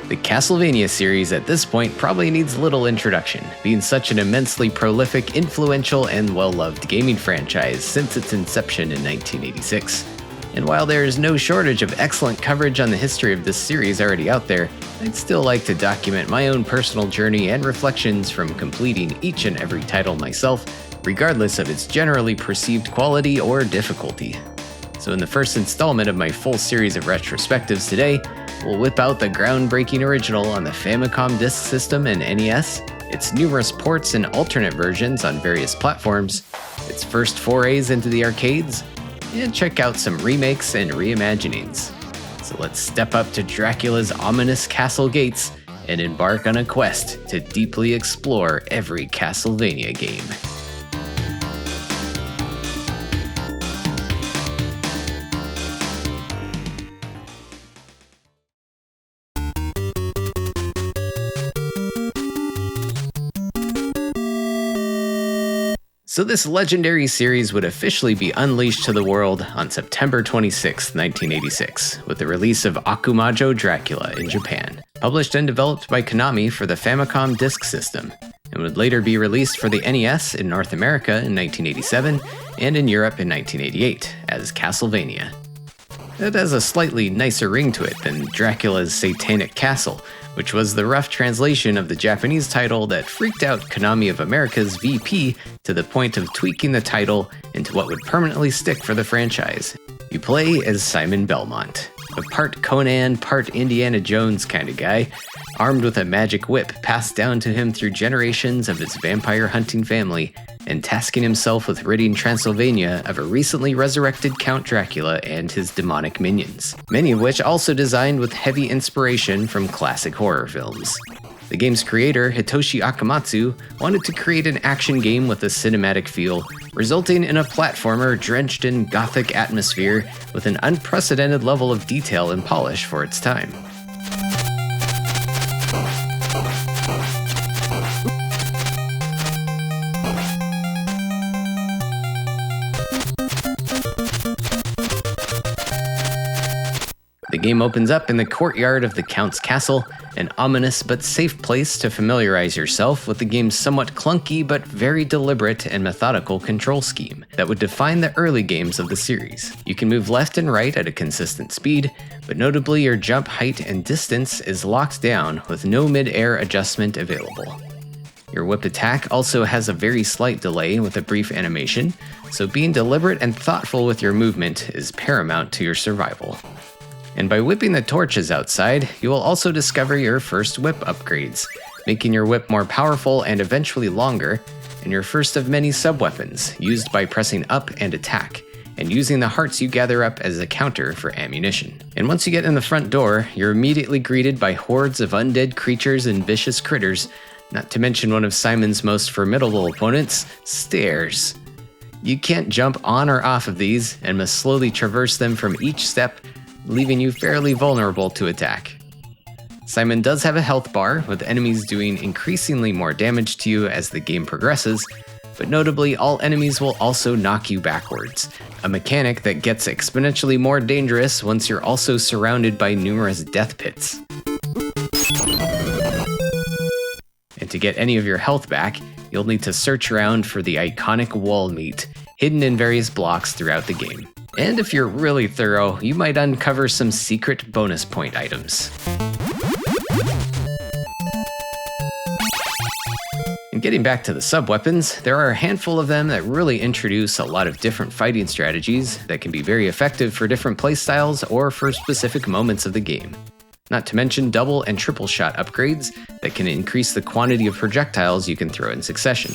The Castlevania series at this point probably needs little introduction, being such an immensely prolific, influential, and well-loved gaming franchise since its inception in 1986. And while there is no shortage of excellent coverage on the history of this series already out there, I'd still like to document my own personal journey and reflections from completing each and every title myself, regardless of its generally perceived quality or difficulty. So in the first installment of my full series of retrospectives today, we'll whip out the groundbreaking original on the Famicom Disk System and NES, its numerous ports and alternate versions on various platforms, its first forays into the arcades, and check out some remakes and reimaginings. So let's step up to Dracula's ominous castle gates and embark on a quest to deeply explore every Castlevania game. So this legendary series would officially be unleashed to the world on September 26, 1986, with the release of Akumajo Dracula in Japan, published and developed by Konami for the Famicom Disk System, and would later be released for the NES in North America in 1987 and in Europe in 1988 as Castlevania. It has a slightly nicer ring to it than Dracula's Satanic Castle, which was the rough translation of the Japanese title that freaked out Konami of America's VP to the point of tweaking the title into what would permanently stick for the franchise. You play as Simon Belmont, a part Conan, part Indiana Jones kind of guy, armed with a magic whip passed down to him through generations of his vampire hunting family, and tasking himself with ridding Transylvania of a recently resurrected Count Dracula and his demonic minions, many of which also designed with heavy inspiration from classic horror films. The game's creator, Hitoshi Akamatsu, wanted to create an action game with a cinematic feel, resulting in a platformer drenched in gothic atmosphere with an unprecedented level of detail and polish for its time. The game opens up in the courtyard of the Count's castle, an ominous but safe place to familiarize yourself with the game's somewhat clunky but very deliberate and methodical control scheme that would define the early games of the series. You can move left and right at a consistent speed, but notably your jump height and distance is locked down with no mid-air adjustment available. Your whip attack also has a very slight delay with a brief animation, so being deliberate and thoughtful with your movement is paramount to your survival. And by whipping the torches outside, you will also discover your first whip upgrades, making your whip more powerful and eventually longer, and your first of many sub-weapons, used by pressing up and attack, and using the hearts you gather up as a counter for ammunition. And once you get in the front door, you're immediately greeted by hordes of undead creatures and vicious critters, not to mention one of Simon's most formidable opponents, stairs. You can't jump on or off of these, and must slowly traverse them from each step, leaving you fairly vulnerable to attack. Simon does have a health bar, with enemies doing increasingly more damage to you as the game progresses, but notably all enemies will also knock you backwards, a mechanic that gets exponentially more dangerous once you're also surrounded by numerous death pits. And to get any of your health back, you'll need to search around for the iconic wall meat, hidden in various blocks throughout the game. And if you're really thorough, you might uncover some secret bonus point items. And getting back to the sub-weapons, there are a handful of them that really introduce a lot of different fighting strategies that can be very effective for different playstyles or for specific moments of the game. Not to mention double and triple shot upgrades that can increase the quantity of projectiles you can throw in succession.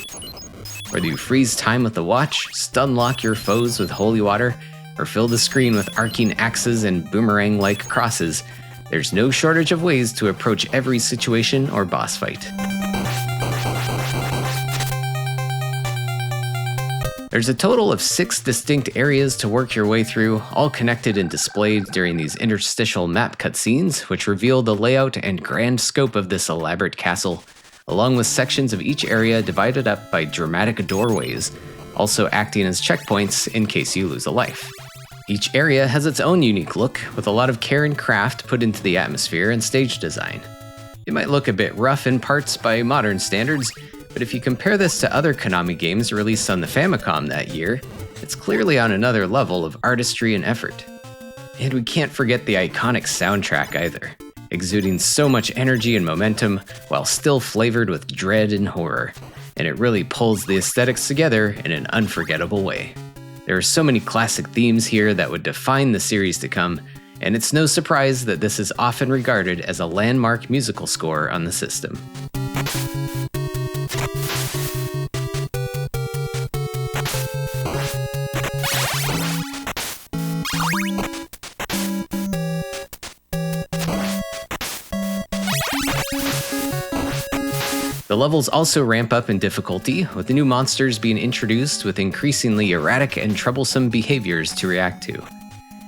Whether you freeze time with the watch, stun lock your foes with holy water, or fill the screen with arcing axes and boomerang-like crosses, there's no shortage of ways to approach every situation or boss fight. There's a total of 6 distinct areas to work your way through, all connected and displayed during these interstitial map cutscenes, which reveal the layout and grand scope of this elaborate castle, along with sections of each area divided up by dramatic doorways, also acting as checkpoints in case you lose a life. Each area has its own unique look, with a lot of care and craft put into the atmosphere and stage design. It might look a bit rough in parts by modern standards, but if you compare this to other Konami games released on the Famicom that year, it's clearly on another level of artistry and effort. And we can't forget the iconic soundtrack either, exuding so much energy and momentum while still flavored with dread and horror, and it really pulls the aesthetics together in an unforgettable way. There are so many classic themes here that would define the series to come, and it's no surprise that this is often regarded as a landmark musical score on the system. The levels also ramp up in difficulty, with the new monsters being introduced with increasingly erratic and troublesome behaviors to react to.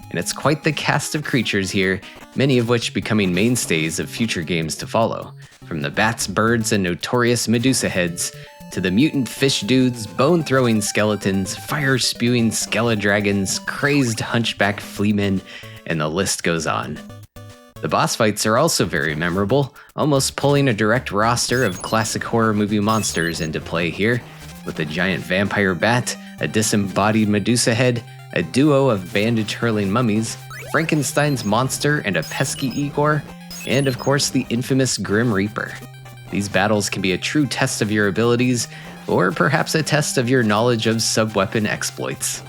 And it's quite the cast of creatures here, many of which becoming mainstays of future games to follow, from the bats, birds, and notorious Medusa heads, to the mutant fish dudes, bone-throwing skeletons, fire-spewing skeledragons, crazed hunchback fleamen, and the list goes on. The boss fights are also very memorable, almost pulling a direct roster of classic horror movie monsters into play here, with a giant vampire bat, a disembodied Medusa head, a duo of bandage-hurling mummies, Frankenstein's monster and a pesky Igor, and of course the infamous Grim Reaper. These battles can be a true test of your abilities, or perhaps a test of your knowledge of sub-weapon exploits.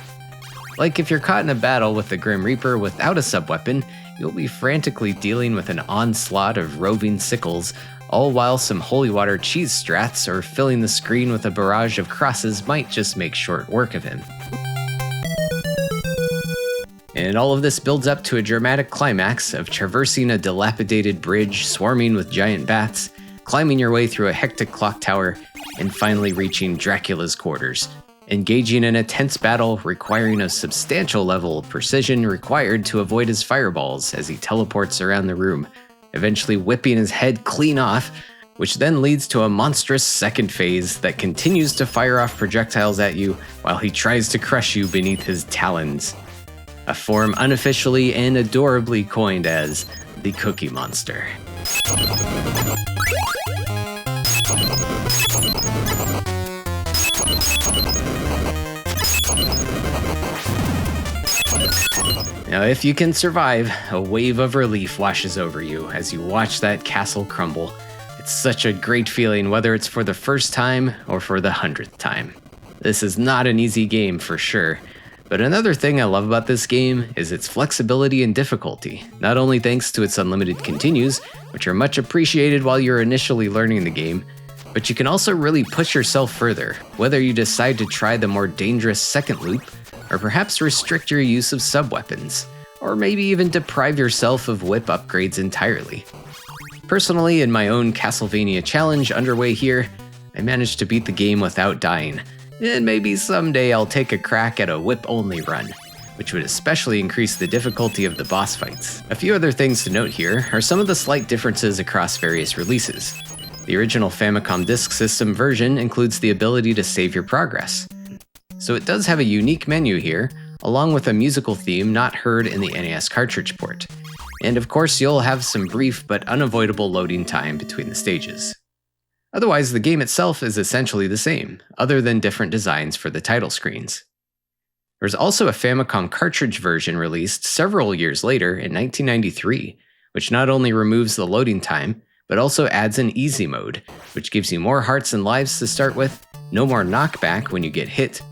Like if you're caught in a battle with the Grim Reaper without a sub-weapon, you'll be frantically dealing with an onslaught of roving sickles, all while some holy water cheese strats or filling the screen with a barrage of crosses might just make short work of him. And all of this builds up to a dramatic climax of traversing a dilapidated bridge swarming with giant bats, climbing your way through a hectic clock tower, and finally reaching Dracula's quarters, engaging in a tense battle requiring a substantial level of precision required to avoid his fireballs as he teleports around the room, eventually whipping his head clean off, which then leads to a monstrous second phase that continues to fire off projectiles at you while he tries to crush you beneath his talons. A form unofficially and adorably coined as the Cookie Monster. Now, if you can survive, a wave of relief washes over you as you watch that castle crumble. It's such a great feeling, whether it's for the first time or for the 100th time. This is not an easy game for sure, but another thing I love about this game is its flexibility and difficulty, not only thanks to its unlimited continues, which are much appreciated while you're initially learning the game, but you can also really push yourself further, whether you decide to try the more dangerous second loop, or perhaps restrict your use of sub-weapons, or maybe even deprive yourself of whip upgrades entirely. Personally, in my own Castlevania challenge underway here, I managed to beat the game without dying, and maybe someday I'll take a crack at a whip-only run, which would especially increase the difficulty of the boss fights. A few other things to note here are some of the slight differences across various releases. The original Famicom Disk System version includes the ability to save your progress, so it does have a unique menu here, along with a musical theme not heard in the NES cartridge port. And of course, you'll have some brief but unavoidable loading time between the stages. Otherwise, the game itself is essentially the same, other than different designs for the title screens. There's also a Famicom cartridge version released several years later in 1993, which not only removes the loading time, but also adds an easy mode, which gives you more hearts and lives to start with, no more knockback when you get hit.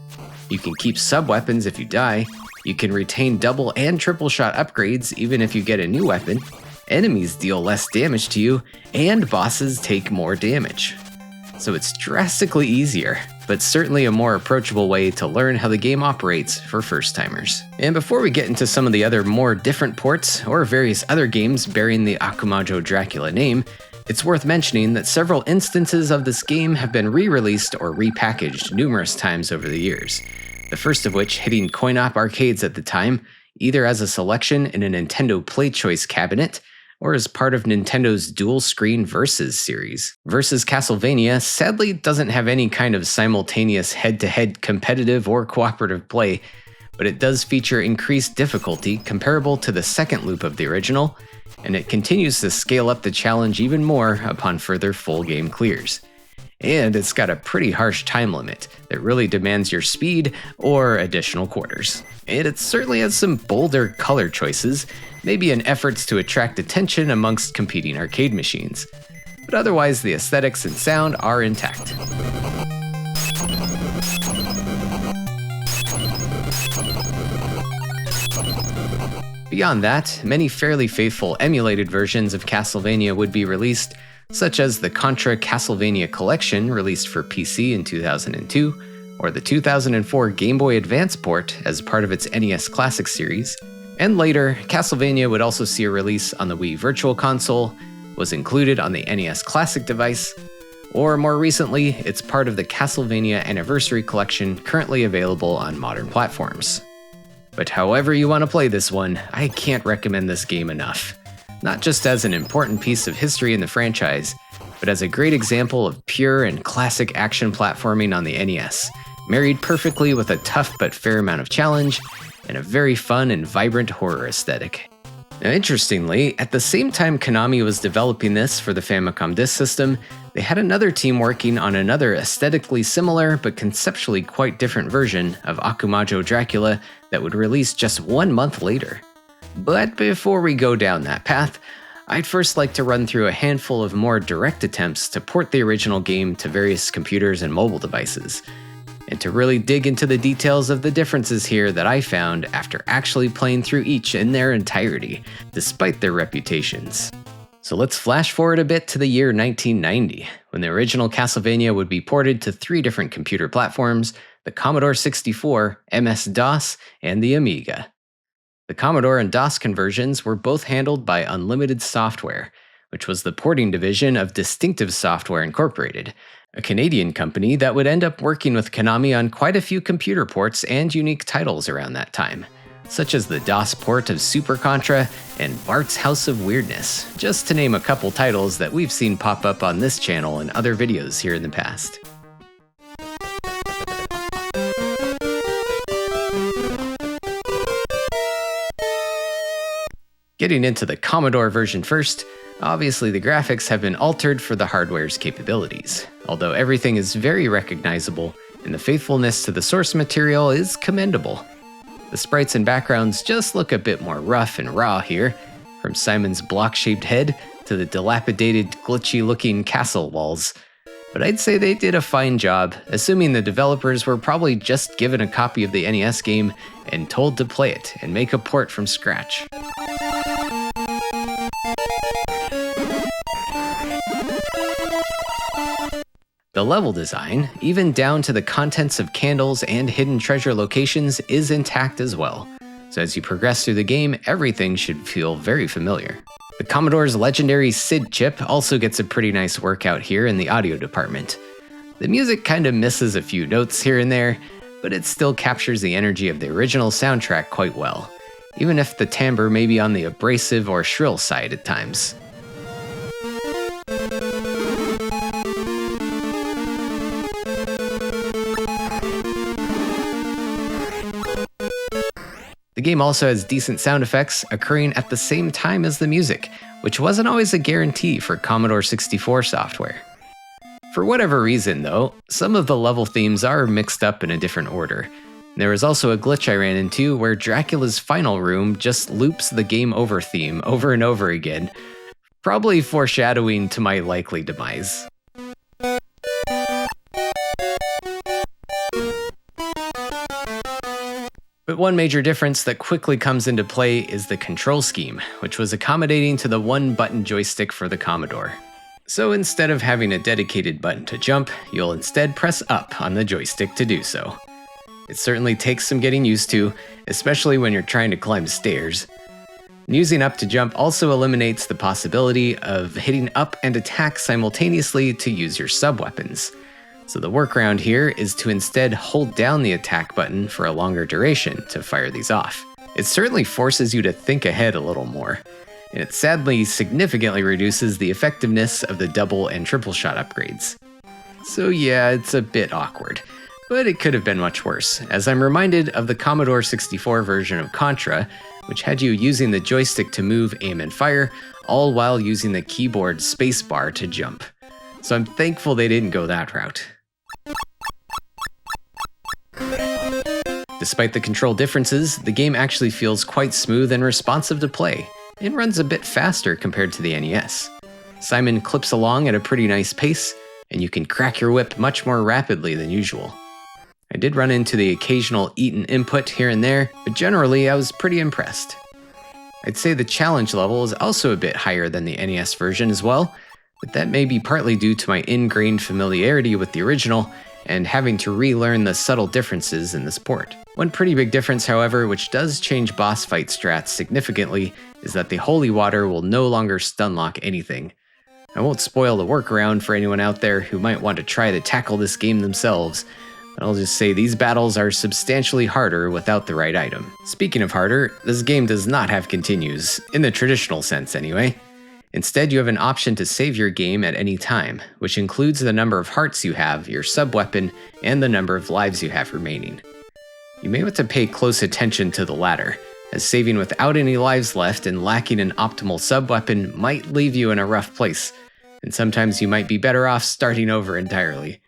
You can keep sub-weapons if you die, you can retain double and triple shot upgrades even if you get a new weapon, enemies deal less damage to you, and bosses take more damage. So it's drastically easier, but certainly a more approachable way to learn how the game operates for first-timers. And before we get into some of the other more different ports, or various other games bearing the Akumajo Dracula name, it's worth mentioning that several instances of this game have been re-released or repackaged numerous times over the years, the first of which hitting coin-op arcades at the time, either as a selection in a Nintendo Play Choice cabinet, or as part of Nintendo's dual-screen Versus series. Versus Castlevania sadly doesn't have any kind of simultaneous head-to-head competitive or cooperative play, but it does feature increased difficulty comparable to the second loop of the original, and it continues to scale up the challenge even more upon further full game clears. And it's got a pretty harsh time limit that really demands your speed or additional quarters. And it certainly has some bolder color choices, maybe in efforts to attract attention amongst competing arcade machines. But otherwise, the aesthetics and sound are intact. Beyond that, many fairly faithful emulated versions of Castlevania would be released, such as the Contra Castlevania Collection released for PC in 2002, or the 2004 Game Boy Advance port as part of its NES Classic series. And later, Castlevania would also see a release on the Wii Virtual Console, was included on the NES Classic device, or more recently, it's part of the Castlevania Anniversary Collection currently available on modern platforms. But however you want to play this one, I can't recommend this game enough. Not just as an important piece of history in the franchise, but as a great example of pure and classic action platforming on the NES, married perfectly with a tough but fair amount of challenge, and a very fun and vibrant horror aesthetic. Now, interestingly, at the same time Konami was developing this for the Famicom Disk System, they had another team working on another aesthetically similar but conceptually quite different version of Akumajo Dracula that would release just 1 month later. But before we go down that path, I'd first like to run through a handful of more direct attempts to port the original game to various computers and mobile devices, and to really dig into the details of the differences here that I found after actually playing through each in their entirety, despite their reputations. So let's flash forward a bit to the year 1990, when the original Castlevania would be ported to 3 different computer platforms: the Commodore 64, MS-DOS, and the Amiga. The Commodore and DOS conversions were both handled by Unlimited Software, which was the porting division of Distinctive Software Incorporated, a Canadian company that would end up working with Konami on quite a few computer ports and unique titles around that time, such as the DOS port of Super Contra and Bart's House of Weirdness, just to name a couple titles that we've seen pop up on this channel and other videos here in the past. Getting into the Commodore version first, obviously the graphics have been altered for the hardware's capabilities, although everything is very recognizable and the faithfulness to the source material is commendable. The sprites and backgrounds just look a bit more rough and raw here, from Simon's block-shaped head to the dilapidated, glitchy-looking castle walls. But I'd say they did a fine job, assuming the developers were probably just given a copy of the NES game and told to play it and make a port from scratch. The level design, even down to the contents of candles and hidden treasure locations, is intact as well. So as you progress through the game, everything should feel very familiar. The Commodore's legendary SID chip also gets a pretty nice workout here in the audio department. The music kinda misses a few notes here and there, but it still captures the energy of the original soundtrack quite well, even if the timbre may be on the abrasive or shrill side at times. The game also has decent sound effects occurring at the same time as the music, which wasn't always a guarantee for Commodore 64 software. For whatever reason though, some of the level themes are mixed up in a different order. There was also a glitch I ran into where Dracula's final room just loops the game over theme over and over again, probably foreshadowing to my likely demise. But one major difference that quickly comes into play is the control scheme, which was accommodating to the one-button joystick for the Commodore. So instead of having a dedicated button to jump, you'll instead press up on the joystick to do so. It certainly takes some getting used to, especially when you're trying to climb stairs. Using up to jump also eliminates the possibility of hitting up and attack simultaneously to use your sub-weapons. So the workaround here is to instead hold down the attack button for a longer duration to fire these off. It certainly forces you to think ahead a little more, and it sadly significantly reduces the effectiveness of the double and triple shot upgrades. So yeah, it's a bit awkward, but it could have been much worse, as I'm reminded of the Commodore 64 version of Contra, which had you using the joystick to move, aim, and fire, all while using the keyboard spacebar to jump. So I'm thankful they didn't go that route. Despite the control differences, the game actually feels quite smooth and responsive to play. It runs a bit faster compared to the NES. Simon clips along at a pretty nice pace, and you can crack your whip much more rapidly than usual. I did run into the occasional eaten input here and there, but generally I was pretty impressed. I'd say the challenge level is also a bit higher than the NES version as well, but that may be partly due to my ingrained familiarity with the original and having to relearn the subtle differences in this port. One pretty big difference, however, which does change boss fight strats significantly, is that the holy water will no longer stun lock anything. I won't spoil the workaround for anyone out there who might want to try to tackle this game themselves, but I'll just say these battles are substantially harder without the right item. Speaking of harder, this game does not have continues, in the traditional sense anyway. Instead, you have an option to save your game at any time, which includes the number of hearts you have, your sub-weapon, and the number of lives you have remaining. You may want to pay close attention to the latter, as saving without any lives left and lacking an optimal sub-weapon might leave you in a rough place, and sometimes you might be better off starting over entirely.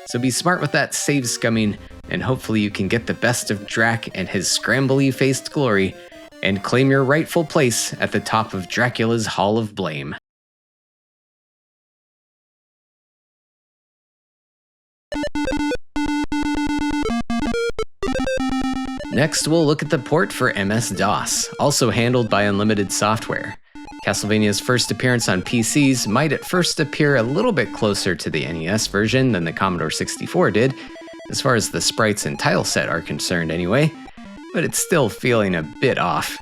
So be smart with that save scumming, and hopefully you can get the best of Drac and his scrambly-faced glory, and claim your rightful place at the top of Dracula's Hall of Blame. Next, we'll look at the port for MS-DOS, also handled by Unlimited Software. Castlevania's first appearance on PCs might at first appear a little bit closer to the NES version than the Commodore 64 did, as far as the sprites and tileset are concerned anyway, but it's still feeling a bit off.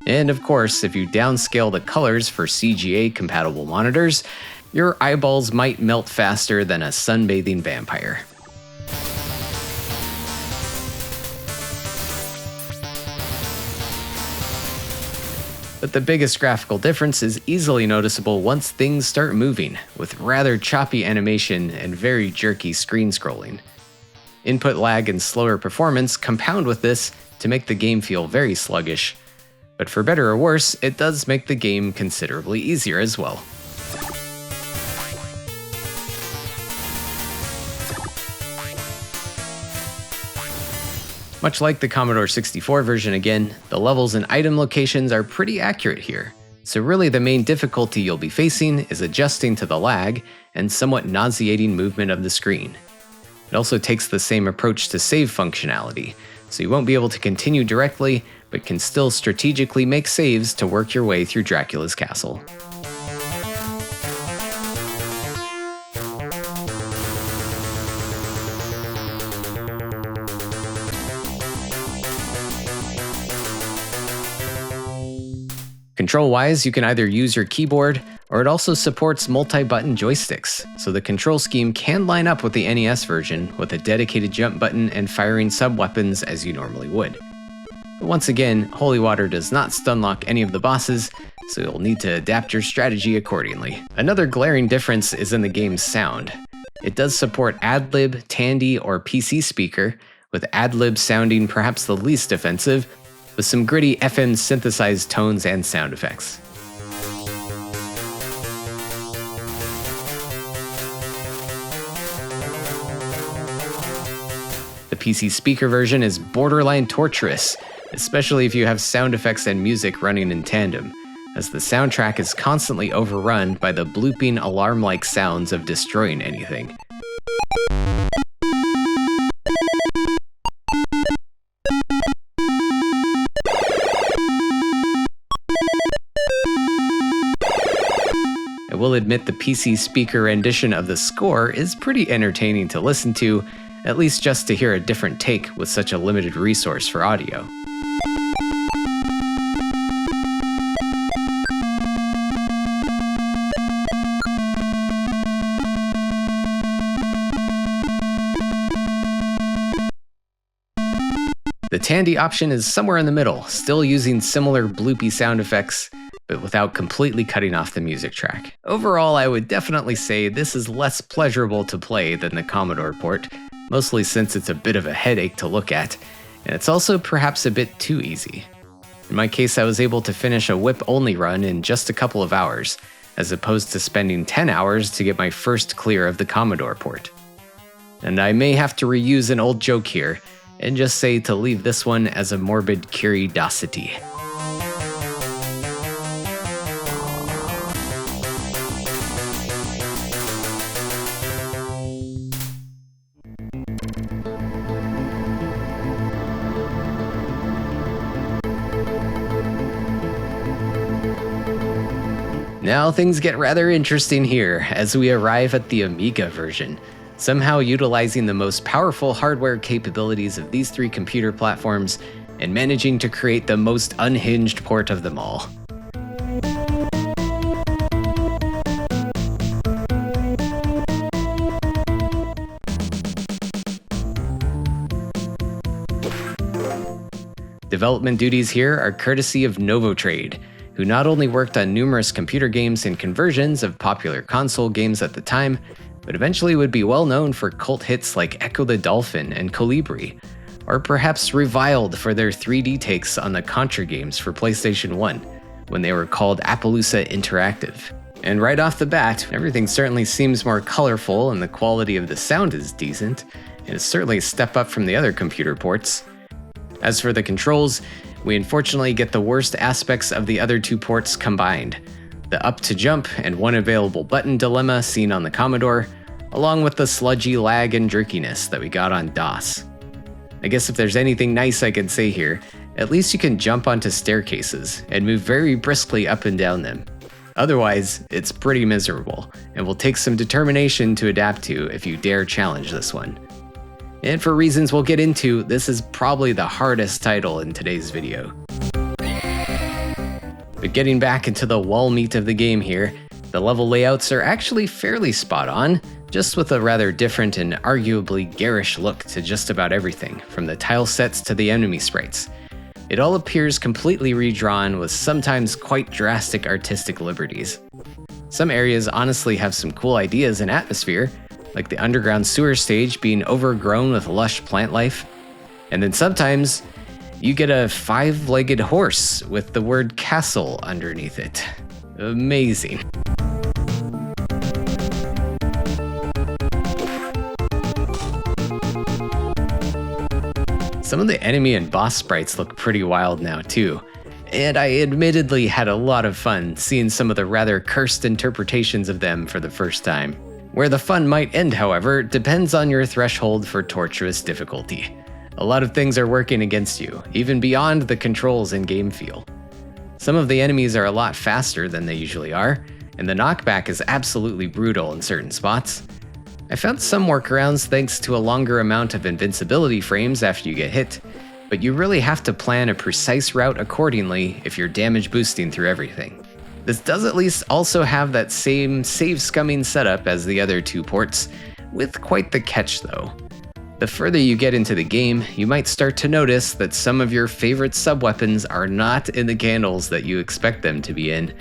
And of course, if you downscale the colors for CGA-compatible monitors, your eyeballs might melt faster than a sunbathing vampire. But the biggest graphical difference is easily noticeable once things start moving, with rather choppy animation and very jerky screen scrolling. Input lag and slower performance compound with this to make the game feel very sluggish, but for better or worse, it does make the game considerably easier as well. Much like the Commodore 64 version again, the levels and item locations are pretty accurate here, so really the main difficulty you'll be facing is adjusting to the lag and somewhat nauseating movement of the screen. It also takes the same approach to save functionality, so you won't be able to continue directly, but can still strategically make saves to work your way through Dracula's castle. Control-wise, you can either use your keyboard, or it also supports multi-button joysticks, so the control scheme can line up with the NES version with a dedicated jump button and firing sub-weapons as you normally would. But once again, Holy Water does not stun-lock any of the bosses, so you'll need to adapt your strategy accordingly. Another glaring difference is in the game's sound. It does support ad-lib, Tandy, or PC speaker, with ad-lib sounding perhaps the least offensive, with some gritty FM synthesized tones and sound effects. The PC speaker version is borderline torturous, especially if you have sound effects and music running in tandem, as the soundtrack is constantly overrun by the blooping alarm-like sounds of destroying anything. I will admit the PC speaker rendition of the score is pretty entertaining to listen to, at least just to hear a different take with such a limited resource for audio. The Tandy option is somewhere in the middle, still using similar bloopy sound effects, but without completely cutting off the music track. Overall, I would definitely say this is less pleasurable to play than the Commodore port, mostly since it's a bit of a headache to look at, and it's also perhaps a bit too easy. In my case, I was able to finish a whip-only run in just a couple of hours, as opposed to spending 10 hours to get my first clear of the Commodore port. And I may have to reuse an old joke here, and just say to leave this one as a morbid curiosity. Now things get rather interesting here as we arrive at the Amiga version, somehow utilizing the most powerful hardware capabilities of these three computer platforms and managing to create the most unhinged port of them all. Development duties here are courtesy of Novotrade, who not only worked on numerous computer games and conversions of popular console games at the time, but eventually would be well known for cult hits like Echo the Dolphin and Colibri, or perhaps reviled for their 3D takes on the Contra games for PlayStation 1, when they were called Appaloosa Interactive. And right off the bat, everything certainly seems more colorful and the quality of the sound is decent, and it's certainly a step up from the other computer ports. As for the controls, we unfortunately get the worst aspects of the other two ports combined. The up to jump and one available button dilemma seen on the Commodore, along with the sludgy lag and jerkiness that we got on DOS. I guess if there's anything nice I could say here, at least you can jump onto staircases and move very briskly up and down them. Otherwise, it's pretty miserable, and will take some determination to adapt to if you dare challenge this one. And for reasons we'll get into, this is probably the hardest title in today's video. But getting back into the wall meat of the game here, the level layouts are actually fairly spot on, just with a rather different and arguably garish look to just about everything, from the tile sets to the enemy sprites. It all appears completely redrawn with sometimes quite drastic artistic liberties. Some areas honestly have some cool ideas and atmosphere, like the underground sewer stage being overgrown with lush plant life. And then sometimes, you get a 5-legged horse with the word castle underneath it. Amazing. Some of the enemy and boss sprites look pretty wild now too, and I admittedly had a lot of fun seeing some of the rather cursed interpretations of them for the first time. Where the fun might end, however, depends on your threshold for torturous difficulty. A lot of things are working against you, even beyond the controls and game feel. Some of the enemies are a lot faster than they usually are, and the knockback is absolutely brutal in certain spots. I found some workarounds thanks to a longer amount of invincibility frames after you get hit, but you really have to plan a precise route accordingly if you're damage boosting through everything. This does at least also have that same save scumming setup as the other two ports, with quite the catch though. The further you get into the game, you might start to notice that some of your favorite sub-weapons are not in the candles that you expect them to be in.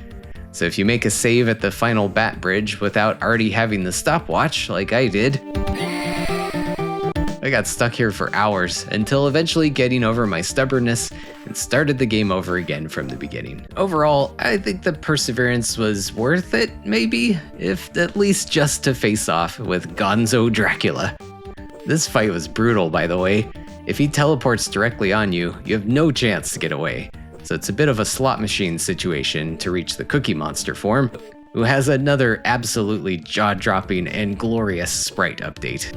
So if you make a save at the final bat bridge without already having the stopwatch, like I did, I got stuck here for hours until eventually getting over my stubbornness and started the game over again from the beginning. Overall, I think the perseverance was worth it, maybe, if at least just to face off with Gonzo Dracula. This fight was brutal, by the way. If he teleports directly on you, you have no chance to get away. So it's a bit of a slot machine situation to reach the Cookie Monster form, who has another absolutely jaw-dropping and glorious sprite update.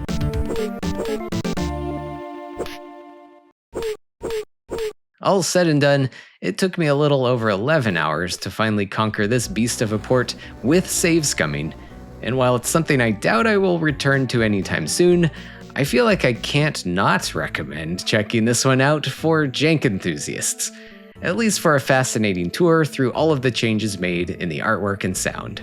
All said and done, it took me a little over 11 hours to finally conquer this beast of a port with save scumming, and while it's something I doubt I will return to anytime soon, I feel like I can't not recommend checking this one out for jank enthusiasts, at least for a fascinating tour through all of the changes made in the artwork and sound.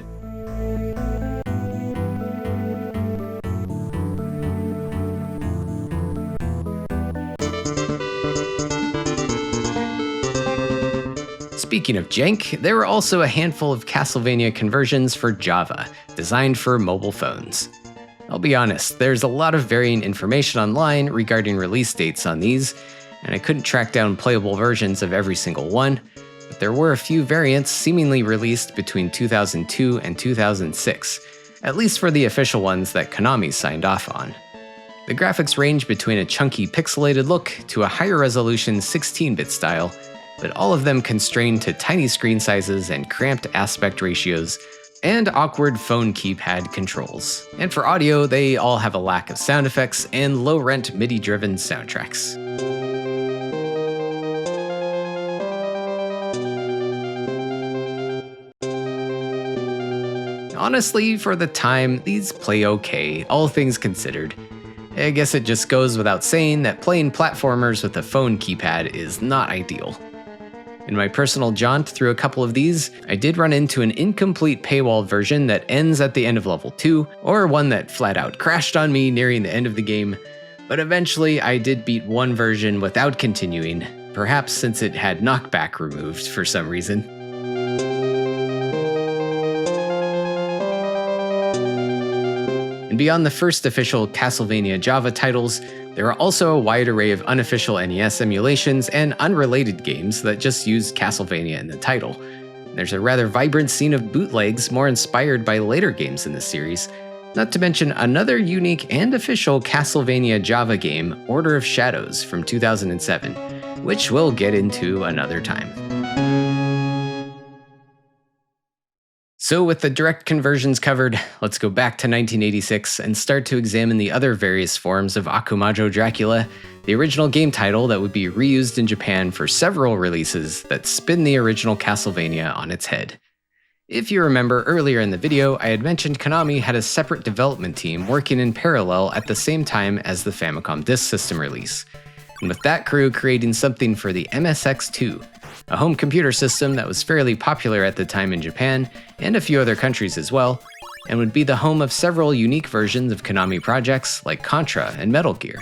Speaking of jank, there were also a handful of Castlevania conversions for Java, designed for mobile phones. I'll be honest, there's a lot of varying information online regarding release dates on these, and I couldn't track down playable versions of every single one, but there were a few variants seemingly released between 2002 and 2006, at least for the official ones that Konami signed off on. The graphics range between a chunky pixelated look to a higher resolution 16-bit style, but all of them constrained to tiny screen sizes and cramped aspect ratios, and awkward phone keypad controls. And for audio, they all have a lack of sound effects and low-rent MIDI-driven soundtracks. Honestly, for the time, these play okay, all things considered. I guess it just goes without saying that playing platformers with a phone keypad is not ideal. In my personal jaunt through a couple of these, I did run into an incomplete paywall version that ends at the end of level 2, or one that flat out crashed on me nearing the end of the game, but eventually I did beat one version without continuing, perhaps since it had knockback removed for some reason. And beyond the first official Castlevania Java titles, there are also a wide array of unofficial NES emulations and unrelated games that just use Castlevania in the title. There's a rather vibrant scene of bootlegs more inspired by later games in the series, not to mention another unique and official Castlevania Java game, Order of Shadows from 2007, which we'll get into another time. So with the direct conversions covered, let's go back to 1986 and start to examine the other various forms of Akumajo Dracula, the original game title that would be reused in Japan for several releases that spin the original Castlevania on its head. If you remember earlier in the video, I had mentioned Konami had a separate development team working in parallel at the same time as the Famicom Disk System release, and with that crew creating something for the MSX2, a home computer system that was fairly popular at the time in Japan and a few other countries as well, and would be the home of several unique versions of Konami projects like Contra and Metal Gear.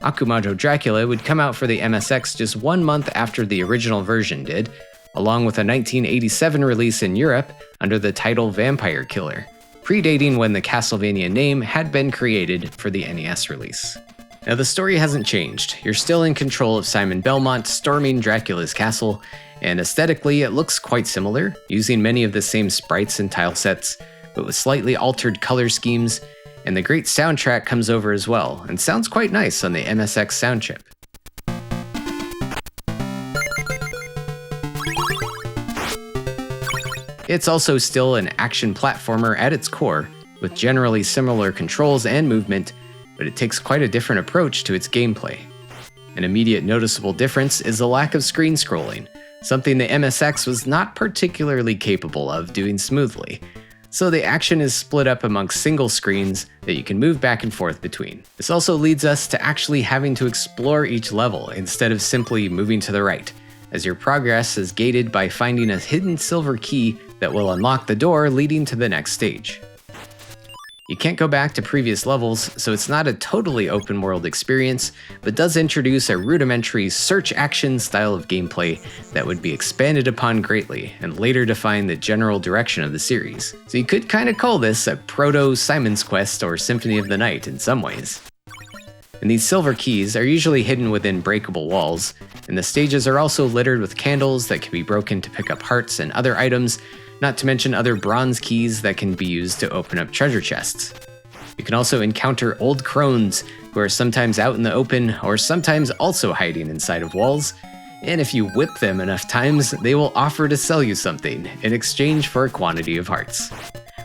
Akumajo Dracula would come out for the MSX just 1 month after the original version did, along with a 1987 release in Europe under the title Vampire Killer, predating when the Castlevania name had been created for the NES release. Now the story hasn't changed. You're still in control of Simon Belmont storming Dracula's castle, and aesthetically it looks quite similar, using many of the same sprites and tile sets, but with slightly altered color schemes, and the great soundtrack comes over as well, and sounds quite nice on the MSX sound chip. It's also still an action platformer at its core, with generally similar controls and movement, but it takes quite a different approach to its gameplay. An immediate noticeable difference is the lack of screen scrolling, something the MSX was not particularly capable of doing smoothly. So the action is split up amongst single screens that you can move back and forth between. This also leads us to actually having to explore each level instead of simply moving to the right, as your progress is gated by finding a hidden silver key that will unlock the door leading to the next stage. You can't go back to previous levels, so it's not a totally open world experience, but does introduce a rudimentary search action style of gameplay that would be expanded upon greatly and later define the general direction of the series. So you could kind of call this a proto-Simon's Quest or Symphony of the Night in some ways. And these silver keys are usually hidden within breakable walls, and the stages are also littered with candles that can be broken to pick up hearts and other items, not to mention other bronze keys that can be used to open up treasure chests. You can also encounter old crones who are sometimes out in the open or sometimes also hiding inside of walls, and if you whip them enough times, they will offer to sell you something in exchange for a quantity of hearts.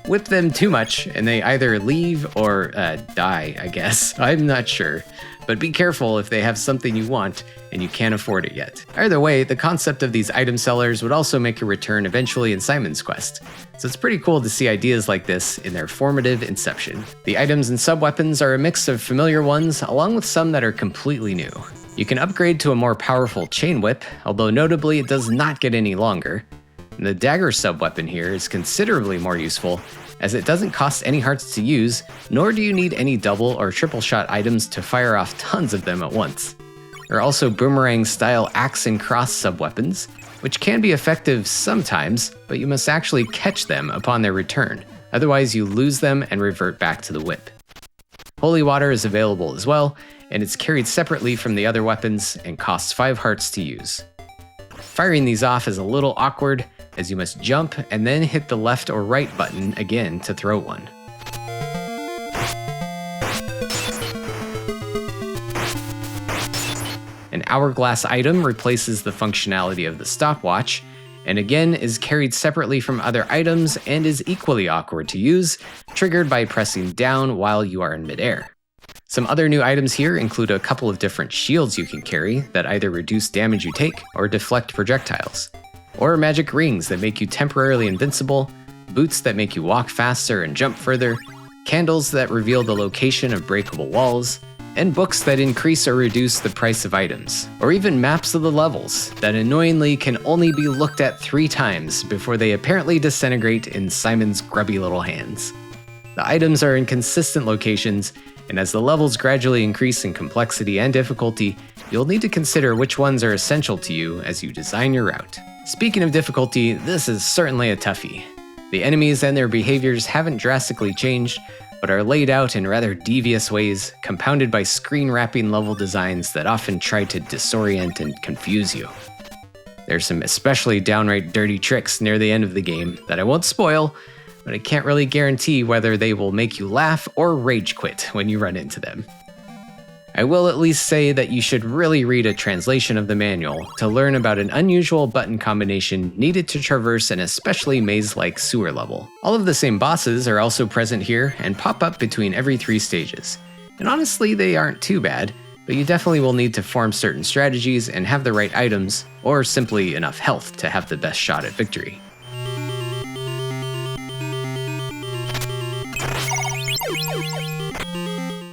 Whip them too much and they either leave or die, I guess. I'm not sure. But be careful if they have something you want and you can't afford it yet. Either way, the concept of these item sellers would also make a return eventually in Simon's Quest, so it's pretty cool to see ideas like this in their formative inception. The items and sub-weapons are a mix of familiar ones, along with some that are completely new. You can upgrade to a more powerful chain whip, although notably it does not get any longer. And the dagger sub-weapon here is considerably more useful, as it doesn't cost any hearts to use, nor do you need any double or triple shot items to fire off tons of them at once. There are also boomerang-style axe and cross sub-weapons, which can be effective sometimes, but you must actually catch them upon their return, otherwise you lose them and revert back to the whip. Holy water is available as well, and it's carried separately from the other weapons and costs 5 hearts to use. Firing these off is a little awkward, as you must jump and then hit the left or right button again to throw one. An hourglass item replaces the functionality of the stopwatch, and again is carried separately from other items and is equally awkward to use, triggered by pressing down while you are in midair. Some other new items here include a couple of different shields you can carry that either reduce damage you take or deflect projectiles, or magic rings that make you temporarily invincible, boots that make you walk faster and jump further, candles that reveal the location of breakable walls, and books that increase or reduce the price of items, or even maps of the levels that annoyingly can only be looked at 3 times before they apparently disintegrate in Simon's grubby little hands. The items are in consistent locations, and as the levels gradually increase in complexity and difficulty, you'll need to consider which ones are essential to you as you design your route. Speaking of difficulty, this is certainly a toughie. The enemies and their behaviors haven't drastically changed, but are laid out in rather devious ways, compounded by screen-wrapping level designs that often try to disorient and confuse you. There's some especially downright dirty tricks near the end of the game that I won't spoil, but I can't really guarantee whether they will make you laugh or rage quit when you run into them. I will at least say that you should really read a translation of the manual to learn about an unusual button combination needed to traverse an especially maze-like sewer level. All of the same bosses are also present here and pop up between every 3 stages. And honestly, they aren't too bad, but you definitely will need to form certain strategies and have the right items, or simply enough health to have the best shot at victory.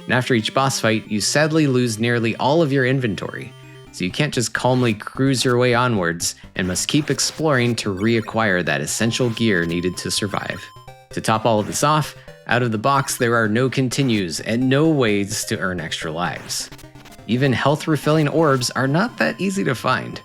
And after each boss fight, you sadly lose nearly all of your inventory, so you can't just calmly cruise your way onwards and must keep exploring to reacquire that essential gear needed to survive. To top all of this off, out of the box there are no continues and no ways to earn extra lives. Even health refilling orbs are not that easy to find,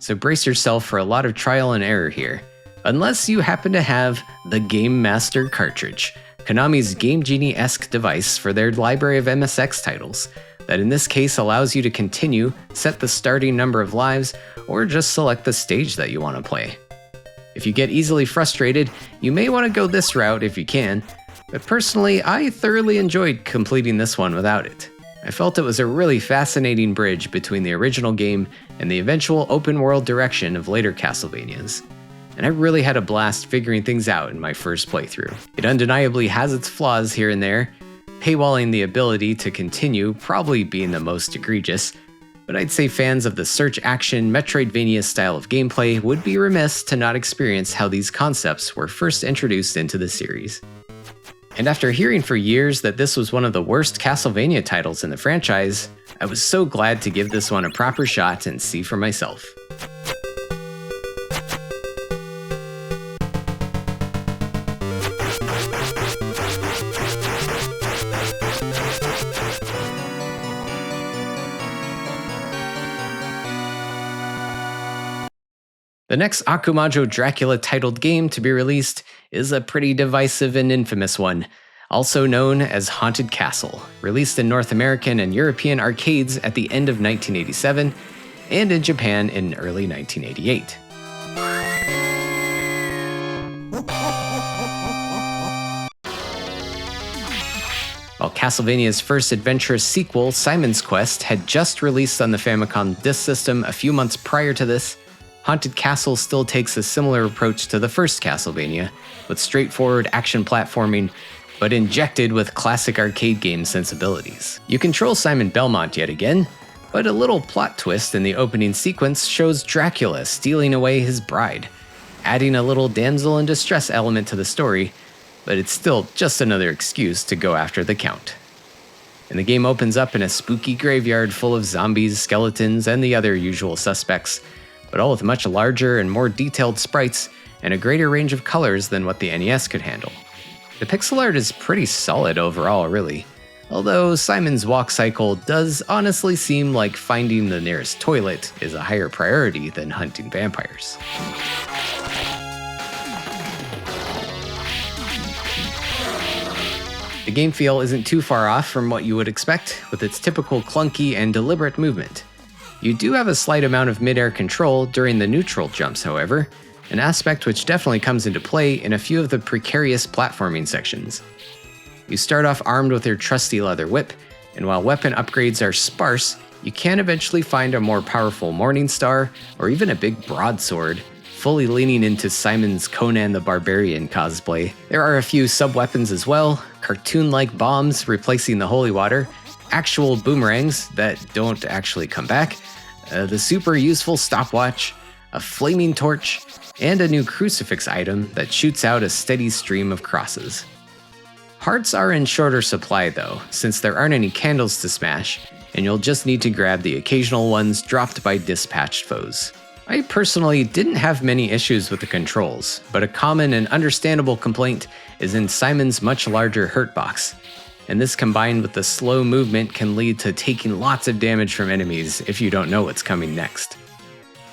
so brace yourself for a lot of trial and error here, unless you happen to have the Game Master cartridge, Konami's Game Genie-esque device for their library of MSX titles, that in this case allows you to continue, set the starting number of lives, or just select the stage that you want to play. If you get easily frustrated, you may want to go this route if you can, but personally, I thoroughly enjoyed completing this one without it. I felt it was a really fascinating bridge between the original game and the eventual open-world direction of later Castlevanias. And I really had a blast figuring things out in my first playthrough. It undeniably has its flaws here and there, paywalling the ability to continue probably being the most egregious, but I'd say fans of the search action Metroidvania style of gameplay would be remiss to not experience how these concepts were first introduced into the series. And after hearing for years that this was one of the worst Castlevania titles in the franchise, I was so glad to give this one a proper shot and see for myself. The next Akumajo Dracula titled game to be released is a pretty divisive and infamous one, also known as Haunted Castle, released in North American and European arcades at the end of 1987 and in Japan in early 1988. While Castlevania's first adventurous sequel, Simon's Quest, had just released on the Famicom Disk System a few months prior to this, Haunted Castle still takes a similar approach to the first Castlevania, with straightforward action platforming, but injected with classic arcade game sensibilities. You control Simon Belmont yet again, but a little plot twist in the opening sequence shows Dracula stealing away his bride, adding a little damsel in distress element to the story, but it's still just another excuse to go after the Count. And the game opens up in a spooky graveyard full of zombies, skeletons, and the other usual suspects, but all with much larger and more detailed sprites and a greater range of colors than what the NES could handle. The pixel art is pretty solid overall, really, although Simon's walk cycle does honestly seem like finding the nearest toilet is a higher priority than hunting vampires. The game feel isn't too far off from what you would expect, with its typical clunky and deliberate movement. You do have a slight amount of mid-air control during the neutral jumps, however, an aspect which definitely comes into play in a few of the precarious platforming sections. You start off armed with your trusty leather whip, and while weapon upgrades are sparse, you can eventually find a more powerful Morning Star or even a big broadsword, fully leaning into Simon's Conan the Barbarian cosplay. There are a few sub-weapons as well, cartoon-like bombs replacing the holy water, actual boomerangs that don't actually come back, the super useful stopwatch, a flaming torch, and a new crucifix item that shoots out a steady stream of crosses. Hearts are in shorter supply though, since there aren't any candles to smash, and you'll just need to grab the occasional ones dropped by dispatched foes. I personally didn't have many issues with the controls, but a common and understandable complaint is in Simon's much larger hurt box, and this combined with the slow movement can lead to taking lots of damage from enemies if you don't know what's coming next.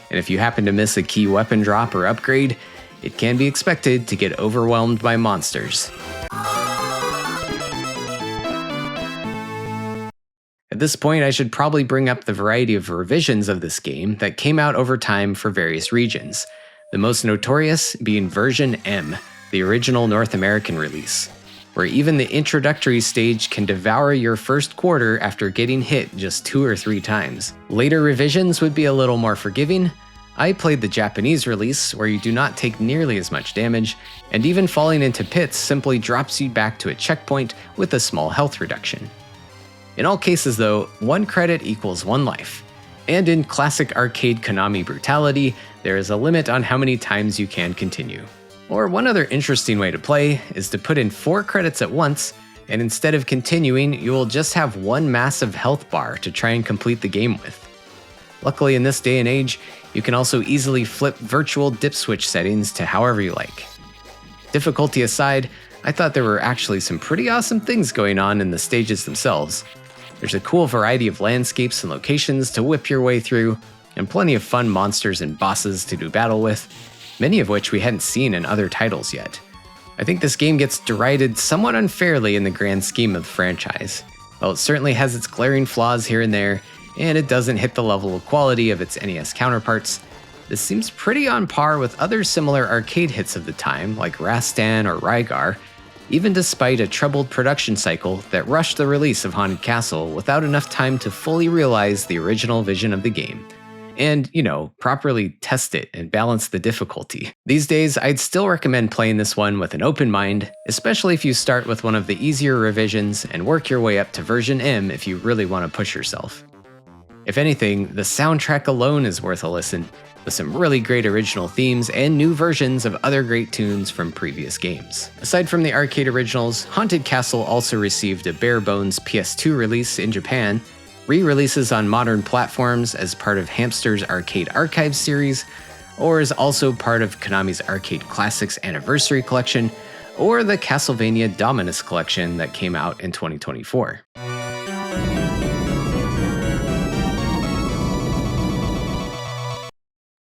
And if you happen to miss a key weapon drop or upgrade, it can be expected to get overwhelmed by monsters. At this point, I should probably bring up the variety of revisions of this game that came out over time for various regions, the most notorious being version M, the original North American release, where even the introductory stage can devour your first quarter after getting hit just 2 or 3 times. Later revisions would be a little more forgiving. I played the Japanese release, where you do not take nearly as much damage, and even falling into pits simply drops you back to a checkpoint with a small health reduction. In all cases though, 1 credit equals 1 life. And in classic arcade Konami brutality, there is a limit on how many times you can continue. Or one other interesting way to play is to put in 4 credits at once, and instead of continuing, you will just have 1 massive health bar to try and complete the game with. Luckily in this day and age, you can also easily flip virtual dip switch settings to however you like. Difficulty aside, I thought there were actually some pretty awesome things going on in the stages themselves. There's a cool variety of landscapes and locations to whip your way through, and plenty of fun monsters and bosses to do battle with, many of which we hadn't seen in other titles yet. I think this game gets derided somewhat unfairly in the grand scheme of the franchise. While it certainly has its glaring flaws here and there, and it doesn't hit the level of quality of its NES counterparts, this seems pretty on par with other similar arcade hits of the time like Rastan or Rygar, even despite a troubled production cycle that rushed the release of Haunted Castle without enough time to fully realize the original vision of the game. And, properly test it and balance the difficulty. These days, I'd still recommend playing this one with an open mind, especially if you start with one of the easier revisions and work your way up to version M if you really want to push yourself. If anything, the soundtrack alone is worth a listen, with some really great original themes and new versions of other great tunes from previous games. Aside from the arcade originals, Haunted Castle also received a bare-bones PS2 release in Japan, re-releases on modern platforms as part of Hamster's Arcade Archives series, or is also part of Konami's Arcade Classics Anniversary Collection, or the Castlevania Dominus Collection that came out in 2024.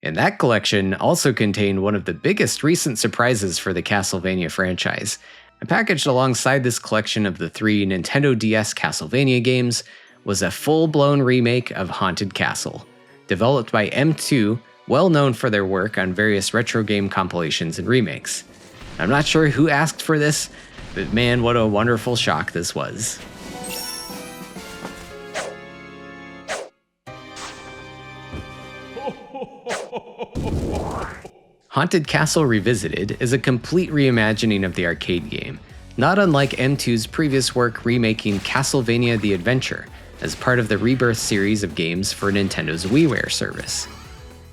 And that collection also contained one of the biggest recent surprises for the Castlevania franchise. And packaged alongside this collection of the 3 Nintendo DS Castlevania games was a full-blown remake of Haunted Castle, developed by M2, well known for their work on various retro game compilations and remakes. I'm not sure who asked for this, but man, what a wonderful shock this was. Haunted Castle Revisited is a complete reimagining of the arcade game, not unlike M2's previous work remaking Castlevania The Adventure as part of the Rebirth series of games for Nintendo's WiiWare service.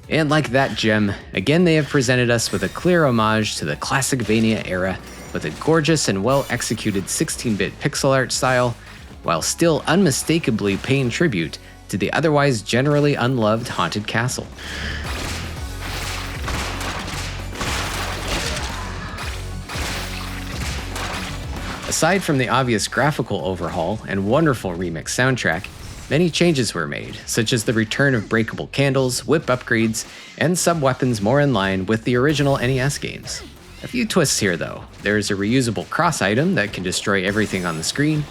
And like that gem, again they have presented us with a clear homage to the classic Vania era with a gorgeous and well-executed 16-bit pixel art style, while still unmistakably paying tribute to the otherwise generally unloved Haunted Castle. Aside from the obvious graphical overhaul and wonderful remix soundtrack, many changes were made, such as the return of breakable candles, whip upgrades, and sub-weapons more in line with the original NES games. A few twists here though. There's a reusable cross item that can destroy everything on the screen,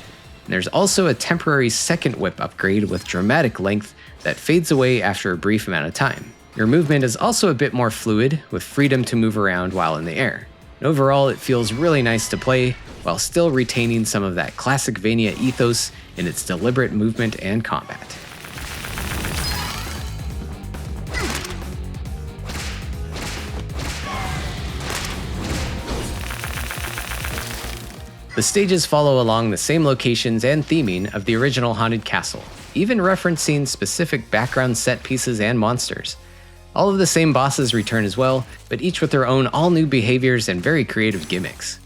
and there's also a temporary second whip upgrade with dramatic length that fades away after a brief amount of time. Your movement is also a bit more fluid, with freedom to move around while in the air. And overall, it feels really nice to play, while still retaining some of that classic Vania ethos in its deliberate movement and combat. The stages follow along the same locations and theming of the original Haunted Castle, even referencing specific background set pieces and monsters. All of the same bosses return as well, but each with their own all-new behaviors and very creative gimmicks.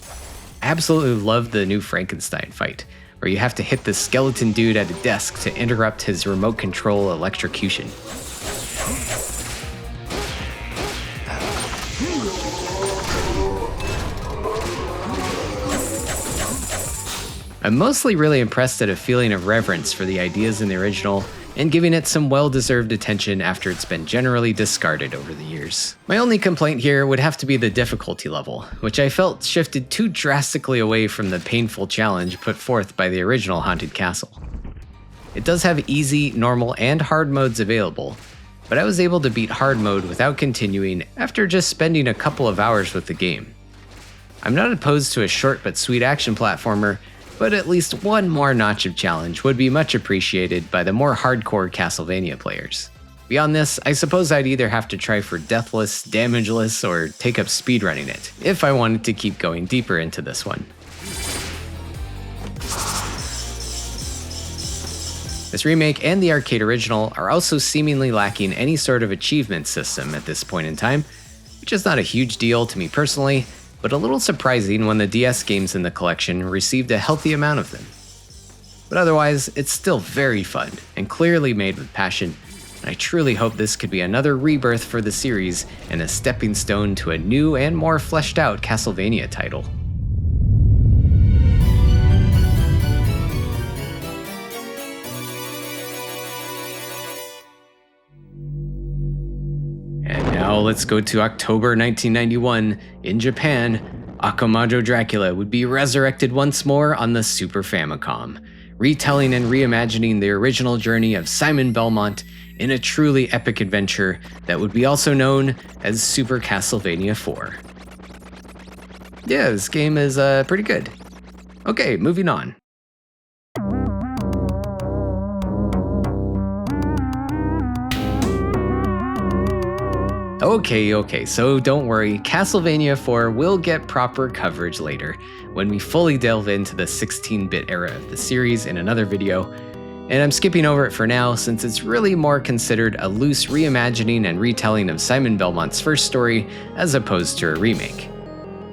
I absolutely love the new Frankenstein fight, where you have to hit the skeleton dude at a desk to interrupt his remote control electrocution. I'm mostly really impressed at a feeling of reverence for the ideas in the original and giving it some well-deserved attention after it's been generally discarded over the years. My only complaint here would have to be the difficulty level, which I felt shifted too drastically away from the painful challenge put forth by the original Haunted Castle. It does have easy, normal, and hard modes available, but I was able to beat hard mode without continuing after just spending a couple of hours with the game. I'm not opposed to a short but sweet action platformer, but at least one more notch of challenge would be much appreciated by the more hardcore Castlevania players. Beyond this, I suppose I'd either have to try for Deathless, Damageless, or take up speedrunning it, if I wanted to keep going deeper into this one. This remake and the arcade original are also seemingly lacking any sort of achievement system at this point in time, which is not a huge deal to me personally, but a little surprising when the DS games in the collection received a healthy amount of them. But otherwise, it's still very fun and clearly made with passion, and I truly hope this could be another rebirth for the series and a stepping stone to a new and more fleshed out Castlevania title. Now let's go to October 1991. In Japan, Akumajo Dracula would be resurrected once more on the Super Famicom, retelling and reimagining the original journey of Simon Belmont in a truly epic adventure that would be also known as Super Castlevania 4. Yeah, this game is pretty good. Okay, moving on. Okay, so don't worry, Castlevania 4 will get proper coverage later, when we fully delve into the 16-bit era of the series in another video, and I'm skipping over it for now since it's really more considered a loose reimagining and retelling of Simon Belmont's first story as opposed to a remake.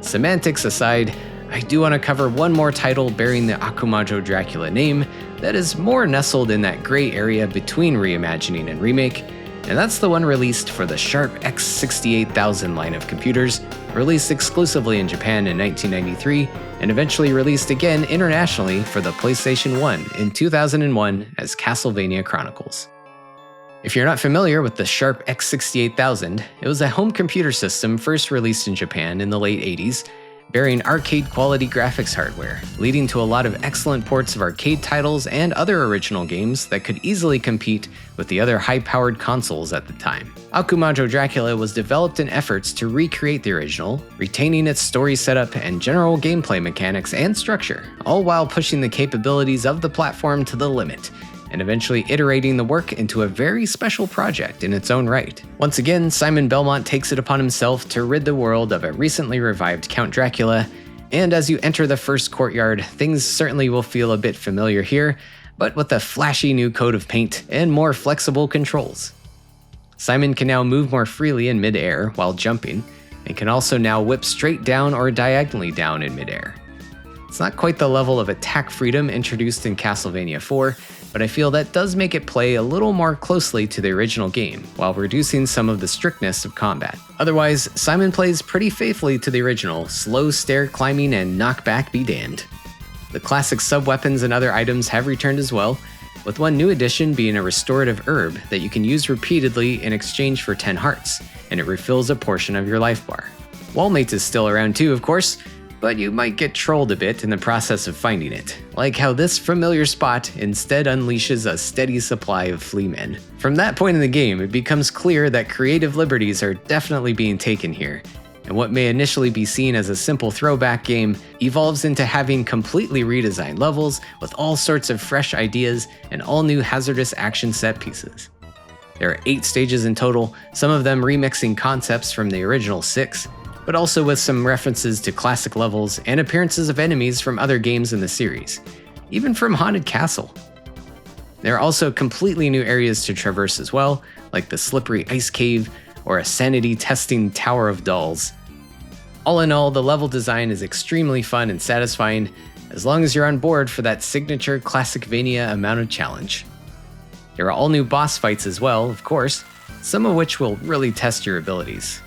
Semantics aside, I do want to cover one more title bearing the Akumajo Dracula name that is more nestled in that gray area between reimagining and remake, and that's the one released for the Sharp X68000 line of computers, released exclusively in Japan in 1993, and eventually released again internationally for the PlayStation 1 in 2001 as Castlevania Chronicles. If you're not familiar with the Sharp X68000, it was a home computer system first released in Japan in the late 80s, bearing arcade-quality graphics hardware, leading to a lot of excellent ports of arcade titles and other original games that could easily compete with the other high-powered consoles at the time. Akumajo Dracula was developed in efforts to recreate the original, retaining its story setup and general gameplay mechanics and structure, all while pushing the capabilities of the platform to the limit, and eventually iterating the work into a very special project in its own right. Once again, Simon Belmont takes it upon himself to rid the world of a recently revived Count Dracula, and as you enter the first courtyard, things certainly will feel a bit familiar here, but with a flashy new coat of paint and more flexible controls. Simon can now move more freely in mid-air while jumping, and can also now whip straight down or diagonally down in mid-air. It's not quite the level of attack freedom introduced in Castlevania 4, but I feel that does make it play a little more closely to the original game, while reducing some of the strictness of combat. Otherwise, Simon plays pretty faithfully to the original, slow stair climbing and knockback be damned. The classic sub-weapons and other items have returned as well, with one new addition being a restorative herb that you can use repeatedly in exchange for 10 hearts, and it refills a portion of your life bar. Wallmate is still around too, of course, but you might get trolled a bit in the process of finding it, like how this familiar spot instead unleashes a steady supply of fleamen. From that point in the game, it becomes clear that creative liberties are definitely being taken here, and what may initially be seen as a simple throwback game evolves into having completely redesigned levels with all sorts of fresh ideas and all new hazardous action set pieces. There are 8 stages in total, some of them remixing concepts from the original 6, but also with some references to classic levels and appearances of enemies from other games in the series, even from Haunted Castle. There are also completely new areas to traverse as well, like the slippery ice cave or a sanity testing Tower of Dolls. All in all, the level design is extremely fun and satisfying, as long as you're on board for that signature Classicvania amount of challenge. There are all new boss fights as well, of course, some of which will really test your abilities.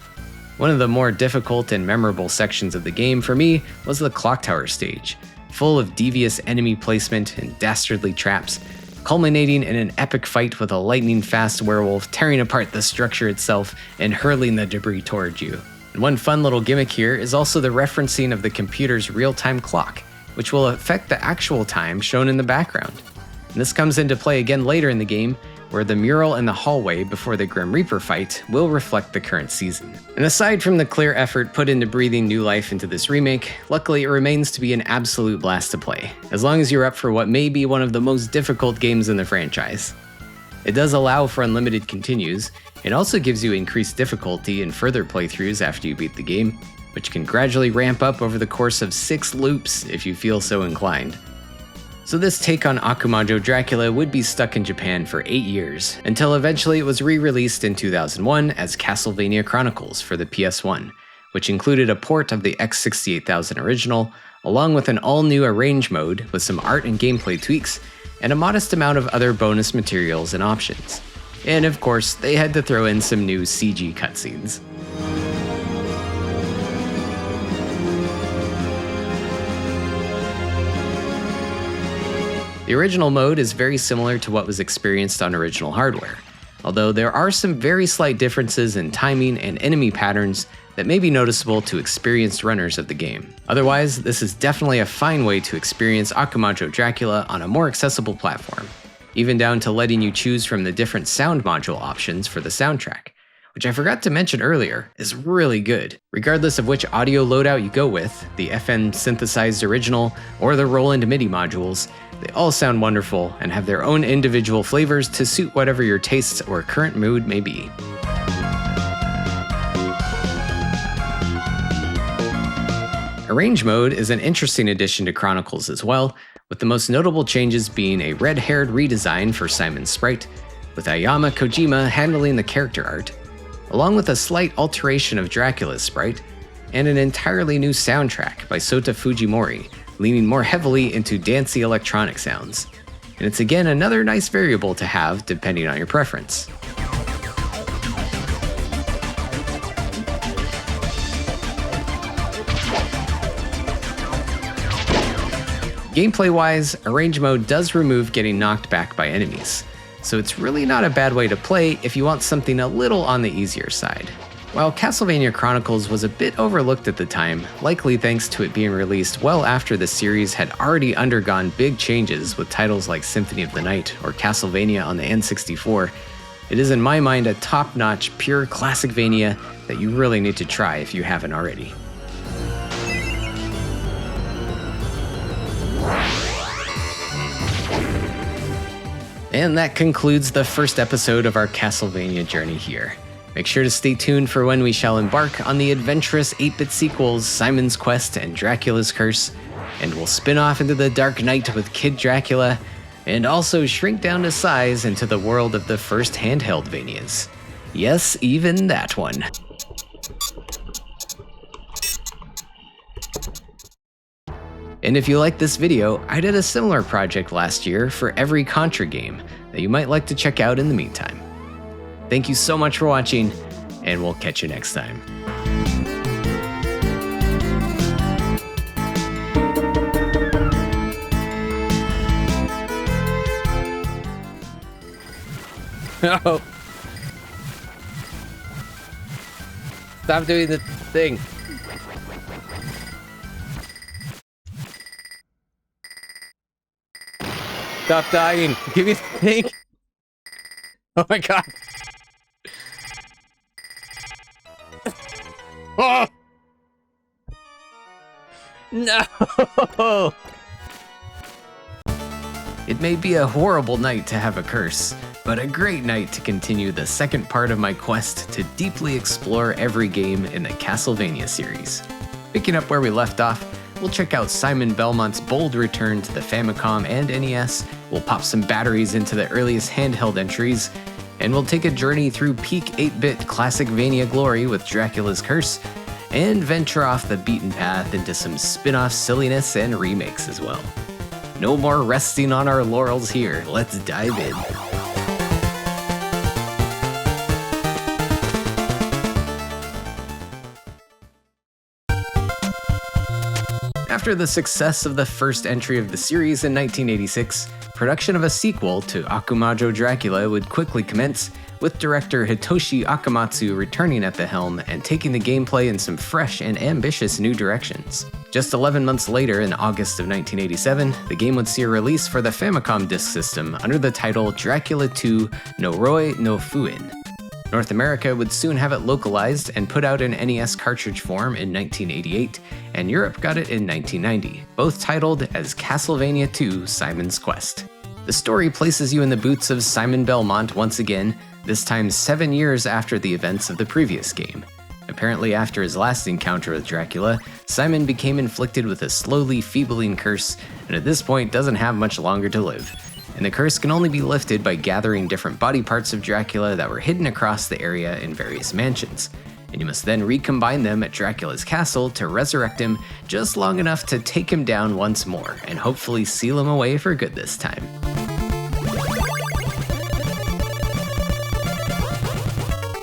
One of the more difficult and memorable sections of the game for me was the Clock Tower stage, full of devious enemy placement and dastardly traps, culminating in an epic fight with a lightning-fast werewolf tearing apart the structure itself and hurling the debris towards you. And one fun little gimmick here is also the referencing of the computer's real-time clock, which will affect the actual time shown in the background. And this comes into play again later in the game, where the mural in the hallway before the Grim Reaper fight will reflect the current season. And aside from the clear effort put into breathing new life into this remake, luckily it remains to be an absolute blast to play, as long as you're up for what may be one of the most difficult games in the franchise. It does allow for unlimited continues, and also gives you increased difficulty in further playthroughs after you beat the game, which can gradually ramp up over the course of 6 loops if you feel so inclined. So this take on Akumajo Dracula would be stuck in Japan for 8 years, until eventually it was re-released in 2001 as Castlevania Chronicles for the PS1, which included a port of the X68000 original, along with an all-new arrange mode with some art and gameplay tweaks, and a modest amount of other bonus materials and options. And of course, they had to throw in some new CG cutscenes. The original mode is very similar to what was experienced on original hardware, although there are some very slight differences in timing and enemy patterns that may be noticeable to experienced runners of the game. Otherwise, this is definitely a fine way to experience Akumajo Dracula on a more accessible platform, even down to letting you choose from the different sound module options for the soundtrack, which I forgot to mention earlier, is really good. Regardless of which audio loadout you go with, the FN synthesized original or the Roland MIDI modules, they all sound wonderful and have their own individual flavors to suit whatever your tastes or current mood may be. Arrange mode is an interesting addition to Chronicles as well, with the most notable changes being a red-haired redesign for Simon's sprite, with Ayama Kojima handling the character art, along with a slight alteration of Dracula's sprite, and an entirely new soundtrack by Sota Fujimori, leaning more heavily into dancey electronic sounds. And it's again another nice variable to have depending on your preference. Gameplay-wise, Arrange mode does remove getting knocked back by enemies, so it's really not a bad way to play if you want something a little on the easier side. While Castlevania Chronicles was a bit overlooked at the time, likely thanks to it being released well after the series had already undergone big changes with titles like Symphony of the Night or Castlevania on the N64, it is in my mind a top-notch, pure Classicvania that you really need to try if you haven't already. And that concludes the first episode of our Castlevania journey here. Make sure to stay tuned for when we shall embark on the adventurous 8-bit sequels Simon's Quest and Dracula's Curse, and we'll spin off into the Dark Knight with Kid Dracula, and also shrink down to size into the world of the first handheld Vanias. Yes, even that one. And if you like this video, I did a similar project last year for every Contra game that you might like to check out in the meantime. Thank you so much for watching, and we'll catch you next time. No! Stop doing the thing. Stop dying. Give me the thing. Oh my god. Oh! No! It may be a horrible night to have a curse, but a great night to continue the second part of my quest to deeply explore every game in the Castlevania series. Picking up where we left off, we'll check out Simon Belmont's bold return to the Famicom and NES, we'll pop some batteries into the earliest handheld entries, and we'll take a journey through peak 8-bit classic Vania glory with Dracula's Curse, and venture off the beaten path into some spin-off silliness and remakes as well. No more resting on our laurels here, let's dive in. After the success of the first entry of the series in 1986, production of a sequel to Akumajo Dracula would quickly commence, with director Hitoshi Akamatsu returning at the helm and taking the gameplay in some fresh and ambitious new directions. Just 11 months later, in August of 1987, the game would see a release for the Famicom disk system under the title Dracula 2 Noroi no Fuin. North America would soon have it localized and put out in NES cartridge form in 1988, and Europe got it in 1990, both titled as Castlevania 2 Simon's Quest. The story places you in the boots of Simon Belmont once again, this time 7 years after the events of the previous game. Apparently after his last encounter with Dracula, Simon became inflicted with a slowly feebling curse, and at this point doesn't have much longer to live. And the curse can only be lifted by gathering different body parts of Dracula that were hidden across the area in various mansions. And you must then recombine them at Dracula's castle to resurrect him just long enough to take him down once more, and hopefully seal him away for good this time.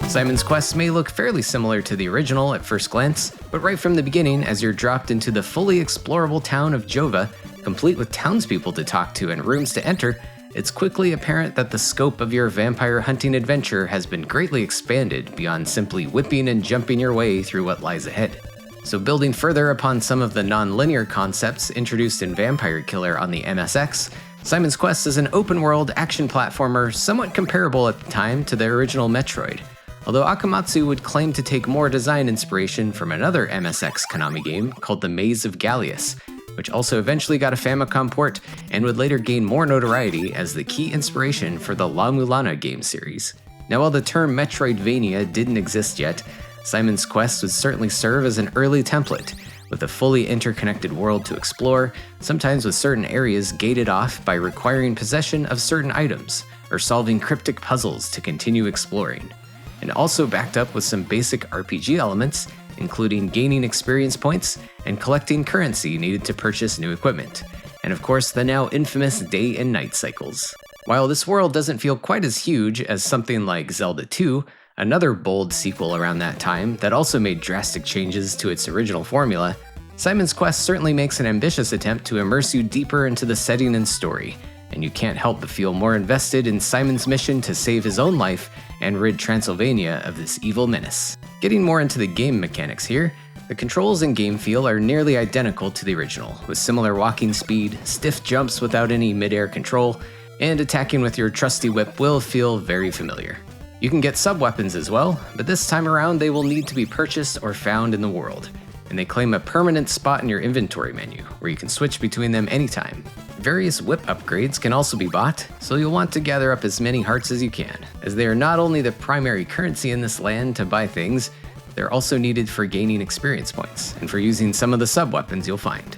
Simon's Quest may look fairly similar to the original at first glance, but right from the beginning, as you're dropped into the fully explorable town of Jova, complete with townspeople to talk to and rooms to enter, it's quickly apparent that the scope of your vampire hunting adventure has been greatly expanded beyond simply whipping and jumping your way through what lies ahead. So building further upon some of the non-linear concepts introduced in Vampire Killer on the MSX, Simon's Quest is an open-world action platformer somewhat comparable at the time to the original Metroid, although Akamatsu would claim to take more design inspiration from another MSX Konami game called The Maze of Gallius, which also eventually got a Famicom port and would later gain more notoriety as the key inspiration for the La Mulana game series. Now, while the term Metroidvania didn't exist yet, Simon's Quest would certainly serve as an early template, with a fully interconnected world to explore, sometimes with certain areas gated off by requiring possession of certain items, or solving cryptic puzzles to continue exploring. And also backed up with some basic RPG elements, including gaining experience points and collecting currency needed to purchase new equipment, and of course the now infamous day and night cycles. While this world doesn't feel quite as huge as something like Zelda 2, another bold sequel around that time that also made drastic changes to its original formula, Simon's Quest certainly makes an ambitious attempt to immerse you deeper into the setting and story, and you can't help but feel more invested in Simon's mission to save his own life and rid Transylvania of this evil menace. Getting more into the game mechanics here, the controls and game feel are nearly identical to the original, with similar walking speed, stiff jumps without any mid-air control, and attacking with your trusty whip will feel very familiar. You can get sub-weapons as well, but this time around they will need to be purchased or found in the world, and they claim a permanent spot in your inventory menu, where you can switch between them anytime. Various whip upgrades can also be bought, so you'll want to gather up as many hearts as you can, as they are not only the primary currency in this land to buy things, they're also needed for gaining experience points, and for using some of the sub-weapons you'll find.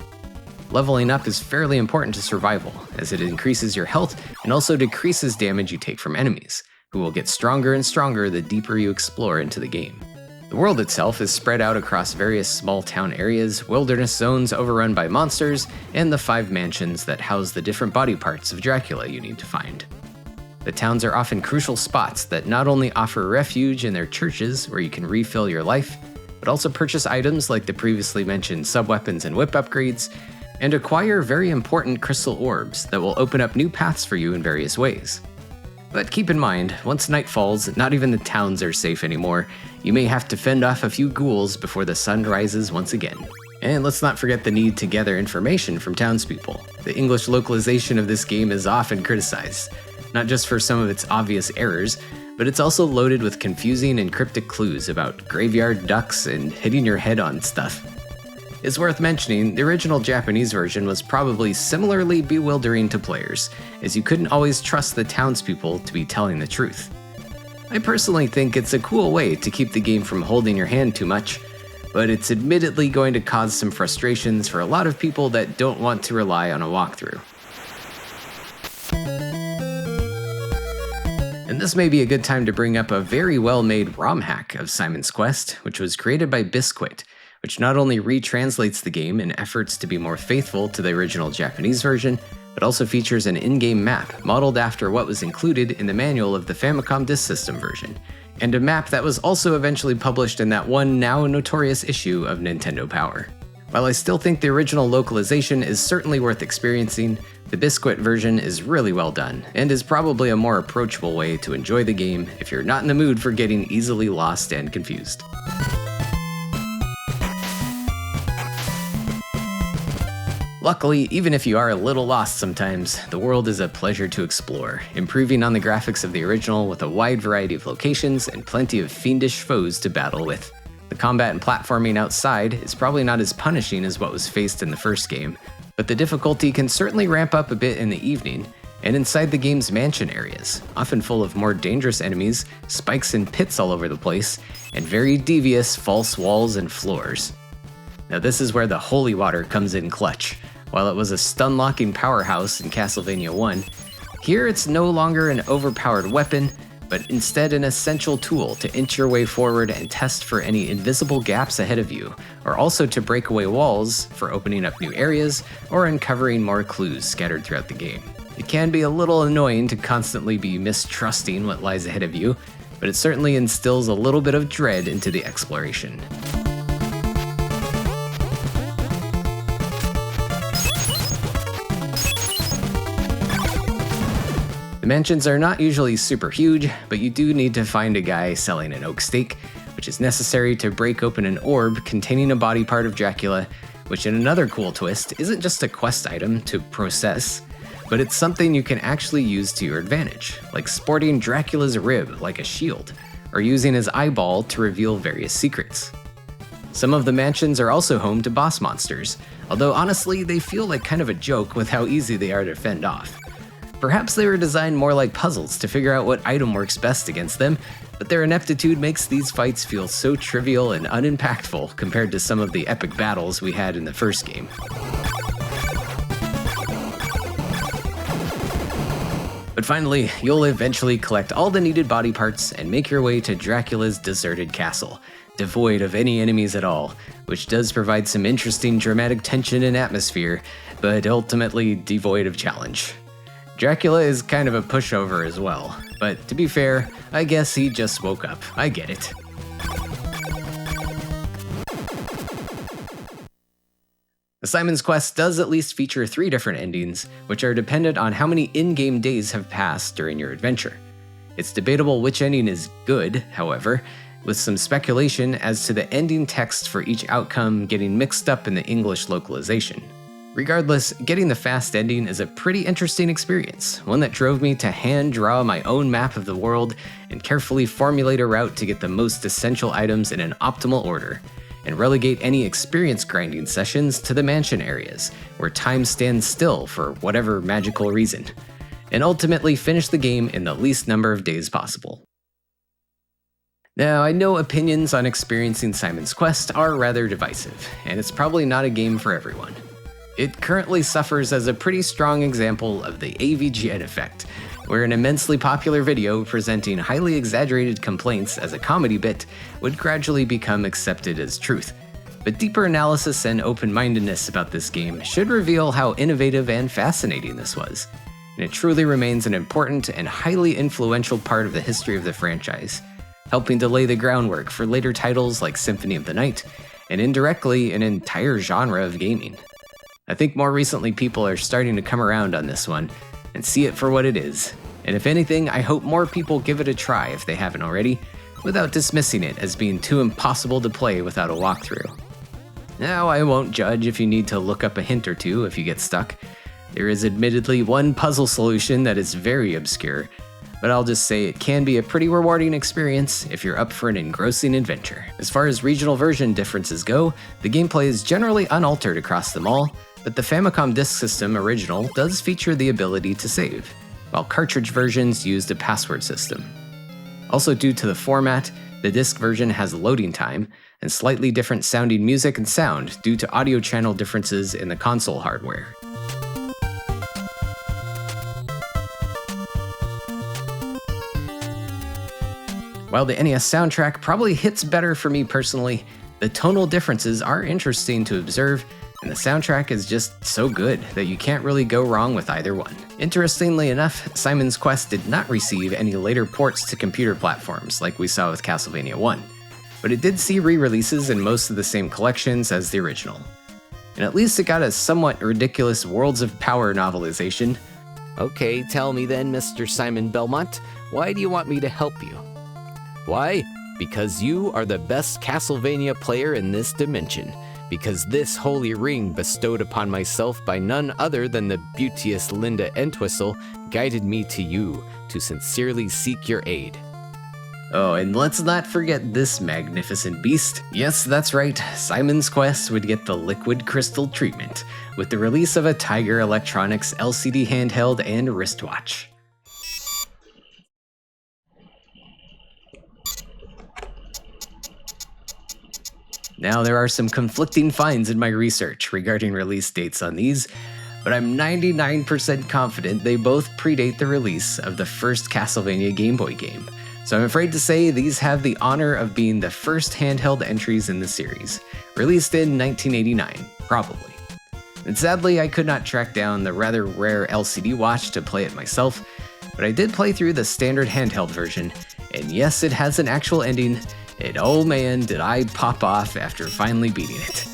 Leveling up is fairly important to survival, as it increases your health and also decreases damage you take from enemies, who will get stronger and stronger the deeper you explore into the game. The world itself is spread out across various small town areas, wilderness zones overrun by monsters, and the 5 mansions that house the different body parts of Dracula you need to find. The towns are often crucial spots that not only offer refuge in their churches where you can refill your life, but also purchase items like the previously mentioned sub-weapons and whip upgrades, and acquire very important crystal orbs that will open up new paths for you in various ways. But keep in mind, once night falls, not even the towns are safe anymore. You may have to fend off a few ghouls before the sun rises once again. And let's not forget the need to gather information from townspeople. The English localization of this game is often criticized, not just for some of its obvious errors, but it's also loaded with confusing and cryptic clues about graveyard ducks and hitting your head on stuff. It's worth mentioning, the original Japanese version was probably similarly bewildering to players, as you couldn't always trust the townspeople to be telling the truth. I personally think it's a cool way to keep the game from holding your hand too much, but it's admittedly going to cause some frustrations for a lot of people that don't want to rely on a walkthrough. And this may be a good time to bring up a very well-made ROM hack of Simon's Quest, which was created by Biscuit, which not only retranslates the game in efforts to be more faithful to the original Japanese version, but also features an in-game map modeled after what was included in the manual of the Famicom Disk System version, and a map that was also eventually published in that one now notorious issue of Nintendo Power. While I still think the original localization is certainly worth experiencing, the Biscuit version is really well done, and is probably a more approachable way to enjoy the game if you're not in the mood for getting easily lost and confused. Luckily, even if you are a little lost sometimes, the world is a pleasure to explore, improving on the graphics of the original with a wide variety of locations and plenty of fiendish foes to battle with. The combat and platforming outside is probably not as punishing as what was faced in the first game, but the difficulty can certainly ramp up a bit in the evening, and inside the game's mansion areas, often full of more dangerous enemies, spikes and pits all over the place, and very devious false walls and floors. Now this is where the holy water comes in clutch. While it was a stun-locking powerhouse in Castlevania 1, here it's no longer an overpowered weapon, but instead an essential tool to inch your way forward and test for any invisible gaps ahead of you, or also to break away walls for opening up new areas or uncovering more clues scattered throughout the game. It can be a little annoying to constantly be mistrusting what lies ahead of you, but it certainly instills a little bit of dread into the exploration. The mansions are not usually super huge, but you do need to find a guy selling an oak stake, which is necessary to break open an orb containing a body part of Dracula, which in another cool twist isn't just a quest item to process, but it's something you can actually use to your advantage, like sporting Dracula's rib like a shield, or using his eyeball to reveal various secrets. Some of the mansions are also home to boss monsters, although honestly they feel like kind of a joke with how easy they are to fend off. Perhaps they were designed more like puzzles to figure out what item works best against them, but their ineptitude makes these fights feel so trivial and unimpactful compared to some of the epic battles we had in the first game. But finally, you'll eventually collect all the needed body parts and make your way to Dracula's deserted castle, devoid of any enemies at all, which does provide some interesting dramatic tension and atmosphere, but ultimately devoid of challenge. Dracula is kind of a pushover as well, but to be fair, I guess he just woke up. I get it. The Simon's Quest does at least feature 3 different endings, which are dependent on how many in-game days have passed during your adventure. It's debatable which ending is good, however, with some speculation as to the ending text for each outcome getting mixed up in the English localization. Regardless, getting the fast ending is a pretty interesting experience, one that drove me to hand draw my own map of the world and carefully formulate a route to get the most essential items in an optimal order, and relegate any experience grinding sessions to the mansion areas, where time stands still for whatever magical reason, and ultimately finish the game in the least number of days possible. Now, I know opinions on experiencing Simon's Quest are rather divisive, and it's probably not a game for everyone. It currently suffers as a pretty strong example of the AVGN effect, where an immensely popular video presenting highly exaggerated complaints as a comedy bit would gradually become accepted as truth. But deeper analysis and open-mindedness about this game should reveal how innovative and fascinating this was, and it truly remains an important and highly influential part of the history of the franchise, helping to lay the groundwork for later titles like Symphony of the Night, and indirectly an entire genre of gaming. I think more recently people are starting to come around on this one and see it for what it is, and if anything, I hope more people give it a try if they haven't already, without dismissing it as being too impossible to play without a walkthrough. Now, I won't judge if you need to look up a hint or two if you get stuck. There is admittedly one puzzle solution that is very obscure, but I'll just say it can be a pretty rewarding experience if you're up for an engrossing adventure. As far as regional version differences go, the gameplay is generally unaltered across them all, but the Famicom Disk System original does feature the ability to save, while cartridge versions used a password system. Also, due to the format, the disc version has loading time and slightly different sounding music and sound due to audio channel differences in the console hardware. While the NES soundtrack probably hits better for me personally, the tonal differences are interesting to observe, and the soundtrack is just so good that you can't really go wrong with either one. Interestingly enough, Simon's Quest did not receive any later ports to computer platforms like we saw with Castlevania 1, but it did see re-releases in most of the same collections as the original. And at least it got a somewhat ridiculous Worlds of Power novelization. Okay, tell me then, Mr. Simon Belmont, why do you want me to help you? Why? Because you are the best Castlevania player in this dimension. Because this holy ring bestowed upon myself by none other than the beauteous Linda Entwistle guided me to you to sincerely seek your aid. Oh, and let's not forget this magnificent beast. Yes, that's right, Simon's Quest would get the liquid crystal treatment with the release of a Tiger Electronics LCD handheld and wristwatch. Now, there are some conflicting finds in my research regarding release dates on these, but I'm 99% confident they both predate the release of the first Castlevania Game Boy game. So I'm afraid to say these have the honor of being the first handheld entries in the series, released in 1989, probably. And sadly, I could not track down the rather rare LCD watch to play it myself, but I did play through the standard handheld version, and yes, it has an actual ending. And oh man, did I pop off after finally beating it.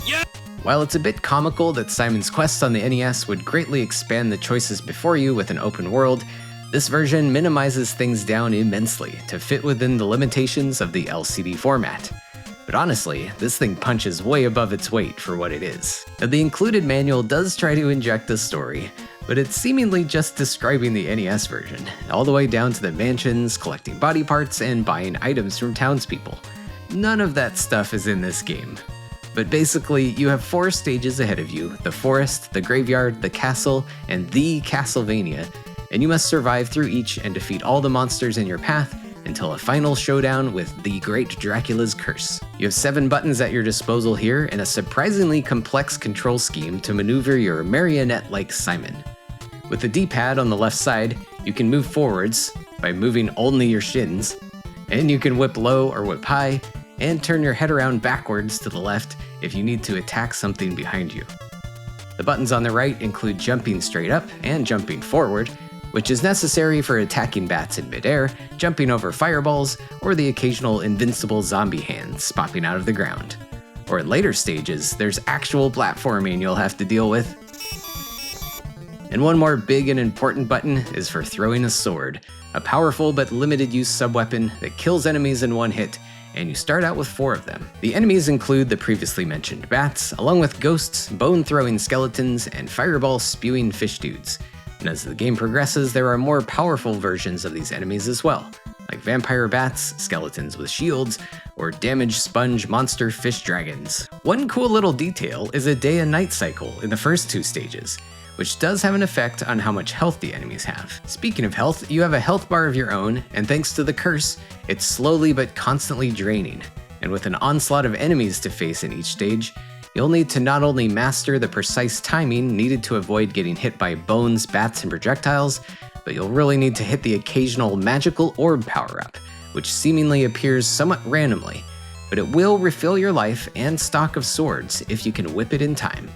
Yeah! While it's a bit comical that Simon's Quest on the NES would greatly expand the choices before you with an open world, this version minimizes things down immensely to fit within the limitations of the LCD format. But honestly, this thing punches way above its weight for what it is. Now, the included manual does try to inject a story, but it's seemingly just describing the NES version, all the way down to the mansions, collecting body parts, and buying items from townspeople. None of that stuff is in this game. But basically, you have 4 stages ahead of you: the forest, the graveyard, the castle, and the Castlevania, and you must survive through each and defeat all the monsters in your path until a final showdown with the Great Dracula's Curse. You have 7 buttons at your disposal here and a surprisingly complex control scheme to maneuver your marionette-like Simon. With the D-pad on the left side, you can move forwards by moving only your shins, and you can whip low or whip high, and turn your head around backwards to the left if you need to attack something behind you. The buttons on the right include jumping straight up and jumping forward, which is necessary for attacking bats in midair, jumping over fireballs, or the occasional invincible zombie hands popping out of the ground. Or in later stages, there's actual platforming you'll have to deal with. And one more big and important button is for throwing a sword, a powerful but limited use subweapon that kills enemies in one hit, and you start out with 4 of them. The enemies include the previously mentioned bats, along with ghosts, bone-throwing skeletons, and fireball-spewing fish dudes. And as the game progresses, there are more powerful versions of these enemies as well, like vampire bats, skeletons with shields, or damage sponge monster fish dragons. One cool little detail is a day and night cycle in the first 2 stages, which does have an effect on how much health the enemies have. Speaking of health, you have a health bar of your own, and thanks to the curse, it's slowly but constantly draining. And with an onslaught of enemies to face in each stage, you'll need to not only master the precise timing needed to avoid getting hit by bones, bats, and projectiles, but you'll really need to hit the occasional magical orb power-up, which seemingly appears somewhat randomly, but it will refill your life and stock of swords if you can whip it in time.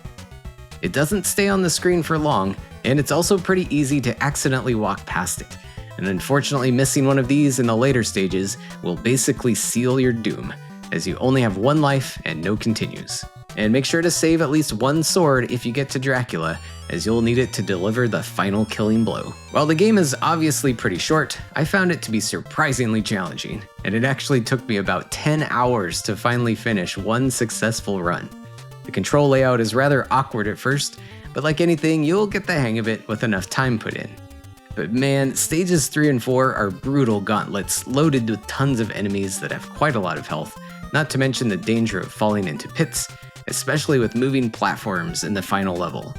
It doesn't stay on the screen for long, and it's also pretty easy to accidentally walk past it, and unfortunately missing one of these in the later stages will basically seal your doom, as you only have 1 life and no continues. And make sure to save at least 1 sword if you get to Dracula, as you'll need it to deliver the final killing blow. While the game is obviously pretty short, I found it to be surprisingly challenging, and it actually took me about 10 hours to finally finish 1 successful run. The control layout is rather awkward at first, but like anything, you'll get the hang of it with enough time put in. But man, stages 3 and 4 are brutal gauntlets loaded with tons of enemies that have quite a lot of health, not to mention the danger of falling into pits, especially with moving platforms in the final level.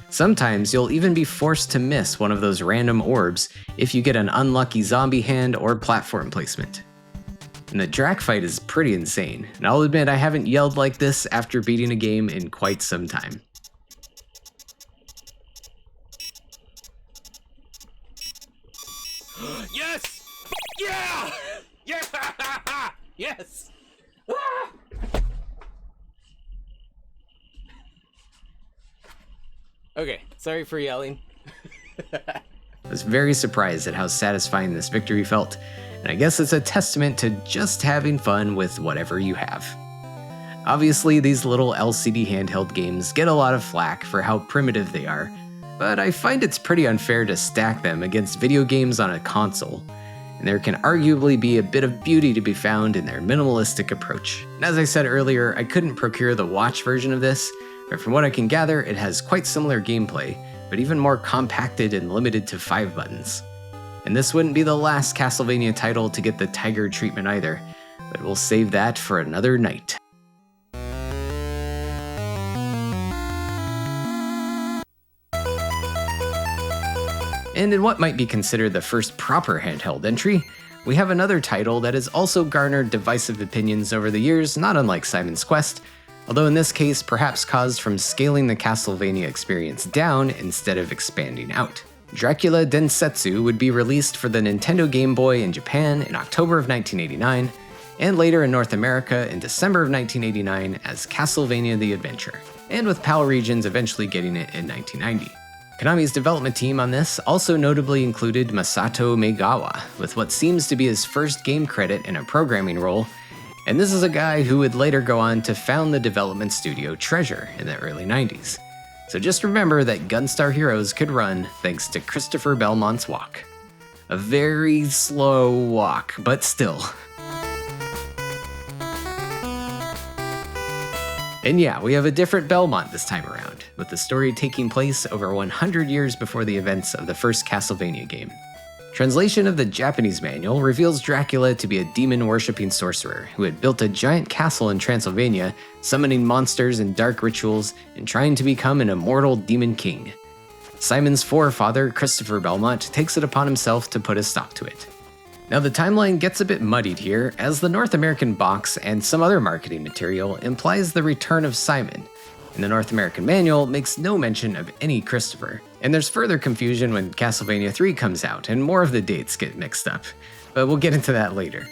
Sometimes you'll even be forced to miss one of those random orbs if you get an unlucky zombie hand or platform placement. And the Drac fight is pretty insane, and I'll admit I haven't yelled like this after beating a game in quite some time. Yes! Yeah! Yeah! Yes! Okay, sorry for yelling. I was very surprised at how satisfying this victory felt, and I guess it's a testament to just having fun with whatever you have. Obviously, these little LCD handheld games get a lot of flack for how primitive they are, but I find it's pretty unfair to stack them against video games on a console, and there can arguably be a bit of beauty to be found in their minimalistic approach. And as I said earlier, I couldn't procure the watch version of this, but from what I can gather, it has quite similar gameplay, but even more compacted and limited to 5 buttons. And this wouldn't be the last Castlevania title to get the Tiger treatment either, but we'll save that for another night. And in what might be considered the first proper handheld entry, we have another title that has also garnered divisive opinions over the years, not unlike Simon's Quest, although in this case perhaps caused from scaling the Castlevania experience down instead of expanding out. Dracula Densetsu would be released for the Nintendo Game Boy in Japan in October of 1989, and later in North America in December of 1989 as Castlevania the Adventure, and with PAL regions eventually getting it in 1990. Konami's development team on this also notably included Masato Maegawa, with what seems to be his first game credit in a programming role, and this is a guy who would later go on to found the development studio Treasure in the early 90s. So just remember that Gunstar Heroes could run thanks to Christopher Belmont's walk. A very slow walk, but still. And yeah, we have a different Belmont this time around, with the story taking place over 100 years before the events of the first Castlevania game. Translation of the Japanese manual reveals Dracula to be a demon-worshipping sorcerer who had built a giant castle in Transylvania, summoning monsters and dark rituals, and trying to become an immortal demon king. Simon's forefather, Christopher Belmont, takes it upon himself to put a stop to it. Now the timeline gets a bit muddied here, as the North American box and some other marketing material implies the return of Simon, and the North American manual makes no mention of any Christopher. And there's further confusion when Castlevania 3 comes out, and more of the dates get mixed up, but we'll get into that later.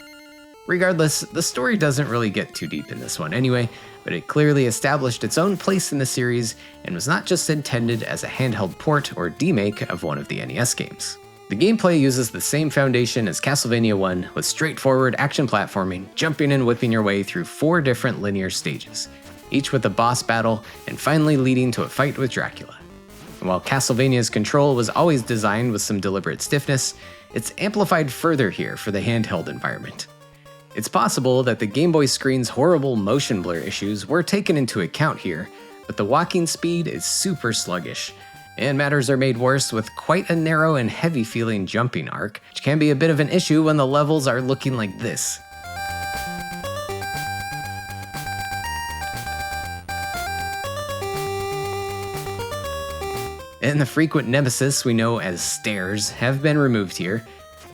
Regardless, the story doesn't really get too deep in this one anyway, but it clearly established its own place in the series and was not just intended as a handheld port or demake of one of the NES games. The gameplay uses the same foundation as Castlevania 1 with straightforward action platforming, jumping and whipping your way through 4 different linear stages, each with a boss battle and finally leading to a fight with Dracula. And while Castlevania's control was always designed with some deliberate stiffness, it's amplified further here for the handheld environment. It's possible that the Game Boy screen's horrible motion blur issues were taken into account here, but the walking speed is super sluggish, and matters are made worse with quite a narrow and heavy-feeling jumping arc, which can be a bit of an issue when the levels are looking like this. And the frequent nemesis we know as stairs have been removed here,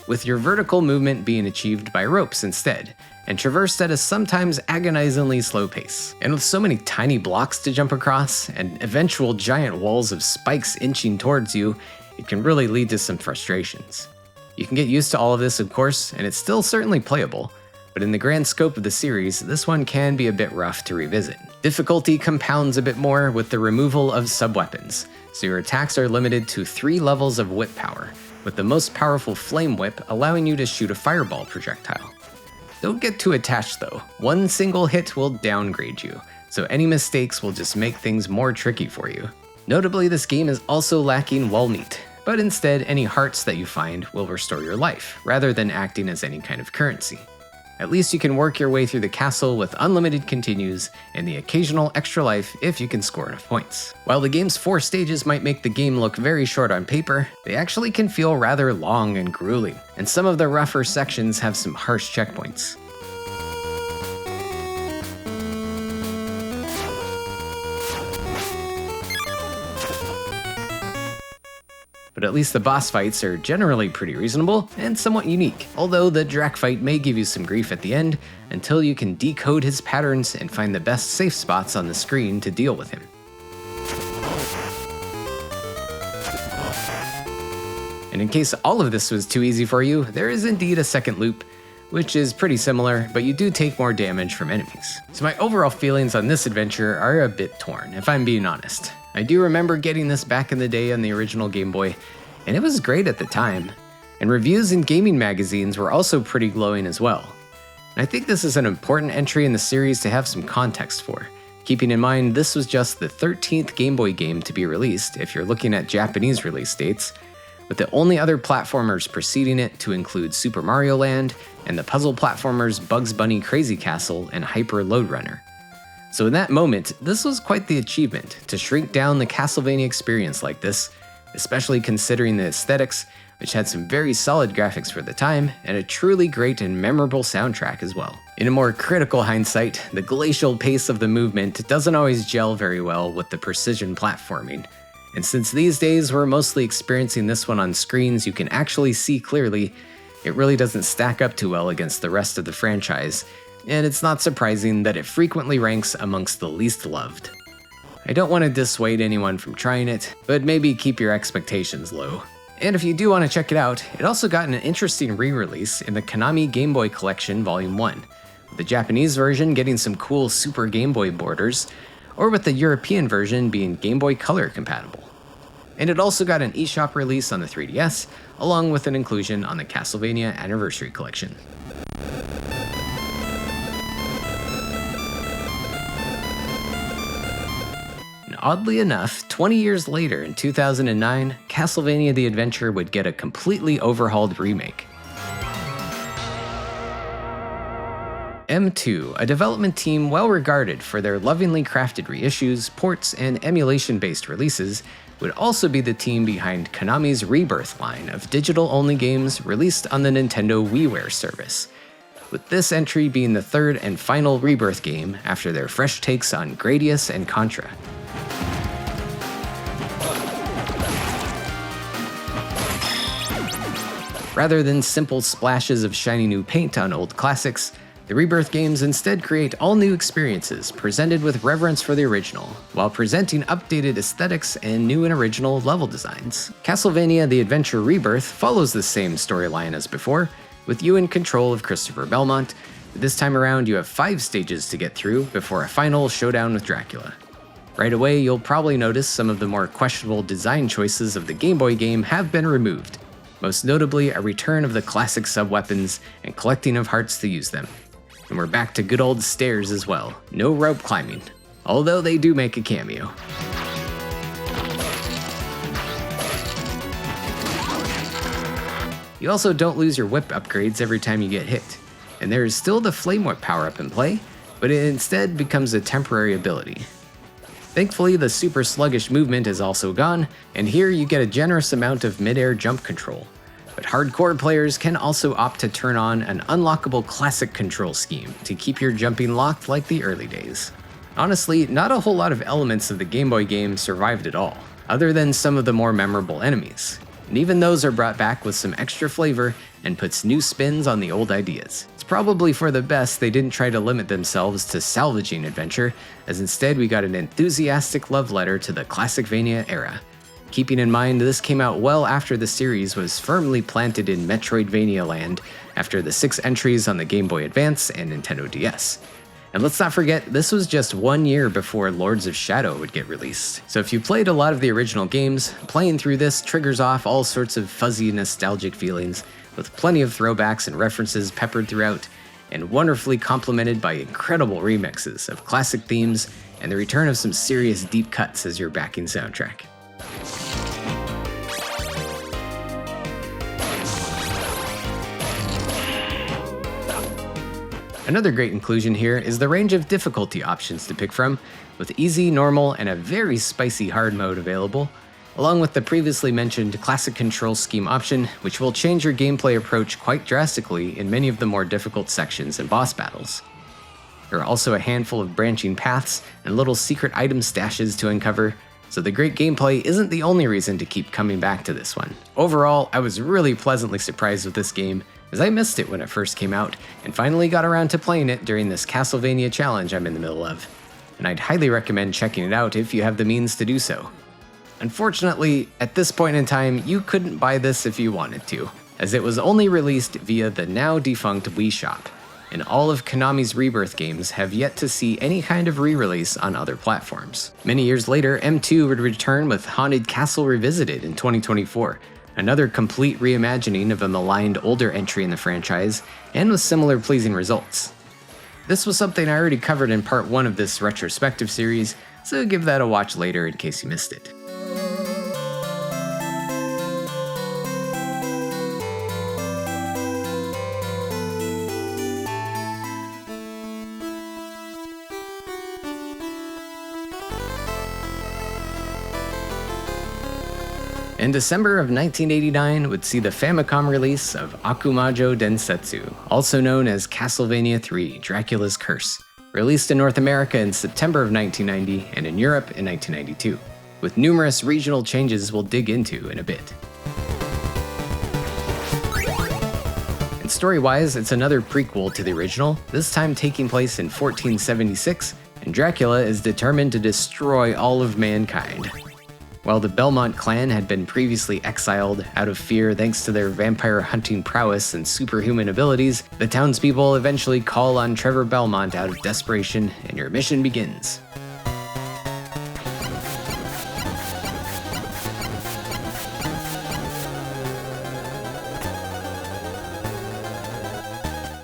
with your vertical movement being achieved by ropes instead, and traversed at a sometimes agonizingly slow pace. And with so many tiny blocks to jump across, and eventual giant walls of spikes inching towards you, it can really lead to some frustrations. You can get used to all of this, of course, and it's still certainly playable, but in the grand scope of the series, this one can be a bit rough to revisit. Difficulty compounds a bit more with the removal of sub-weapons, so your attacks are limited to 3 levels of whip power, with the most powerful Flame Whip allowing you to shoot a fireball projectile. Don't get too attached though, one single hit will downgrade you, so any mistakes will just make things more tricky for you. Notably, this game is also lacking wall meat, but instead any hearts that you find will restore your life, rather than acting as any kind of currency. At least you can work your way through the castle with unlimited continues and the occasional extra life if you can score enough points. While the game's 4 stages might make the game look very short on paper, they actually can feel rather long and grueling, and some of the rougher sections have some harsh checkpoints. But at least the boss fights are generally pretty reasonable and somewhat unique, although the Drac fight may give you some grief at the end until you can decode his patterns and find the best safe spots on the screen to deal with him. And in case all of this was too easy for you, there is indeed a second loop, which is pretty similar, but you do take more damage from enemies. So my overall feelings on this adventure are a bit torn, if I'm being honest. I do remember getting this back in the day on the original Game Boy, and it was great at the time. And reviews in gaming magazines were also pretty glowing as well. And I think this is an important entry in the series to have some context for, keeping in mind this was just the 13th Game Boy game to be released if you're looking at Japanese release dates, with the only other platformers preceding it to include Super Mario Land and the puzzle platformers Bugs Bunny Crazy Castle and Hyper Load Runner. So in that moment, this was quite the achievement to shrink down the Castlevania experience like this, especially considering the aesthetics, which had some very solid graphics for the time and a truly great and memorable soundtrack as well. In a more critical hindsight, the glacial pace of the movement doesn't always gel very well with the precision platforming. And since these days we're mostly experiencing this one on screens you can actually see clearly, it really doesn't stack up too well against the rest of the franchise, and it's not surprising that it frequently ranks amongst the least loved. I don't want to dissuade anyone from trying it, but maybe keep your expectations low. And if you do want to check it out, it also got an interesting re-release in the Konami Game Boy Collection Volume 1, with the Japanese version getting some cool Super Game Boy borders, or with the European version being Game Boy Color compatible. And it also got an eShop release on the 3DS, along with an inclusion on the Castlevania Anniversary Collection. Oddly enough, 20 years later in 2009, Castlevania The Adventure would get a completely overhauled remake. M2, a development team well regarded for their lovingly crafted reissues, ports, and emulation-based releases, would also be the team behind Konami's Rebirth line of digital-only games released on the Nintendo WiiWare service, with this entry being the third and final Rebirth game after their fresh takes on Gradius and Contra. Rather than simple splashes of shiny new paint on old classics, the Rebirth games instead create all new experiences presented with reverence for the original, while presenting updated aesthetics and new and original level designs. Castlevania The Adventure Rebirth follows the same storyline as before, with you in control of Christopher Belmont. This time around you have 5 stages to get through before a final showdown with Dracula. Right away you'll probably notice some of the more questionable design choices of the Game Boy game have been removed, most notably a return of the classic sub-weapons and collecting of hearts to use them. And we're back to good old stairs as well, no rope climbing, although they do make a cameo. You also don't lose your whip upgrades every time you get hit, and there is still the Flame Whip power-up in play, but it instead becomes a temporary ability. Thankfully, the super sluggish movement is also gone, and here you get a generous amount of mid-air jump control. But hardcore players can also opt to turn on an unlockable classic control scheme to keep your jumping locked like the early days. Honestly, not a whole lot of elements of the Game Boy game survived at all, other than some of the more memorable enemies. And even those are brought back with some extra flavor and puts new spins on the old ideas. It's probably for the best they didn't try to limit themselves to salvaging adventure, as instead we got an enthusiastic love letter to the Classicvania era. Keeping in mind this came out well after the series was firmly planted in Metroidvania land after the 6 entries on the Game Boy Advance and Nintendo DS. And let's not forget, this was just 1 year before Lords of Shadow would get released. So if you played a lot of the original games, playing through this triggers off all sorts of fuzzy nostalgic feelings, with plenty of throwbacks and references peppered throughout, and wonderfully complemented by incredible remixes of classic themes and the return of some serious deep cuts as your backing soundtrack. Another great inclusion here is the range of difficulty options to pick from, with easy, normal, and a very spicy hard mode available, along with the previously mentioned classic control scheme option, which will change your gameplay approach quite drastically in many of the more difficult sections and boss battles. There are also a handful of branching paths and little secret item stashes to uncover, so the great gameplay isn't the only reason to keep coming back to this one. Overall, I was really pleasantly surprised with this game, as I missed it when it first came out, and finally got around to playing it during this Castlevania challenge I'm in the middle of. And I'd highly recommend checking it out if you have the means to do so. Unfortunately, at this point in time, you couldn't buy this if you wanted to, as it was only released via the now defunct Wii Shop, and all of Konami's Rebirth games have yet to see any kind of re-release on other platforms. Many years later, M2 would return with Haunted Castle Revisited in 2024, another complete reimagining of a maligned older entry in the franchise, and with similar pleasing results. This was something I already covered in part 1 of this retrospective series, so give that a watch later in case you missed it. In December of 1989 would see the Famicom release of Akumajo Densetsu, also known as Castlevania III: Dracula's Curse, released in North America in September of 1990 and in Europe in 1992, with numerous regional changes we'll dig into in a bit. And story-wise, it's another prequel to the original, this time taking place in 1476, and Dracula is determined to destroy all of mankind. While the Belmont clan had been previously exiled out of fear thanks to their vampire hunting prowess and superhuman abilities, the townspeople eventually call on Trevor Belmont out of desperation, and your mission begins.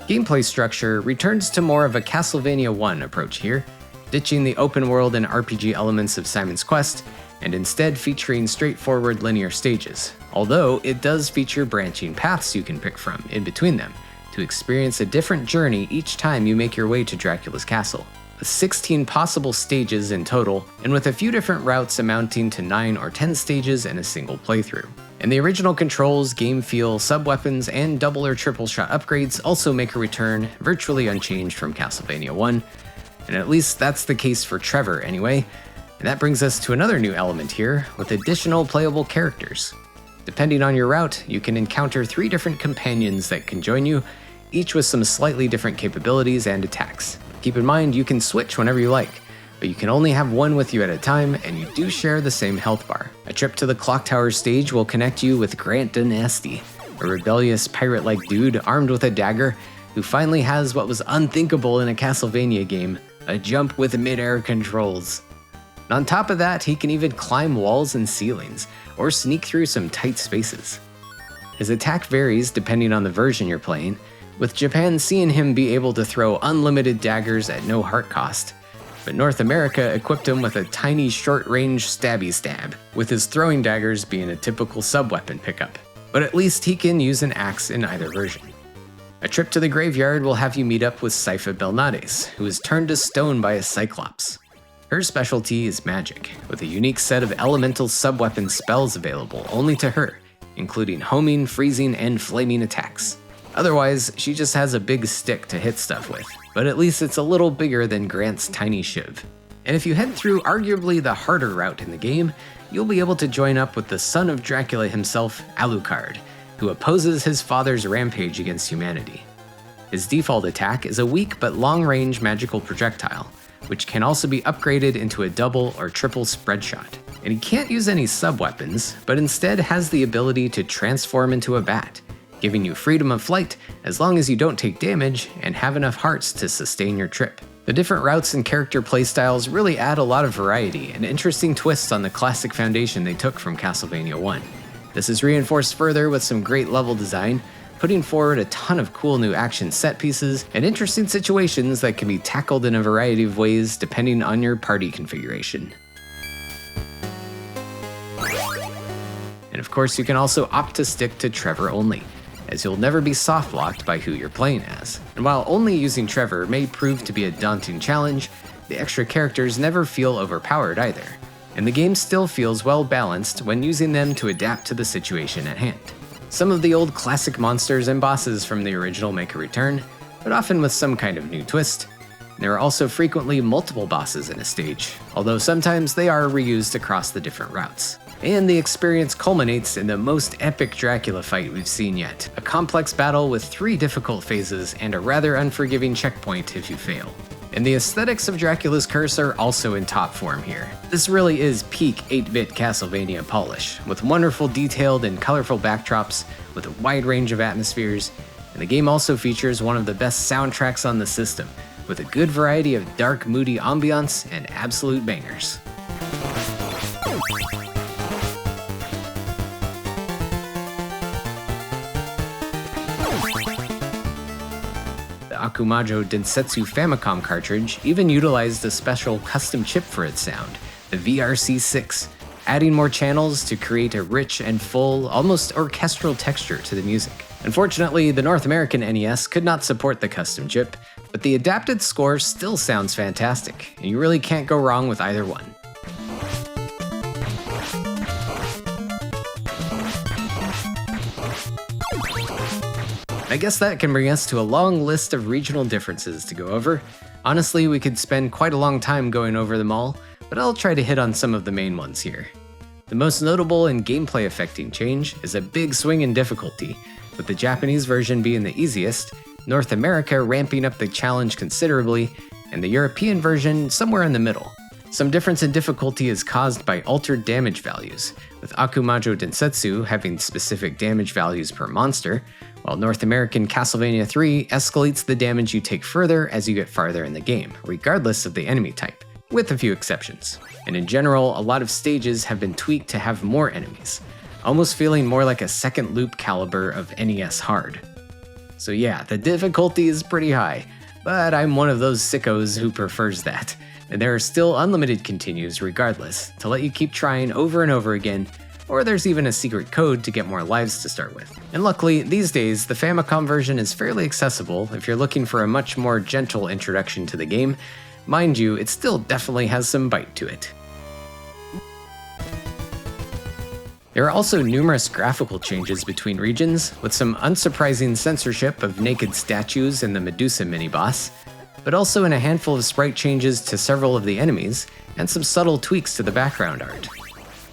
Gameplay structure returns to more of a Castlevania 1 approach here, ditching the open world and RPG elements of Simon's Quest, and instead featuring straightforward linear stages, although it does feature branching paths you can pick from in between them to experience a different journey each time you make your way to Dracula's castle. With 16 possible stages in total, and with a few different routes amounting to 9 or 10 stages in a single playthrough. And the original controls, game feel, sub-weapons, and double or triple shot upgrades also make a return virtually unchanged from Castlevania 1, and at least that's the case for Trevor anyway. And that brings us to another new element here, with additional playable characters. Depending on your route, you can encounter 3 different companions that can join you, each with some slightly different capabilities and attacks. Keep in mind, you can switch whenever you like, but you can only have one with you at a time, and you do share the same health bar. A trip to the Clock Tower stage will connect you with Grant Dynasty, a rebellious pirate-like dude armed with a dagger, who finally has what was unthinkable in a Castlevania game, a jump with mid-air controls. On top of that, he can even climb walls and ceilings, or sneak through some tight spaces. His attack varies depending on the version you're playing, with Japan seeing him be able to throw unlimited daggers at no heart cost, but North America equipped him with a tiny short-range stabby stab, with his throwing daggers being a typical sub-weapon pickup. But at least he can use an axe in either version. A trip to the graveyard will have you meet up with Sypha Belnades, who is turned to stone by a cyclops. Her specialty is magic, with a unique set of elemental sub-weapon spells available only to her, including homing, freezing, and flaming attacks. Otherwise, she just has a big stick to hit stuff with, but at least it's a little bigger than Grant's tiny shiv. And if you head through arguably the harder route in the game, you'll be able to join up with the son of Dracula himself, Alucard, who opposes his father's rampage against humanity. His default attack is a weak but long-range magical projectile, which can also be upgraded into a double or triple spread shot. And he can't use any sub-weapons, but instead has the ability to transform into a bat, giving you freedom of flight as long as you don't take damage and have enough hearts to sustain your trip. The different routes and character playstyles really add a lot of variety and interesting twists on the classic foundation they took from Castlevania 1. This is reinforced further with some great level design, putting forward a ton of cool new action set pieces and interesting situations that can be tackled in a variety of ways depending on your party configuration. And of course, you can also opt to stick to Trevor only, as you'll never be soft-locked by who you're playing as. And while only using Trevor may prove to be a daunting challenge, the extra characters never feel overpowered either, and the game still feels well balanced when using them to adapt to the situation at hand. Some of the old classic monsters and bosses from the original make a return, but often with some kind of new twist. There are also frequently multiple bosses in a stage, although sometimes they are reused across the different routes. And the experience culminates in the most epic Dracula fight we've seen yet, a complex battle with 3 difficult phases and a rather unforgiving checkpoint if you fail. And the aesthetics of Dracula's Curse are also in top form here. This really is peak 8-bit Castlevania polish, with wonderful detailed and colorful backdrops with a wide range of atmospheres, and the game also features one of the best soundtracks on the system, with a good variety of dark, moody ambiance and absolute bangers. The Akumajo Densetsu Famicom cartridge even utilized a special custom chip for its sound, the VRC6, adding more channels to create a rich and full, almost orchestral texture to the music. Unfortunately, the North American NES could not support the custom chip, but the adapted score still sounds fantastic, and you really can't go wrong with either one. I guess that can bring us to a long list of regional differences to go over. Honestly, we could spend quite a long time going over them all, but I'll try to hit on some of the main ones here. The most notable and gameplay affecting change is a big swing in difficulty, with the Japanese version being the easiest, North America ramping up the challenge considerably, and the European version somewhere in the middle. Some difference in difficulty is caused by altered damage values, with Akumajo Densetsu having specific damage values per monster, while North American Castlevania 3 escalates the damage you take further as you get farther in the game, regardless of the enemy type, with a few exceptions. And in general, a lot of stages have been tweaked to have more enemies, almost feeling more like a second loop caliber of NES Hard. So yeah, the difficulty is pretty high, but I'm one of those sickos who prefers that, and there are still unlimited continues regardless, to let you keep trying over and over again, or there's even a secret code to get more lives to start with. And luckily, these days, the Famicom version is fairly accessible if you're looking for a much more gentle introduction to the game. Mind you, it still definitely has some bite to it. There are also numerous graphical changes between regions, with some unsurprising censorship of naked statues in the Medusa mini-boss, but also in a handful of sprite changes to several of the enemies, and some subtle tweaks to the background art.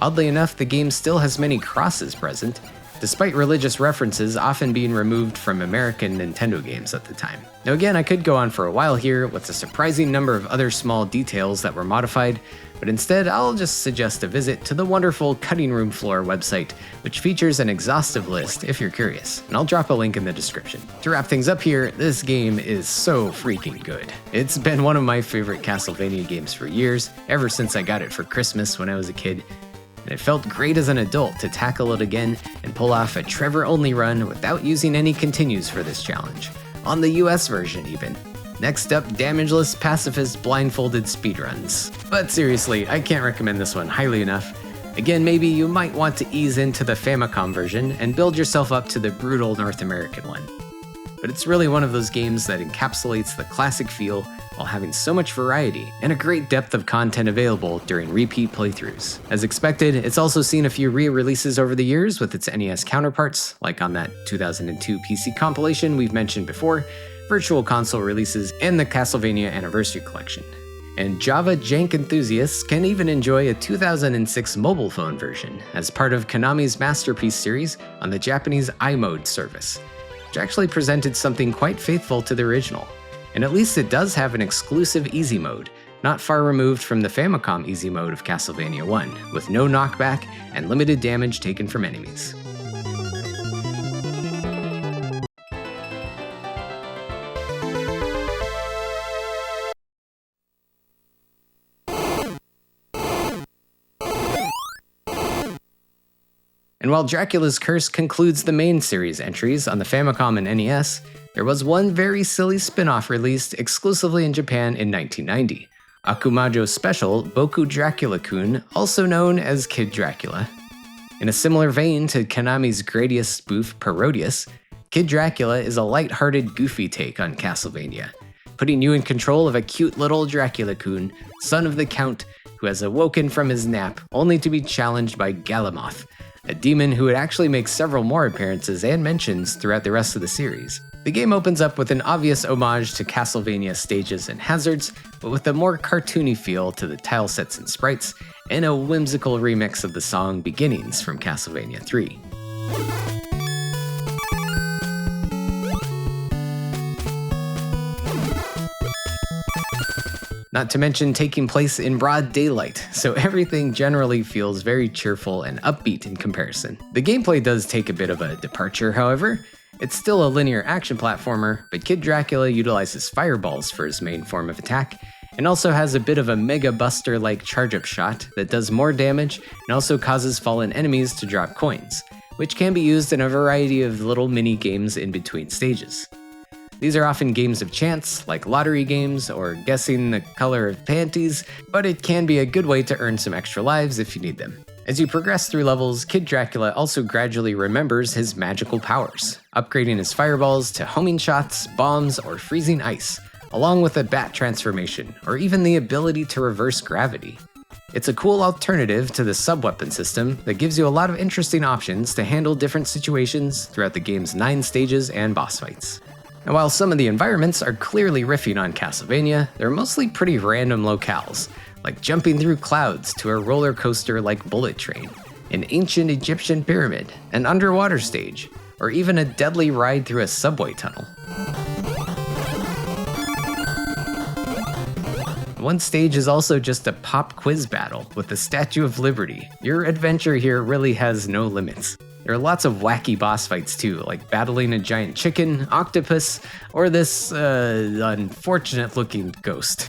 Oddly enough, the game still has many crosses present, despite religious references often being removed from American Nintendo games at the time. Now again, I could go on for a while here with a surprising number of other small details that were modified, but instead I'll just suggest a visit to the wonderful Cutting Room Floor website, which features an exhaustive list if you're curious, and I'll drop a link in the description. To wrap things up here, this game is so freaking good. It's been one of my favorite Castlevania games for years, ever since I got it for Christmas when I was a kid. And it felt great as an adult to tackle it again and pull off a Trevor-only run without using any continues for this challenge, on the US version even. Next up, damageless pacifist blindfolded speedruns. But seriously, I can't recommend this one highly enough. Again, maybe you might want to ease into the Famicom version and build yourself up to the brutal North American one. But it's really one of those games that encapsulates the classic feel while having so much variety and a great depth of content available during repeat playthroughs. As expected, it's also seen a few re-releases over the years with its NES counterparts, like on that 2002 PC compilation we've mentioned before, virtual console releases, and the Castlevania Anniversary Collection. And Java jank enthusiasts can even enjoy a 2006 mobile phone version as part of Konami's Masterpiece series on the Japanese iMode service, which actually presented something quite faithful to the original. And at least it does have an exclusive easy mode, not far removed from the Famicom easy mode of Castlevania 1, with no knockback and limited damage taken from enemies. And while Dracula's Curse concludes the main series entries on the Famicom and NES, there was one very silly spin-off released exclusively in Japan in 1990, Akumajo's special Boku Dracula-kun, also known as Kid Dracula. In a similar vein to Konami's Gradius spoof Parodius, Kid Dracula is a light-hearted, goofy take on Castlevania, putting you in control of a cute little Dracula-kun, son of the Count, who has awoken from his nap only to be challenged by Galamoth, a demon who would actually make several more appearances and mentions throughout the rest of the series. The game opens up with an obvious homage to Castlevania stages and hazards, but with a more cartoony feel to the tile sets and sprites, and a whimsical remix of the song Beginnings from Castlevania 3. Not to mention taking place in broad daylight, so everything generally feels very cheerful and upbeat in comparison. The gameplay does take a bit of a departure, however. It's still a linear action platformer, but Kid Dracula utilizes fireballs for his main form of attack, and also has a bit of a Mega Buster-like charge-up shot that does more damage and also causes fallen enemies to drop coins, which can be used in a variety of little mini-games in between stages. These are often games of chance, like lottery games or guessing the color of panties, but it can be a good way to earn some extra lives if you need them. As you progress through levels, Kid Dracula also gradually remembers his magical powers, upgrading his fireballs to homing shots, bombs, or freezing ice, along with a bat transformation, or even the ability to reverse gravity. It's a cool alternative to the sub-weapon system that gives you a lot of interesting options to handle different situations throughout the game's 9 stages and boss fights. And while some of the environments are clearly riffing on Castlevania, they're mostly pretty random locales, like jumping through clouds to a roller coaster like Bullet Train, an ancient Egyptian pyramid, an underwater stage, or even a deadly ride through a subway tunnel. One stage is also just a pop quiz battle with the Statue of Liberty. Your adventure here really has no limits. There are lots of wacky boss fights too, like battling a giant chicken, octopus, or this unfortunate looking ghost.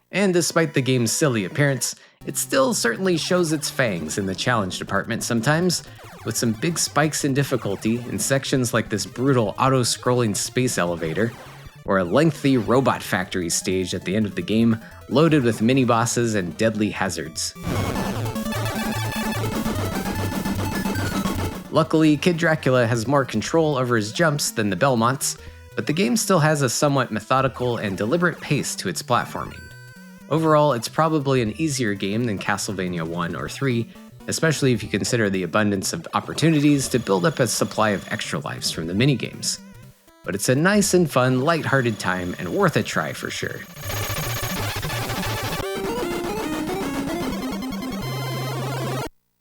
And despite the game's silly appearance, it still certainly shows its fangs in the challenge department sometimes, with some big spikes in difficulty in sections like this brutal auto-scrolling space elevator, or a lengthy robot factory stage at the end of the game, loaded with mini-bosses and deadly hazards. Luckily, Kid Dracula has more control over his jumps than the Belmonts, but the game still has a somewhat methodical and deliberate pace to its platforming. Overall, it's probably an easier game than Castlevania 1 or 3, especially if you consider the abundance of opportunities to build up a supply of extra lives from the minigames. But it's a nice and fun, light-hearted time and worth a try for sure.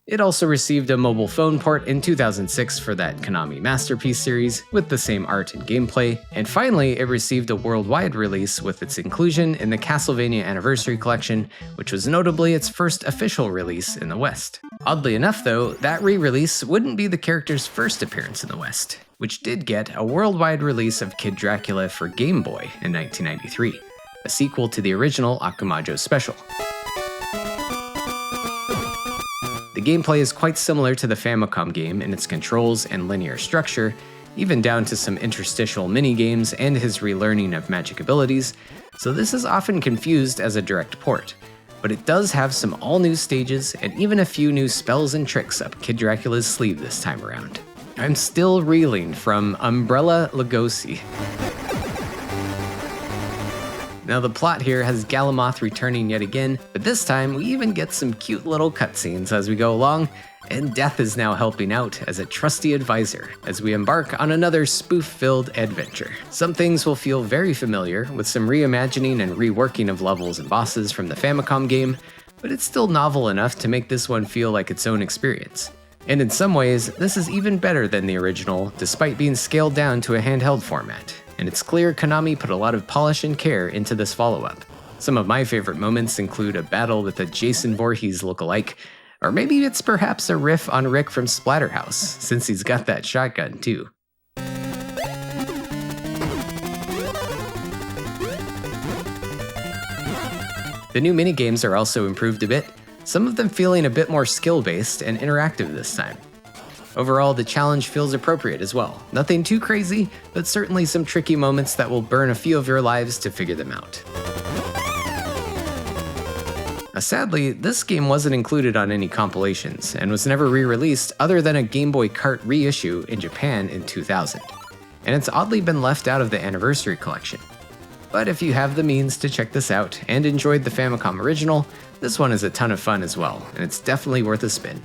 It also received a mobile phone port in 2006 for that Konami Masterpiece series with the same art and gameplay, and finally it received a worldwide release with its inclusion in the Castlevania Anniversary Collection, which was notably its first official release in the West. Oddly enough though, that re-release wouldn't be the character's first appearance in the West, which did get a worldwide release of Kid Dracula for Game Boy in 1993, a sequel to the original Akumajo Special. The gameplay is quite similar to the Famicom game in its controls and linear structure, even down to some interstitial minigames and his relearning of magic abilities, so this is often confused as a direct port. But it does have some all-new stages and even a few new spells and tricks up Kid Dracula's sleeve this time around. I'm still reeling from Umbrella Lugosi. Now the plot here has Galamoth returning yet again, but this time we even get some cute little cutscenes as we go along, and Death is now helping out as a trusty advisor as we embark on another spoof-filled adventure. Some things will feel very familiar, with some reimagining and reworking of levels and bosses from the Famicom game, but it's still novel enough to make this one feel like its own experience. And in some ways, this is even better than the original, despite being scaled down to a handheld format. And it's clear Konami put a lot of polish and care into this follow-up. Some of my favorite moments include a battle with a Jason Voorhees lookalike, or maybe it's perhaps a riff on Rick from Splatterhouse, since he's got that shotgun too. The new minigames are also improved a bit, some of them feeling a bit more skill-based and interactive this time. Overall, the challenge feels appropriate as well. Nothing too crazy, but certainly some tricky moments that will burn a few of your lives to figure them out. Sadly, this game wasn't included on any compilations and was never re-released other than a Game Boy Cart reissue in Japan in 2000. And it's oddly been left out of the Anniversary Collection. But if you have the means to check this out and enjoyed the Famicom original, this one is a ton of fun as well, and it's definitely worth a spin.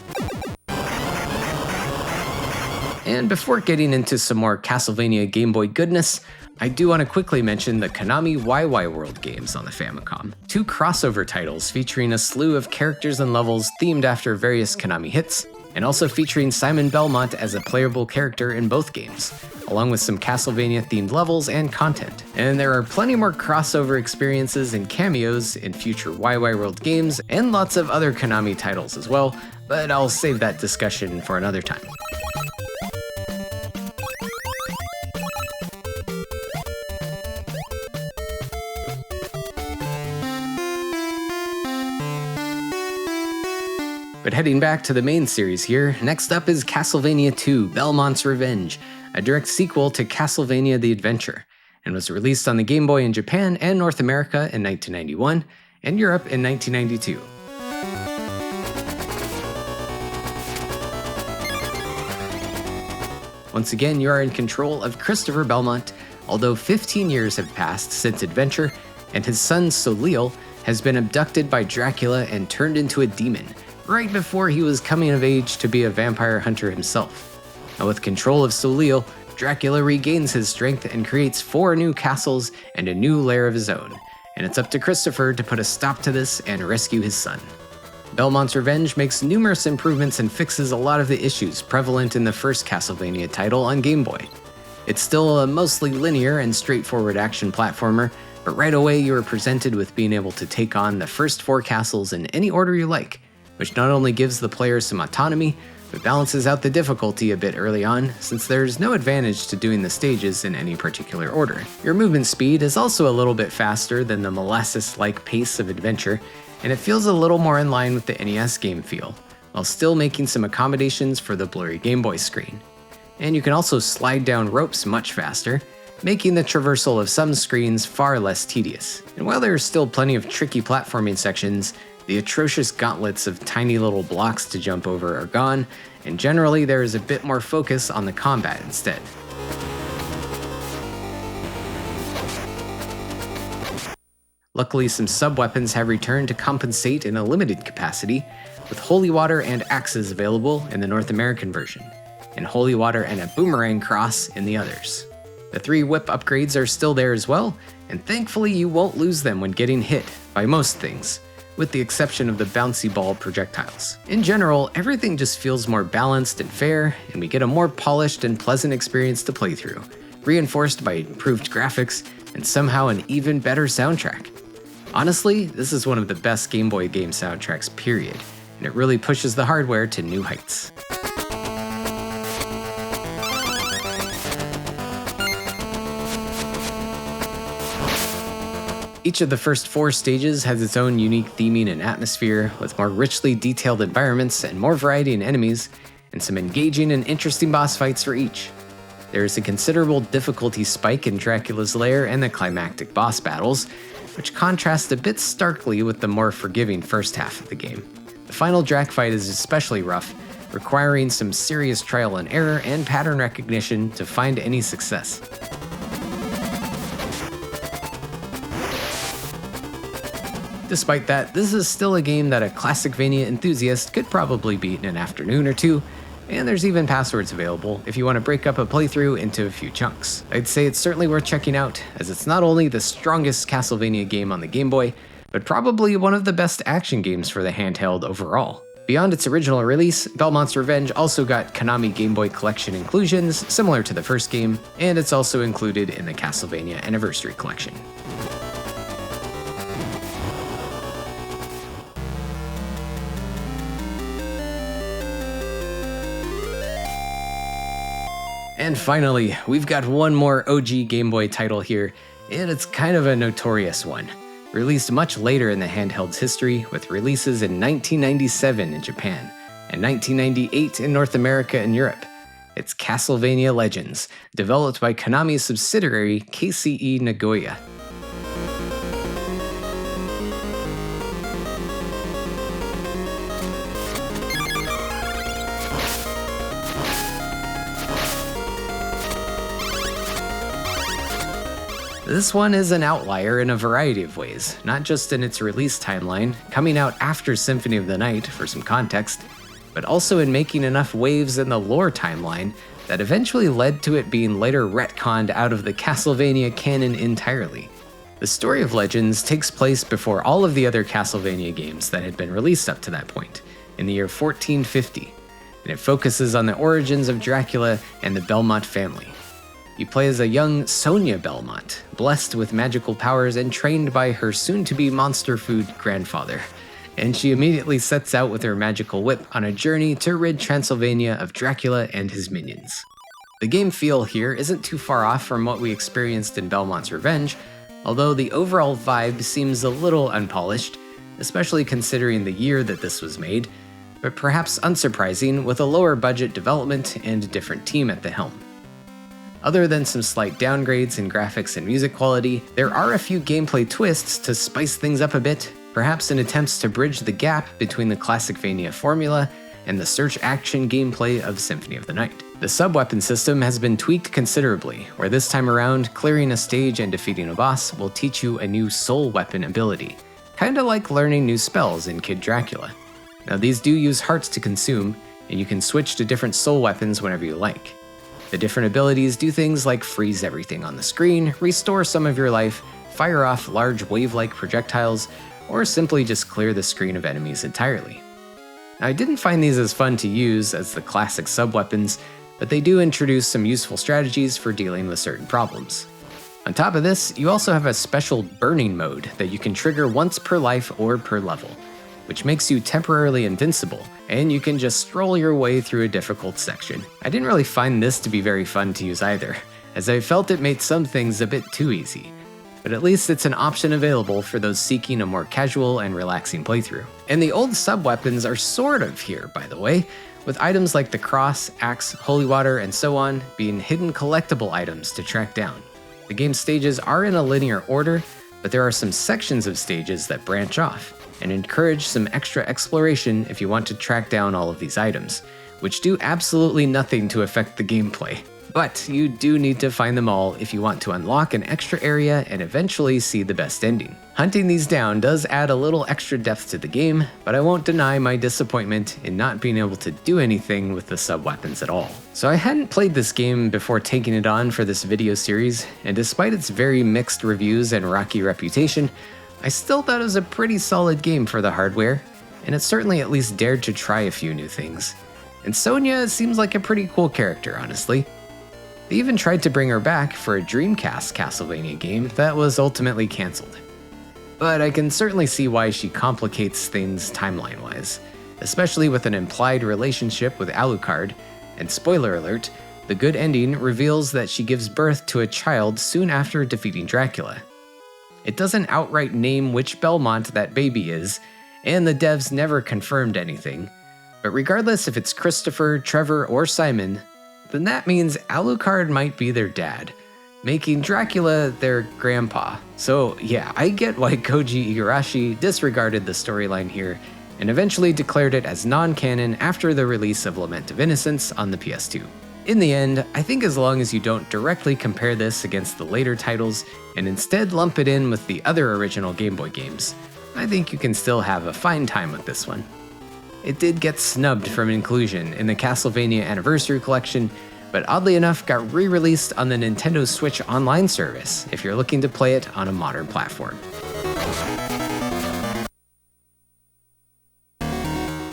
And before getting into some more Castlevania Game Boy goodness, I do want to quickly mention the Konami YY World games on the Famicom. Two crossover titles featuring a slew of characters and levels themed after various Konami hits, and also featuring Simon Belmont as a playable character in both games, along with some Castlevania-themed levels and content. And there are plenty more crossover experiences and cameos in future YY World games, and lots of other Konami titles as well, but I'll save that discussion for another time. But heading back to the main series here, next up is Castlevania II: Belmont's Revenge, a direct sequel to Castlevania the Adventure, and was released on the Game Boy in Japan and North America in 1991, and Europe in 1992. Once again, you are in control of Christopher Belmont, although 15 years have passed since Adventure, and his son Soleil has been abducted by Dracula and turned into a demon, right before he was coming of age to be a vampire hunter himself. Now with control of Soleil, Dracula regains his strength and creates 4 new castles and a new lair of his own, and it's up to Christopher to put a stop to this and rescue his son. Belmont's Revenge makes numerous improvements and fixes a lot of the issues prevalent in the first Castlevania title on Game Boy. It's still a mostly linear and straightforward action platformer, but right away you are presented with being able to take on the first 4 castles in any order you like, which not only gives the player some autonomy, but balances out the difficulty a bit early on, since there's no advantage to doing the stages in any particular order. Your movement speed is also a little bit faster than the molasses-like pace of Adventure, and it feels a little more in line with the NES game feel, while still making some accommodations for the blurry Game Boy screen. And you can also slide down ropes much faster, making the traversal of some screens far less tedious. And while there are still plenty of tricky platforming sections, the atrocious gauntlets of tiny little blocks to jump over are gone, and generally there is a bit more focus on the combat instead. Luckily, some sub-weapons have returned to compensate in a limited capacity, with Holy Water and axes available in the North American version, and Holy Water and a boomerang cross in the others. The 3 whip upgrades are still there as well, and thankfully you won't lose them when getting hit by most things, with the exception of the bouncy ball projectiles. In general, everything just feels more balanced and fair, and we get a more polished and pleasant experience to play through, reinforced by improved graphics and somehow an even better soundtrack. Honestly, this is one of the best Game Boy game soundtracks, period, and it really pushes the hardware to new heights. Each of the first 4 stages has its own unique theming and atmosphere, with more richly detailed environments and more variety in enemies, and some engaging and interesting boss fights for each. There is a considerable difficulty spike in Dracula's lair and the climactic boss battles, which contrast a bit starkly with the more forgiving first half of the game. The final Drac fight is especially rough, requiring some serious trial and error and pattern recognition to find any success. Despite that, this is still a game that a Classicvania enthusiast could probably beat in an afternoon or 2, and there's even passwords available if you want to break up a playthrough into a few chunks. I'd say it's certainly worth checking out, as it's not only the strongest Castlevania game on the Game Boy, but probably one of the best action games for the handheld overall. Beyond its original release, Belmont's Revenge also got Konami Game Boy Collection inclusions similar to the first game, and it's also included in the Castlevania Anniversary Collection. And finally, we've got one more OG Game Boy title here, and it's kind of a notorious one. Released much later in the handheld's history, with releases in 1997 in Japan, and 1998 in North America and Europe. It's Castlevania Legends, developed by Konami's subsidiary KCE Nagoya. This one is an outlier in a variety of ways, not just in its release timeline, coming out after Symphony of the Night for some context, but also in making enough waves in the lore timeline that eventually led to it being later retconned out of the Castlevania canon entirely. The story of Legends takes place before all of the other Castlevania games that had been released up to that point, in the year 1450, and it focuses on the origins of Dracula and the Belmont family. You play as a young Sonia Belmont, blessed with magical powers and trained by her soon-to-be monster food grandfather, and she immediately sets out with her magical whip on a journey to rid Transylvania of Dracula and his minions. The game feel here isn't too far off from what we experienced in Belmont's Revenge, although the overall vibe seems a little unpolished, especially considering the year that this was made, but perhaps unsurprising with a lower budget development and a different team at the helm. Other than some slight downgrades in graphics and music quality, there are a few gameplay twists to spice things up a bit, perhaps in attempts to bridge the gap between the Classicvania formula and the search action gameplay of Symphony of the Night. The sub-weapon system has been tweaked considerably, where this time around, clearing a stage and defeating a boss will teach you a new soul weapon ability, kinda like learning new spells in Kid Dracula. Now these do use hearts to consume, and you can switch to different soul weapons whenever you like. The different abilities do things like freeze everything on the screen, restore some of your life, fire off large wave-like projectiles, or simply just clear the screen of enemies entirely. Now, I didn't find these as fun to use as the classic sub-weapons, but they do introduce some useful strategies for dealing with certain problems. On top of this, you also have a special burning mode that you can trigger once per life or per level, which makes you temporarily invincible, and you can just stroll your way through a difficult section. I didn't really find this to be very fun to use either, as I felt it made some things a bit too easy. But at least it's an option available for those seeking a more casual and relaxing playthrough. And the old sub-weapons are sort of here, by the way, with items like the cross, axe, holy water, and so on being hidden collectible items to track down. The game's stages are in a linear order, but there are some sections of stages that branch off, and encourage some extra exploration if you want to track down all of these items, which do absolutely nothing to affect the gameplay. But you do need to find them all if you want to unlock an extra area and eventually see the best ending. Hunting these down does add a little extra depth to the game, but I won't deny my disappointment in not being able to do anything with the sub-weapons at all. So I hadn't played this game before taking it on for this video series, and despite its very mixed reviews and rocky reputation, I still thought it was a pretty solid game for the hardware, and it certainly at least dared to try a few new things. And Sonia seems like a pretty cool character, honestly. They even tried to bring her back for a Dreamcast Castlevania game that was ultimately cancelled. But I can certainly see why she complicates things timeline-wise, especially with an implied relationship with Alucard, and spoiler alert, the good ending reveals that she gives birth to a child soon after defeating Dracula. It doesn't outright name which Belmont that baby is, and the devs never confirmed anything, but regardless if it's Christopher, Trevor, or Simon, then that means Alucard might be their dad, making Dracula their grandpa. So yeah, I get why Koji Igarashi disregarded the storyline here and eventually declared it as non-canon after the release of Lament of Innocence on the PS2. In the end, I think as long as you don't directly compare this against the later titles and instead lump it in with the other original Game Boy games, I think you can still have a fine time with this one. It did get snubbed from inclusion in the Castlevania Anniversary Collection, but oddly enough got re-released on the Nintendo Switch Online service if you're looking to play it on a modern platform.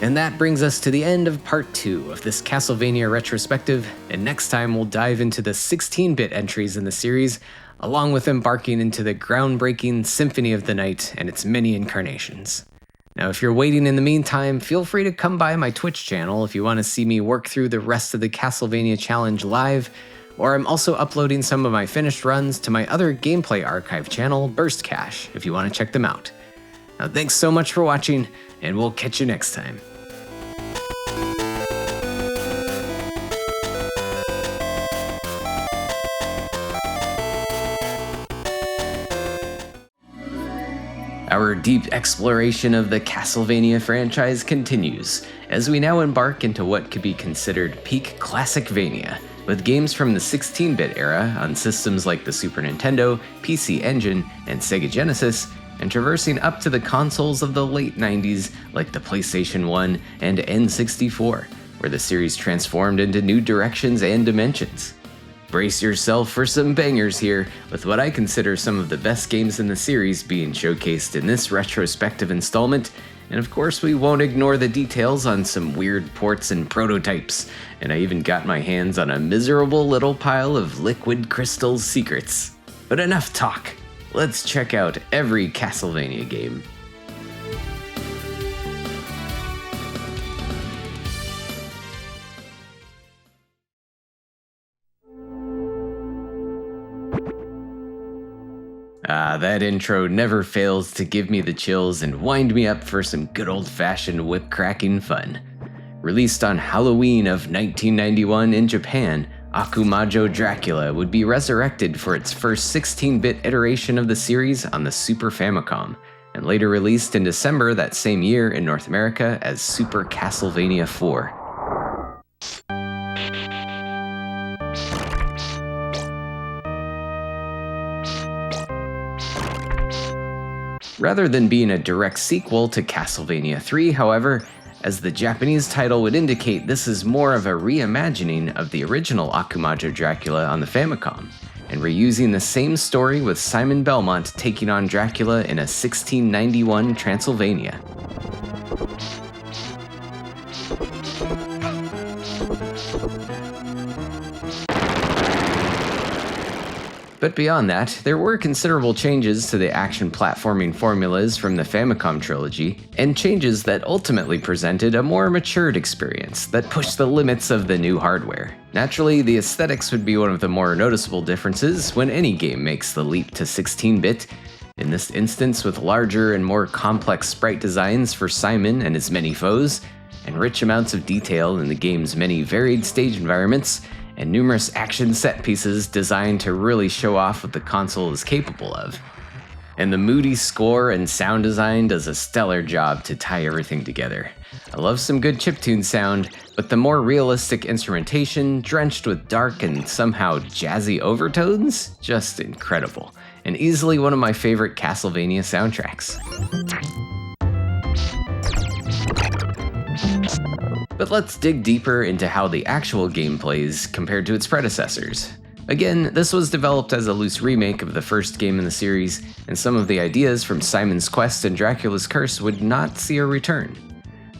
And that brings us to the end of part 2 of this Castlevania retrospective, and next time we'll dive into the 16-bit entries in the series, along with embarking into the groundbreaking Symphony of the Night and its many incarnations. Now, if you're waiting in the meantime, feel free to come by my Twitch channel if you want to see me work through the rest of the Castlevania Challenge live, or I'm also uploading some of my finished runs to my other gameplay archive channel, Burst Cache, if you want to check them out. Now, thanks so much for watching, and we'll catch you next time. Our deep exploration of the Castlevania franchise continues, as we now embark into what could be considered peak Classicvania, with games from the 16-bit era on systems like the Super Nintendo, PC Engine, and Sega Genesis, and traversing up to the consoles of the late 90s like the PlayStation 1 and N64, where the series transformed into new directions and dimensions. Brace yourself for some bangers here, with what I consider some of the best games in the series being showcased in this retrospective installment, and of course we won't ignore the details on some weird ports and prototypes, and I even got my hands on a miserable little pile of Liquid Crystal's secrets. But enough talk, let's check out every Castlevania game. That intro never fails to give me the chills and wind me up for some good old-fashioned whip-cracking fun. Released on Halloween of 1991 in Japan, Akumajo Dracula would be resurrected for its first 16-bit iteration of the series on the Super Famicom, and later released in December that same year in North America as Super Castlevania 4. Rather than being a direct sequel to Castlevania 3, however, as the Japanese title would indicate, this is more of a reimagining of the original Akumajo Dracula on the Famicom, and reusing the same story with Simon Belmont taking on Dracula in a 1691 Transylvania. But beyond that, there were considerable changes to the action platforming formulas from the Famicom trilogy, and changes that ultimately presented a more matured experience that pushed the limits of the new hardware. Naturally, the aesthetics would be one of the more noticeable differences when any game makes the leap to 16-bit, in this instance with larger and more complex sprite designs for Simon and his many foes, and rich amounts of detail in the game's many varied stage environments, and numerous action set pieces designed to really show off what the console is capable of. And the moody score and sound design does a stellar job to tie everything together. I love some good chiptune sound, but the more realistic instrumentation, drenched with dark and somehow jazzy overtones, just incredible, and easily one of my favorite Castlevania soundtracks. But let's dig deeper into how the actual game plays compared to its predecessors. Again, this was developed as a loose remake of the first game in the series, and some of the ideas from Simon's Quest and Dracula's Curse would not see a return.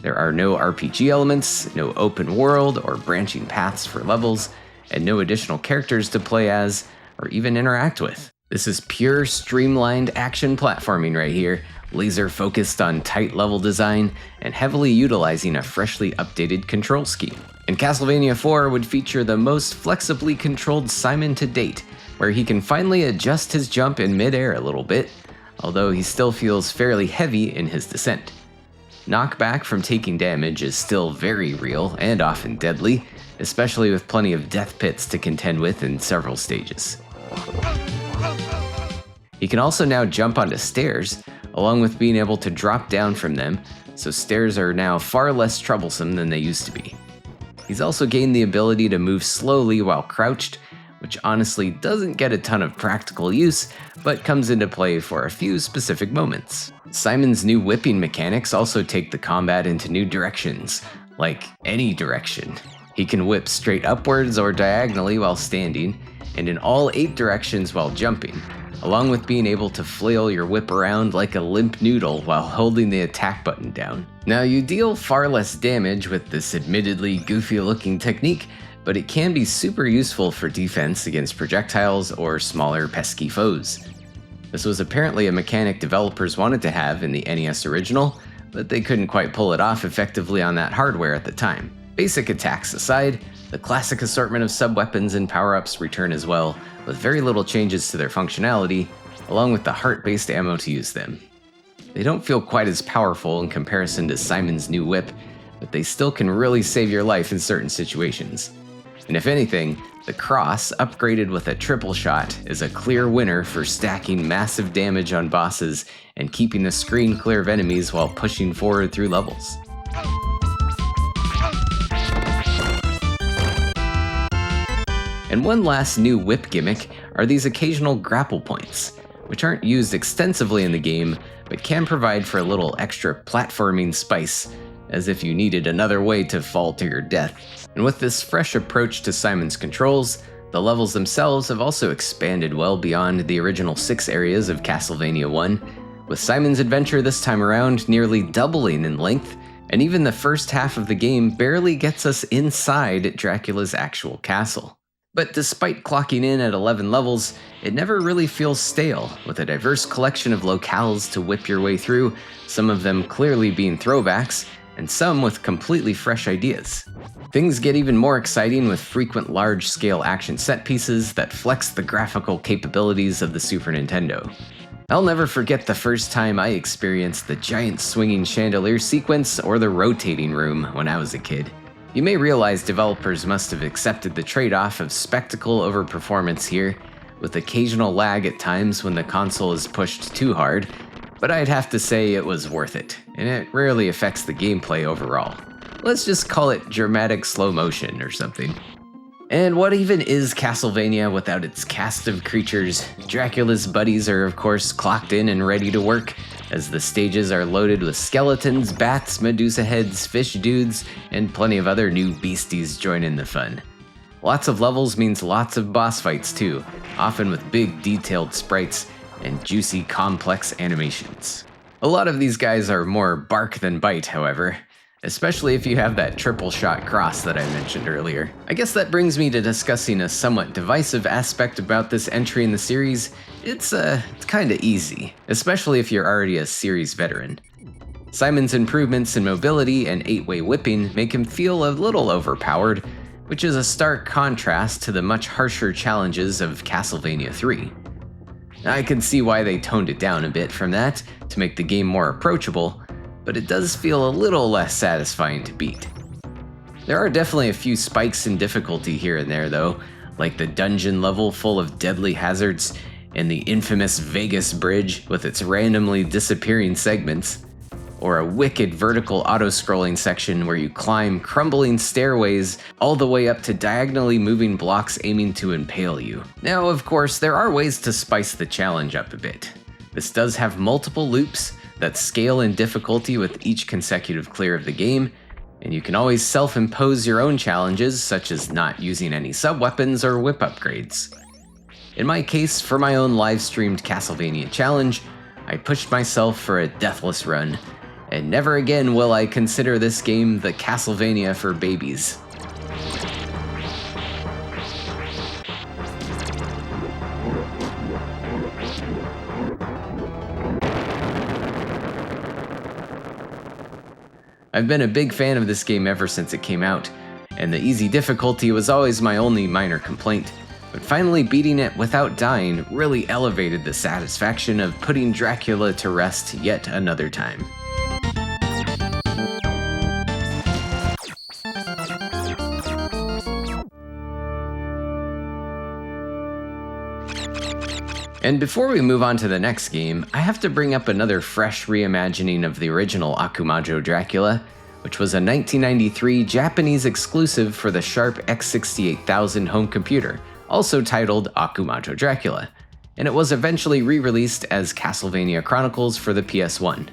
There are no RPG elements, no open world or branching paths for levels, and no additional characters to play as or even interact with. This is pure streamlined action platforming right here, laser focused on tight level design, and heavily utilizing a freshly updated control scheme. And Castlevania 4 would feature the most flexibly controlled Simon to date, where he can finally adjust his jump in midair a little bit, although he still feels fairly heavy in his descent. Knockback from taking damage is still very real and often deadly, especially with plenty of death pits to contend with in several stages. He can also now jump onto stairs, along with being able to drop down from them, so stairs are now far less troublesome than they used to be. He's also gained the ability to move slowly while crouched, which honestly doesn't get a ton of practical use, but comes into play for a few specific moments. Simon's new whipping mechanics also take the combat into new directions, like any direction. He can whip straight upwards or diagonally while standing, and in all 8 directions while jumping, along with being able to flail your whip around like a limp noodle while holding the attack button down. Now, you deal far less damage with this admittedly goofy-looking technique, but it can be super useful for defense against projectiles or smaller pesky foes. This was apparently a mechanic developers wanted to have in the NES original, but they couldn't quite pull it off effectively on that hardware at the time. Basic attacks aside, the classic assortment of sub-weapons and power-ups return as well, with very little changes to their functionality, along with the heart-based ammo to use them. They don't feel quite as powerful in comparison to Simon's new whip, but they still can really save your life in certain situations. And if anything, the Cross, upgraded with a triple shot, is a clear winner for stacking massive damage on bosses and keeping the screen clear of enemies while pushing forward through levels. And one last new whip gimmick are these occasional grapple points, which aren't used extensively in the game, but can provide for a little extra platforming spice, as if you needed another way to fall to your death. And with this fresh approach to Simon's controls, the levels themselves have also expanded well beyond the original 6 areas of Castlevania 1, with Simon's adventure this time around nearly doubling in length, and even the first half of the game barely gets us inside Dracula's actual castle. But despite clocking in at 11 levels, it never really feels stale, with a diverse collection of locales to whip your way through, some of them clearly being throwbacks, and some with completely fresh ideas. Things get even more exciting with frequent large-scale action set pieces that flex the graphical capabilities of the Super Nintendo. I'll never forget the first time I experienced the giant swinging chandelier sequence or the rotating room when I was a kid. You may realize developers must have accepted the trade-off of spectacle over performance here, with occasional lag at times when the console is pushed too hard, but I'd have to say it was worth it, and it rarely affects the gameplay overall. Let's just call it dramatic slow motion or something. And what even is Castlevania without its cast of creatures? Dracula's buddies are of course clocked in and ready to work, as the stages are loaded with skeletons, bats, Medusa heads, fish dudes, and plenty of other new beasties join in the fun. Lots of levels means lots of boss fights too, often with big detailed sprites and juicy complex animations. A lot of these guys are more bark than bite, however, especially if you have that triple shot cross that I mentioned earlier. I guess that brings me to discussing a somewhat divisive aspect about this entry in the series. It's kinda easy, especially if you're already a series veteran. Simon's improvements in mobility and 8-way whipping make him feel a little overpowered, which is a stark contrast to the much harsher challenges of Castlevania 3. I can see why they toned it down a bit from that to make the game more approachable, but it does feel a little less satisfying to beat. There are definitely a few spikes in difficulty here and there though, like the dungeon level full of deadly hazards and the infamous Vegas Bridge with its randomly disappearing segments, or a wicked vertical auto-scrolling section where you climb crumbling stairways all the way up to diagonally moving blocks aiming to impale you. Now, of course, there are ways to spice the challenge up a bit. This does have multiple loops that scale in difficulty with each consecutive clear of the game, and you can always self-impose your own challenges, such as not using any sub-weapons or whip upgrades. In my case, for my own live-streamed Castlevania challenge, I pushed myself for a deathless run, and never again will I consider this game the Castlevania for babies. I've been a big fan of this game ever since it came out, and the easy difficulty was always my only minor complaint, but finally beating it without dying really elevated the satisfaction of putting Dracula to rest yet another time. And before we move on to the next game, I have to bring up another fresh reimagining of the original Akumajo Dracula, which was a 1993 Japanese exclusive for the Sharp X68000 home computer, also titled Akumajo Dracula, and it was eventually re-released as Castlevania Chronicles for the PS1.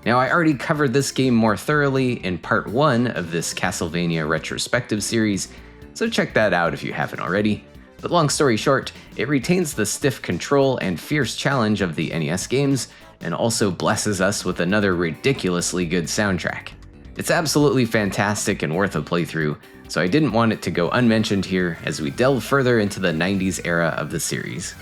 Now, I already covered this game more thoroughly in part 1 of this Castlevania Retrospective series, so check that out if you haven't already. But long story short, it retains the stiff control and fierce challenge of the NES games, and also blesses us with another ridiculously good soundtrack. It's absolutely fantastic and worth a playthrough, so I didn't want it to go unmentioned here as we delve further into the 90s era of the series.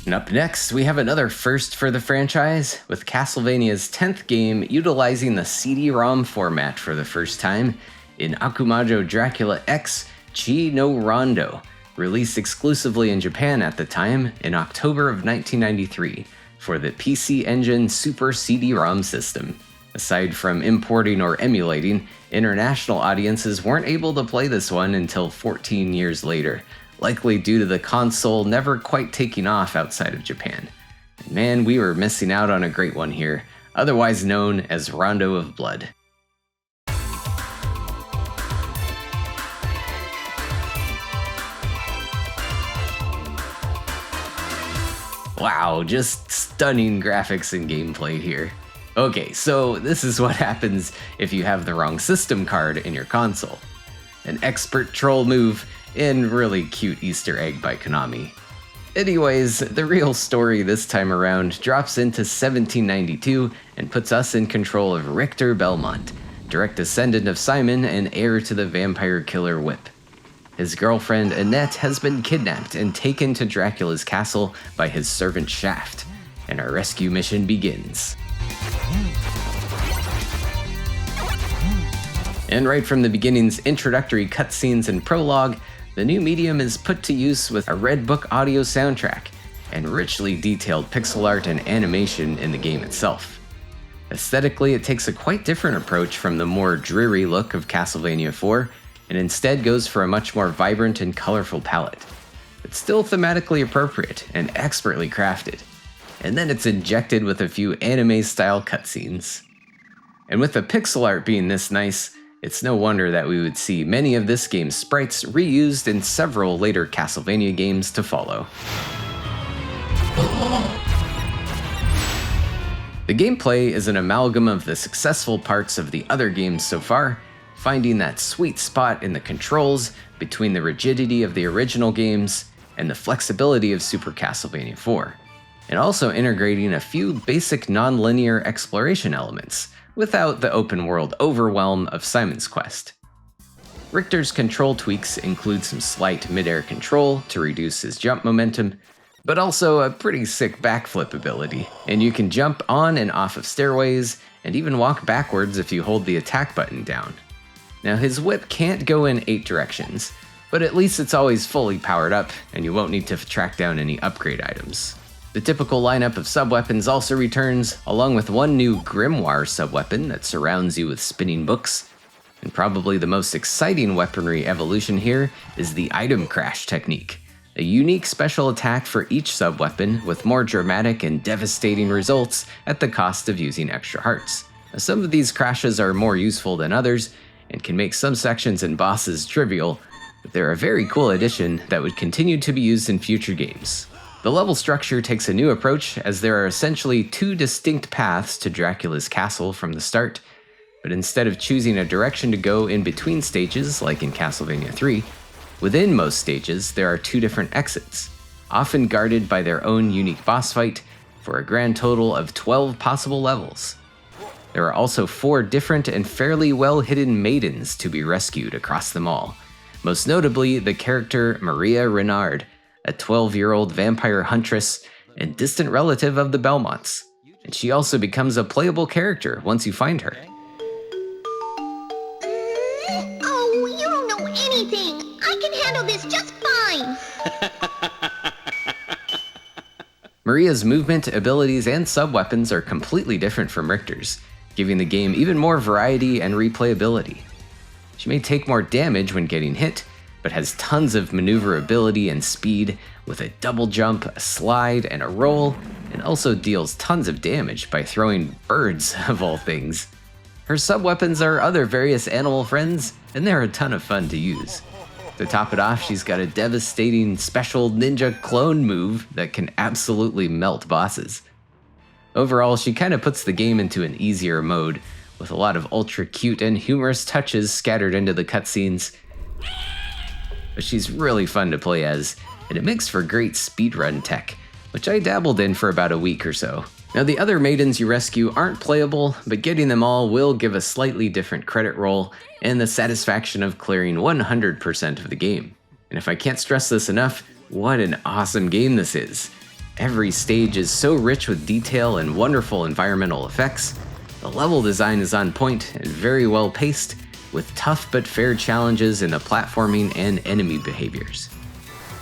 And up next, we have another first for the franchise, with Castlevania's 10th game utilizing the CD-ROM format for the first time in Akumajo Dracula X Chi no Rondo, released exclusively in Japan at the time in October of 1993 for the PC Engine Super CD-ROM system. Aside from importing or emulating, international audiences weren't able to play this one until 14 years later, likely due to the console never quite taking off outside of Japan. And man, we were missing out on a great one here. otherwise known as Rondo of Blood. Wow, just stunning graphics and gameplay here. Okay, so this is what happens if you have the wrong system card in your console. An expert troll move and really cute Easter egg by Konami. Anyways, the real story this time around drops into 1792 and puts us in control of Richter Belmont, direct descendant of Simon and heir to the vampire killer Whip. His girlfriend Annette has been kidnapped and taken to Dracula's castle by his servant Shaft, and our rescue mission begins. And right from the beginning's introductory cutscenes and prologue, the new medium is put to use with a Red Book audio soundtrack and richly detailed pixel art and animation in the game itself. Aesthetically, it takes a quite different approach from the more dreary look of Castlevania 4, and instead goes for a much more vibrant and colorful palette. It's still thematically appropriate and expertly crafted, and then it's injected with a few anime-style cutscenes. And with the pixel art being this nice, it's no wonder that we would see many of this game's sprites reused in several later Castlevania games to follow. The gameplay is an amalgam of the successful parts of the other games so far, finding that sweet spot in the controls between the rigidity of the original games and the flexibility of Super Castlevania 4, and also integrating a few basic non-linear exploration elements without the open-world overwhelm of Simon's Quest. Richter's control tweaks include some slight mid-air control to reduce his jump momentum, but also a pretty sick backflip ability, and you can jump on and off of stairways and even walk backwards if you hold the attack button down. Now his whip can't go in 8 directions, but at least it's always fully powered up and you won't need to track down any upgrade items. The typical lineup of sub-weapons also returns, along with one new grimoire sub-weapon that surrounds you with spinning books. And probably the most exciting weaponry evolution here is the item crash technique, a unique special attack for each sub-weapon with more dramatic and devastating results at the cost of using extra hearts. Now, some of these crashes are more useful than others, and can make some sections and bosses trivial, but they're a very cool addition that would continue to be used in future games. The level structure takes a new approach, as there are essentially 2 distinct paths to Dracula's castle from the start, but instead of choosing a direction to go in between stages, like in Castlevania 3, within most stages there are 2 different exits, often guarded by their own unique boss fight, for a grand total of 12 possible levels. There are also 4 different and fairly well-hidden maidens to be rescued across them all, most notably the character Maria Renard, a 12-year-old vampire huntress and distant relative of the Belmonts, and she also becomes a playable character once you find her. Oh, you don't know anything! I can handle this just fine! Maria's movement, abilities, and sub-weapons are completely different from Richter's, giving the game even more variety and replayability. She may take more damage when getting hit, but has tons of maneuverability and speed with a double jump, a slide, and a roll, and also deals tons of damage by throwing birds, of all things. Her sub-weapons are other various animal friends, and they're a ton of fun to use. To top it off, she's got a devastating special ninja clone move that can absolutely melt bosses. Overall, she kind of puts the game into an easier mode, with a lot of ultra cute and humorous touches scattered into the cutscenes. But she's really fun to play as, and it makes for great speedrun tech, which I dabbled in for about a week or so. Now the other maidens you rescue aren't playable, but getting them all will give a slightly different credit roll and the satisfaction of clearing 100% of the game. And if I can't stress this enough, what an awesome game this is. Every stage is so rich with detail and wonderful environmental effects. The level design is on point and very well paced, with tough but fair challenges in the platforming and enemy behaviors.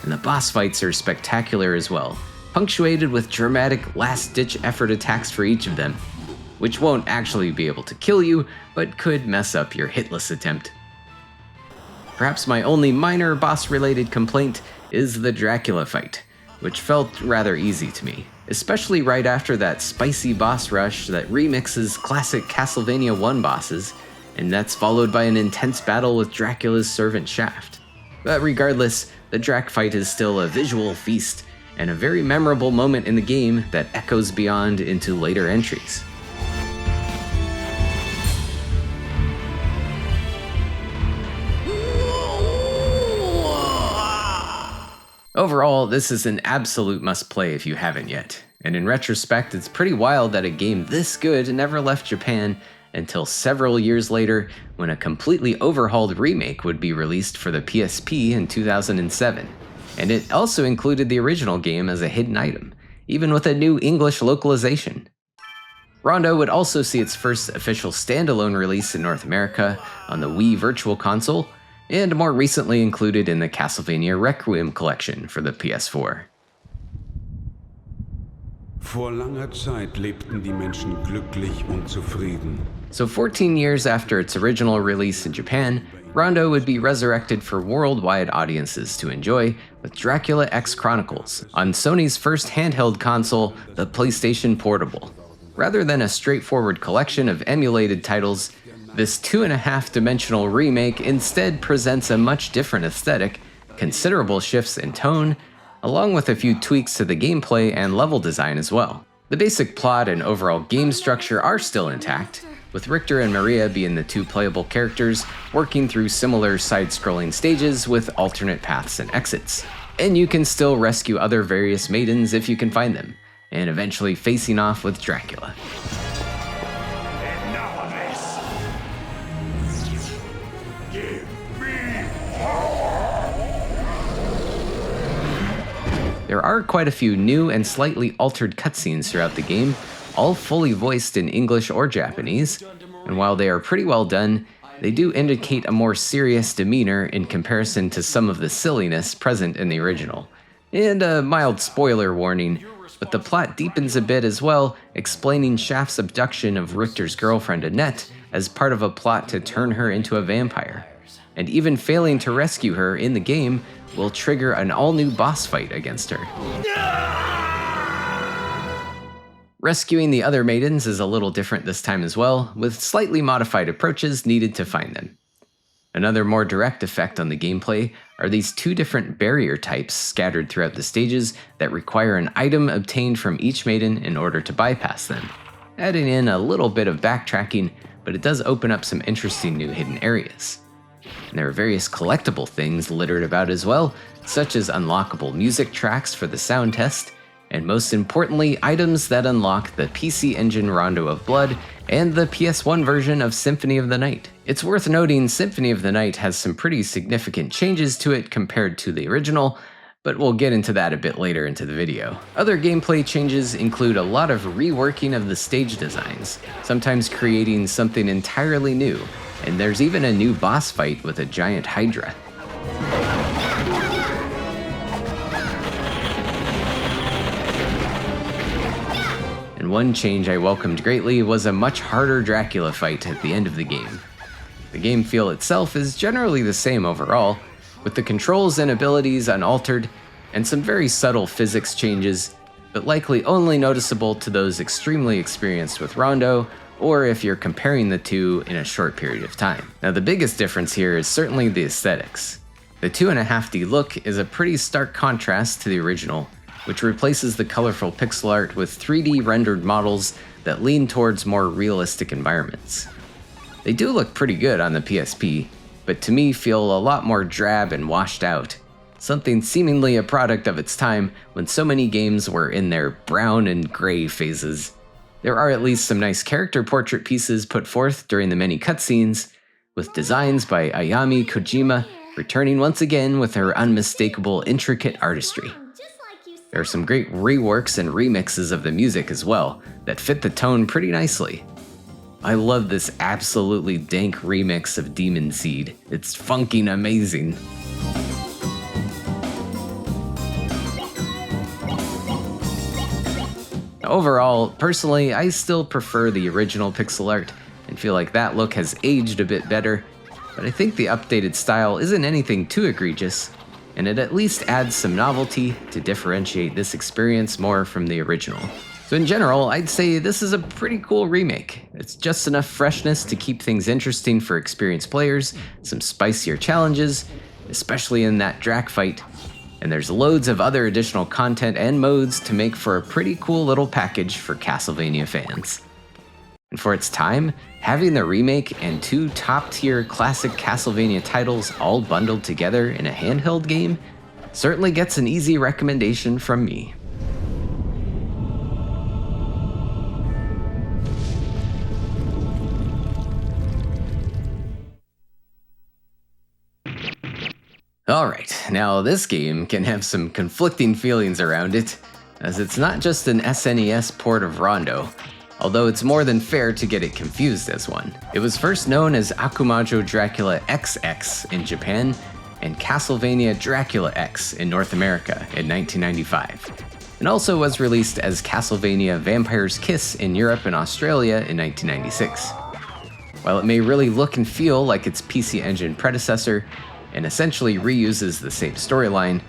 And the boss fights are spectacular as well, punctuated with dramatic last-ditch effort attacks for each of them, which won't actually be able to kill you, but could mess up your hitless attempt. Perhaps my only minor boss-related complaint is the Dracula fight, which felt rather easy to me. especially right after that spicy boss rush that remixes classic Castlevania 1 bosses, and that's followed by an intense battle with Dracula's servant Shaft. But regardless, the Drac fight is still a visual feast, and a very memorable moment in the game that echoes beyond into later entries. Overall, this is an absolute must-play if you haven't yet, and in retrospect, it's pretty wild that a game this good never left Japan until several years later when a completely overhauled remake would be released for the PSP in 2007. And it also included the original game as a hidden item, even with a new English localization. Rondo would also see its first official standalone release in North America on the Wii Virtual Console, and more recently included in the Castlevania Requiem collection for the PS4. Vor langer Zeit lebten die Menschen glücklich und zufrieden. So 14 years after its original release in Japan, Rondo would be resurrected for worldwide audiences to enjoy with Dracula X Chronicles on Sony's first handheld console, the PlayStation Portable. Rather than a straightforward collection of emulated titles, this 2.5-dimensional remake instead presents a much different aesthetic, considerable shifts in tone, along with a few tweaks to the gameplay and level design as well. The basic plot and overall game structure are still intact, with Richter and Maria being the two playable characters working through similar side-scrolling stages with alternate paths and exits. And you can still rescue other various maidens if you can find them, and eventually facing off with Dracula. There are quite a few new and slightly altered cutscenes throughout the game, all fully voiced in English or Japanese, and while they are pretty well done, they do indicate a more serious demeanor in comparison to some of the silliness present in the original. And a mild spoiler warning, but the plot deepens a bit as well, explaining Shaft's abduction of Richter's girlfriend Annette as part of a plot to turn her into a vampire. And even failing to rescue her in the game will trigger an all-new boss fight against her. Rescuing the other maidens is a little different this time as well, with slightly modified approaches needed to find them. Another more direct effect on the gameplay are these two different barrier types scattered throughout the stages that require an item obtained from each maiden in order to bypass them, adding in a little bit of backtracking, but it does open up some interesting new hidden areas. And there are various collectible things littered about as well, such as unlockable music tracks for the sound test, and most importantly, items that unlock the PC Engine Rondo of Blood and the PS1 version of Symphony of the Night. It's worth noting Symphony of the Night has some pretty significant changes to it compared to the original, but we'll get into that a bit later into the video. Other gameplay changes include a lot of reworking of the stage designs, sometimes creating something entirely new, and there's even a new boss fight with a giant Hydra. And one change I welcomed greatly was a much harder Dracula fight at the end of the game. The game feel itself is generally the same overall, with the controls and abilities unaltered, and some very subtle physics changes, but likely only noticeable to those extremely experienced with Rondo, or if you're comparing the two in a short period of time. Now the biggest difference here is certainly the aesthetics. The 2.5D look is a pretty stark contrast to the original, which replaces the colorful pixel art with 3D rendered models that lean towards more realistic environments. They do look pretty good on the PSP, but to me feel a lot more drab and washed out, something seemingly a product of its time when so many games were in their brown and gray phases. There are at least some nice character portrait pieces put forth during the many cutscenes, with designs by Ayami Kojima returning once again with her unmistakable intricate artistry. There are some great reworks and remixes of the music as well that fit the tone pretty nicely. I love this absolutely dank remix of Demon Seed. It's funking amazing. Overall, personally, I still prefer the original pixel art and feel like that look has aged a bit better, but I think the updated style isn't anything too egregious. and it at least adds some novelty to differentiate this experience more from the original. So in general, I'd say this is a pretty cool remake. It's just enough freshness to keep things interesting for experienced players, some spicier challenges, especially in that Drac fight, and there's loads of other additional content and modes to make for a pretty cool little package for Castlevania fans. And for its time, having the remake and 2 top-tier classic Castlevania titles all bundled together in a handheld game certainly gets an easy recommendation from me. Alright, now this game can have some conflicting feelings around it, as it's not just an SNES port of Rondo, although it's more than fair to get it confused as one. It was first known as Akumajo Dracula XX in Japan, and Castlevania Dracula X in North America in 1995. It also was released as Castlevania Vampire's Kiss in Europe and Australia in 1996. While it may really look and feel like its PC Engine predecessor, and essentially reuses the same storyline,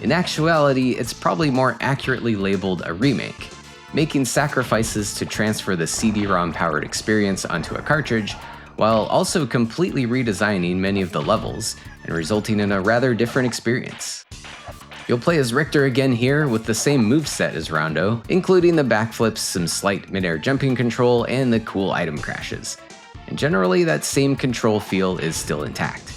in actuality, it's probably more accurately labeled a remake, making sacrifices to transfer the CD-ROM powered experience onto a cartridge, while also completely redesigning many of the levels and resulting in a rather different experience. You'll play as Richter again here with the same moveset as Rondo, including the backflips, some slight mid-air jumping control, and the cool item crashes. And generally, that same control feel is still intact.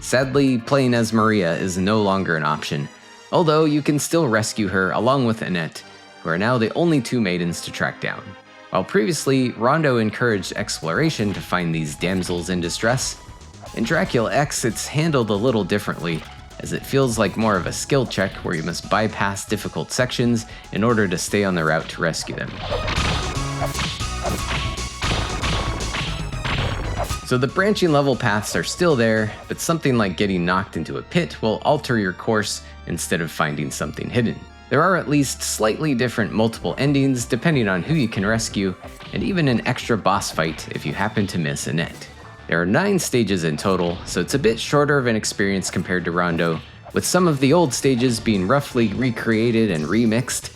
Sadly, playing as Maria is no longer an option, although you can still rescue her along with Annette, who are now the only 2 maidens to track down. While previously, Rondo encouraged exploration to find these damsels in distress, in Dracula X it's handled a little differently, as it feels like more of a skill check where you must bypass difficult sections in order to stay on the route to rescue them. So the branching level paths are still there, but something like getting knocked into a pit will alter your course instead of finding something hidden. There are at least slightly different multiple endings depending on who you can rescue, and even an extra boss fight if you happen to miss Annette. There are 9 stages in total, so it's a bit shorter of an experience compared to Rondo, with some of the old stages being roughly recreated and remixed,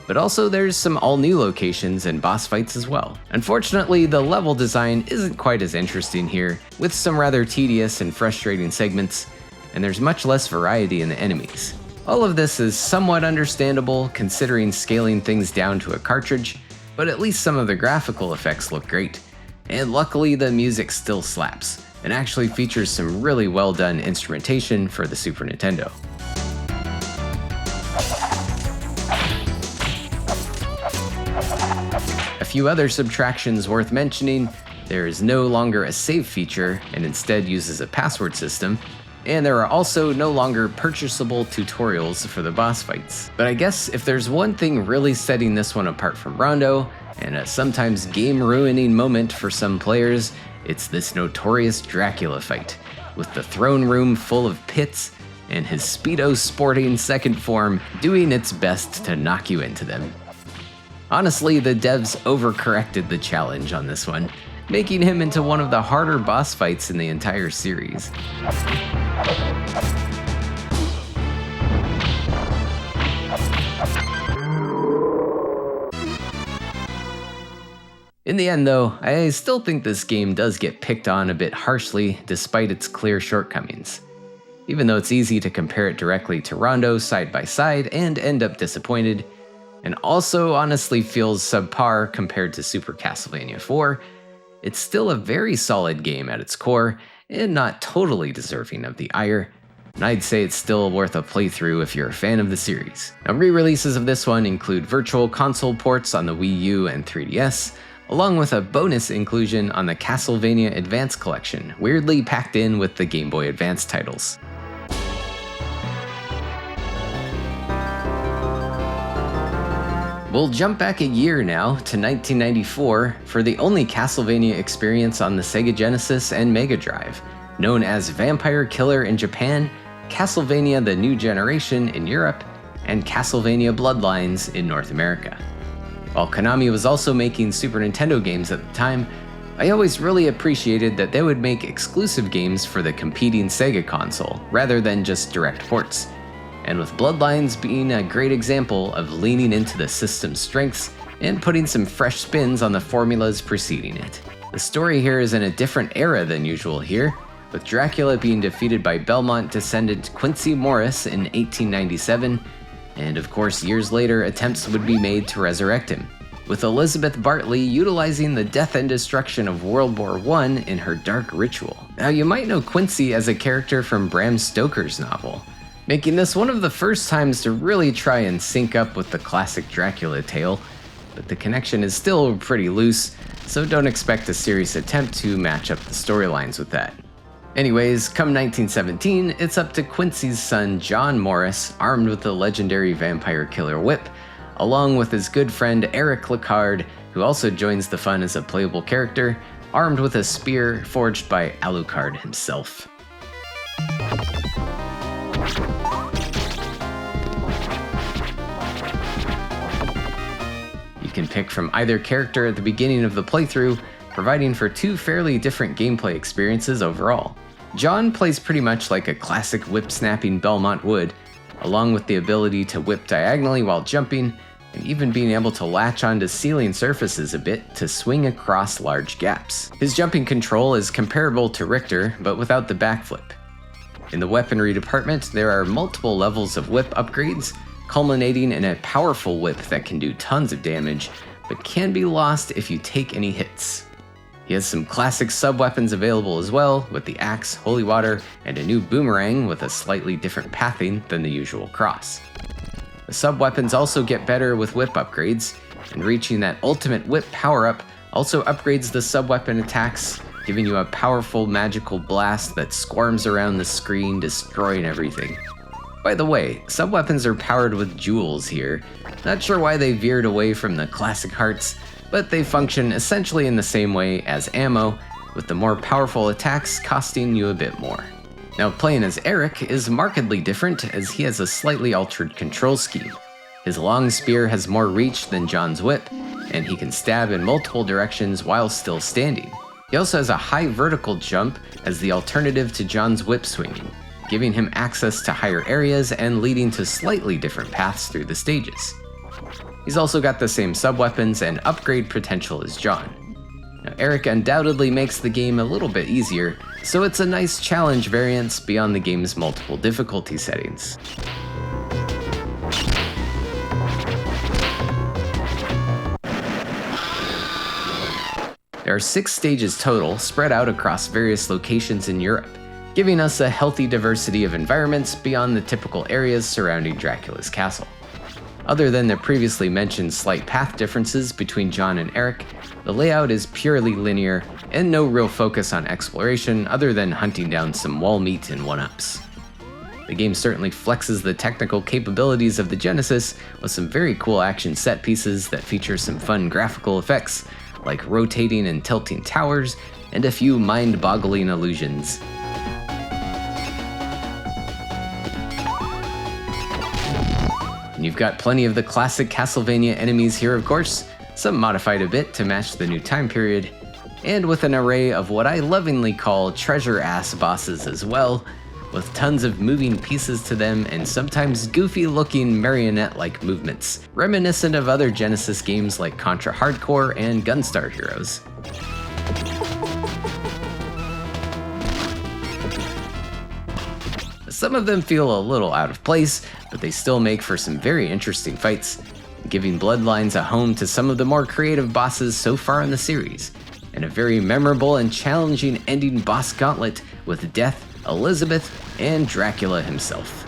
but also there's some all-new locations and boss fights as well. Unfortunately, the level design isn't quite as interesting here, with some rather tedious and frustrating segments, and there's much less variety in the enemies. All of this is somewhat understandable considering scaling things down to a cartridge, but at least some of the graphical effects look great, and luckily the music still slaps, and actually features some really well done instrumentation for the Super Nintendo. A few other subtractions worth mentioning: there is no longer a save feature and instead uses a password system, and there are also no longer purchasable tutorials for the boss fights. But I guess if there's one thing really setting this one apart from Rondo, and a sometimes game-ruining moment for some players, it's this notorious Dracula fight, with the throne room full of pits and his Speedo-sporting second form doing its best to knock you into them. Honestly, the devs overcorrected the challenge on this one, making him into one of the harder boss fights in the entire series. In the end though, I still think this game does get picked on a bit harshly despite its clear shortcomings. Even though it's easy to compare it directly to Rondo side by side and end up disappointed, and also honestly feels subpar compared to Super Castlevania 4, it's still a very solid game at its core, and not totally deserving of the ire, and I'd say it's still worth a playthrough if you're a fan of the series. Now, re-releases of this one include virtual console ports on the Wii U and 3DS, along with a bonus inclusion on the Castlevania Advance Collection, weirdly packed in with the Game Boy Advance titles. We'll jump back a year now to 1994 for the only Castlevania experience on the Sega Genesis and Mega Drive, known as Vampire Killer in Japan, Castlevania The New Generation in Europe, and Castlevania Bloodlines in North America. While Konami was also making Super Nintendo games at the time, I always really appreciated that they would make exclusive games for the competing Sega console, rather than just direct ports. And with Bloodlines being a great example of leaning into the system's strengths and putting some fresh spins on the formulas preceding it. The story here is in a different era than usual here, with Dracula being defeated by Belmont descendant Quincy Morris in 1897, and of course years later attempts would be made to resurrect him, with Elizabeth Bartley utilizing the death and destruction of World War I in her dark ritual. Now you might know Quincy as a character from Bram Stoker's novel, making this one of the first times to really try and sync up with the classic Dracula tale, but the connection is still pretty loose, so don't expect a serious attempt to match up the storylines with that. Anyways, come 1917, it's up to Quincy's son John Morris, armed with the legendary vampire killer whip, along with his good friend Eric Lecard, who also joins the fun as a playable character, armed with a spear forged by Alucard himself. You can pick from either character at the beginning of the playthrough, providing for two fairly different gameplay experiences overall. John plays pretty much like a classic whip-snapping Belmont would, along with the ability to whip diagonally while jumping, and even being able to latch onto ceiling surfaces a bit to swing across large gaps. His jumping control is comparable to Richter, but without the backflip. In the weaponry department, there are multiple levels of whip upgrades, culminating in a powerful whip that can do tons of damage, but can be lost if you take any hits. He has some classic sub-weapons available as well, with the axe, holy water, and a new boomerang with a slightly different pathing than the usual cross. The sub-weapons also get better with whip upgrades, and reaching that ultimate whip power-up also upgrades the sub-weapon attacks, giving you a powerful magical blast that squirms around the screen, destroying everything. By the way, sub-weapons are powered with jewels here. Not sure why they veered away from the classic hearts, but they function essentially in the same way as ammo, with the more powerful attacks costing you a bit more. Now, playing as Eric is markedly different, as he has a slightly altered control scheme. His long spear has more reach than John's whip, and he can stab in multiple directions while still standing. He also has a high vertical jump as the alternative to John's whip swinging, giving him access to higher areas and leading to slightly different paths through the stages. He's also got the same sub-weapons and upgrade potential as John. Now, Eric undoubtedly makes the game a little bit easier, so it's a nice challenge variance beyond the game's multiple difficulty settings. There are 6 stages total, spread out across various locations in Europe, giving us a healthy diversity of environments beyond the typical areas surrounding Dracula's castle. Other than the previously mentioned slight path differences between John and Eric, the layout is purely linear and no real focus on exploration other than hunting down some wall meat and one-ups. The game certainly flexes the technical capabilities of the Genesis with some very cool action set pieces that feature some fun graphical effects, like rotating and tilting towers, and a few mind-boggling illusions. And you've got plenty of the classic Castlevania enemies here, of course, some modified a bit to match the new time period, and with an array of what I lovingly call treasure-ass bosses as well, with tons of moving pieces to them and sometimes goofy-looking marionette-like movements, reminiscent of other Genesis games like Contra Hardcore and Gunstar Heroes. Some of them feel a little out of place, but they still make for some very interesting fights, giving Bloodlines a home to some of the more creative bosses so far in the series, and a very memorable and challenging ending boss gauntlet with Death, Elizabeth, and Dracula himself.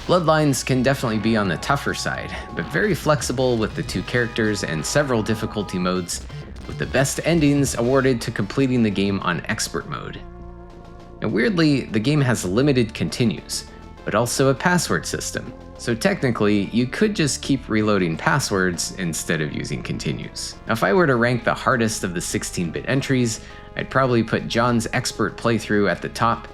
Bloodlines can definitely be on the tougher side, but very flexible with the 2 characters and several difficulty modes, with the best endings awarded to completing the game on Expert mode. And weirdly, the game has limited continues, but also a password system, so technically you could just keep reloading passwords instead of using continues. Now, if I were to rank the hardest of the 16-bit entries, I'd probably put John's Expert playthrough at the top,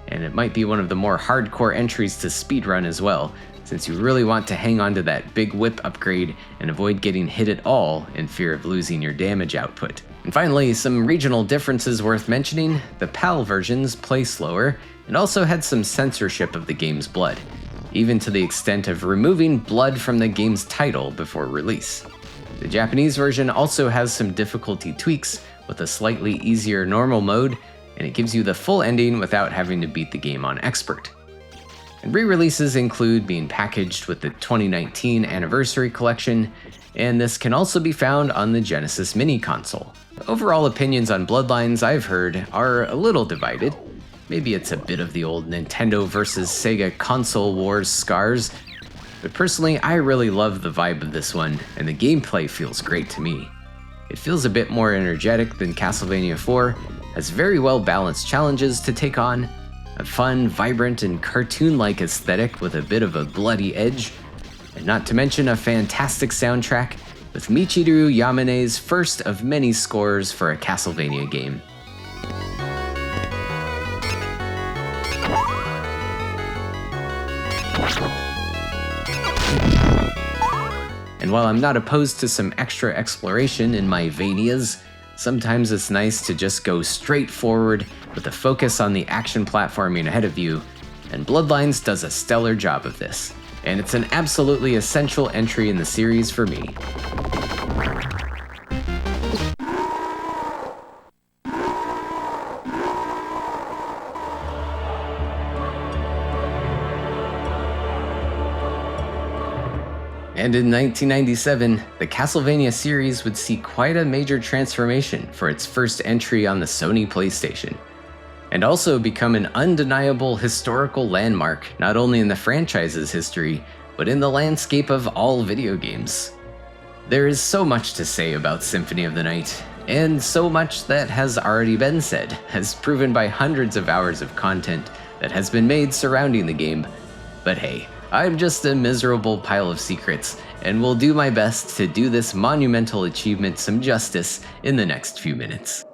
and it might be one of the more hardcore entries to speedrun as well, since you really want to hang on to that big whip upgrade and avoid getting hit at all in fear of losing your damage output. And finally, some regional differences worth mentioning. The PAL versions play slower and also had some censorship of the game's blood, even to the extent of removing blood from the game's title before release. The Japanese version also has some difficulty tweaks with a slightly easier normal mode, and it gives you the full ending without having to beat the game on expert. And re-releases include being packaged with the 2019 Anniversary Collection, and this can also be found on the Genesis Mini Console. Overall opinions on Bloodlines I've heard are a little divided. Maybe it's a bit of the old Nintendo versus Sega console wars scars, but personally I really love the vibe of this one, and the gameplay feels great to me. It feels a bit more energetic than Castlevania 4, has very well balanced challenges to take on, a fun, vibrant, and cartoon-like aesthetic with a bit of a bloody edge, and not to mention a fantastic soundtrack with Michiru Yamane's first of many scores for a Castlevania game. And while I'm not opposed to some extra exploration in my Vanias, sometimes it's nice to just go straight forward with a focus on the action platforming ahead of you, and Bloodlines does a stellar job of this, and it's an absolutely essential entry in the series for me. And in 1997, the Castlevania series would see quite a major transformation for its first entry on the Sony PlayStation, and also become an undeniable historical landmark not only in the franchise's history, but in the landscape of all video games. There is so much to say about Symphony of the Night, and so much that has already been said, as proven by hundreds of hours of content that has been made surrounding the game. But hey, I'm just a miserable pile of secrets, and will do my best to do this monumental achievement some justice in the next few minutes.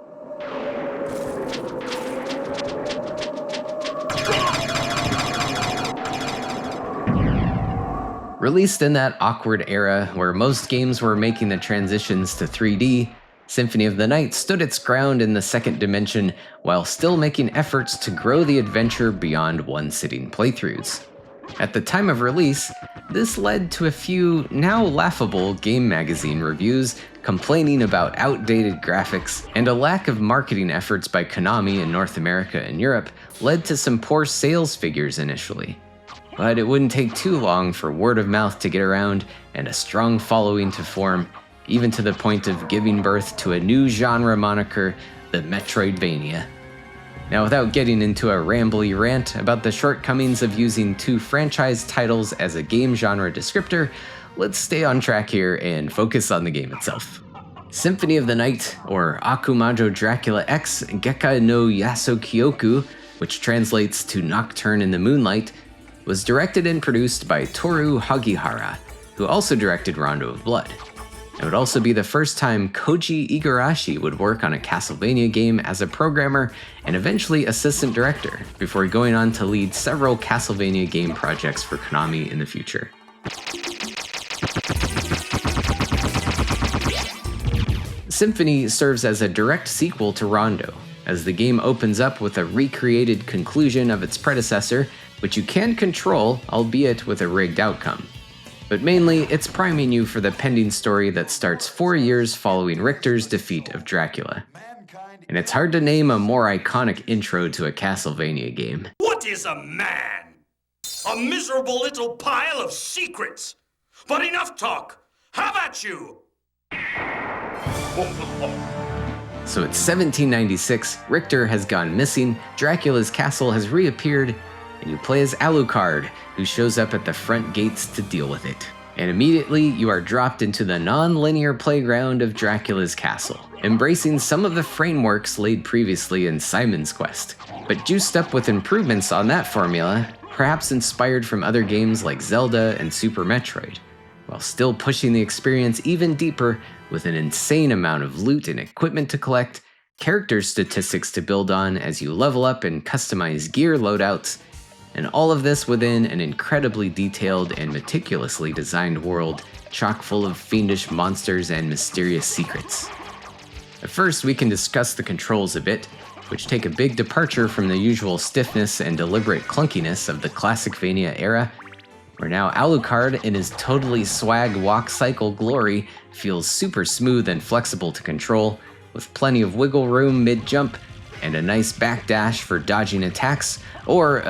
Released in that awkward era where most games were making the transitions to 3D, Symphony of the Night stood its ground in the second dimension while still making efforts to grow the adventure beyond one-sitting playthroughs. At the time of release, this led to a few now laughable game magazine reviews complaining about outdated graphics, and a lack of marketing efforts by Konami in North America and Europe led to some poor sales figures initially. But it wouldn't take too long for word of mouth to get around and a strong following to form, even to the point of giving birth to a new genre moniker, the Metroidvania. Now, without getting into a rambly rant about the shortcomings of using two franchise titles as a game genre descriptor, let's stay on track here and focus on the game itself. Symphony of the Night, or Akumajo Dracula X Gekka no Yasokyoku, which translates to Nocturne in the Moonlight, was directed and produced by Toru Hagihara, who also directed Rondo of Blood. It would also be the first time Koji Igarashi would work on a Castlevania game as a programmer and eventually assistant director, before going on to lead several Castlevania game projects for Konami in the future. Symphony serves as a direct sequel to Rondo, as the game opens up with a recreated conclusion of its predecessor, which you can control, albeit with a rigged outcome. But mainly, it's priming you for the pending story that starts 4 years following Richter's defeat of Dracula. And it's hard to name a more iconic intro to a Castlevania game. What is a man? A miserable little pile of secrets. But enough talk. Have at you! So it's 1796, Richter has gone missing, Dracula's castle has reappeared, and you play as Alucard, who shows up at the front gates to deal with it. And immediately, you are dropped into the non-linear playground of Dracula's castle, embracing some of the frameworks laid previously in Simon's Quest, but juiced up with improvements on that formula, perhaps inspired from other games like Zelda and Super Metroid, while still pushing the experience even deeper with an insane amount of loot and equipment to collect, character statistics to build on as you level up and customize gear loadouts, And all of this within an incredibly detailed and meticulously designed world chock full of fiendish monsters and mysterious secrets. At first, we can discuss the controls a bit, which take a big departure from the usual stiffness and deliberate clunkiness of the Classicvania era, where now Alucard, in his totally swag walk cycle glory, feels super smooth and flexible to control, with plenty of wiggle room mid-jump, and a nice backdash for dodging attacks, or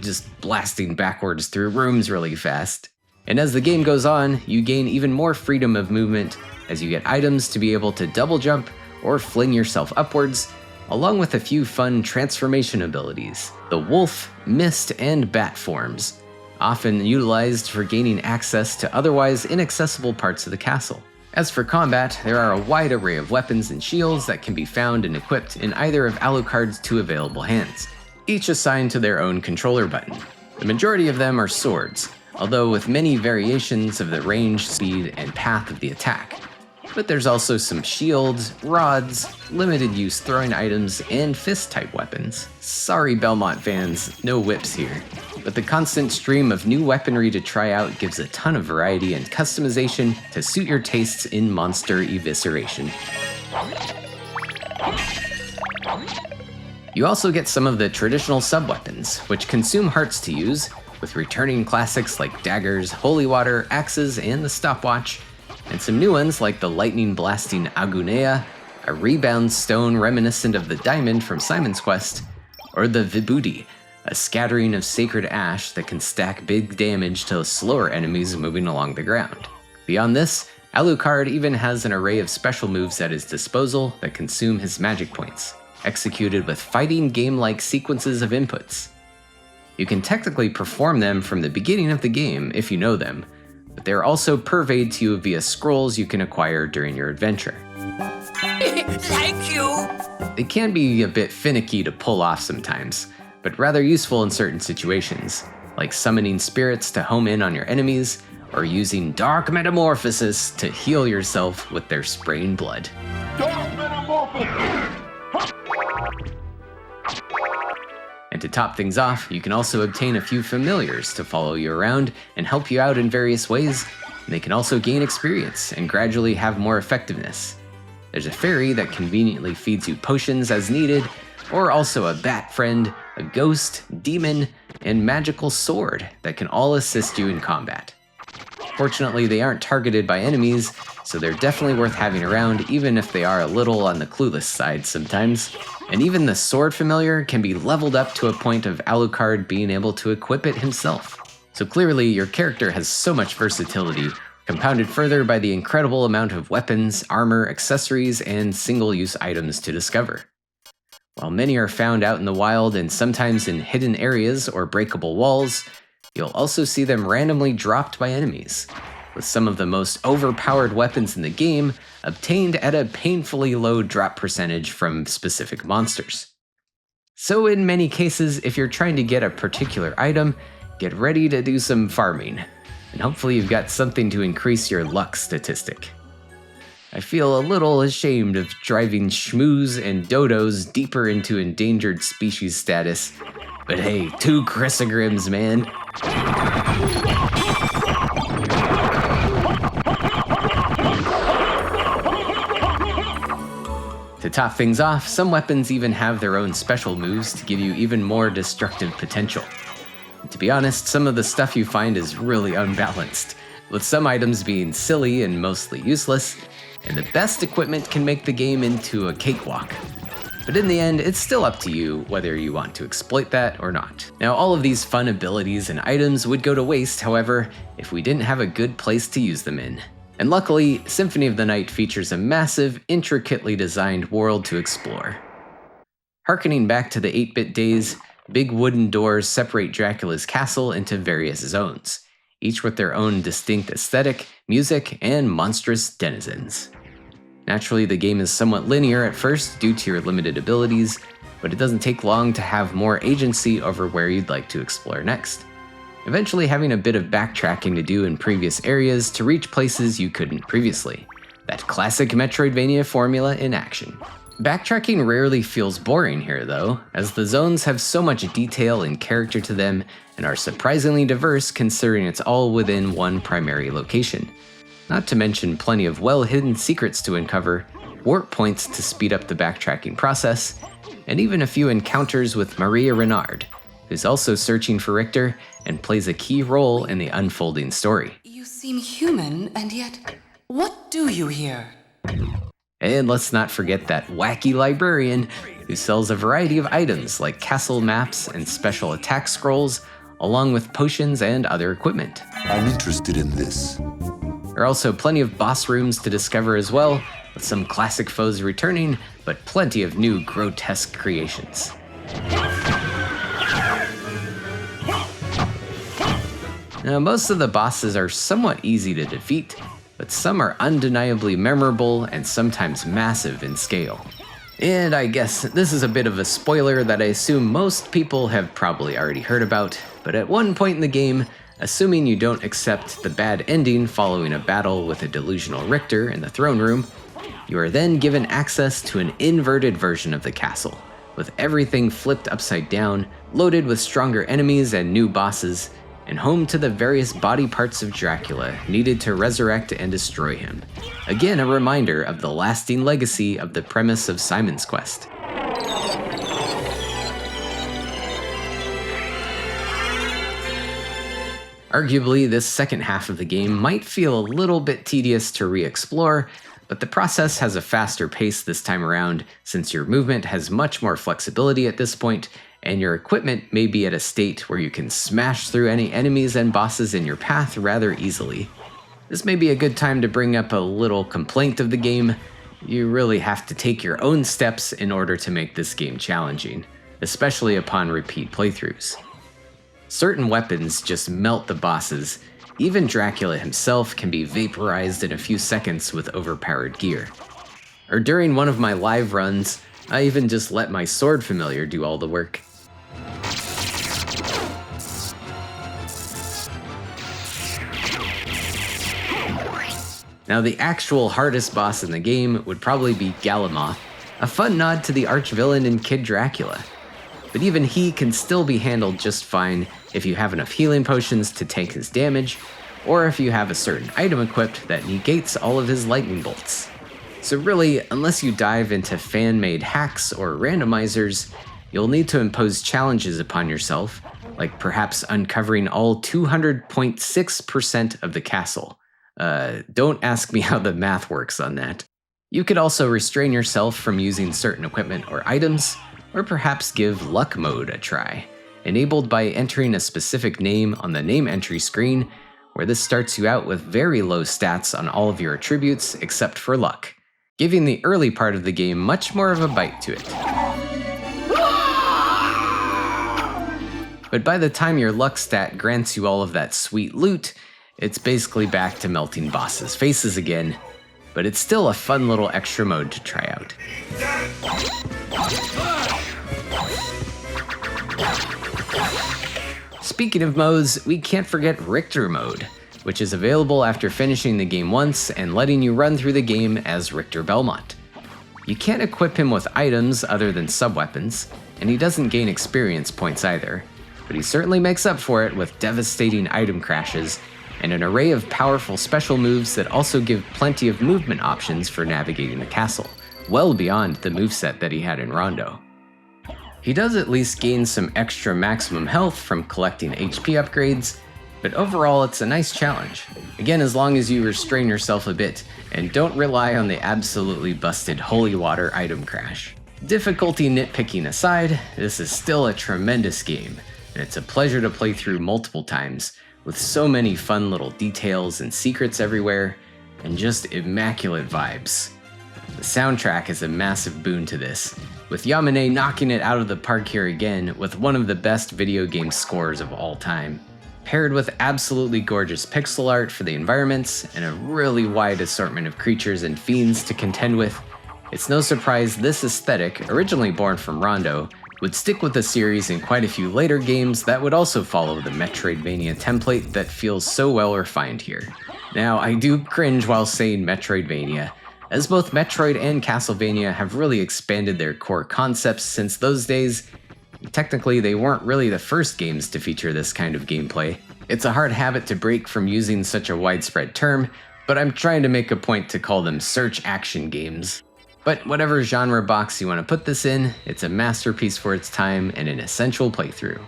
just blasting backwards through rooms really fast. And as the game goes on, you gain even more freedom of movement as you get items to be able to double jump or fling yourself upwards, along with a few fun transformation abilities, the wolf, mist, and bat forms, often utilized for gaining access to otherwise inaccessible parts of the castle. As for combat, there are a wide array of weapons and shields that can be found and equipped in either of Alucard's 2 available hands, each assigned to their own controller button. The majority of them are swords, although with many variations of the range, speed, and path of the attack. But there's also some shields, rods, limited use throwing items, and fist-type weapons. Sorry Belmont fans, no whips here. But the constant stream of new weaponry to try out gives a ton of variety and customization to suit your tastes in monster evisceration. You also get some of the traditional sub-weapons, which consume hearts to use, with returning classics like daggers, holy water, axes, and the stopwatch, and some new ones like the lightning-blasting Agunea, a rebound stone reminiscent of the diamond from Simon's Quest, or the Vibhuti, a scattering of sacred ash that can stack big damage to slower enemies moving along the ground. Beyond this, Alucard even has an array of special moves at his disposal that consume his magic points, executed with fighting game-like sequences of inputs. You can technically perform them from the beginning of the game if you know them, but they're also purveyed to you via scrolls you can acquire during your adventure. Thank you! They can be a bit finicky to pull off sometimes, but rather useful in certain situations, like summoning spirits to home in on your enemies, or using Dark Metamorphosis to heal yourself with their spraying blood. Dark Metamorphosis! And to top things off, you can also obtain a few familiars to follow you around and help you out in various ways, and they can also gain experience and gradually have more effectiveness. There's a fairy that conveniently feeds you potions as needed, or also a bat friend, a ghost, demon, and magical sword that can all assist you in combat. Fortunately, they aren't targeted by enemies, so they're definitely worth having around even if they are a little on the clueless side sometimes. And even the sword familiar can be leveled up to a point of Alucard being able to equip it himself. So clearly, your character has so much versatility, compounded further by the incredible amount of weapons, armor, accessories, and single-use items to discover. While many are found out in the wild and sometimes in hidden areas or breakable walls, you'll also see them randomly dropped by enemies, with some of the most overpowered weapons in the game obtained at a painfully low drop percentage from specific monsters. So in many cases, if you're trying to get a particular item, get ready to do some farming, and hopefully you've got something to increase your luck statistic. I feel a little ashamed of driving shmoos and dodos deeper into endangered species status, but hey, 2 chrysogrims, man. To top things off, some weapons even have their own special moves to give you even more destructive potential. And to be honest, some of the stuff you find is really unbalanced, with some items being silly and mostly useless, and the best equipment can make the game into a cakewalk. But in the end, it's still up to you whether you want to exploit that or not. Now, all of these fun abilities and items would go to waste, however, if we didn't have a good place to use them in. And luckily, Symphony of the Night features a massive, intricately designed world to explore. Harkening back to the 8-bit days, big wooden doors separate Dracula's castle into various zones, each with their own distinct aesthetic, music, and monstrous denizens. Naturally, the game is somewhat linear at first due to your limited abilities, but it doesn't take long to have more agency over where you'd like to explore next, eventually having a bit of backtracking to do in previous areas to reach places you couldn't previously. That classic Metroidvania formula in action. Backtracking rarely feels boring here though, as the zones have so much detail and character to them and are surprisingly diverse considering it's all within one primary location. Not to mention plenty of well-hidden secrets to uncover, warp points to speed up the backtracking process, and even a few encounters with Maria Renard, who's also searching for Richter and plays a key role in the unfolding story. You seem human, and yet, what do you here? And let's not forget that wacky librarian who sells a variety of items like castle maps and special attack scrolls, along with potions and other equipment. I'm interested in this. There are also plenty of boss rooms to discover as well, with some classic foes returning, but plenty of new grotesque creations. Now, most of the bosses are somewhat easy to defeat, but some are undeniably memorable and sometimes massive in scale. And I guess this is a bit of a spoiler that I assume most people have probably already heard about, but at one point in the game, assuming you don't accept the bad ending following a battle with a delusional Richter in the throne room, you are then given access to an inverted version of the castle, with everything flipped upside down, loaded with stronger enemies and new bosses, and home to the various body parts of Dracula needed to resurrect and destroy him. Again, a reminder of the lasting legacy of the premise of Simon's Quest. Arguably, this second half of the game might feel a little bit tedious to re-explore, but the process has a faster pace this time around since your movement has much more flexibility at this point, and your equipment may be at a state where you can smash through any enemies and bosses in your path rather easily. This may be a good time to bring up a little complaint of the game. You really have to take your own steps in order to make this game challenging, especially upon repeat playthroughs. Certain weapons just melt the bosses. Even Dracula himself can be vaporized in a few seconds with overpowered gear. Or during one of my live runs, I even just let my sword familiar do all the work. Now, the actual hardest boss in the game would probably be Galamoth, a fun nod to the arch-villain in Kid Dracula. But even he can still be handled just fine if you have enough healing potions to tank his damage, or if you have a certain item equipped that negates all of his lightning bolts. So really, unless you dive into fan-made hacks or randomizers, you'll need to impose challenges upon yourself, like perhaps uncovering all 200.6% of the castle. Don't ask me how the math works on that. You could also restrain yourself from using certain equipment or items, or perhaps give luck mode a try, enabled by entering a specific name on the name entry screen, where this starts you out with very low stats on all of your attributes except for luck, giving the early part of the game much more of a bite to it. But by the time your luck stat grants you all of that sweet loot, it's basically back to melting bosses' faces again, but it's still a fun little extra mode to try out. Speaking of modes, we can't forget Richter mode, which is available after finishing the game once and letting you run through the game as Richter Belmont. You can't equip him with items other than sub-weapons, and he doesn't gain experience points either, but he certainly makes up for it with devastating item crashes and an array of powerful special moves that also give plenty of movement options for navigating the castle, well beyond the moveset that he had in Rondo. He does at least gain some extra maximum health from collecting HP upgrades, but overall it's a nice challenge. Again, as long as you restrain yourself a bit and don't rely on the absolutely busted holy water item crash. Difficulty nitpicking aside, this is still a tremendous game, and it's a pleasure to play through multiple times, with so many fun little details and secrets everywhere, and just immaculate vibes. The soundtrack is a massive boon to this, with Yamane knocking it out of the park here again with one of the best video game scores of all time. Paired with absolutely gorgeous pixel art for the environments and a really wide assortment of creatures and fiends to contend with, it's no surprise this aesthetic, originally born from Rondo, would stick with the series in quite a few later games that would also follow the Metroidvania template that feels so well refined here. Now, I do cringe while saying Metroidvania, as both Metroid and Castlevania have really expanded their core concepts since those days. Technically, they weren't really the first games to feature this kind of gameplay. It's a hard habit to break from using such a widespread term, but I'm trying to make a point to call them search action games. But whatever genre box you want to put this in, it's a masterpiece for its time and an essential playthrough.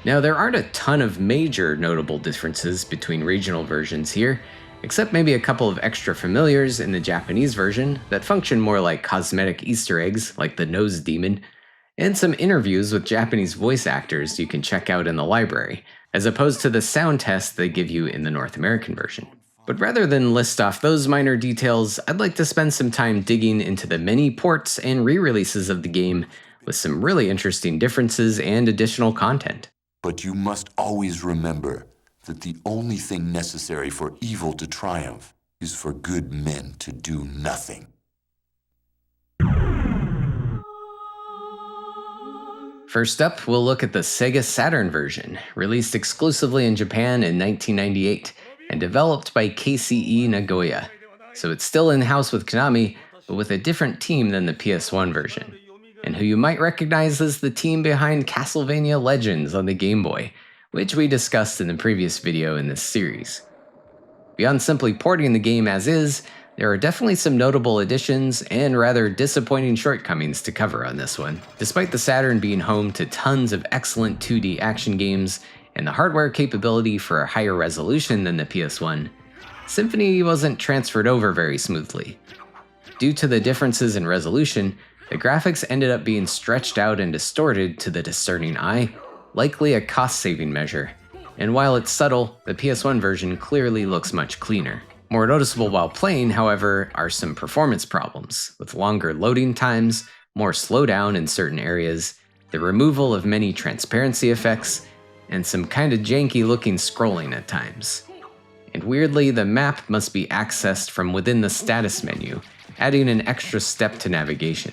Now, there aren't a ton of major notable differences between regional versions here, except maybe a couple of extra familiars in the Japanese version that function more like cosmetic Easter eggs, like the nose demon, and some interviews with Japanese voice actors you can check out in the library, as opposed to the sound test they give you in the North American version. But rather than list off those minor details, I'd like to spend some time digging into the many ports and re-releases of the game with some really interesting differences and additional content. But you must always remember that the only thing necessary for evil to triumph is for good men to do nothing. First up, we'll look at the Sega Saturn version, released exclusively in Japan in 1998 and developed by KCE Nagoya. So it's still in-house with Konami, but with a different team than the PS1 version, and who you might recognize as the team behind Castlevania Legends on the Game Boy, which we discussed in the previous video in this series. Beyond simply porting the game as is, there are definitely some notable additions and rather disappointing shortcomings to cover on this one. Despite the Saturn being home to tons of excellent 2D action games and the hardware capability for a higher resolution than the PS1, Symphony wasn't transferred over very smoothly. Due to the differences in resolution, the graphics ended up being stretched out and distorted to the discerning eye, likely a cost-saving measure. And while it's subtle, the PS1 version clearly looks much cleaner. More noticeable while playing, however, are some performance problems, with longer loading times, more slowdown in certain areas, the removal of many transparency effects, and some kinda janky looking scrolling at times. And weirdly, the map must be accessed from within the status menu, adding an extra step to navigation.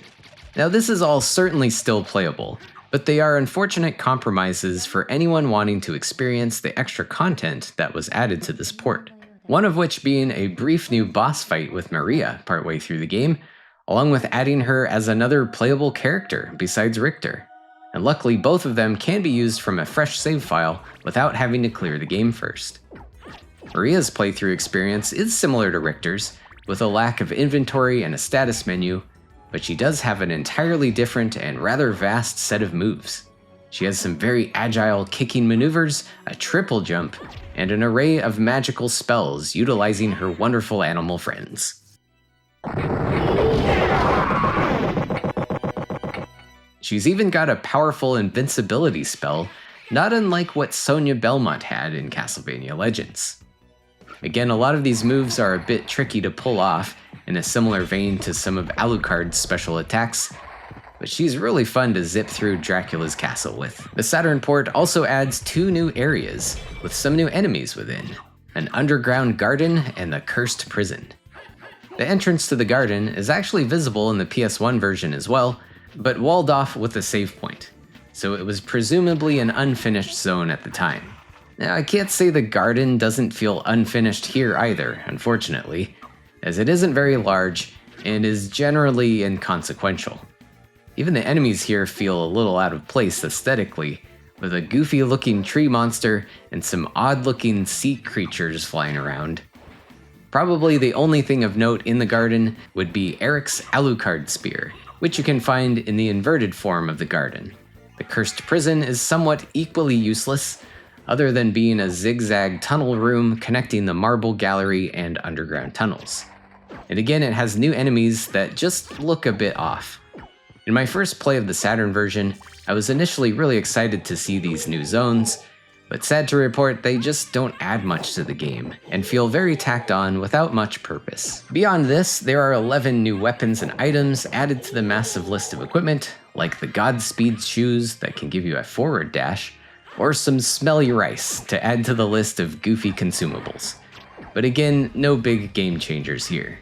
Now, this is all certainly still playable, but they are unfortunate compromises for anyone wanting to experience the extra content that was added to this port. One of which being a brief new boss fight with Maria partway through the game, along with adding her as another playable character besides Richter. And luckily both of them can be used from a fresh save file without having to clear the game first. Maria's playthrough experience is similar to Richter's, with a lack of inventory and a status menu, but she does have an entirely different and rather vast set of moves. She has some very agile kicking maneuvers, a triple jump, and an array of magical spells utilizing her wonderful animal friends. She's even got a powerful invincibility spell, not unlike what Sonya Belmont had in Castlevania Legends. Again, a lot of these moves are a bit tricky to pull off, in a similar vein to some of Alucard's special attacks, but she's really fun to zip through Dracula's castle with. The Saturn port also adds 2 new areas, with some new enemies within, an underground garden and the cursed prison. The entrance to the garden is actually visible in the PS1 version as well, but walled off with a save point, so it was presumably an unfinished zone at the time. Now, I can't say the garden doesn't feel unfinished here either, unfortunately, as it isn't very large and is generally inconsequential. Even the enemies here feel a little out of place aesthetically, with a goofy-looking tree monster and some odd-looking sea creatures flying around. Probably the only thing of note in the garden would be Eric's Alucard spear, which you can find in the inverted form of the garden. The cursed prison is somewhat equally useless, other than being a zigzag tunnel room connecting the marble gallery and underground tunnels. And again, it has new enemies that just look a bit off. In my first play of the Saturn version, I was initially really excited to see these new zones, but sad to report they just don't add much to the game, and feel very tacked on without much purpose. Beyond this, there are 11 new weapons and items added to the massive list of equipment, like the Godspeed shoes that can give you a forward dash, or some smelly rice to add to the list of goofy consumables. But again, no big game changers here.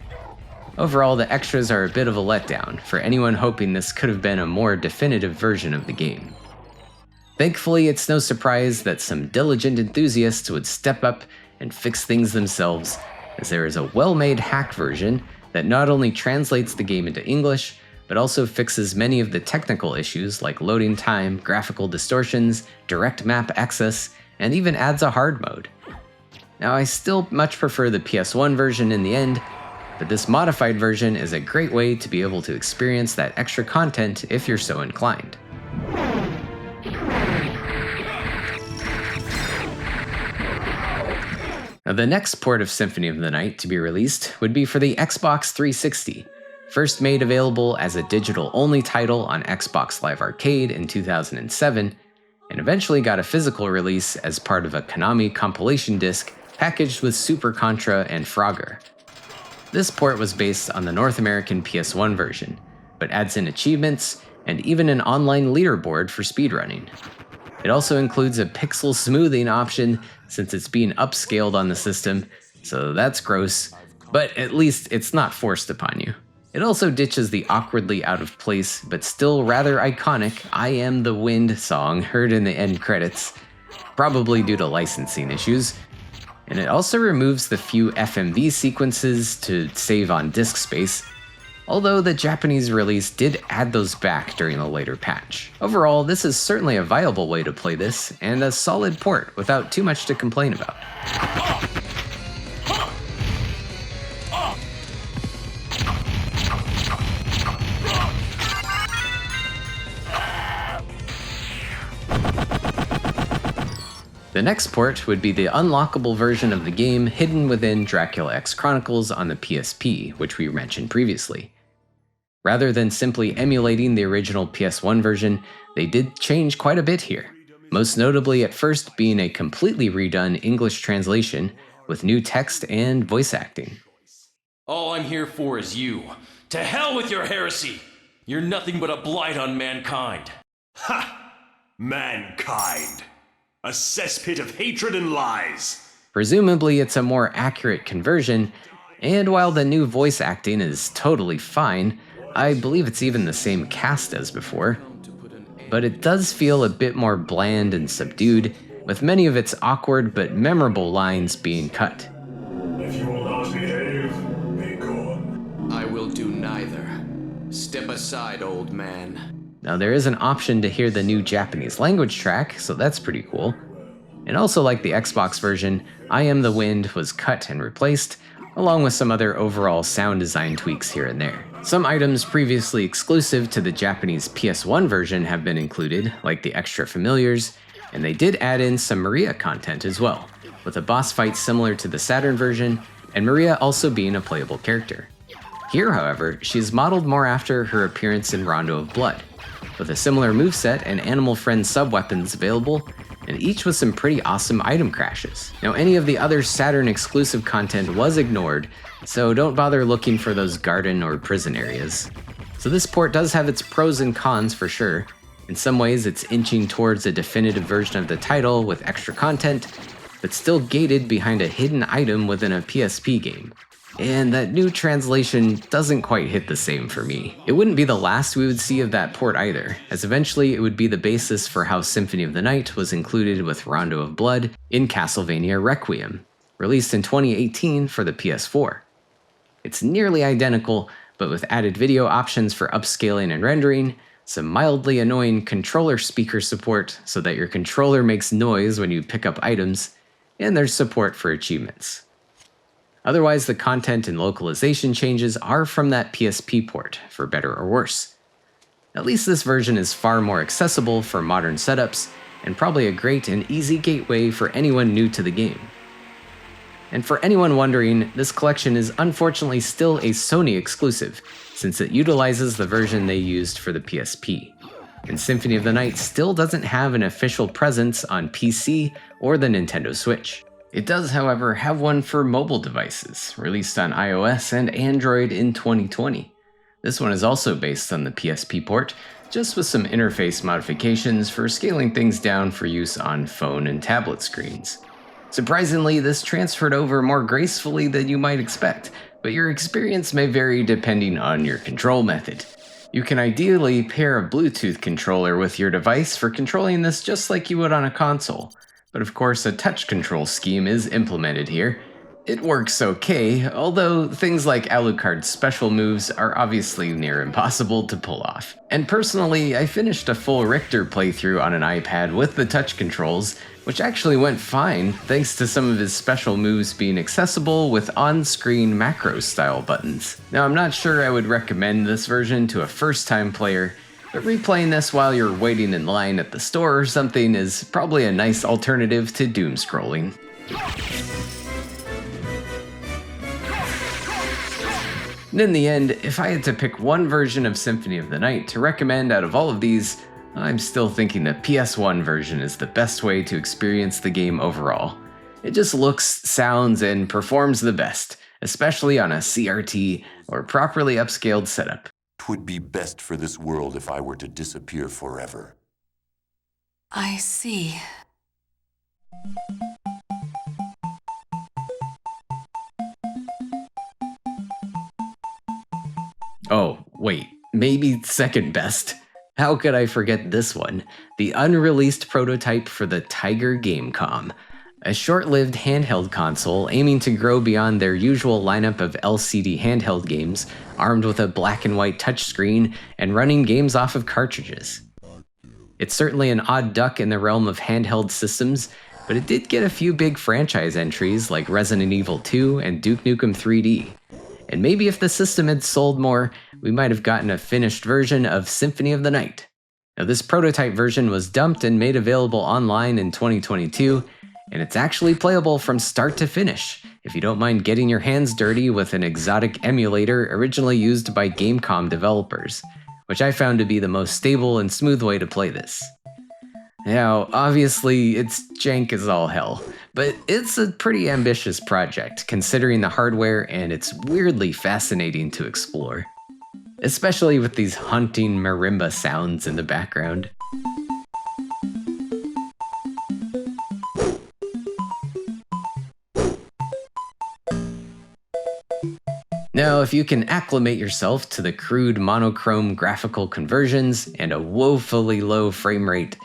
Overall, the extras are a bit of a letdown for anyone hoping this could have been a more definitive version of the game. Thankfully, it's no surprise that some diligent enthusiasts would step up and fix things themselves, as there is a well-made hack version that not only translates the game into English, but also fixes many of the technical issues like loading time, graphical distortions, direct map access, and even adds a hard mode. Now, I still much prefer the PS1 version in the end, but this modified version is a great way to be able to experience that extra content if you're so inclined. Now, the next port of Symphony of the Night to be released would be for the Xbox 360, first made available as a digital-only title on Xbox Live Arcade in 2007, and eventually got a physical release as part of a Konami compilation disc packaged with Super Contra and Frogger. This port was based on the North American PS1 version, but adds in achievements and even an online leaderboard for speedrunning. It also includes a pixel smoothing option since it's being upscaled on the system, so that's gross, but at least it's not forced upon you. It also ditches the awkwardly out of place but still rather iconic I Am the Wind song heard in the end credits, probably due to licensing issues, and it also removes the few FMV sequences to save on disk space, although the Japanese release did add those back during a later patch. Overall, this is certainly a viable way to play this, and a solid port without too much to complain about. The next port would be the unlockable version of the game hidden within Dracula X Chronicles on the PSP, which we mentioned previously. Rather than simply emulating the original PS1 version, they did change quite a bit here, most notably at first being a completely redone English translation with new text and voice acting. All I'm here for is you. To hell with your heresy! You're nothing but a blight on mankind. Ha! Mankind. A cesspit of hatred and lies. Presumably it's a more accurate conversion, and while the new voice acting is totally fine, I believe it's even the same cast as before, but it does feel a bit more bland and subdued, with many of its awkward but memorable lines being cut. If you will not behave, be gone. I will do neither. Step aside, old man. Now, there is an option to hear the new Japanese language track, so that's pretty cool. And also, like the Xbox version, I Am the Wind was cut and replaced, along with some other overall sound design tweaks here and there. Some items previously exclusive to the Japanese PS1 version have been included, like the extra familiars, and they did add in some Maria content as well, with a boss fight similar to the Saturn version, and Maria also being a playable character. Here, however, she is modeled more after her appearance in Rondo of Blood, with a similar moveset and Animal Friend sub-weapons available, and each with some pretty awesome item crashes. Now, any of the other Saturn exclusive content was ignored, so don't bother looking for those garden or prison areas. So this port does have its pros and cons for sure. In some ways, it's inching towards a definitive version of the title with extra content, but still gated behind a hidden item within a PSP game. And that new translation doesn't quite hit the same for me. It wouldn't be the last we would see of that port either, as eventually it would be the basis for how Symphony of the Night was included with Rondo of Blood in Castlevania Requiem, released in 2018 for the PS4. It's nearly identical, but with added video options for upscaling and rendering, some mildly annoying controller speaker support so that your controller makes noise when you pick up items, and there's support for achievements. Otherwise, the content and localization changes are from that PSP port, for better or worse. At least this version is far more accessible for modern setups, and probably a great and easy gateway for anyone new to the game. And for anyone wondering, this collection is unfortunately still a Sony exclusive, since it utilizes the version they used for the PSP. And Symphony of the Night still doesn't have an official presence on PC or the Nintendo Switch. It does, however, have one for mobile devices, released on iOS and Android in 2020. This one is also based on the PSP port, just with some interface modifications for scaling things down for use on phone and tablet screens. Surprisingly, this transferred over more gracefully than you might expect, but your experience may vary depending on your control method. You can ideally pair a Bluetooth controller with your device for controlling this just like you would on a console, but of course a touch control scheme is implemented here. It works okay, although things like Alucard's special moves are obviously near impossible to pull off. And personally, I finished a full Richter playthrough on an iPad with the touch controls, which actually went fine thanks to some of his special moves being accessible with on-screen macro-style buttons. Now, I'm not sure I would recommend this version to a first-time player, but replaying this while you're waiting in line at the store or something is probably a nice alternative to doom scrolling. And in the end, if I had to pick one version of Symphony of the Night to recommend out of all of these, I'm still thinking the PS1 version is the best way to experience the game overall. It just looks, sounds, and performs the best, especially on a CRT or properly upscaled setup. It would be best for this world if I were to disappear forever. I see. Oh, wait, maybe second best. How could I forget this one? The unreleased prototype for the Tiger Gamecom, a short-lived handheld console aiming to grow beyond their usual lineup of LCD handheld games, armed with a black and white touchscreen and running games off of cartridges. It's certainly an odd duck in the realm of handheld systems, but it did get a few big franchise entries like Resident Evil 2 and Duke Nukem 3D. And maybe if the system had sold more, we might have gotten a finished version of Symphony of the Night. Now, this prototype version was dumped and made available online in 2022, and it's actually playable from start to finish, if you don't mind getting your hands dirty with an exotic emulator originally used by Gamecom developers, which I found to be the most stable and smooth way to play this. Now, obviously, it's jank as all hell, but it's a pretty ambitious project considering the hardware, and it's weirdly fascinating to explore, especially with these haunting marimba sounds in the background. Now, if you can acclimate yourself to the crude monochrome graphical conversions and a woefully low frame rate,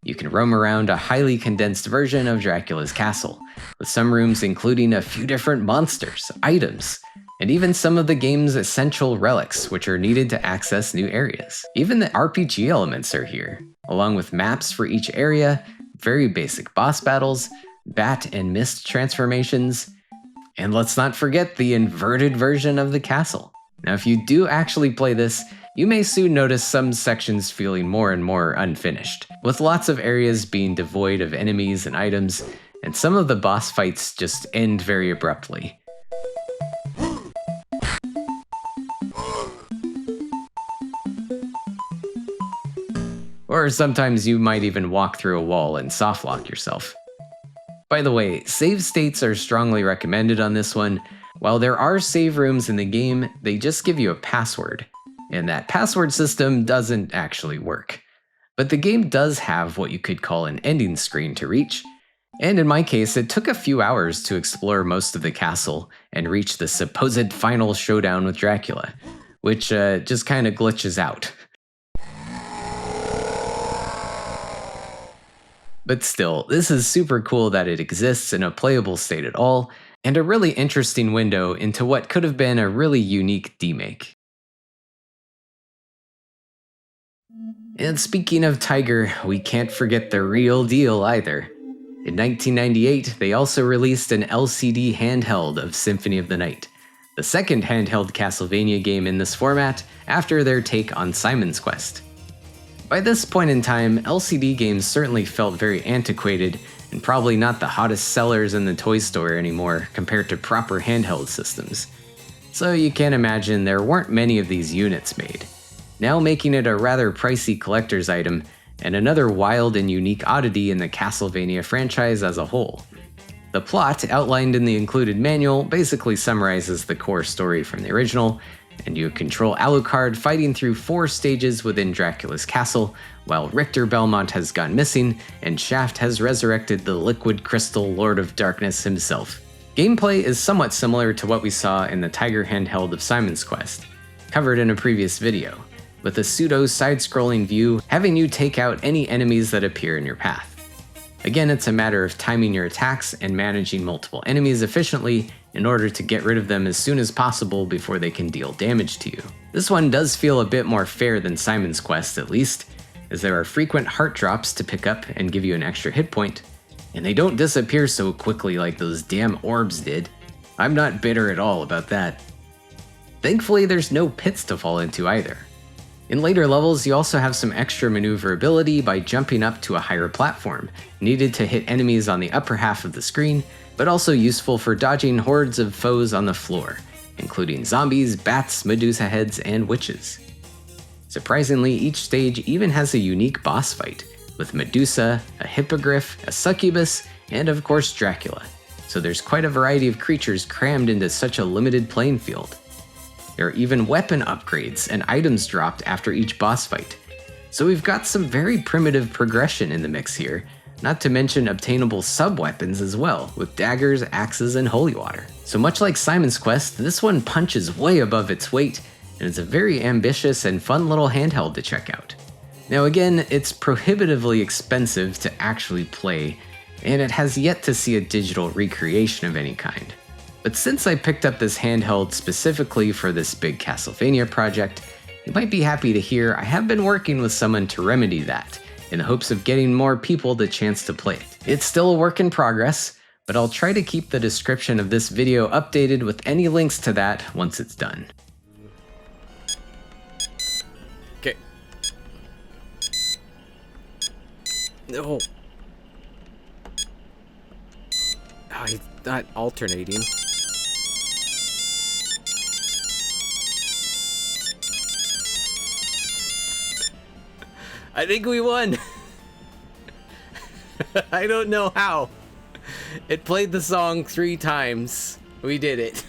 you can roam around a highly condensed version of Dracula's castle, with some rooms including a few different monsters, items, and even some of the game's essential relics which are needed to access new areas. Even the RPG elements are here, along with maps for each area, very basic boss battles, bat and mist transformations, and let's not forget the inverted version of the castle. Now, if you do actually play this, you may soon notice some sections feeling more and more unfinished, with lots of areas being devoid of enemies and items, and some of the boss fights just end very abruptly. Or sometimes you might even walk through a wall and softlock yourself. By the way, save states are strongly recommended on this one. While there are save rooms in the game, they just give you a password, and that password system doesn't actually work. But the game does have what you could call an ending screen to reach, and in my case, it took a few hours to explore most of the castle and reach the supposed final showdown with Dracula, which just kinda glitches out. But still, this is super cool that it exists in a playable state at all, and a really interesting window into what could have been a really unique demake. And speaking of Tiger, we can't forget the real deal either. In 1998, they also released an LCD handheld of Symphony of the Night, the second handheld Castlevania game in this format after their take on Simon's Quest. By this point in time, LCD games certainly felt very antiquated and probably not the hottest sellers in the toy store anymore compared to proper handheld systems. So you can imagine there weren't many of these units made, now making it a rather pricey collector's item and another wild and unique oddity in the Castlevania franchise as a whole. The plot, outlined in the included manual, basically summarizes the core story from the original, and you control Alucard fighting through 4 stages within Dracula's castle, while Richter Belmont has gone missing and Shaft has resurrected the liquid crystal Lord of Darkness himself. Gameplay is somewhat similar to what we saw in the Tiger handheld of Simon's Quest, covered in a previous video, with a pseudo side-scrolling view having you take out any enemies that appear in your path. Again, it's a matter of timing your attacks and managing multiple enemies efficiently in order to get rid of them as soon as possible before they can deal damage to you. This one does feel a bit more fair than Simon's Quest, at least, as there are frequent heart drops to pick up and give you an extra hit point, and they don't disappear so quickly like those damn orbs did. I'm not bitter at all about that. Thankfully, there's no pits to fall into either. In later levels, you also have some extra maneuverability by jumping up to a higher platform, needed to hit enemies on the upper half of the screen, but also useful for dodging hordes of foes on the floor, including zombies, bats, Medusa heads, and witches. Surprisingly, each stage even has a unique boss fight, with Medusa, a hippogriff, a succubus, and of course Dracula, so there's quite a variety of creatures crammed into such a limited playing field. There are even weapon upgrades and items dropped after each boss fight, so we've got some very primitive progression in the mix here, not to mention obtainable sub-weapons as well, with daggers, axes, and holy water. So much like Simon's Quest, this one punches way above its weight, and it's a very ambitious and fun little handheld to check out. Now again, it's prohibitively expensive to actually play, and it has yet to see a digital recreation of any kind. But since I picked up this handheld specifically for this big Castlevania project, you might be happy to hear I have been working with someone to remedy that, in the hopes of getting more people the chance to play it. It's still a work in progress, but I'll try to keep the description of this video updated with any links to that once it's done. Okay. No. Oh, he's not alternating. I think we won. I don't know how. It played the song 3 times. We did it.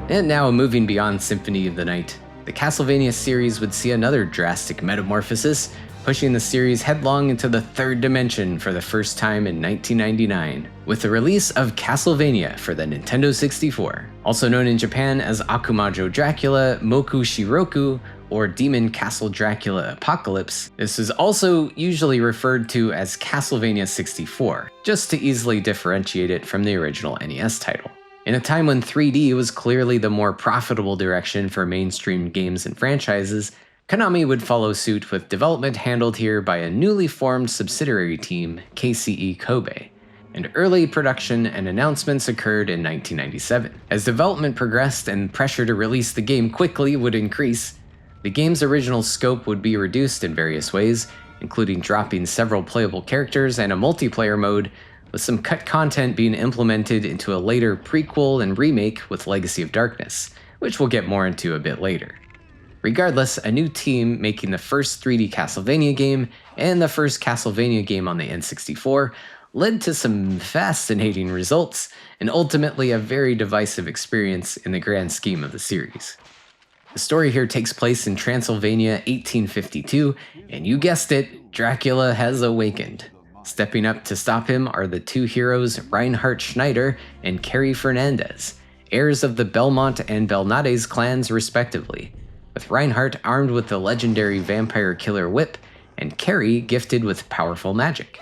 And now, moving beyond Symphony of the Night, the Castlevania series would see another drastic metamorphosis, pushing the series headlong into the third dimension for the first time in 1999, with the release of Castlevania for the Nintendo 64, also known in Japan as Akumajo Dracula Moku Shiroku, or Demon Castle Dracula Apocalypse. This is also usually referred to as Castlevania 64, just to easily differentiate it from the original NES title. In a time when 3D was clearly the more profitable direction for mainstream games and franchises, Konami would follow suit with development handled here by a newly formed subsidiary team, KCE Kobe, and early production and announcements occurred in 1997. As development progressed and pressure to release the game quickly would increase, the game's original scope would be reduced in various ways, including dropping several playable characters and a multiplayer mode, with some cut content being implemented into a later prequel and remake with Legacy of Darkness, which we'll get more into a bit later. Regardless, a new team making the first 3D Castlevania game and the first Castlevania game on the N64 led to some fascinating results and ultimately a very divisive experience in the grand scheme of the series. The story here takes place in Transylvania 1852, and you guessed it, Dracula has awakened. Stepping up to stop him are the 2 heroes Reinhard Schneider and Carrie Fernandez, heirs of the Belmont and Belnades clans respectively, with Reinhardt armed with the legendary vampire killer whip, and Carrie gifted with powerful magic.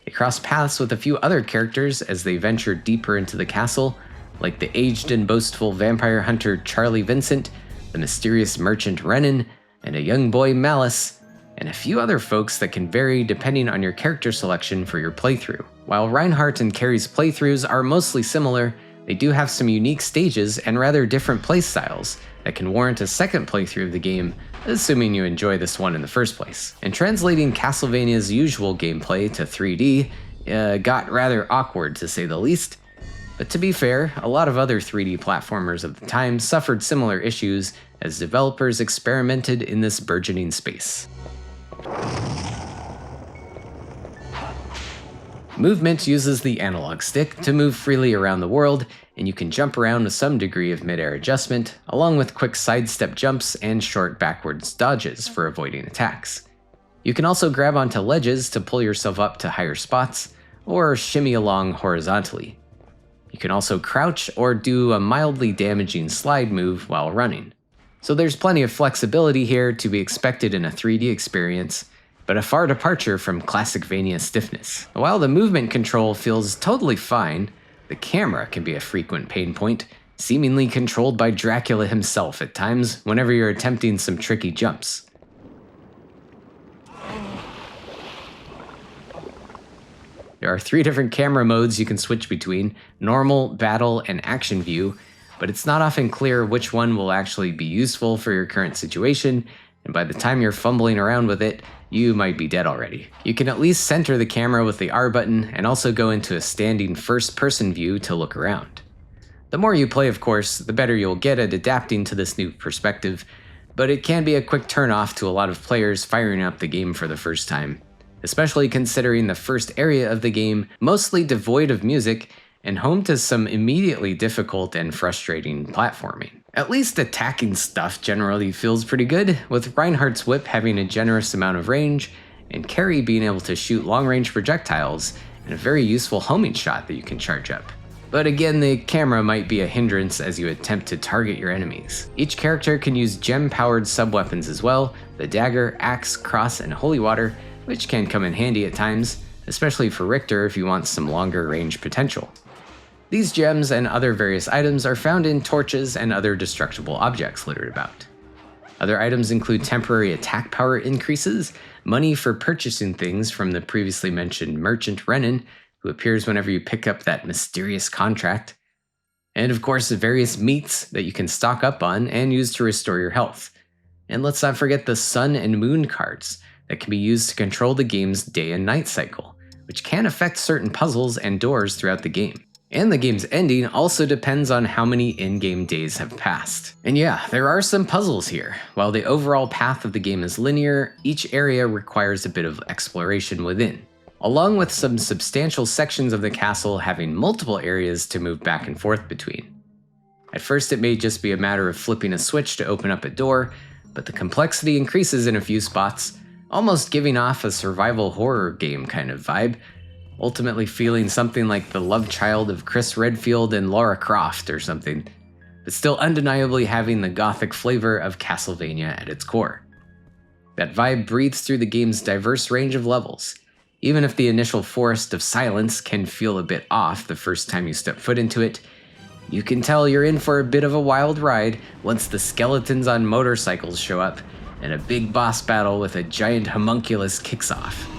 They cross paths with a few other characters as they venture deeper into the castle, like the aged and boastful vampire hunter Charlie Vincent, the mysterious merchant Renan, and a young boy Malice, and a few other folks that can vary depending on your character selection for your playthrough. While Reinhardt and Carrie's playthroughs are mostly similar, they do have some unique stages and rather different playstyles that can warrant a second playthrough of the game, assuming you enjoy this one in the first place. And translating Castlevania's usual gameplay to 3D got rather awkward to say the least, but to be fair, a lot of other 3D platformers of the time suffered similar issues as developers experimented in this burgeoning space. Movement uses the analog stick to move freely around the world, and you can jump around with some degree of mid-air adjustment, along with quick sidestep jumps and short backwards dodges for avoiding attacks. You can also grab onto ledges to pull yourself up to higher spots, or shimmy along horizontally. You can also crouch or do a mildly damaging slide move while running. So there's plenty of flexibility here to be expected in a 3D experience, but a far departure from Classicvania stiffness. While the movement control feels totally fine, the camera can be a frequent pain point, seemingly controlled by Dracula himself at times whenever you're attempting some tricky jumps. There are 3 different camera modes you can switch between: normal, battle, and action view, but it's not often clear which one will actually be useful for your current situation, and by the time you're fumbling around with it, you might be dead already. You can at least center the camera with the R button and also go into a standing first-person view to look around. The more you play, of course, the better you'll get at adapting to this new perspective, but it can be a quick turn-off to a lot of players firing up the game for the first time, especially considering the first area of the game mostly devoid of music and home to some immediately difficult and frustrating platforming. At least attacking stuff generally feels pretty good, with Reinhardt's whip having a generous amount of range, and Carrie being able to shoot long-range projectiles and a very useful homing shot that you can charge up. But again, the camera might be a hindrance as you attempt to target your enemies. Each character can use gem-powered sub-weapons as well: the dagger, axe, cross, and holy water, which can come in handy at times, especially for Richter if you want some longer range potential. These gems and other various items are found in torches and other destructible objects littered about. Other items include temporary attack power increases, money for purchasing things from the previously mentioned merchant Renan, who appears whenever you pick up that mysterious contract, and of course the various meats that you can stock up on and use to restore your health. And let's not forget the sun and moon cards that can be used to control the game's day and night cycle, which can affect certain puzzles and doors throughout the game. And the game's ending also depends on how many in-game days have passed. And yeah, there are some puzzles here. While the overall path of the game is linear, each area requires a bit of exploration within, along with some substantial sections of the castle having multiple areas to move back and forth between. At first it may just be a matter of flipping a switch to open up a door, but the complexity increases in a few spots, almost giving off a survival horror game kind of vibe, ultimately feeling something like the love child of Chris Redfield and Lara Croft or something, but still undeniably having the gothic flavor of Castlevania at its core. That vibe breathes through the game's diverse range of levels, even if the initial forest of silence can feel a bit off the first time you step foot into it. You can tell you're in for a bit of a wild ride once the skeletons on motorcycles show up and a big boss battle with a giant homunculus kicks off.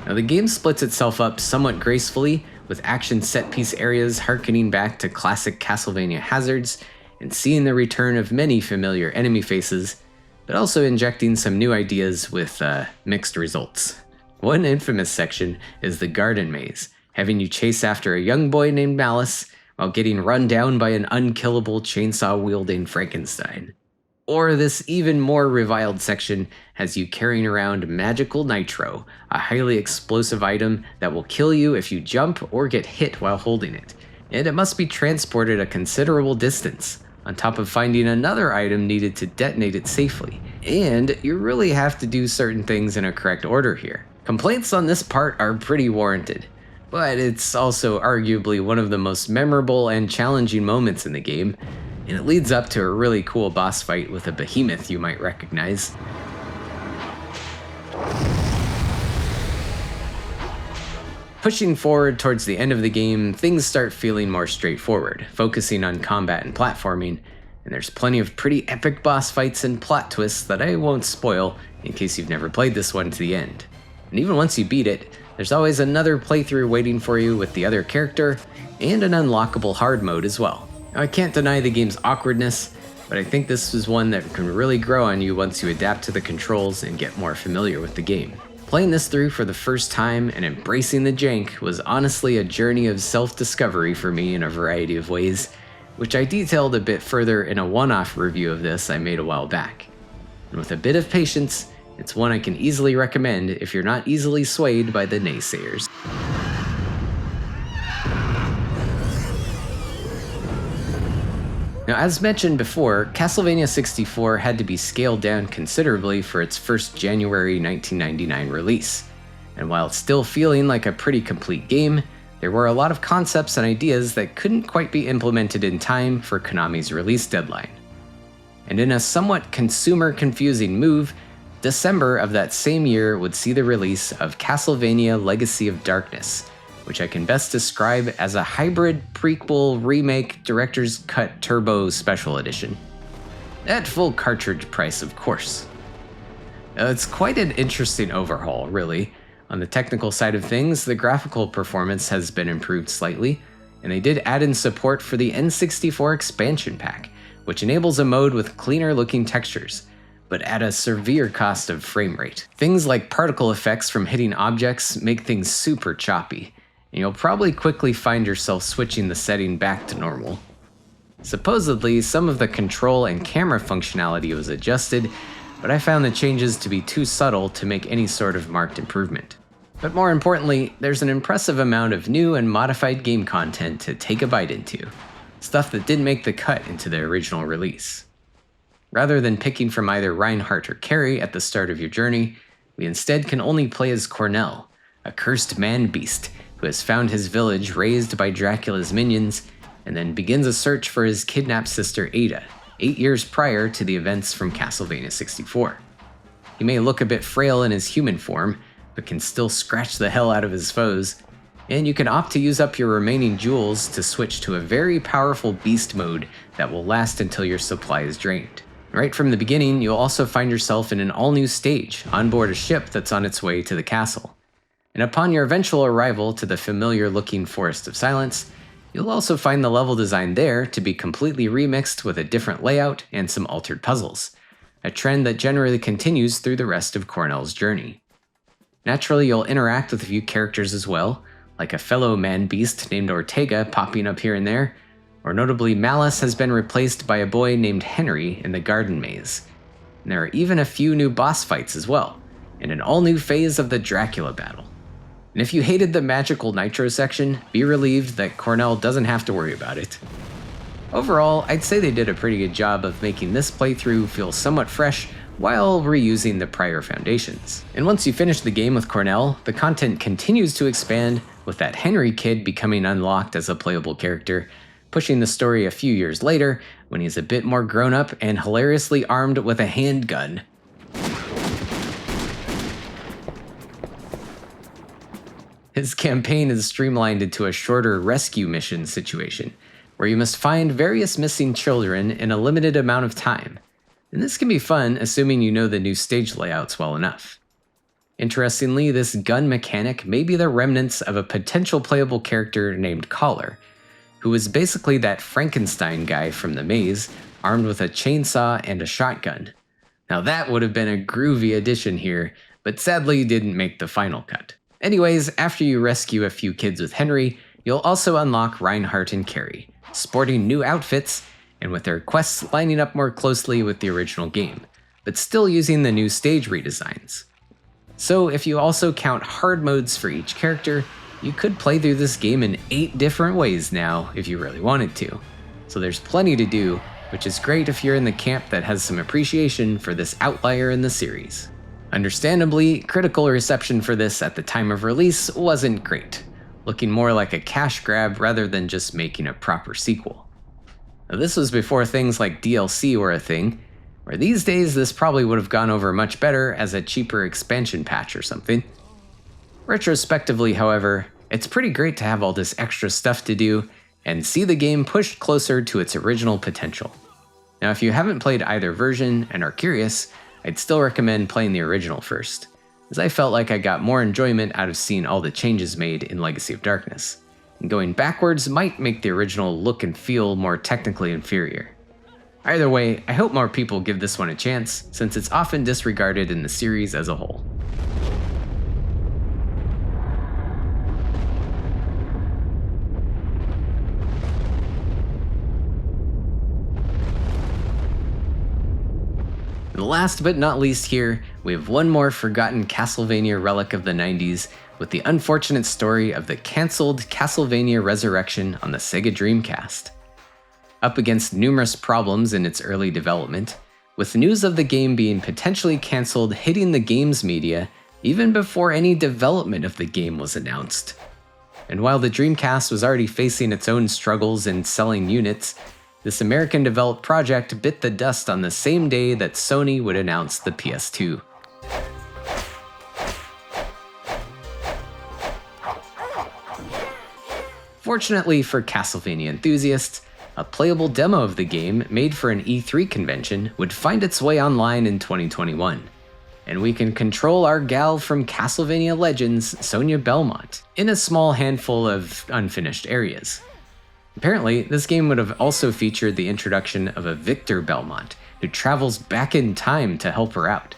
Now the game splits itself up somewhat gracefully, with action set-piece areas harkening back to classic Castlevania hazards and seeing the return of many familiar enemy faces, but also injecting some new ideas with mixed results. One infamous section is the garden maze, having you chase after a young boy named Malice while getting run down by an unkillable chainsaw-wielding Frankenstein. Or this even more reviled section has you carrying around Magical Nitro, a highly explosive item that will kill you if you jump or get hit while holding it, and it must be transported a considerable distance, on top of finding another item needed to detonate it safely. And you really have to do certain things in a correct order here. Complaints on this part are pretty warranted, but it's also arguably one of the most memorable and challenging moments in the game, and it leads up to a really cool boss fight with a behemoth you might recognize. Pushing forward towards the end of the game, things start feeling more straightforward, focusing on combat and platforming, and there's plenty of pretty epic boss fights and plot twists that I won't spoil in case you've never played this one to the end. And even once you beat it, there's always another playthrough waiting for you with the other character, and an unlockable hard mode as well. Now, I can't deny the game's awkwardness, but I think this is one that can really grow on you once you adapt to the controls and get more familiar with the game. Playing this through for the first time and embracing the jank was honestly a journey of self-discovery for me in a variety of ways, which I detailed a bit further in a one-off review of this I made a while back. And with a bit of patience, it's one I can easily recommend if you're not easily swayed by the naysayers. Now, as mentioned before, Castlevania 64 had to be scaled down considerably for its first January 1999 release. And while it's still feeling like a pretty complete game, there were a lot of concepts and ideas that couldn't quite be implemented in time for Konami's release deadline. And in a somewhat consumer-confusing move, December of that same year would see the release of Castlevania Legacy of Darkness, which I can best describe as a hybrid prequel remake director's cut turbo special edition. At full cartridge price, of course. It's quite an interesting overhaul, really. On the technical side of things, the graphical performance has been improved slightly, and they did add in support for the N64 expansion pack, which enables a mode with cleaner looking textures, but at a severe cost of frame rate. Things like particle effects from hitting objects make things super choppy, and you'll probably quickly find yourself switching the setting back to normal. Supposedly, some of the control and camera functionality was adjusted, but I found the changes to be too subtle to make any sort of marked improvement. But more importantly, there's an impressive amount of new and modified game content to take a bite into, stuff that didn't make the cut into the original release. Rather than picking from either Reinhardt or Carrie at the start of your journey, we instead can only play as Cornell, a cursed man-beast who has found his village razed by Dracula's minions, and then begins a search for his kidnapped sister Ada, 8 years prior to the events from Castlevania 64. He may look a bit frail in his human form, but can still scratch the hell out of his foes, and you can opt to use up your remaining jewels to switch to a very powerful beast mode that will last until your supply is drained. Right from the beginning, you'll also find yourself in an all-new stage on board a ship that's on its way to the castle. And upon your eventual arrival to the familiar-looking Forest of Silence, you'll also find the level design there to be completely remixed with a different layout and some altered puzzles, a trend that generally continues through the rest of Cornell's journey. Naturally, you'll interact with a few characters as well, like a fellow man-beast named Ortega popping up here and there, or notably Malice has been replaced by a boy named Henry in the Garden Maze. And there are even a few new boss fights as well, and an all-new phase of the Dracula battle. And if you hated the magical nitro section, be relieved that Cornell doesn't have to worry about it. Overall, I'd say they did a pretty good job of making this playthrough feel somewhat fresh while reusing the prior foundations. And once you finish the game with Cornell, the content continues to expand, with that Henry kid becoming unlocked as a playable character, pushing the story a few years later when he's a bit more grown up and hilariously armed with a handgun. His campaign is streamlined into a shorter rescue mission situation, where you must find various missing children in a limited amount of time. And this can be fun, assuming you know the new stage layouts well enough. Interestingly, this gun mechanic may be the remnants of a potential playable character named Collar, who is basically that Frankenstein guy from the maze, armed with a chainsaw and a shotgun. Now that would have been a groovy addition here, but sadly didn't make the final cut. Anyways, after you rescue a few kids with Henry, you'll also unlock Reinhardt and Carrie, sporting new outfits, and with their quests lining up more closely with the original game, but still using the new stage redesigns. So if you also count hard modes for each character, you could play through this game in 8 different ways now if you really wanted to. So there's plenty to do, which is great if you're in the camp that has some appreciation for this outlier in the series. Understandably, critical reception for this at the time of release wasn't great, looking more like a cash grab rather than just making a proper sequel. Now, this was before things like DLC were a thing, where these days this probably would have gone over much better as a cheaper expansion patch or something. Retrospectively, however, it's pretty great to have all this extra stuff to do and see the game pushed closer to its original potential. Now, if you haven't played either version and are curious, I'd still recommend playing the original first, as I felt like I got more enjoyment out of seeing all the changes made in Legacy of Darkness, and going backwards might make the original look and feel more technically inferior. Either way, I hope more people give this one a chance, since it's often disregarded in the series as a whole. And last but not least here, we have one more forgotten Castlevania relic of the 90s, with the unfortunate story of the cancelled Castlevania Resurrection on the Sega Dreamcast. Up against numerous problems in its early development, with news of the game being potentially cancelled hitting the games media even before any development of the game was announced. And while the Dreamcast was already facing its own struggles in selling units, this American-developed project bit the dust on the same day that Sony would announce the PS2. Fortunately for Castlevania enthusiasts, a playable demo of the game made for an E3 convention would find its way online in 2021. And we can control our gal from Castlevania Legends, Sonia Belmont, in a small handful of unfinished areas. Apparently, this game would have also featured the introduction of a Victor Belmont, who travels back in time to help her out.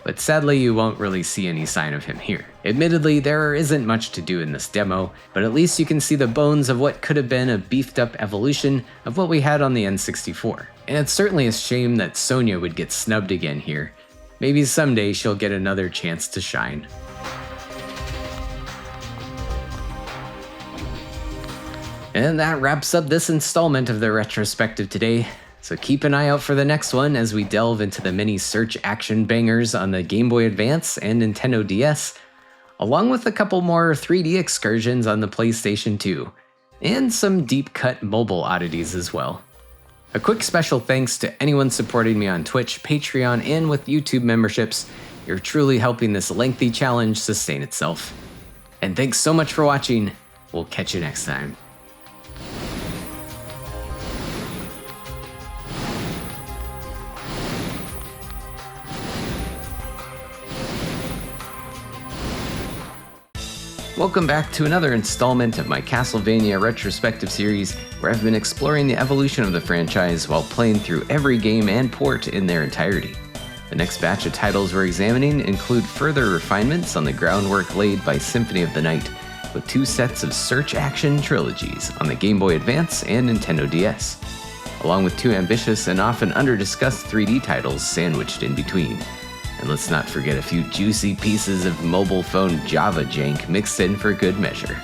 But sadly, you won't really see any sign of him here. Admittedly, there isn't much to do in this demo, but at least you can see the bones of what could have been a beefed up evolution of what we had on the N64. And it's certainly a shame that Sonia would get snubbed again here. Maybe someday she'll get another chance to shine. And that wraps up this installment of the retrospective today. So keep an eye out for the next one as we delve into the many search action bangers on the Game Boy Advance and Nintendo DS, along with a couple more 3D excursions on the PlayStation 2, and some deep-cut mobile oddities as well. A quick special thanks to anyone supporting me on Twitch, Patreon, and with YouTube memberships. You're truly helping this lengthy challenge sustain itself. And thanks so much for watching. We'll catch you next time. Welcome back to another installment of my Castlevania Retrospective series, where I've been exploring the evolution of the franchise while playing through every game and port in their entirety. The next batch of titles we're examining include further refinements on the groundwork laid by Symphony of the Night, with 2 sets of search action trilogies on the Game Boy Advance and Nintendo DS, along with 2 ambitious and often under-discussed 3D titles sandwiched in between. And let's not forget a few juicy pieces of mobile phone Java jank mixed in for good measure.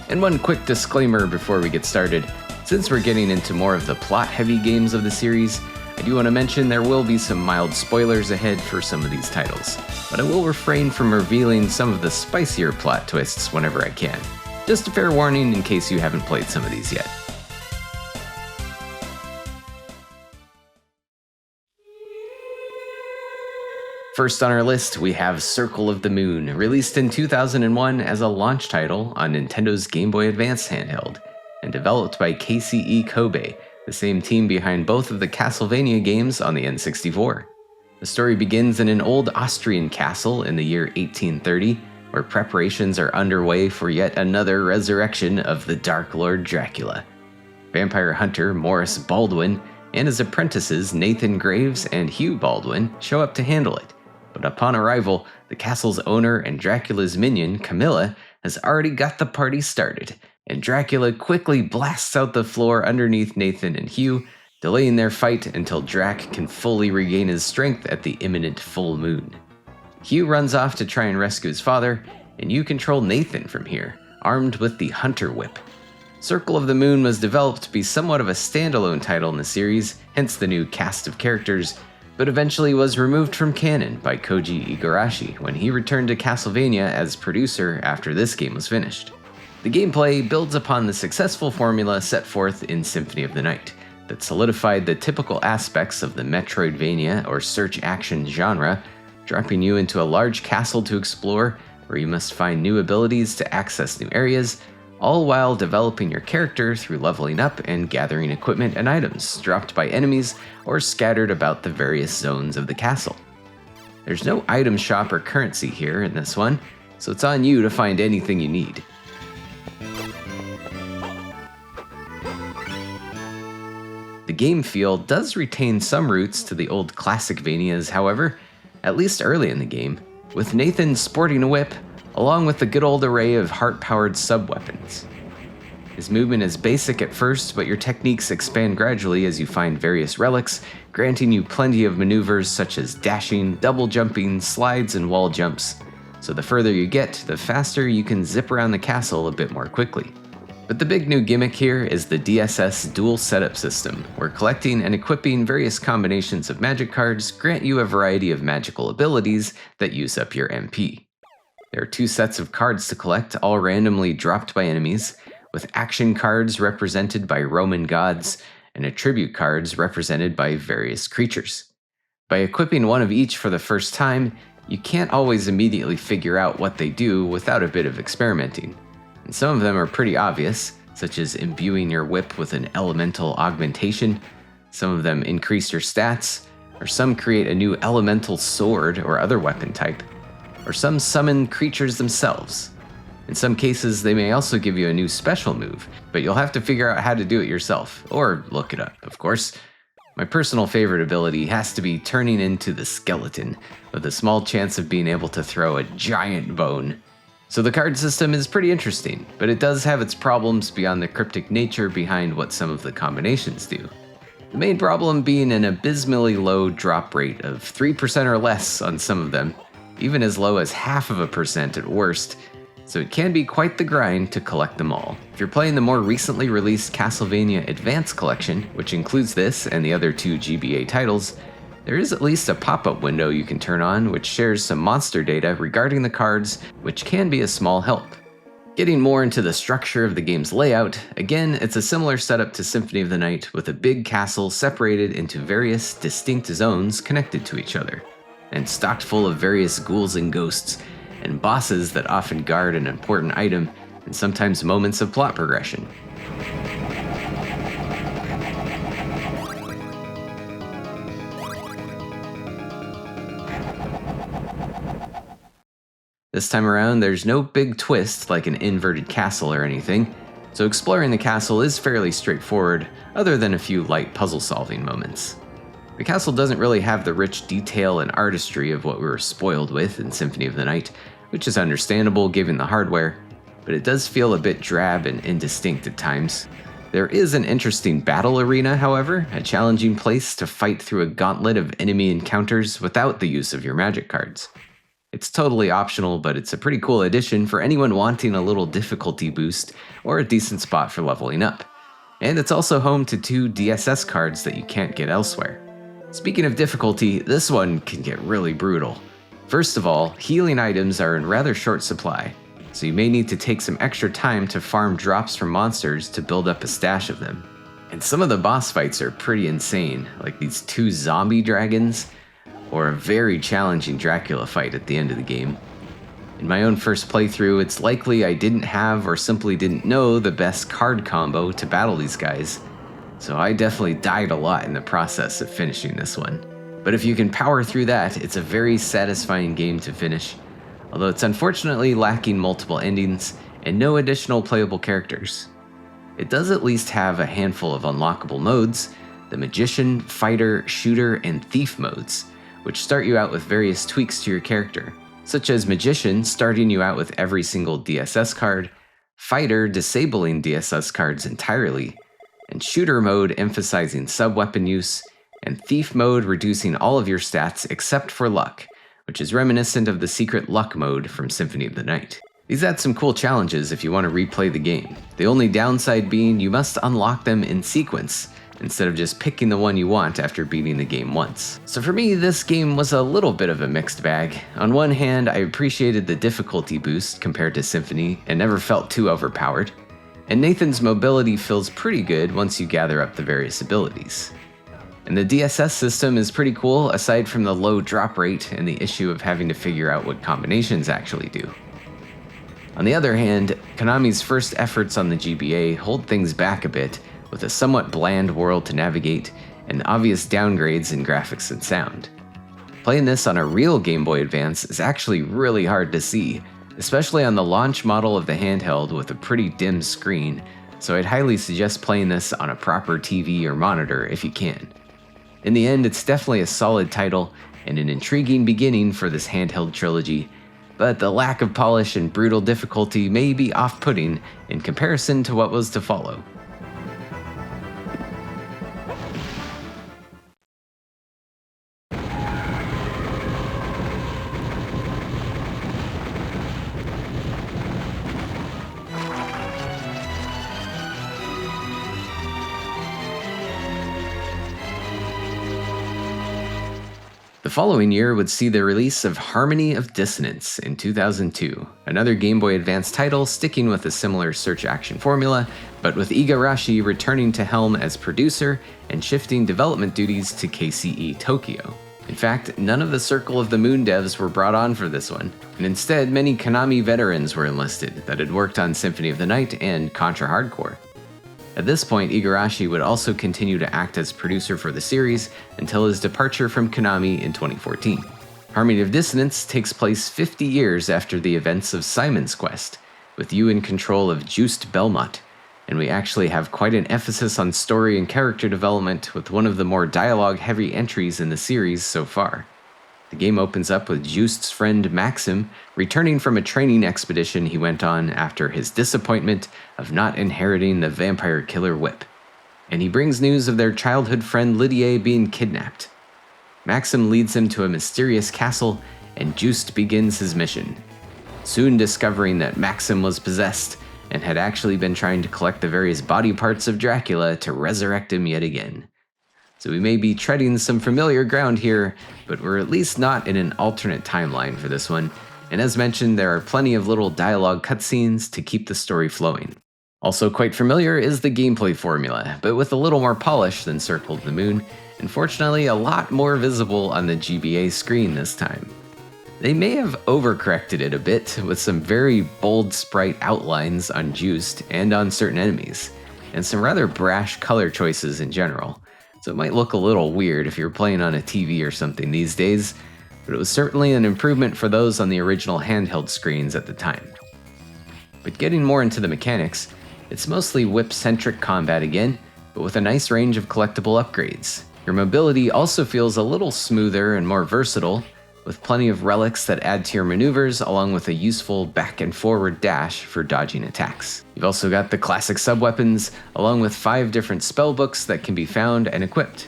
And one quick disclaimer before we get started. Since we're getting into more of the plot-heavy games of the series, I do want to mention there will be some mild spoilers ahead for some of these titles, but I will refrain from revealing some of the spicier plot twists whenever I can. Just a fair warning in case you haven't played some of these yet. First on our list, we have Circle of the Moon, released in 2001 as a launch title on Nintendo's Game Boy Advance handheld, and developed by KCE Kobe, the same team behind both of the Castlevania games on the N64. The story begins in an old Austrian castle in the year 1830, where preparations are underway for yet another resurrection of the Dark Lord Dracula. Vampire hunter Morris Baldwin and his apprentices Nathan Graves and Hugh Baldwin show up to handle it. But upon arrival, the castle's owner and Dracula's minion, Camilla, has already got the party started, and Dracula quickly blasts out the floor underneath Nathan and Hugh, delaying their fight until Drac can fully regain his strength at the imminent full moon. Hugh runs off to try and rescue his father, and you control Nathan from here, armed with the Hunter Whip. Circle of the Moon was developed to be somewhat of a standalone title in the series, hence the new cast of characters, but eventually was removed from canon by Koji Igarashi when he returned to Castlevania as producer after this game was finished. The gameplay builds upon the successful formula set forth in Symphony of the Night, that solidified the typical aspects of the Metroidvania or search action genre, dropping you into a large castle to explore, where you must find new abilities to access new areas, all while developing your character through leveling up and gathering equipment and items dropped by enemies or scattered about the various zones of the castle. There's no item shop or currency here in this one, so it's on you to find anything you need. The game feel does retain some roots to the old Classicvanias, however, at least early in the game, with Nathan sporting a whip, along with the good old array of heart-powered sub-weapons. His movement is basic at first, but your techniques expand gradually as you find various relics, granting you plenty of maneuvers such as dashing, double jumping, slides, and wall jumps. So the further you get, the faster you can zip around the castle a bit more quickly. But the big new gimmick here is the DSS dual setup system, where collecting and equipping various combinations of magic cards grant you a variety of magical abilities that use up your MP. There are 2 sets of cards to collect, all randomly dropped by enemies, with action cards represented by Roman gods and attribute cards represented by various creatures. By equipping one of each for the first time, you can't always immediately figure out what they do without a bit of experimenting. And some of them are pretty obvious, such as imbuing your whip with an elemental augmentation. Some of them increase your stats, or some create a new elemental sword or other weapon type, or some summon creatures themselves. In some cases, they may also give you a new special move, but you'll have to figure out how to do it yourself, or look it up, of course. My personal favorite ability has to be turning into the skeleton, with a small chance of being able to throw a giant bone. So the card system is pretty interesting, but it does have its problems beyond the cryptic nature behind what some of the combinations do. The main problem being an abysmally low drop rate of 3% or less on some of them, even as low as 0.5% at worst, so it can be quite the grind to collect them all. If you're playing the more recently released Castlevania Advance Collection, which includes this and the other 2 GBA titles, there is at least a pop-up window you can turn on which shares some monster data regarding the cards, which can be a small help. Getting more into the structure of the game's layout, again, it's a similar setup to Symphony of the Night, with a big castle separated into various distinct zones connected to each other, and stocked full of various ghouls and ghosts, and bosses that often guard an important item, and sometimes moments of plot progression. This time around, there's no big twist like an inverted castle or anything, so exploring the castle is fairly straightforward, other than a few light puzzle-solving moments. The castle doesn't really have the rich detail and artistry of what we were spoiled with in Symphony of the Night, which is understandable given the hardware, but it does feel a bit drab and indistinct at times. There is an interesting battle arena, however, a challenging place to fight through a gauntlet of enemy encounters without the use of your magic cards. It's totally optional, but it's a pretty cool addition for anyone wanting a little difficulty boost or a decent spot for leveling up. And it's also home to 2 DSS cards that you can't get elsewhere. Speaking of difficulty, this one can get really brutal. First of all, healing items are in rather short supply, so you may need to take some extra time to farm drops from monsters to build up a stash of them. And some of the boss fights are pretty insane, like these 2 zombie dragons, or a very challenging Dracula fight at the end of the game. In my own first playthrough, it's likely I didn't have or simply didn't know the best card combo to battle these guys, so I definitely died a lot in the process of finishing this one. But if you can power through that, it's a very satisfying game to finish, although it's unfortunately lacking multiple endings and no additional playable characters. It does at least have a handful of unlockable modes, the Magician, Fighter, Shooter, and Thief modes, which start you out with various tweaks to your character, such as Magician starting you out with every single DSS card, Fighter disabling DSS cards entirely, and Shooter mode emphasizing sub-weapon use, and Thief mode reducing all of your stats except for luck, which is reminiscent of the secret luck mode from Symphony of the Night. These add some cool challenges if you want to replay the game, the only downside being you must unlock them in sequence, instead of just picking the one you want after beating the game once. So for me, this game was a little bit of a mixed bag. On one hand, I appreciated the difficulty boost compared to Symphony and never felt too overpowered. And Nathan's mobility feels pretty good once you gather up the various abilities. And the DSS system is pretty cool aside from the low drop rate and the issue of having to figure out what combinations actually do. On the other hand, Konami's first efforts on the GBA hold things back a bit, with a somewhat bland world to navigate and obvious downgrades in graphics and sound. Playing this on a real Game Boy Advance is actually really hard to see, especially on the launch model of the handheld with a pretty dim screen, so I'd highly suggest playing this on a proper TV or monitor if you can. In the end, it's definitely a solid title and an intriguing beginning for this handheld trilogy, but the lack of polish and brutal difficulty may be off-putting in comparison to what was to follow. following year would see the release of Harmony of Dissonance in 2002, another Game Boy Advance title sticking with a similar search action formula, but with Igarashi returning to helm as producer and shifting development duties to KCE Tokyo. In fact, none of the Circle of the Moon devs were brought on for this one, and instead many Konami veterans were enlisted that had worked on Symphony of the Night and Contra Hard Corps. At this point, Igarashi would also continue to act as producer for the series until his departure from Konami in 2014. Harmony of Dissonance takes place 50 years after the events of Simon's Quest, with you in control of Just Belmont, and we actually have quite an emphasis on story and character development with one of the more dialogue-heavy entries in the series so far. The game opens up with Just's friend Maxim returning from a training expedition he went on after his disappointment of not inheriting the vampire killer whip, and he brings news of their childhood friend Lydia being kidnapped. Maxim leads him to a mysterious castle, and Just begins his mission, soon discovering that Maxim was possessed and had actually been trying to collect the various body parts of Dracula to resurrect him yet again. So we may be treading some familiar ground here, but we're at least not in an alternate timeline for this one, and as mentioned, there are plenty of little dialogue cutscenes to keep the story flowing. Also quite familiar is the gameplay formula, but with a little more polish than Circle of the Moon, and fortunately a lot more visible on the GBA screen this time. They may have overcorrected it a bit with some very bold sprite outlines on Just and on certain enemies, and some rather brash color choices in general. So it might look a little weird if you're playing on a TV or something these days, but it was certainly an improvement for those on the original handheld screens at the time. But getting more into the mechanics, it's mostly whip-centric combat again, but with a nice range of collectible upgrades. Your mobility also feels a little smoother and more versatile, with plenty of relics that add to your maneuvers along with a useful back and forward dash for dodging attacks. You've also got the classic sub-weapons, along with 5 different spell books that can be found and equipped.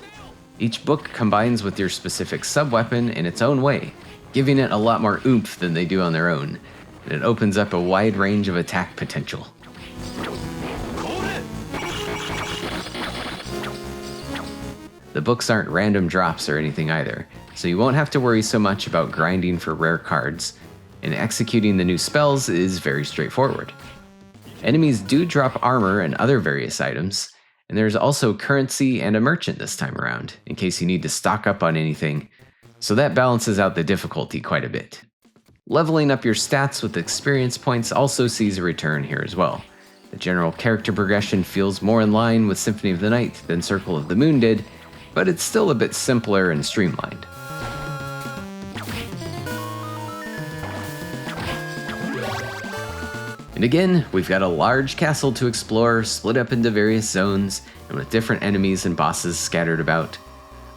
Each book combines with your specific sub-weapon in its own way, giving it a lot more oomph than they do on their own, and it opens up a wide range of attack potential. The books aren't random drops or anything either, so you won't have to worry so much about grinding for rare cards, and executing the new spells is very straightforward. Enemies do drop armor and other various items, and there's also currency and a merchant this time around, in case you need to stock up on anything, so that balances out the difficulty quite a bit. Leveling up your stats with experience points also sees a return here as well. The general character progression feels more in line with Symphony of the Night than Circle of the Moon did, but it's still a bit simpler and streamlined. And again, we've got a large castle to explore, split up into various zones, and with different enemies and bosses scattered about.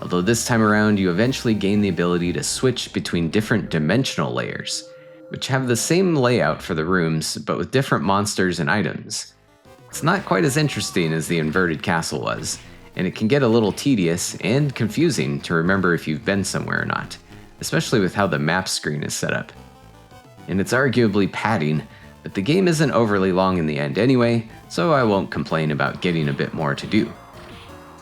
Although this time around, you eventually gain the ability to switch between different dimensional layers, which have the same layout for the rooms, but with different monsters and items. It's not quite as interesting as the inverted castle was, and it can get a little tedious and confusing to remember if you've been somewhere or not, especially with how the map screen is set up. And it's arguably padding, but the game isn't overly long in the end anyway, so I won't complain about getting a bit more to do.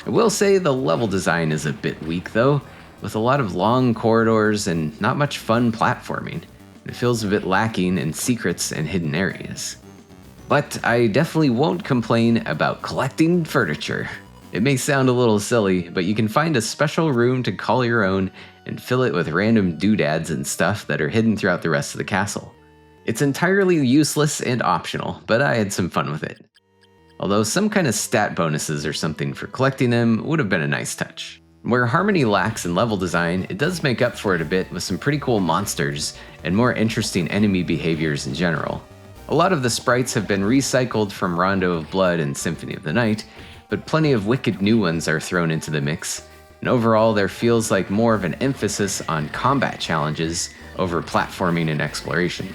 I will say the level design is a bit weak though, with a lot of long corridors and not much fun platforming. It feels a bit lacking in secrets and hidden areas. But I definitely won't complain about collecting furniture. It may sound a little silly, but you can find a special room to call your own and fill it with random doodads and stuff that are hidden throughout the rest of the castle. It's entirely useless and optional, but I had some fun with it. Although some kind of stat bonuses or something for collecting them would have been a nice touch. Where Harmony lacks in level design, it does make up for it a bit with some pretty cool monsters and more interesting enemy behaviors in general. A lot of the sprites have been recycled from Rondo of Blood and Symphony of the Night, but plenty of wicked new ones are thrown into the mix, and overall there feels like more of an emphasis on combat challenges over platforming and exploration.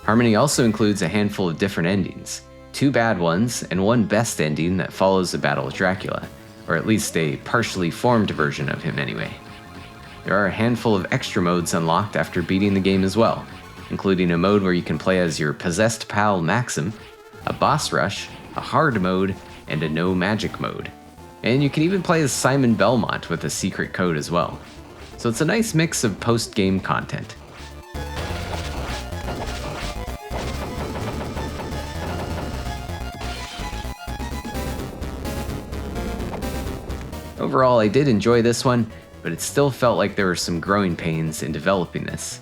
Harmony also includes a handful of different endings, 2 bad ones and 1 best ending that follows the battle with Dracula, or at least a partially formed version of him anyway. There are a handful of extra modes unlocked after beating the game as well, including a mode where you can play as your possessed pal Maxim, a boss rush, a hard mode, and a no magic mode. And you can even play as Simon Belmont with a secret code as well. So it's a nice mix of post-game content. Overall, I did enjoy this one, but it still felt like there were some growing pains in developing this.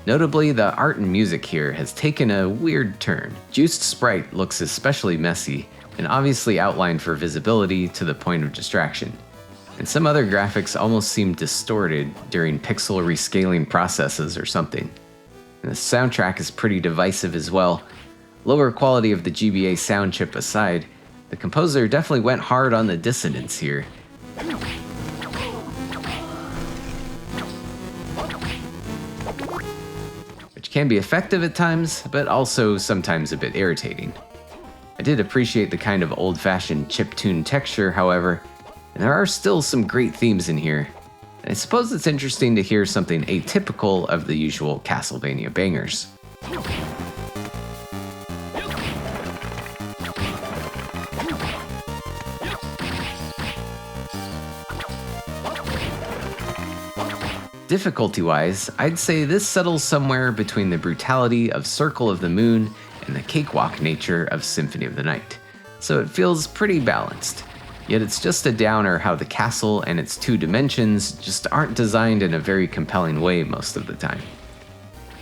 Notably, the art and music here has taken a weird turn. Juiced Sprite looks especially messy, and obviously outlined for visibility to the point of distraction. And some other graphics almost seem distorted during pixel rescaling processes or something. And the soundtrack is pretty divisive as well. Lower quality of the GBA sound chip aside, the composer definitely went hard on the dissonance here. Which can be effective at times, but also sometimes a bit irritating. I did appreciate the kind of old-fashioned chiptune texture, however, and there are still some great themes in here. And I suppose it's interesting to hear something atypical of the usual Castlevania bangers. Difficulty-wise, I'd say this settles somewhere between the brutality of Circle of the Moon and the cakewalk nature of Symphony of the Night, so it feels pretty balanced. Yet it's just a downer how the castle and its two dimensions just aren't designed in a very compelling way most of the time.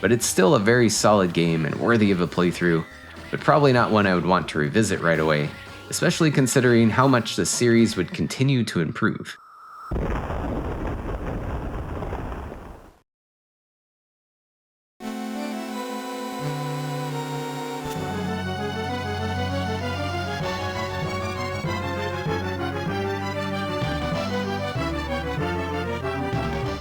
But it's still a very solid game and worthy of a playthrough, but probably not one I would want to revisit right away, especially considering how much the series would continue to improve.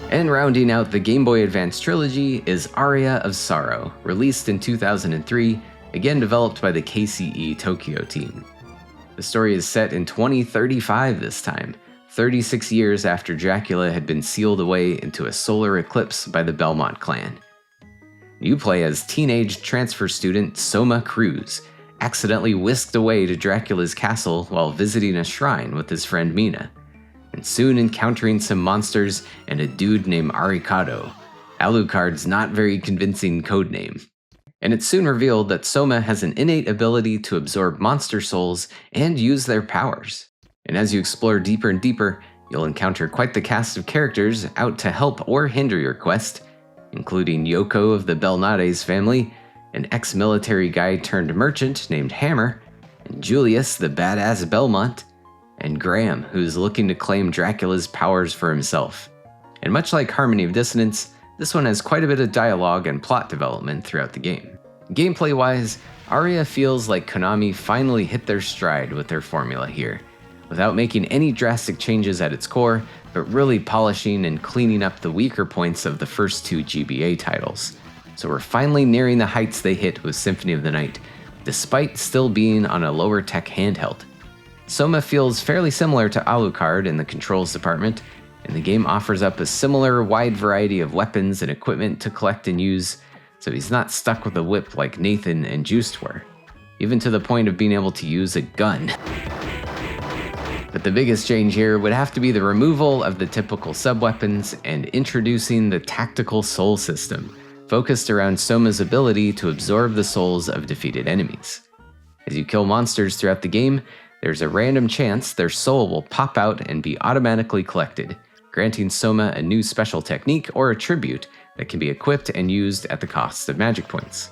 And rounding out the Game Boy Advance trilogy is Aria of Sorrow, released in 2003, again developed by the KCE Tokyo team. The story is set in 2035 this time, 36 years after Dracula had been sealed away into a solar eclipse by the Belmont clan. You play as teenage transfer student Soma Cruz, accidentally whisked away to Dracula's castle while visiting a shrine with his friend Mina, and soon encountering some monsters and a dude named Arikado, Alucard's not very convincing codename. And it's soon revealed that Soma has an innate ability to absorb monster souls and use their powers. And as you explore deeper and deeper, you'll encounter quite the cast of characters out to help or hinder your quest, including Yoko of the Belnades family, an ex-military guy turned merchant named Hammer, and Julius the badass Belmont, and Graham, who's looking to claim Dracula's powers for himself. And much like Harmony of Dissonance, this one has quite a bit of dialogue and plot development throughout the game. Gameplay-wise, Aria feels like Konami finally hit their stride with their formula here, without making any drastic changes at its core, but really polishing and cleaning up the weaker points of the first two GBA titles. So we're finally nearing the heights they hit with Symphony of the Night, despite still being on a lower tech handheld. Soma feels fairly similar to Alucard in the controls department, and the game offers up a similar wide variety of weapons and equipment to collect and use, so he's not stuck with a whip like Nathan and Juiced were, even to the point of being able to use a gun. But the biggest change here would have to be the removal of the typical sub-weapons and introducing the tactical soul system, focused around Soma's ability to absorb the souls of defeated enemies. As you kill monsters throughout the game, there's a random chance their soul will pop out and be automatically collected, granting Soma a new special technique or attribute that can be equipped and used at the cost of magic points.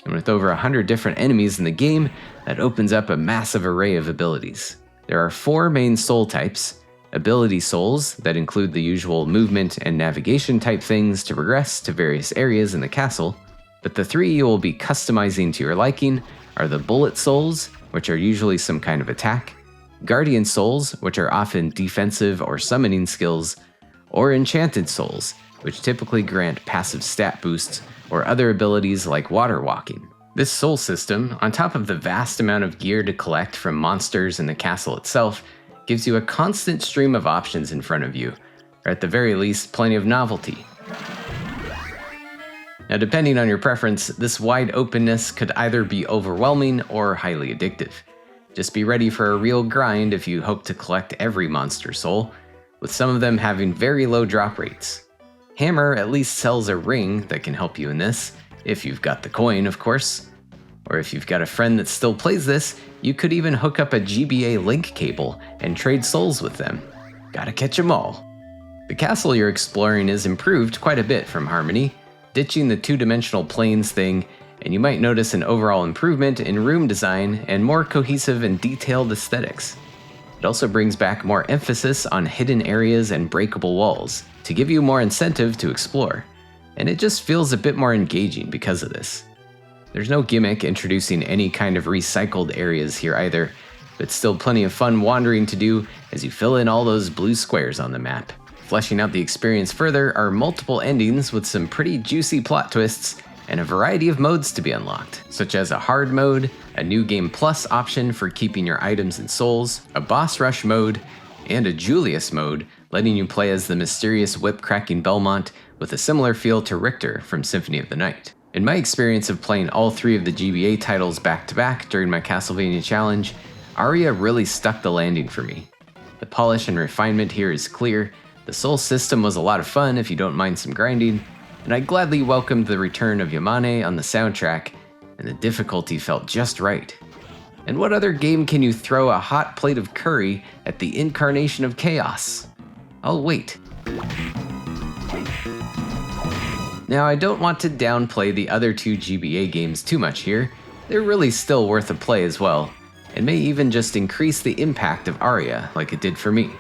And with over 100 different enemies in the game, that opens up a massive array of abilities. There are 4 main soul types: ability souls that include the usual movement and navigation type things to progress to various areas in the castle, but the 3 you will be customizing to your liking are the bullet souls, which are usually some kind of attack, guardian souls, which are often defensive or summoning skills, or enchanted souls, which typically grant passive stat boosts or other abilities like water walking. This soul system, on top of the vast amount of gear to collect from monsters in the castle itself, gives you a constant stream of options in front of you, or at the very least, plenty of novelty. Now, depending on your preference, this wide openness could either be overwhelming or highly addictive. Just be ready for a real grind if you hope to collect every monster soul, with some of them having very low drop rates. Hammer at least sells a ring that can help you in this, if you've got the coin, of course. Or if you've got a friend that still plays this, you could even hook up a GBA link cable and trade souls with them. Gotta catch 'em all. The castle you're exploring is improved quite a bit from Harmony, ditching the two-dimensional planes thing, and you might notice an overall improvement in room design and more cohesive and detailed aesthetics. It also brings back more emphasis on hidden areas and breakable walls to give you more incentive to explore, and it just feels a bit more engaging because of this. There's no gimmick introducing any kind of recycled areas here either, but still plenty of fun wandering to do as you fill in all those blue squares on the map. Fleshing out the experience further are multiple endings with some pretty juicy plot twists and a variety of modes to be unlocked, such as a hard mode, a new game plus option for keeping your items and souls, a boss rush mode, and a Julius mode, letting you play as the mysterious whip-cracking Belmont with a similar feel to Richter from Symphony of the Night. In my experience of playing all three of the GBA titles back-to-back during my Castlevania challenge, Aria really stuck the landing for me. The polish and refinement here is clear, the soul system was a lot of fun if you don't mind some grinding, and I gladly welcomed the return of Yamane on the soundtrack, and the difficulty felt just right. And what other game can you throw a hot plate of curry at the incarnation of chaos? I'll wait. Now, I don't want to downplay the other two GBA games too much here. They're really still worth a play as well, and may even just increase the impact of Aria like it did for me,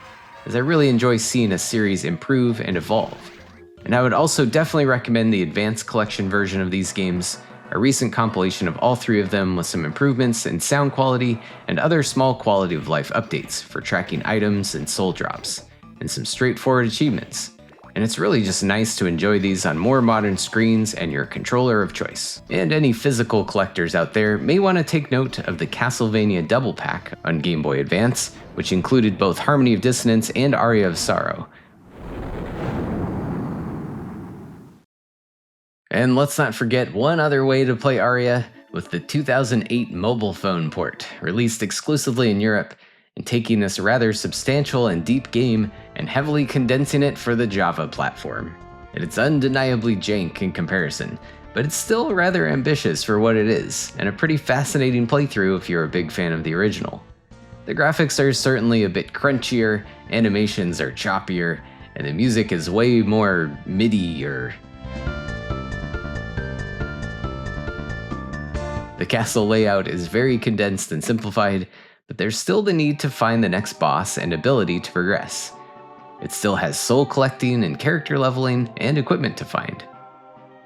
as I really enjoy seeing a series improve and evolve. And I would also definitely recommend the Advanced Collection version of these games, a recent compilation of all three of them with some improvements in sound quality and other small quality of life updates for tracking items and soul drops, and some straightforward achievements. And it's really just nice to enjoy these on more modern screens and your controller of choice. And any physical collectors out there may want to take note of the Castlevania Double Pack on Game Boy Advance, which included both Harmony of Dissonance and Aria of Sorrow. And let's not forget one other way to play Aria with the 2008 mobile phone port, released exclusively in Europe, and taking this rather substantial and deep game and heavily condensing it for the Java platform. And it's undeniably jank in comparison, but it's still rather ambitious for what it is, and a pretty fascinating playthrough if you're a big fan of the original. The graphics are certainly a bit crunchier, animations are choppier, and the music is way more MIDI-er. The castle layout is very condensed and simplified, but there's still the need to find the next boss and ability to progress. It still has soul collecting and character leveling and equipment to find.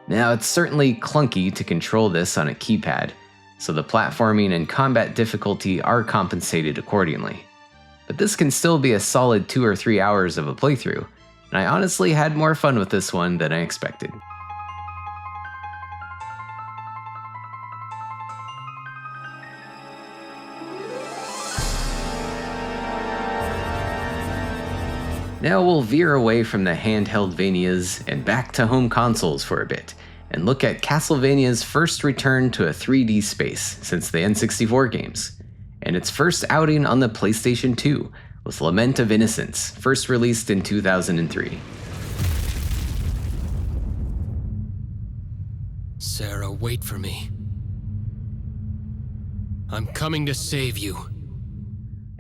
Now, it's certainly clunky to control this on a keypad, so the platforming and combat difficulty are compensated accordingly. But this can still be a solid 2 or 3 hours of a playthrough, and I honestly had more fun with this one than I expected. Now we'll veer away from the handheld Vanias and back to home consoles for a bit, and look at Castlevania's first return to a 3D space since the N64 games, and its first outing on the PlayStation 2 with Lament of Innocence, first released in 2003. Sarah, wait for me. I'm coming to save you.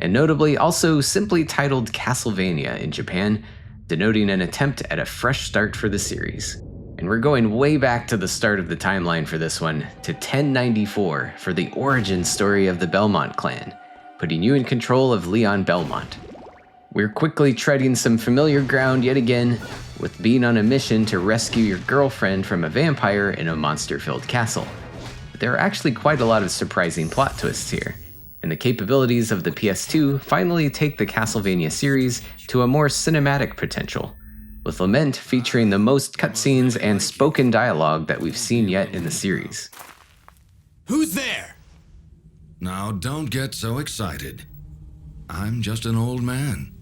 And notably also simply titled Castlevania in Japan, denoting an attempt at a fresh start for the series. And we're going way back to the start of the timeline for this one, to 1094 for the origin story of the Belmont clan, putting you in control of Leon Belmont. We're quickly treading some familiar ground yet again, with being on a mission to rescue your girlfriend from a vampire in a monster-filled castle. But there are actually quite a lot of surprising plot twists here, and the capabilities of the PS2 finally take the Castlevania series to a more cinematic potential, with Lament featuring the most cutscenes and spoken dialogue that we've seen yet in the series. Who's there? Now don't get so excited. I'm just an old man.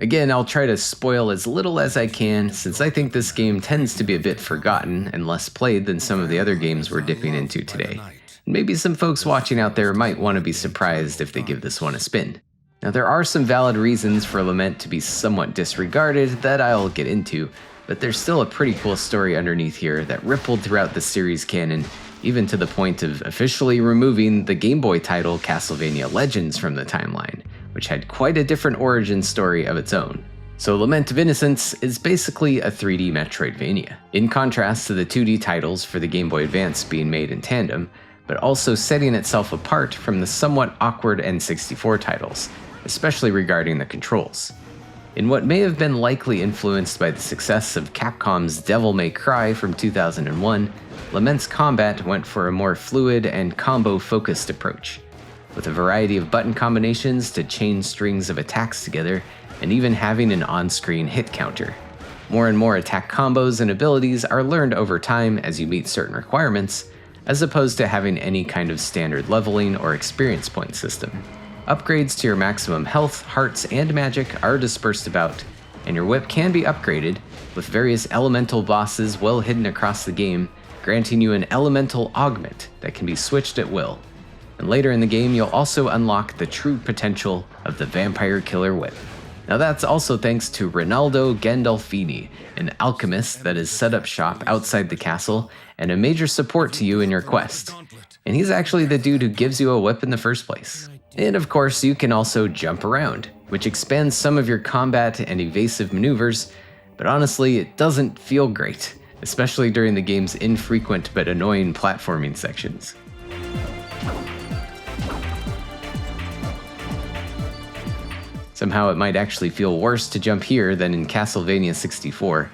Again, I'll try to spoil as little as I can, since I think this game tends to be a bit forgotten and less played than some of the other games we're dipping into today. Maybe some folks watching out there might want to be surprised if they give this one a spin. Now, there are some valid reasons for Lament to be somewhat disregarded that I'll get into, but there's still a pretty cool story underneath here that rippled throughout the series canon, even to the point of officially removing the Game Boy title Castlevania Legends from the timeline, which had quite a different origin story of its own. So Lament of Innocence is basically a 3D Metroidvania, in contrast to the 2D titles for the Game Boy Advance being made in tandem, but also setting itself apart from the somewhat awkward N64 titles, especially regarding the controls. In what may have been likely influenced by the success of Capcom's Devil May Cry from 2001, Lament's combat went for a more fluid and combo-focused approach, with a variety of button combinations to chain strings of attacks together, and even having an on-screen hit counter. More and more attack combos and abilities are learned over time as you meet certain requirements, as opposed to having any kind of standard leveling or experience point system. Upgrades to your maximum health, hearts, and magic are dispersed about, and your whip can be upgraded, with various elemental bosses well hidden across the game, granting you an elemental augment that can be switched at will. And later in the game, you'll also unlock the true potential of the Vampire Killer Whip. Now that's also thanks to Ronaldo Gandolfini, an alchemist that has set up shop outside the castle and a major support to you in your quest. And he's actually the dude who gives you a whip in the first place. And of course, you can also jump around, which expands some of your combat and evasive maneuvers, but honestly, it doesn't feel great, especially during the game's infrequent but annoying platforming sections. Somehow it might actually feel worse to jump here than in Castlevania 64,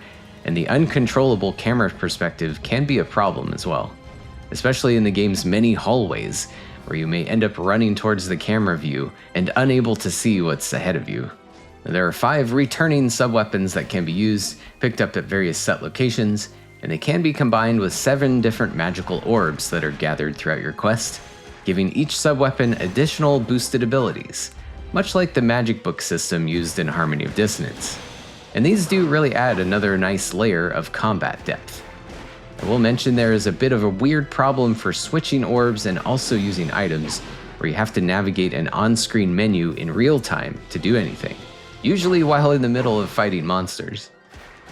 and the uncontrollable camera perspective can be a problem as well, especially in the game's many hallways, where you may end up running towards the camera view and unable to see what's ahead of you. There are 5 returning sub-weapons that can be used, picked up at various set locations, and they can be combined with 7 different magical orbs that are gathered throughout your quest, giving each sub-weapon additional boosted abilities, much like the magic book system used in Harmony of Dissonance. And these do really add another nice layer of combat depth. I will mention there is a bit of a weird problem for switching orbs and also using items, where you have to navigate an on-screen menu in real time to do anything, usually while in the middle of fighting monsters.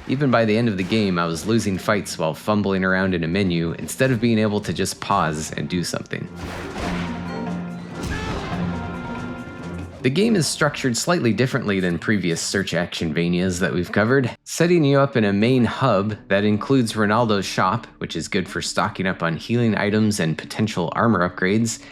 Even by the end of the game, I was losing fights while fumbling around in a menu instead of being able to just pause and do something. The game is structured slightly differently than previous search actionvanias that we've covered, setting you up in a main hub that includes Ronaldo's shop, which is good for stocking up on healing items and potential armor upgrades,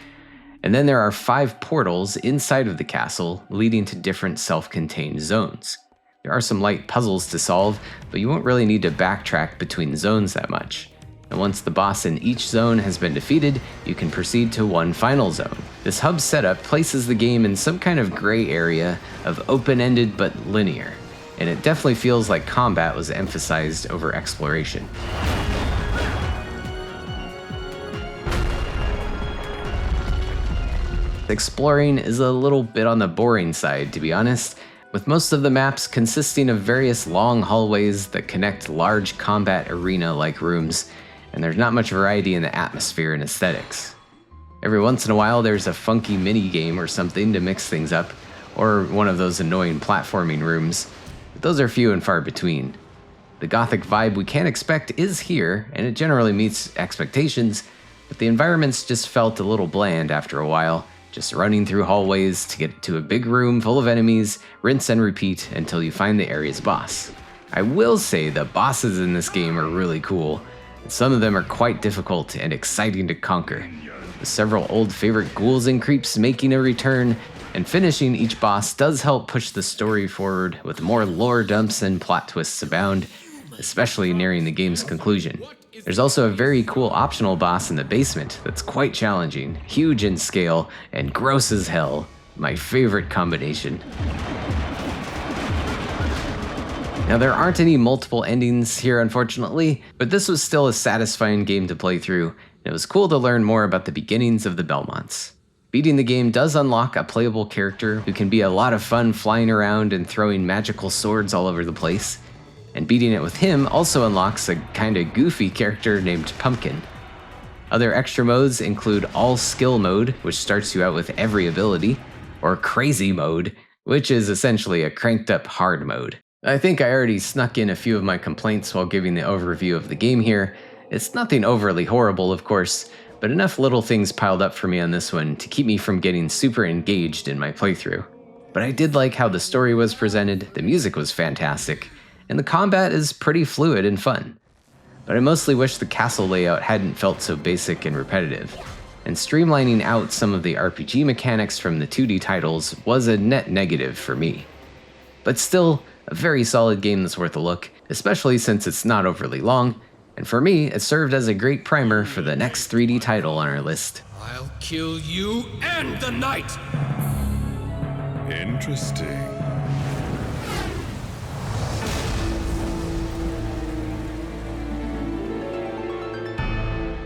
and then there are 5 portals inside of the castle leading to different self-contained zones. There are some light puzzles to solve, but you won't really need to backtrack between zones that much. And once the boss in each zone has been defeated, you can proceed to one final zone. This hub setup places the game in some kind of gray area of open-ended but linear, and it definitely feels like combat was emphasized over exploration. Exploring is a little bit on the boring side, to be honest, with most of the maps consisting of various long hallways that connect large combat arena-like rooms, and there's not much variety in the atmosphere and aesthetics. Every once in a while there's a funky mini-game or something to mix things up, or one of those annoying platforming rooms, but those are few and far between. The gothic vibe we can expect is here, and it generally meets expectations, but the environments just felt a little bland after a while, just running through hallways to get to a big room full of enemies, rinse and repeat until you find the area's boss. I will say the bosses in this game are really cool, and some of them are quite difficult and exciting to conquer, with several old favorite ghouls and creeps making a return, and finishing each boss does help push the story forward with more lore dumps and plot twists abound, especially nearing the game's conclusion. There's also a very cool optional boss in the basement that's quite challenging, huge in scale, and gross as hell. My favorite combination. Now, there aren't any multiple endings here, unfortunately, but this was still a satisfying game to play through, and it was cool to learn more about the beginnings of the Belmonts. Beating the game does unlock a playable character who can be a lot of fun flying around and throwing magical swords all over the place. And beating it with him also unlocks a kinda goofy character named Pumpkin. Other extra modes include All Skill Mode, which starts you out with every ability, or Crazy Mode, which is essentially a cranked up hard mode. I think I already snuck in a few of my complaints while giving the overview of the game here. It's nothing overly horrible, of course, but enough little things piled up for me on this one to keep me from getting super engaged in my playthrough. But I did like how the story was presented, the music was fantastic, and the combat is pretty fluid and fun. But I mostly wish the castle layout hadn't felt so basic and repetitive, and streamlining out some of the RPG mechanics from the 2D titles was a net negative for me. But still, a very solid game that's worth a look, especially since it's not overly long, and for me, it served as a great primer for the next 3D title on our list. I'll kill you and the knight! Interesting.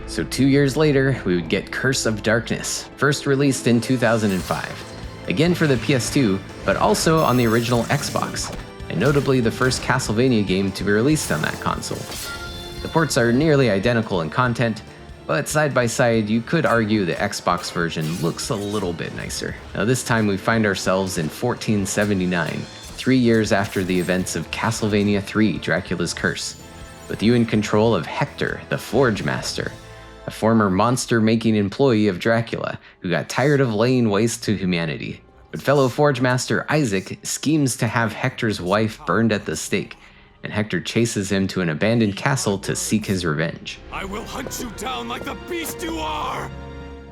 So 2 years later, we would get Curse of Darkness, first released in 2005. Again for the PS2, but also on the original Xbox, and notably the first Castlevania game to be released on that console. The ports are nearly identical in content, but side by side, you could argue the Xbox version looks a little bit nicer. Now this time we find ourselves in 1479, 3 years after the events of Castlevania III, Dracula's Curse, with you in control of Hector, the Forge Master, a former monster-making employee of Dracula who got tired of laying waste to humanity. But fellow Forge Master Isaac schemes to have Hector's wife burned at the stake, and Hector chases him to an abandoned castle to seek his revenge. I will hunt you down like the beast you are!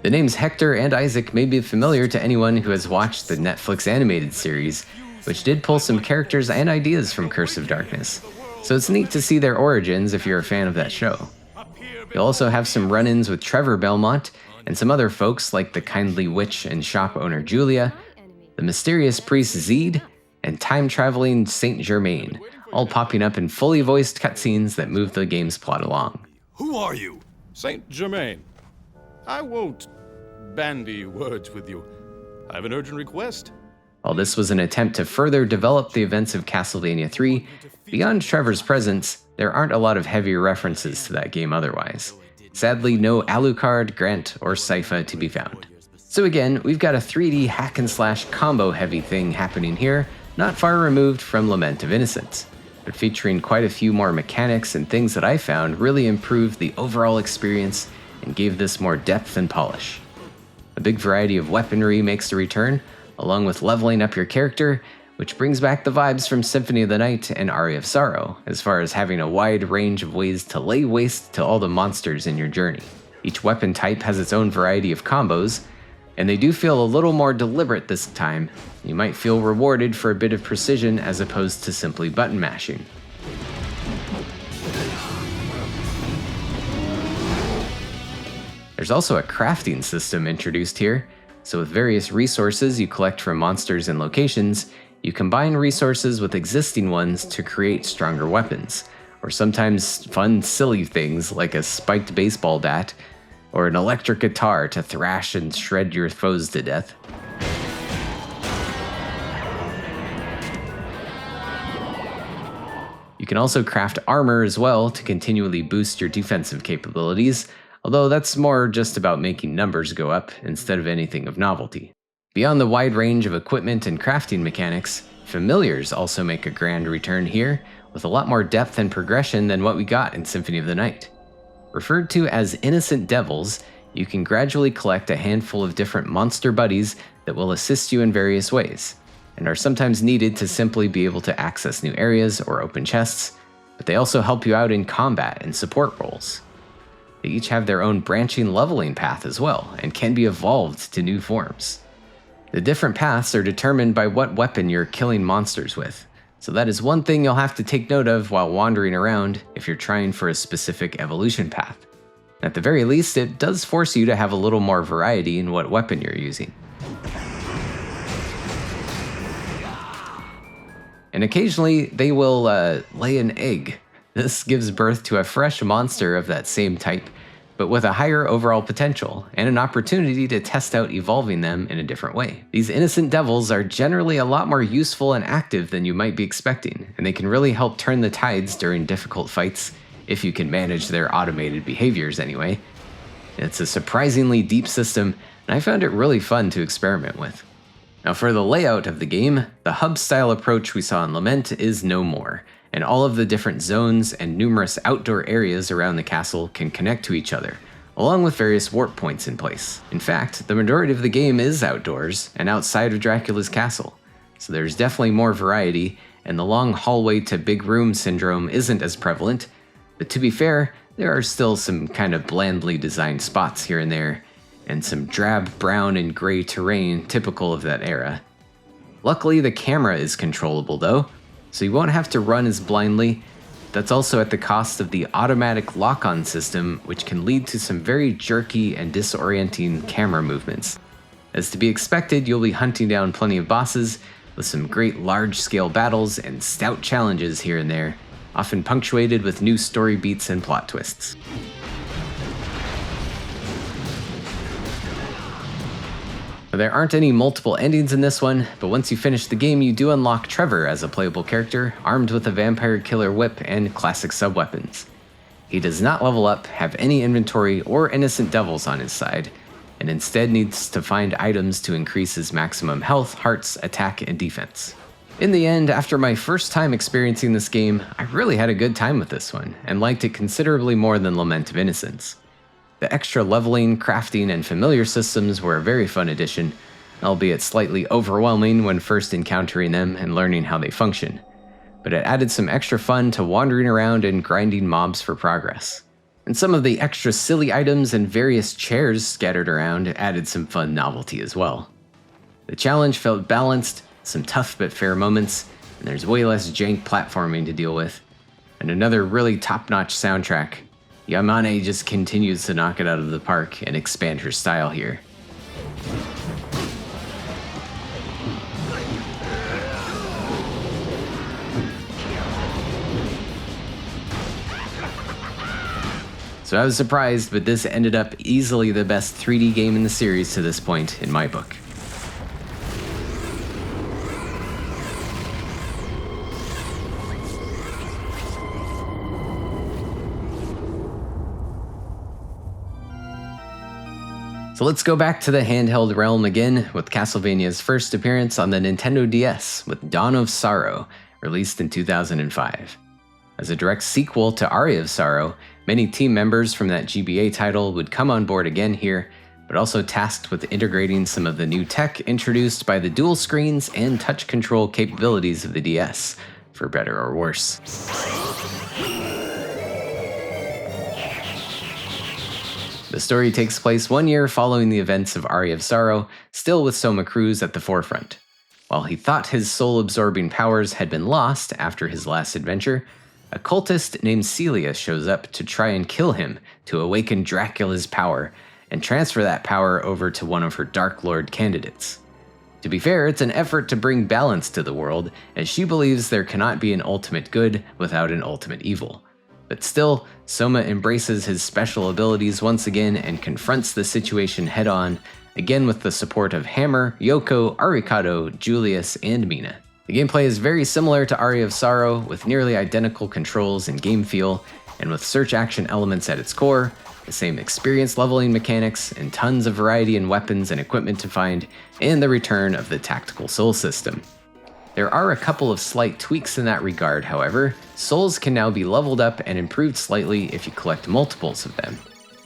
The names Hector and Isaac may be familiar to anyone who has watched the Netflix animated series, which did pull some characters and ideas from Curse of Darkness, so it's neat to see their origins if you're a fan of that show. You'll also have some run-ins with Trevor Belmont, and some other folks like the kindly witch and shop owner Julia, the mysterious priest Zed, and time-traveling Saint Germain, all popping up in fully voiced cutscenes that move the game's plot along. Who are you? Saint Germain. I won't bandy words with you. I have an urgent request. While this was an attempt to further develop the events of Castlevania III, beyond Trevor's presence, there aren't a lot of heavy references to that game otherwise. Sadly, no Alucard, Grant, or Sypha to be found. So again, we've got a 3D hack-and-slash combo-heavy thing happening here, not far removed from Lament of Innocence, but featuring quite a few more mechanics and things that I found really improved the overall experience and gave this more depth and polish. A big variety of weaponry makes a return, along with leveling up your character, which brings back the vibes from Symphony of the Night and Aria of Sorrow, as far as having a wide range of ways to lay waste to all the monsters in your journey. Each weapon type has its own variety of combos, and they do feel a little more deliberate this time. You might feel rewarded for a bit of precision as opposed to simply button mashing. There's also a crafting system introduced here, so with various resources you collect from monsters and locations, you combine resources with existing ones to create stronger weapons, or sometimes fun, silly things like a spiked baseball bat, or an electric guitar to thrash and shred your foes to death. You can also craft armor as well to continually boost your defensive capabilities, although that's more just about making numbers go up instead of anything of novelty. Beyond the wide range of equipment and crafting mechanics, familiars also make a grand return here, with a lot more depth and progression than what we got in Symphony of the Night. Referred to as innocent devils, you can gradually collect a handful of different monster buddies that will assist you in various ways, and are sometimes needed to simply be able to access new areas or open chests, but they also help you out in combat and support roles. They each have their own branching leveling path as well, and can be evolved to new forms. The different paths are determined by what weapon you're killing monsters with, so that is one thing you'll have to take note of while wandering around if you're trying for a specific evolution path. At the very least, it does force you to have a little more variety in what weapon you're using. And occasionally, they will lay an egg. This gives birth to a fresh monster of that same type, but with a higher overall potential, and an opportunity to test out evolving them in a different way. These innocent devils are generally a lot more useful and active than you might be expecting, and they can really help turn the tides during difficult fights, if you can manage their automated behaviors anyway. It's a surprisingly deep system, and I found it really fun to experiment with. Now for the layout of the game, the hub-style approach we saw in Lament is no more, and all of the different zones and numerous outdoor areas around the castle can connect to each other, along with various warp points in place. In fact, the majority of the game is outdoors and outside of Dracula's castle, so there's definitely more variety, and the long hallway to big room syndrome isn't as prevalent, but to be fair, there are still some kind of blandly designed spots here and there, and some drab brown and gray terrain typical of that era. Luckily, the camera is controllable though, so you won't have to run as blindly. That's also at the cost of the automatic lock-on system, which can lead to some very jerky and disorienting camera movements. As to be expected, you'll be hunting down plenty of bosses, with some great large-scale battles and stout challenges here and there, often punctuated with new story beats and plot twists. There aren't any multiple endings in this one, but once you finish the game, you do unlock Trevor as a playable character, armed with a vampire killer whip and classic sub-weapons. He does not level up, have any inventory or innocent devils on his side, and instead needs to find items to increase his maximum health, hearts, attack, and defense. In the end, after my first time experiencing this game, I really had a good time with this one, and liked it considerably more than Lament of Innocence. The extra leveling, crafting, and familiar systems were a very fun addition, albeit slightly overwhelming when first encountering them and learning how they function. But it added some extra fun to wandering around and grinding mobs for progress. And some of the extra silly items and various chairs scattered around added some fun novelty as well. The challenge felt balanced, some tough but fair moments, and there's way less jank platforming to deal with. And another really top-notch soundtrack. Yamane just continues to knock it out of the park and expand her style here. So I was surprised, but this ended up easily the best 3D game in the series to this point in my book. So let's go back to the handheld realm again with Castlevania's first appearance on the Nintendo DS with Dawn of Sorrow, released in 2005. As a direct sequel to Aria of Sorrow, many team members from that GBA title would come on board again here, but also tasked with integrating some of the new tech introduced by the dual screens and touch control capabilities of the DS, for better or worse. The story takes place 1 year following the events of Aria of Sorrow, still with Soma Cruz at the forefront. While he thought his soul-absorbing powers had been lost after his last adventure, a cultist named Celia shows up to try and kill him to awaken Dracula's power and transfer that power over to one of her Dark Lord candidates. To be fair, it's an effort to bring balance to the world, as she believes there cannot be an ultimate good without an ultimate evil. But still, Soma embraces his special abilities once again and confronts the situation head-on, again with the support of Hammer, Yoko, Arikado, Julius, and Mina. The gameplay is very similar to Aria of Sorrow, with nearly identical controls and game feel, and with search action elements at its core, the same experience leveling mechanics, and tons of variety in weapons and equipment to find, and the return of the tactical soul system. There are a couple of slight tweaks in that regard, however. Souls can now be leveled up and improved slightly if you collect multiples of them.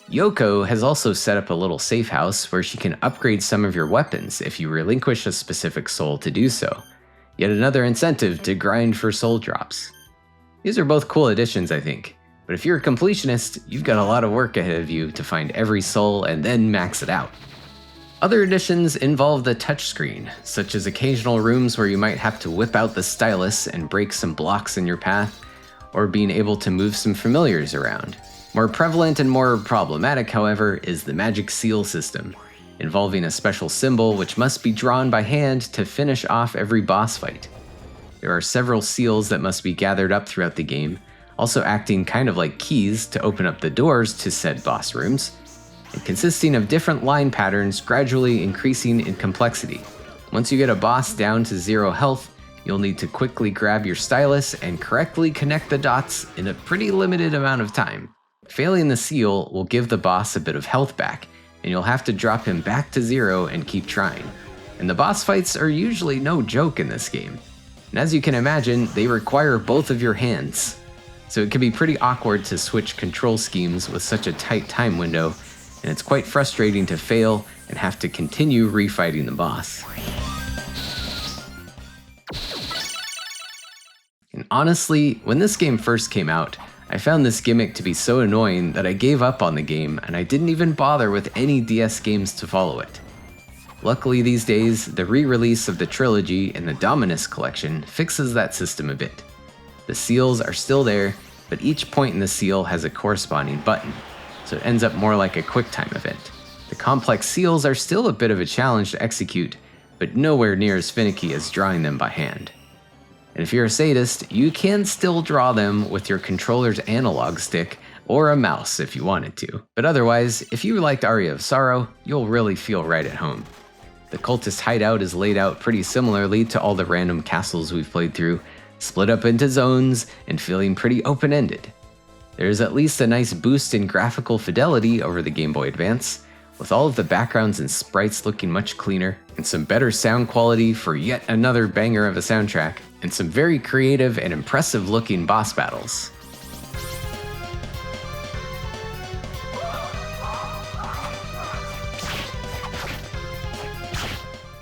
Yoko has also set up a little safe house where she can upgrade some of your weapons if you relinquish a specific soul to do so. Yet another incentive to grind for soul drops. These are both cool additions, I think, but if you're a completionist, you've got a lot of work ahead of you to find every soul and then max it out. Other additions involve the touchscreen, such as occasional rooms where you might have to whip out the stylus and break some blocks in your path, or being able to move some familiars around. More prevalent and more problematic, however, is the magic seal system, involving a special symbol which must be drawn by hand to finish off every boss fight. There are several seals that must be gathered up throughout the game, also acting kind of like keys to open up the doors to said boss rooms, and consisting of different line patterns gradually increasing in complexity. Once you get a boss down to 0 health, you'll need to quickly grab your stylus and correctly connect the dots in a pretty limited amount of time. Failing the seal will give the boss a bit of health back, and you'll have to drop him back to 0 and keep trying. And the boss fights are usually no joke in this game. And as you can imagine, they require both of your hands. So it can be pretty awkward to switch control schemes with such a tight time window, and it's quite frustrating to fail and have to continue refighting the boss. And honestly, when this game first came out, I found this gimmick to be so annoying that I gave up on the game and I didn't even bother with any DS games to follow it. Luckily these days, the re-release of the trilogy and the Dominus collection fixes that system a bit. The seals are still there, but each point in the seal has a corresponding button, so it ends up more like a QuickTime event. The complex seals are still a bit of a challenge to execute, but nowhere near as finicky as drawing them by hand. And if you're a sadist, you can still draw them with your controller's analog stick or a mouse if you wanted to. But otherwise, if you liked Aria of Sorrow, you'll really feel right at home. The cultist hideout is laid out pretty similarly to all the random castles we've played through, split up into zones and feeling pretty open-ended. There's at least a nice boost in graphical fidelity over the Game Boy Advance, with all of the backgrounds and sprites looking much cleaner, and some better sound quality for yet another banger of a soundtrack, and some very creative and impressive looking boss battles.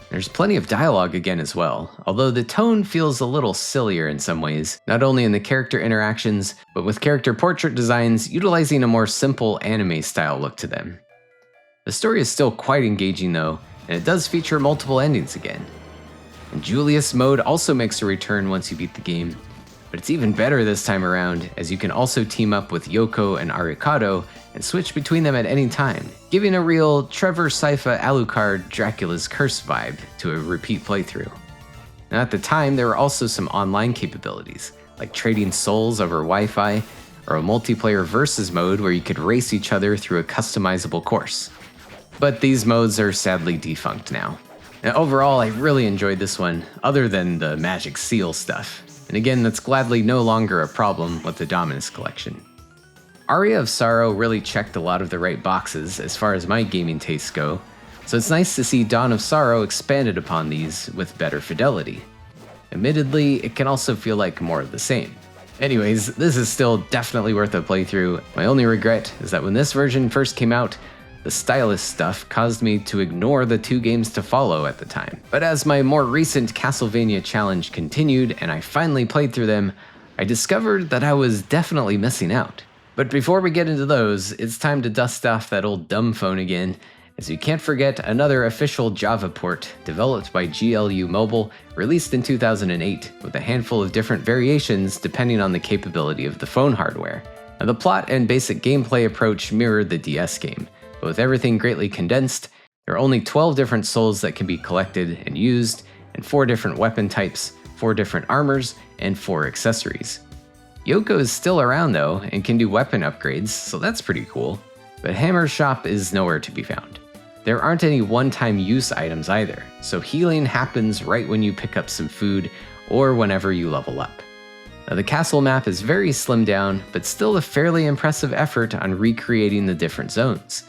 There's plenty of dialogue again as well, although the tone feels a little sillier in some ways, not only in the character interactions, but with character portrait designs utilizing a more simple anime-style look to them. The story is still quite engaging though, and it does feature multiple endings again. And Julius mode also makes a return once you beat the game, but it's even better this time around as you can also team up with Yoko and Arikado and switch between them at any time, giving a real Trevor Sypha Alucard Dracula's Curse vibe to a repeat playthrough. Now at the time there were also some online capabilities, like trading souls over Wi-Fi, or a multiplayer versus mode where you could race each other through a customizable course. But these modes are sadly defunct now. Now overall, I really enjoyed this one, other than the magic seal stuff. And again, that's gladly no longer a problem with the Dominus collection. Aria of Sorrow really checked a lot of the right boxes as far as my gaming tastes go, so it's nice to see Dawn of Sorrow expanded upon these with better fidelity. Admittedly, it can also feel like more of the same. Anyways, this is still definitely worth a playthrough. My only regret is that when this version first came out, the stylus stuff caused me to ignore the 2 games to follow at the time. But as my more recent Castlevania challenge continued and I finally played through them, I discovered that I was definitely missing out. But before we get into those, it's time to dust off that old dumb phone again, as you can't forget another official Java port developed by GLU Mobile, released in 2008, with a handful of different variations depending on the capability of the phone hardware. Now, the plot and basic gameplay approach mirrored the DS game, but with everything greatly condensed, there are only 12 different souls that can be collected and used, and 4 different weapon types, 4 different armors, and 4 accessories. Yoko is still around though, and can do weapon upgrades, so that's pretty cool, but Hammer's shop is nowhere to be found. There aren't any one-time use items either, so healing happens right when you pick up some food or whenever you level up. Now the castle map is very slimmed down, but still a fairly impressive effort on recreating the different zones.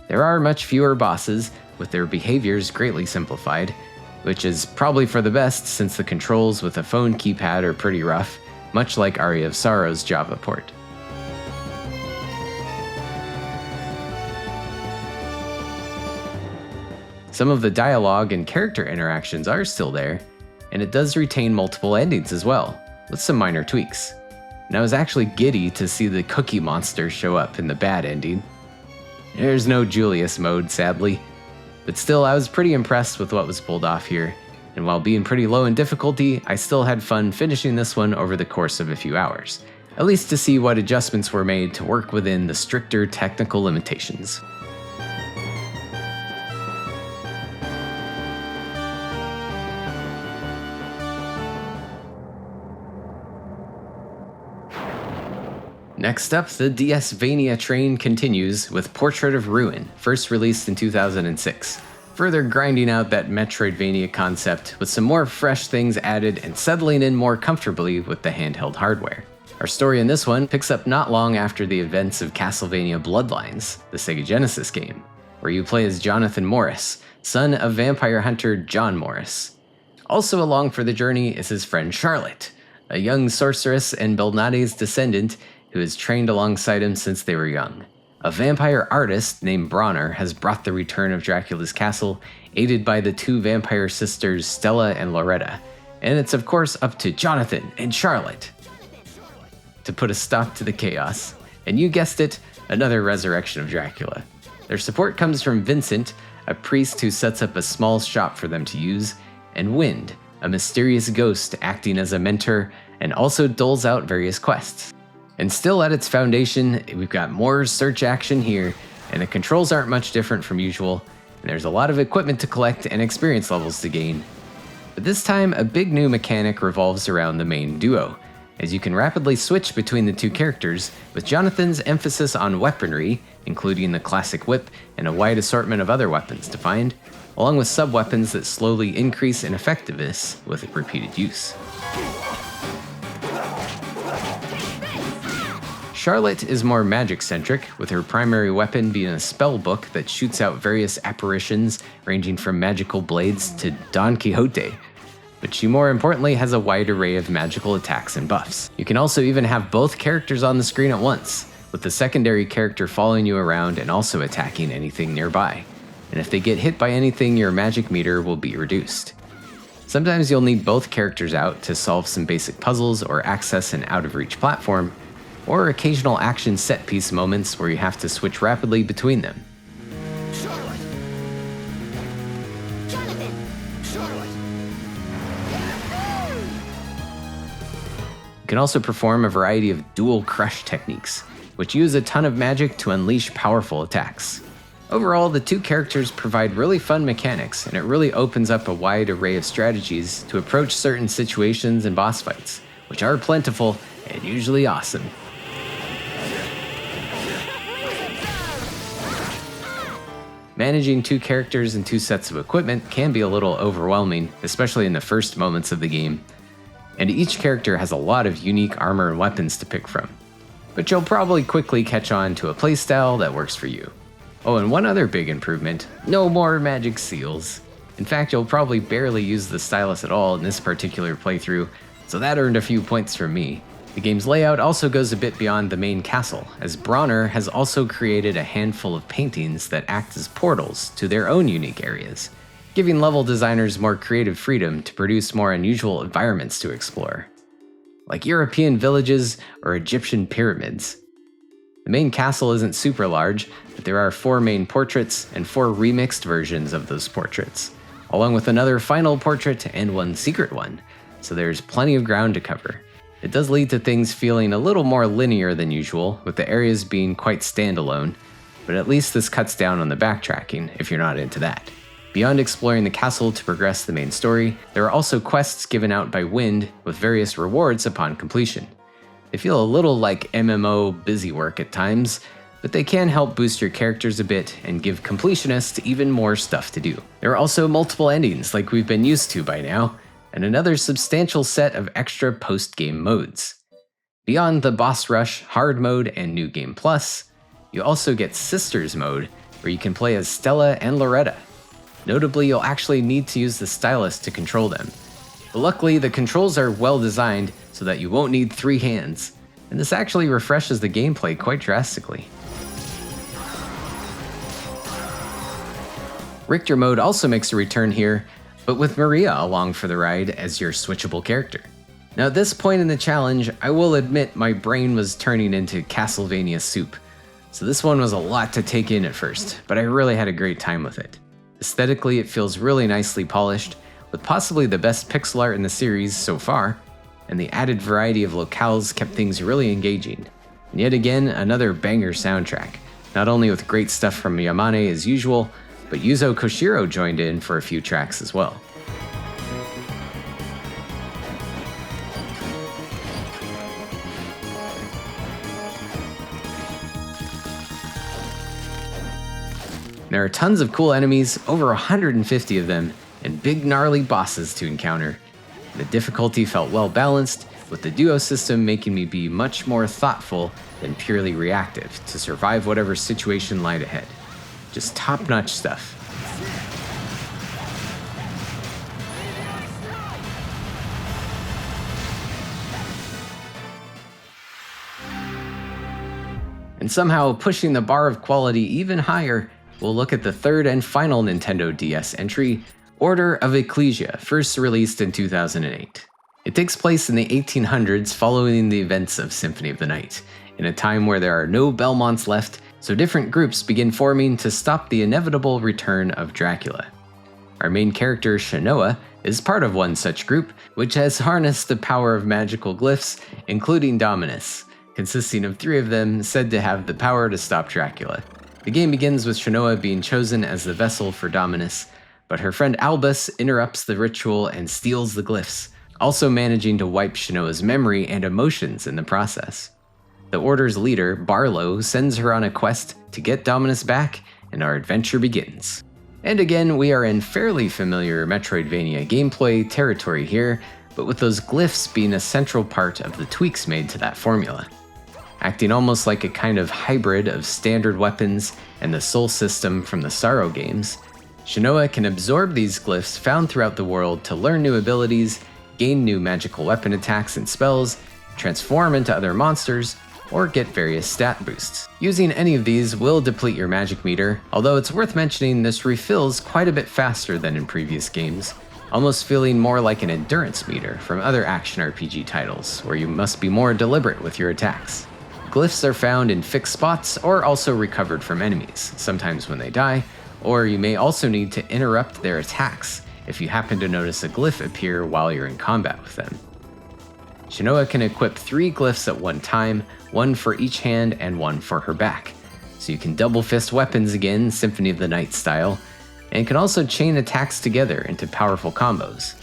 There are much fewer bosses, with their behaviors greatly simplified, which is probably for the best since the controls with a phone keypad are pretty rough, much like Aria of Sorrow's Java port. Some of the dialogue and character interactions are still there, and it does retain multiple endings as well, with some minor tweaks. And I was actually giddy to see the Cookie Monster show up in the bad ending. There's no Julius mode, sadly, but still I was pretty impressed with what was pulled off here, and while being pretty low in difficulty, I still had fun finishing this one over the course of a few hours, at least to see what adjustments were made to work within the stricter technical limitations. Next up, the DS-Vania train continues with Portrait of Ruin, first released in 2006. Further grinding out that Metroidvania concept with some more fresh things added and settling in more comfortably with the handheld hardware. Our story in this one picks up not long after the events of Castlevania Bloodlines, the Sega Genesis game, where you play as Jonathan Morris, son of vampire hunter John Morris. Also along for the journey is his friend Charlotte, a young sorceress and Belnade's descendant who has trained alongside him since they were young. A vampire artist named Bronner has brought the return of Dracula's castle, aided by the two vampire sisters Stella and Loretta, and it's of course up to Jonathan and Charlotte to put a stop to the chaos. And you guessed it, another resurrection of Dracula. Their support comes from Vincent, a priest who sets up a small shop for them to use, and Wind, a mysterious ghost acting as a mentor and also doles out various quests. And still at its foundation, we've got more search action here, and the controls aren't much different from usual, and there's a lot of equipment to collect and experience levels to gain. But this time, a big new mechanic revolves around the main duo, as you can rapidly switch between the two characters, with Jonathan's emphasis on weaponry, including the classic whip and a wide assortment of other weapons to find, along with sub-weapons that slowly increase in effectiveness with repeated use. Charlotte is more magic-centric, with her primary weapon being a spell book that shoots out various apparitions ranging from magical blades to Don Quixote. But she more importantly has a wide array of magical attacks and buffs. You can also even have both characters on the screen at once, with the secondary character following you around and also attacking anything nearby. And if they get hit by anything, your magic meter will be reduced. Sometimes you'll need both characters out to solve some basic puzzles or access an out-of-reach platform, or occasional action set-piece moments where you have to switch rapidly between them. Charlotte! Jonathan! Charlotte! You can also perform a variety of dual crush techniques, which use a ton of magic to unleash powerful attacks. Overall, the two characters provide really fun mechanics, and it really opens up a wide array of strategies to approach certain situations and boss fights, which are plentiful and usually awesome. Managing two characters and two sets of equipment can be a little overwhelming, especially in the first moments of the game, and each character has a lot of unique armor and weapons to pick from. But you'll probably quickly catch on to a playstyle that works for you. Oh, and one other big improvement, no more magic seals. In fact, you'll probably barely use the stylus at all in this particular playthrough, so that earned a few points from me. The game's layout also goes a bit beyond the main castle, as Bronner has also created a handful of paintings that act as portals to their own unique areas, giving level designers more creative freedom to produce more unusual environments to explore, like European villages or Egyptian pyramids. The main castle isn't super large, but there are 4 main portraits and 4 remixed versions of those portraits, along with another final portrait and 1 secret one, so there's plenty of ground to cover. It does lead to things feeling a little more linear than usual, with the areas being quite standalone, but at least this cuts down on the backtracking if you're not into that. Beyond exploring the castle to progress the main story, there are also quests given out by Wind with various rewards upon completion. They feel a little like MMO busy work at times, but they can help boost your characters a bit and give completionists even more stuff to do. There are also multiple endings like we've been used to by now, and another substantial set of extra post-game modes. Beyond the Boss Rush, Hard Mode, and New Game Plus, you also get Sisters Mode, where you can play as Stella and Loretta. Notably, you'll actually need to use the stylus to control them. But luckily, the controls are well designed so that you won't need 3 hands, and this actually refreshes the gameplay quite drastically. Richter Mode also makes a return here, but with Maria along for the ride as your switchable character. Now at this point in the challenge, I will admit my brain was turning into Castlevania soup, so this one was a lot to take in at first, but I really had a great time with it. Aesthetically, it feels really nicely polished, with possibly the best pixel art in the series so far, and the added variety of locales kept things really engaging. And yet again, another banger soundtrack, not only with great stuff from Yamane as usual, but Yuzo Koshiro joined in for a few tracks as well. There are tons of cool enemies, over 150 of them, and big gnarly bosses to encounter. The difficulty felt well balanced, with the duo system making me be much more thoughtful than purely reactive to survive whatever situation lied ahead. Just top-notch stuff. And somehow pushing the bar of quality even higher, we'll look at the third and final Nintendo DS entry, Order of Ecclesia, first released in 2008. It takes place in the 1800s following the events of Symphony of the Night, in a time where there are no Belmonts left, so different groups begin forming to stop the inevitable return of Dracula. Our main character, Shanoa, is part of one such group, which has harnessed the power of magical glyphs, including Dominus, consisting of 3 of them said to have the power to stop Dracula. The game begins with Shanoa being chosen as the vessel for Dominus, but her friend Albus interrupts the ritual and steals the glyphs, also managing to wipe Shanoa's memory and emotions in the process. The Order's leader, Barlow, sends her on a quest to get Dominus back, and our adventure begins. And again, we are in fairly familiar Metroidvania gameplay territory here, but with those glyphs being a central part of the tweaks made to that formula. Acting almost like a kind of hybrid of standard weapons and the soul system from the Sorrow games, Shanoa can absorb these glyphs found throughout the world to learn new abilities, gain new magical weapon attacks and spells, transform into other monsters, or get various stat boosts. Using any of these will deplete your magic meter, although it's worth mentioning this refills quite a bit faster than in previous games, almost feeling more like an endurance meter from other action RPG titles, where you must be more deliberate with your attacks. Glyphs are found in fixed spots or also recovered from enemies, sometimes when they die, or you may also need to interrupt their attacks if you happen to notice a glyph appear while you're in combat with them. Shanoa can equip 3 glyphs at one time, 1 for each hand and 1 for her back, so you can double fist weapons again, Symphony of the Night style, and can also chain attacks together into powerful combos.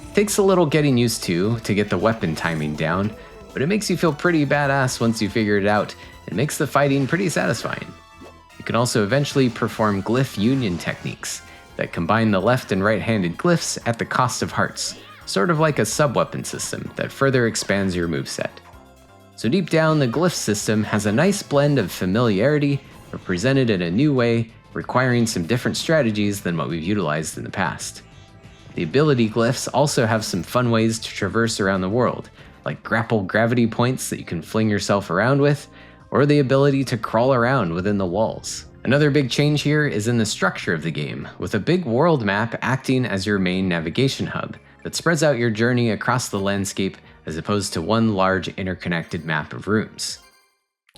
It takes a little getting used to get the weapon timing down, but it makes you feel pretty badass once you figure it out and makes the fighting pretty satisfying. You can also eventually perform glyph union techniques that combine the left and right-handed glyphs at the cost of hearts, sort of like a sub-weapon system that further expands your moveset. So deep down, the glyph system has a nice blend of familiarity, but presented in a new way, requiring some different strategies than what we've utilized in the past. The ability glyphs also have some fun ways to traverse around the world, like grapple gravity points that you can fling yourself around with, or the ability to crawl around within the walls. Another big change here is in the structure of the game, with a big world map acting as your main navigation hub that spreads out your journey across the landscape as opposed to one large interconnected map of rooms.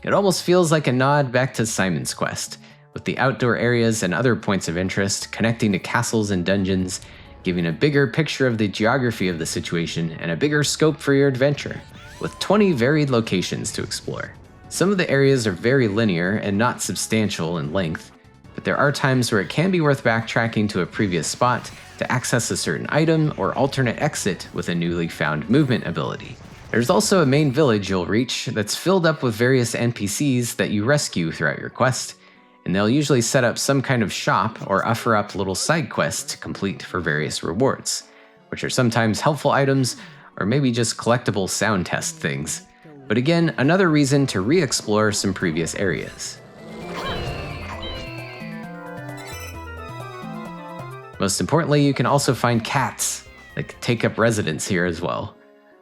It almost feels like a nod back to Simon's Quest, with the outdoor areas and other points of interest connecting to castles and dungeons, giving a bigger picture of the geography of the situation and a bigger scope for your adventure, with 20 varied locations to explore. Some of the areas are very linear and not substantial in length, but there are times where it can be worth backtracking to a previous spot to access a certain item or alternate exit with a newly found movement ability. There's also a main village you'll reach that's filled up with various NPCs that you rescue throughout your quest, and they'll usually set up some kind of shop or offer up little side quests to complete for various rewards, which are sometimes helpful items or maybe just collectible sound test things. But again, another reason to re-explore some previous areas. Most importantly, you can also find cats that take up residence here as well.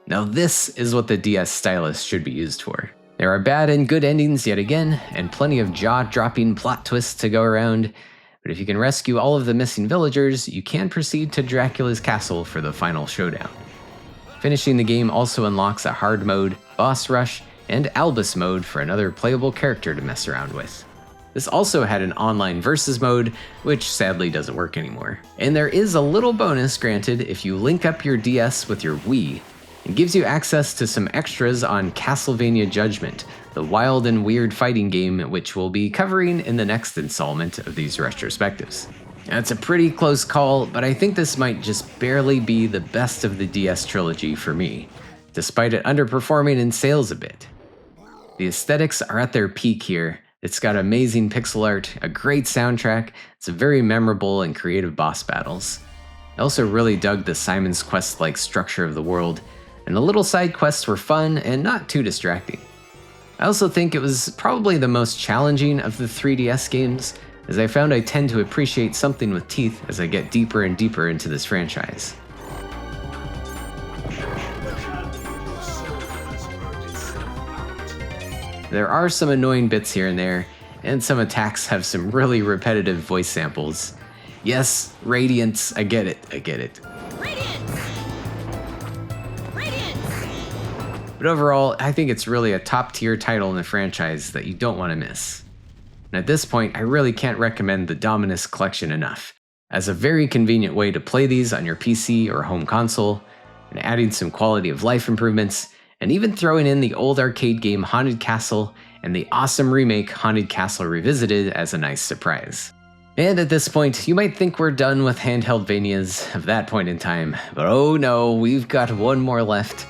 Now this is what the DS stylus should be used for. There are bad and good endings yet again, and plenty of jaw-dropping plot twists to go around, but if you can rescue all of the missing villagers, you can proceed to Dracula's castle for the final showdown. Finishing the game also unlocks a hard mode, boss rush, and Albus mode for another playable character to mess around with. This also had an online versus mode, which sadly doesn't work anymore. And there is a little bonus granted if you link up your DS with your Wii. It gives you access to some extras on Castlevania Judgment, the wild and weird fighting game which we'll be covering in the next installment of these retrospectives. That's a pretty close call, but I think this might just barely be the best of the DS trilogy for me, despite it underperforming in sales a bit. The aesthetics are at their peak here, It's got amazing pixel art, a great soundtrack, some very memorable and creative boss battles. I also really dug the Simon's Quest-like structure of the world, and the little side quests were fun and not too distracting. I also think it was probably the most challenging of the 3DS games, as I found I tend to appreciate something with teeth as I get deeper and deeper into this franchise. There are some annoying bits here and there, and some attacks have some really repetitive voice samples. Yes, Radiance, I get it. Radiance! Radiance! But overall, I think it's really a top-tier title in the franchise that you don't want to miss. And at this point, I really can't recommend the Dominus Collection enough, as a very convenient way to play these on your PC or home console, and adding some quality of life improvements, and even throwing in the old arcade game Haunted Castle and the awesome remake Haunted Castle Revisited as a nice surprise. And at this point, you might think we're done with Handheldvanias of that point in time, but oh no, we've got one more left,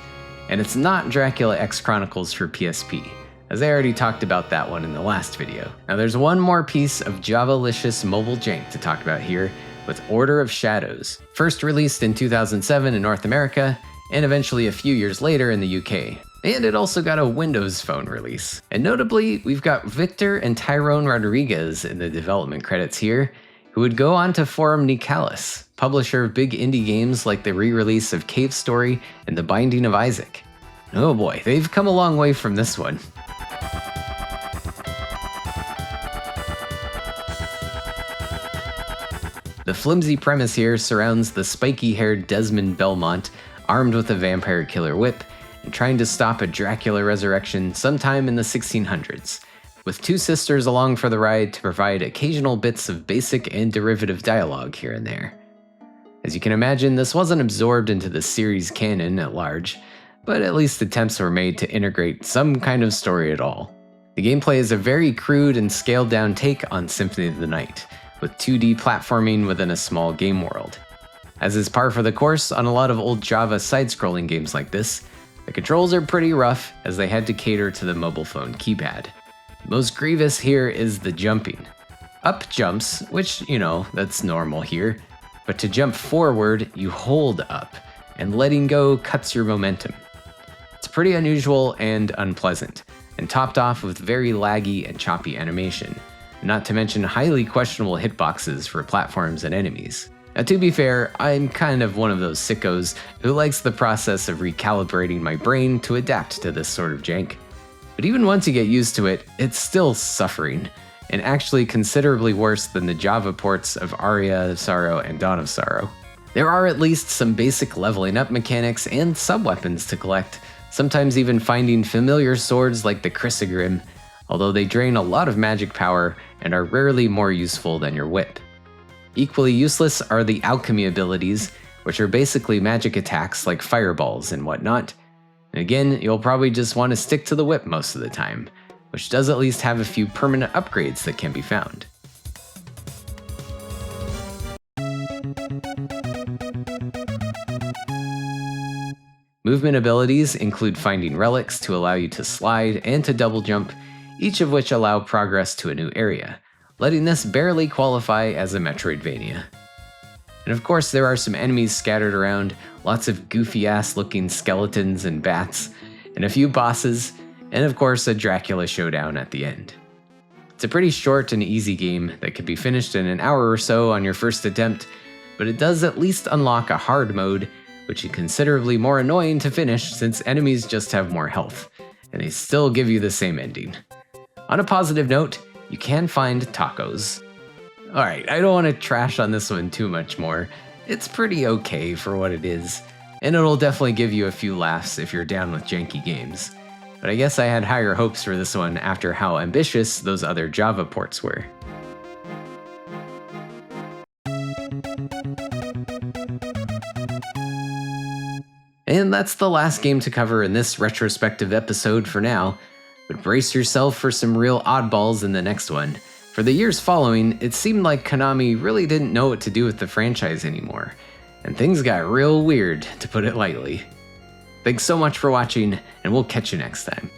and it's not Dracula X Chronicles for PSP, as I already talked about that one in the last video. Now there's one more piece of Java-licious mobile jank to talk about here, with Order of Shadows, first released in 2007 in North America, and eventually a few years later in the UK. And it also got a Windows Phone release. And notably, we've got Victor and Tyrone Rodriguez in the development credits here, who would go on to form Nicalis, publisher of big indie games like the re-release of Cave Story and The Binding of Isaac. Oh boy, they've come a long way from this one. The flimsy premise here surrounds the spiky-haired Desmond Belmont, armed with a vampire killer whip, and trying to stop a Dracula resurrection sometime in the 1600s, with two sisters along for the ride to provide occasional bits of basic and derivative dialogue here and there. As you can imagine, this wasn't absorbed into the series canon at large, but at least attempts were made to integrate some kind of story at all. The gameplay is a very crude and scaled-down take on Symphony of the Night, with 2D platforming within a small game world. As is par for the course on a lot of old Java side-scrolling games like this, the controls are pretty rough as they had to cater to the mobile phone keypad. Most grievous here is the jumping. Up jumps, which, that's normal here, but to jump forward, you hold up, and letting go cuts your momentum. It's pretty unusual and unpleasant, and topped off with very laggy and choppy animation, not to mention highly questionable hitboxes for platforms and enemies. Now, to be fair, I'm kind of one of those sickos who likes the process of recalibrating my brain to adapt to this sort of jank. But even once you get used to it, it's still suffering, and actually considerably worse than the Java ports of Aria of Sorrow and Dawn of Sorrow. There are at least some basic leveling up mechanics and sub-weapons to collect, sometimes even finding familiar swords like the Chrysogrim, although they drain a lot of magic power and are rarely more useful than your whip. Equally useless are the alchemy abilities, which are basically magic attacks like fireballs and whatnot. And again, you'll probably just want to stick to the whip most of the time, which does at least have a few permanent upgrades that can be found. Movement abilities include finding relics to allow you to slide and to double jump, each of which allow progress to a new area, letting this barely qualify as a Metroidvania. And of course, there are some enemies scattered around, lots of goofy-ass looking skeletons and bats, and a few bosses, and of course a Dracula showdown at the end. It's a pretty short and easy game that can be finished in an hour or so on your first attempt, but it does at least unlock a hard mode, which is considerably more annoying to finish since enemies just have more health, and they still give you the same ending. On a positive note, you can find tacos. Alright, I don't want to trash on this one too much more. It's pretty okay for what it is, and it'll definitely give you a few laughs if you're down with janky games. But I guess I had higher hopes for this one after how ambitious those other Java ports were. And that's the last game to cover in this retrospective episode for now, but brace yourself for some real oddballs in the next one. For the years following, it seemed like Konami really didn't know what to do with the franchise anymore, and things got real weird, to put it lightly. Thanks so much for watching, and we'll catch you next time.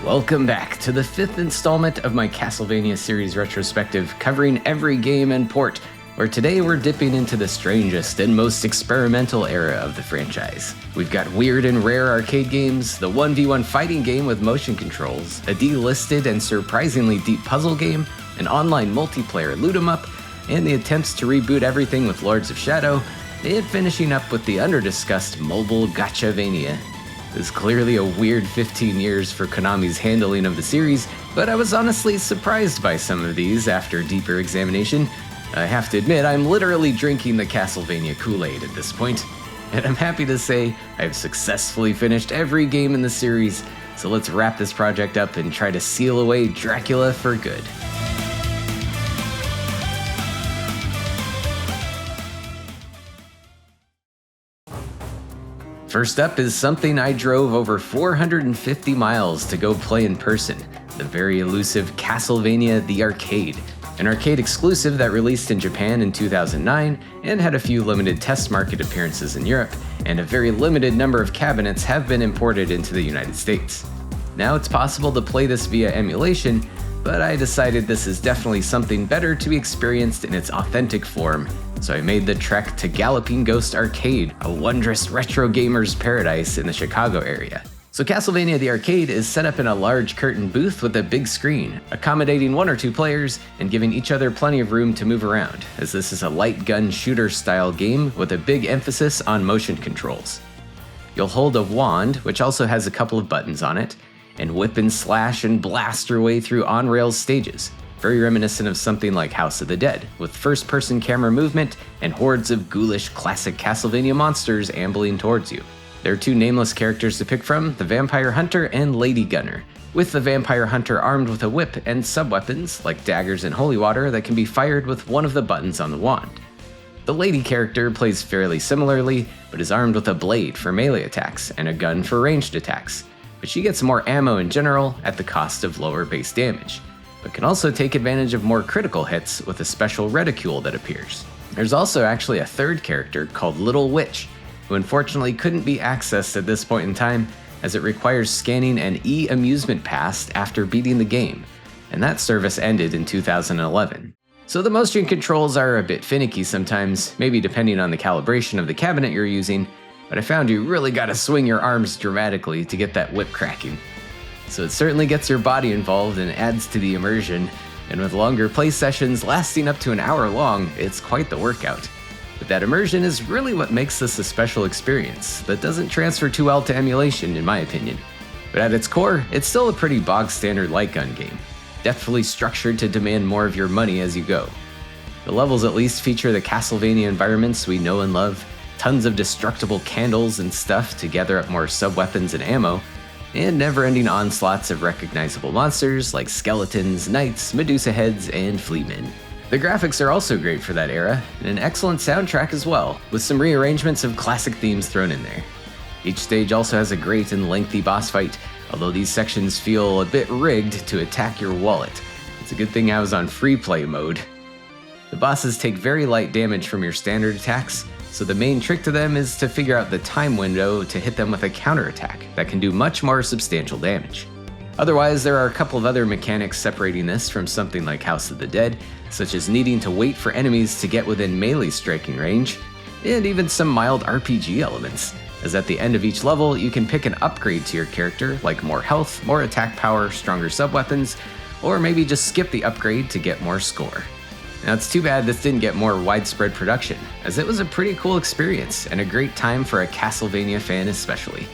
Welcome back to the 5th installment of my Castlevania series retrospective, covering every game and port, where today we're dipping into the strangest and most experimental era of the franchise. We've got weird and rare arcade games, the 1v1 fighting game with motion controls, a delisted and surprisingly deep puzzle game, an online multiplayer loot 'em up, and the attempts to reboot everything with Lords of Shadow, and finishing up with the under-discussed mobile Gachavania. It's clearly a weird 15 years for Konami's handling of the series, but I was honestly surprised by some of these after deeper examination. I have to admit, I'm literally drinking the Castlevania Kool-Aid at this point, and I'm happy to say I've successfully finished every game in the series, so let's wrap this project up and try to seal away Dracula for good. First up is something I drove over 450 miles to go play in person, the very elusive Castlevania the Arcade, an arcade exclusive that released in Japan in 2009 and had a few limited test market appearances in Europe, and a very limited number of cabinets have been imported into the United States. Now it's possible to play this via emulation, but I decided this is definitely something better to be experienced in its authentic form, so I made the trek to Galloping Ghost Arcade, a wondrous retro gamer's paradise in the Chicago area. So Castlevania the Arcade is set up in a large curtain booth with a big screen, accommodating 1 or 2 players and giving each other plenty of room to move around, as this is a light gun shooter style game with a big emphasis on motion controls. You'll hold a wand, which also has a couple of buttons on it, and whip and slash and blast your way through on-rails stages, very reminiscent of something like House of the Dead, with first-person camera movement and hordes of ghoulish classic Castlevania monsters ambling towards you. There are 2 nameless characters to pick from, the Vampire Hunter and Lady Gunner, with the Vampire Hunter armed with a whip and sub-weapons, like daggers and holy water, that can be fired with one of the buttons on the wand. The Lady character plays fairly similarly, but is armed with a blade for melee attacks and a gun for ranged attacks, but she gets more ammo in general at the cost of lower base damage, but can also take advantage of more critical hits with a special reticule that appears. There's also actually a 3rd character called Little Witch, who unfortunately couldn't be accessed at this point in time, as it requires scanning an e-amusement pass after beating the game, and that service ended in 2011. So the motion controls are a bit finicky sometimes, maybe depending on the calibration of the cabinet you're using, but I found you really gotta swing your arms dramatically to get that whip cracking. So it certainly gets your body involved and adds to the immersion, and with longer play sessions lasting up to an hour long, it's quite the workout. But that immersion is really what makes this a special experience that doesn't transfer too well to emulation, in my opinion. But at its core, it's still a pretty bog-standard light gun game, deftly structured to demand more of your money as you go. The levels at least feature the Castlevania environments we know and love, tons of destructible candles and stuff to gather up more sub-weapons and ammo, and never-ending onslaughts of recognizable monsters like skeletons, knights, Medusa heads, and fleamen. The graphics are also great for that era, and an excellent soundtrack as well, with some rearrangements of classic themes thrown in there. Each stage also has a great and lengthy boss fight, although these sections feel a bit rigged to attack your wallet. It's a good thing I was on free play mode. The bosses take very light damage from your standard attacks, so the main trick to them is to figure out the time window to hit them with a counterattack that can do much more substantial damage. Otherwise, there are a couple of other mechanics separating this from something like House of the Dead, such as needing to wait for enemies to get within melee striking range, and even some mild RPG elements, as at the end of each level you can pick an upgrade to your character, like more health, more attack power, stronger sub-weapons, or maybe just skip the upgrade to get more score. Now it's too bad this didn't get more widespread production, as it was a pretty cool experience and a great time for a Castlevania fan especially.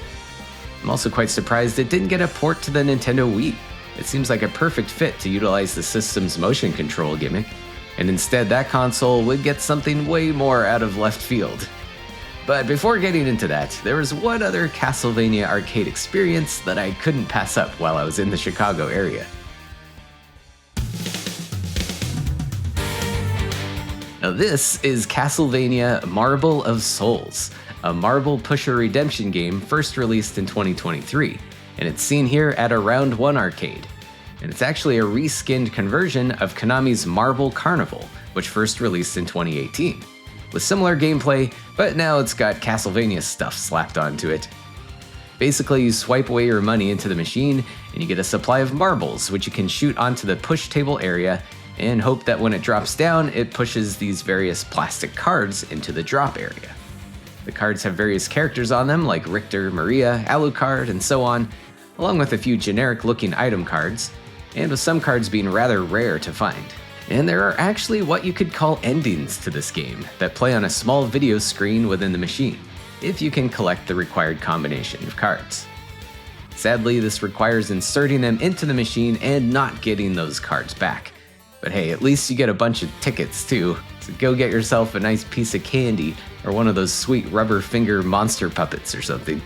I'm also quite surprised it didn't get a port to the Nintendo Wii. It seems like a perfect fit to utilize the system's motion control gimmick, and instead that console would get something way more out of left field. But before getting into that, there was one other Castlevania arcade experience that I couldn't pass up while I was in the Chicago area. Now this is Castlevania Marble of Souls, a marble pusher redemption game first released in 2023, and it's seen here at a Round 1 arcade. And it's actually a reskinned conversion of Konami's Marble Carnival, which first released in 2018, with similar gameplay, but now it's got Castlevania stuff slapped onto it. Basically, you swipe away your money into the machine, and you get a supply of marbles, which you can shoot onto the push table area, and hope that when it drops down, it pushes these various plastic cards into the drop area. The cards have various characters on them, like Richter, Maria, Alucard, and so on, along with a few generic-looking item cards, and with some cards being rather rare to find. And there are actually what you could call endings to this game that play on a small video screen within the machine, if you can collect the required combination of cards. Sadly, this requires inserting them into the machine and not getting those cards back. But hey, at least you get a bunch of tickets too, so go get yourself a nice piece of candy or one of those sweet rubber finger monster puppets or something.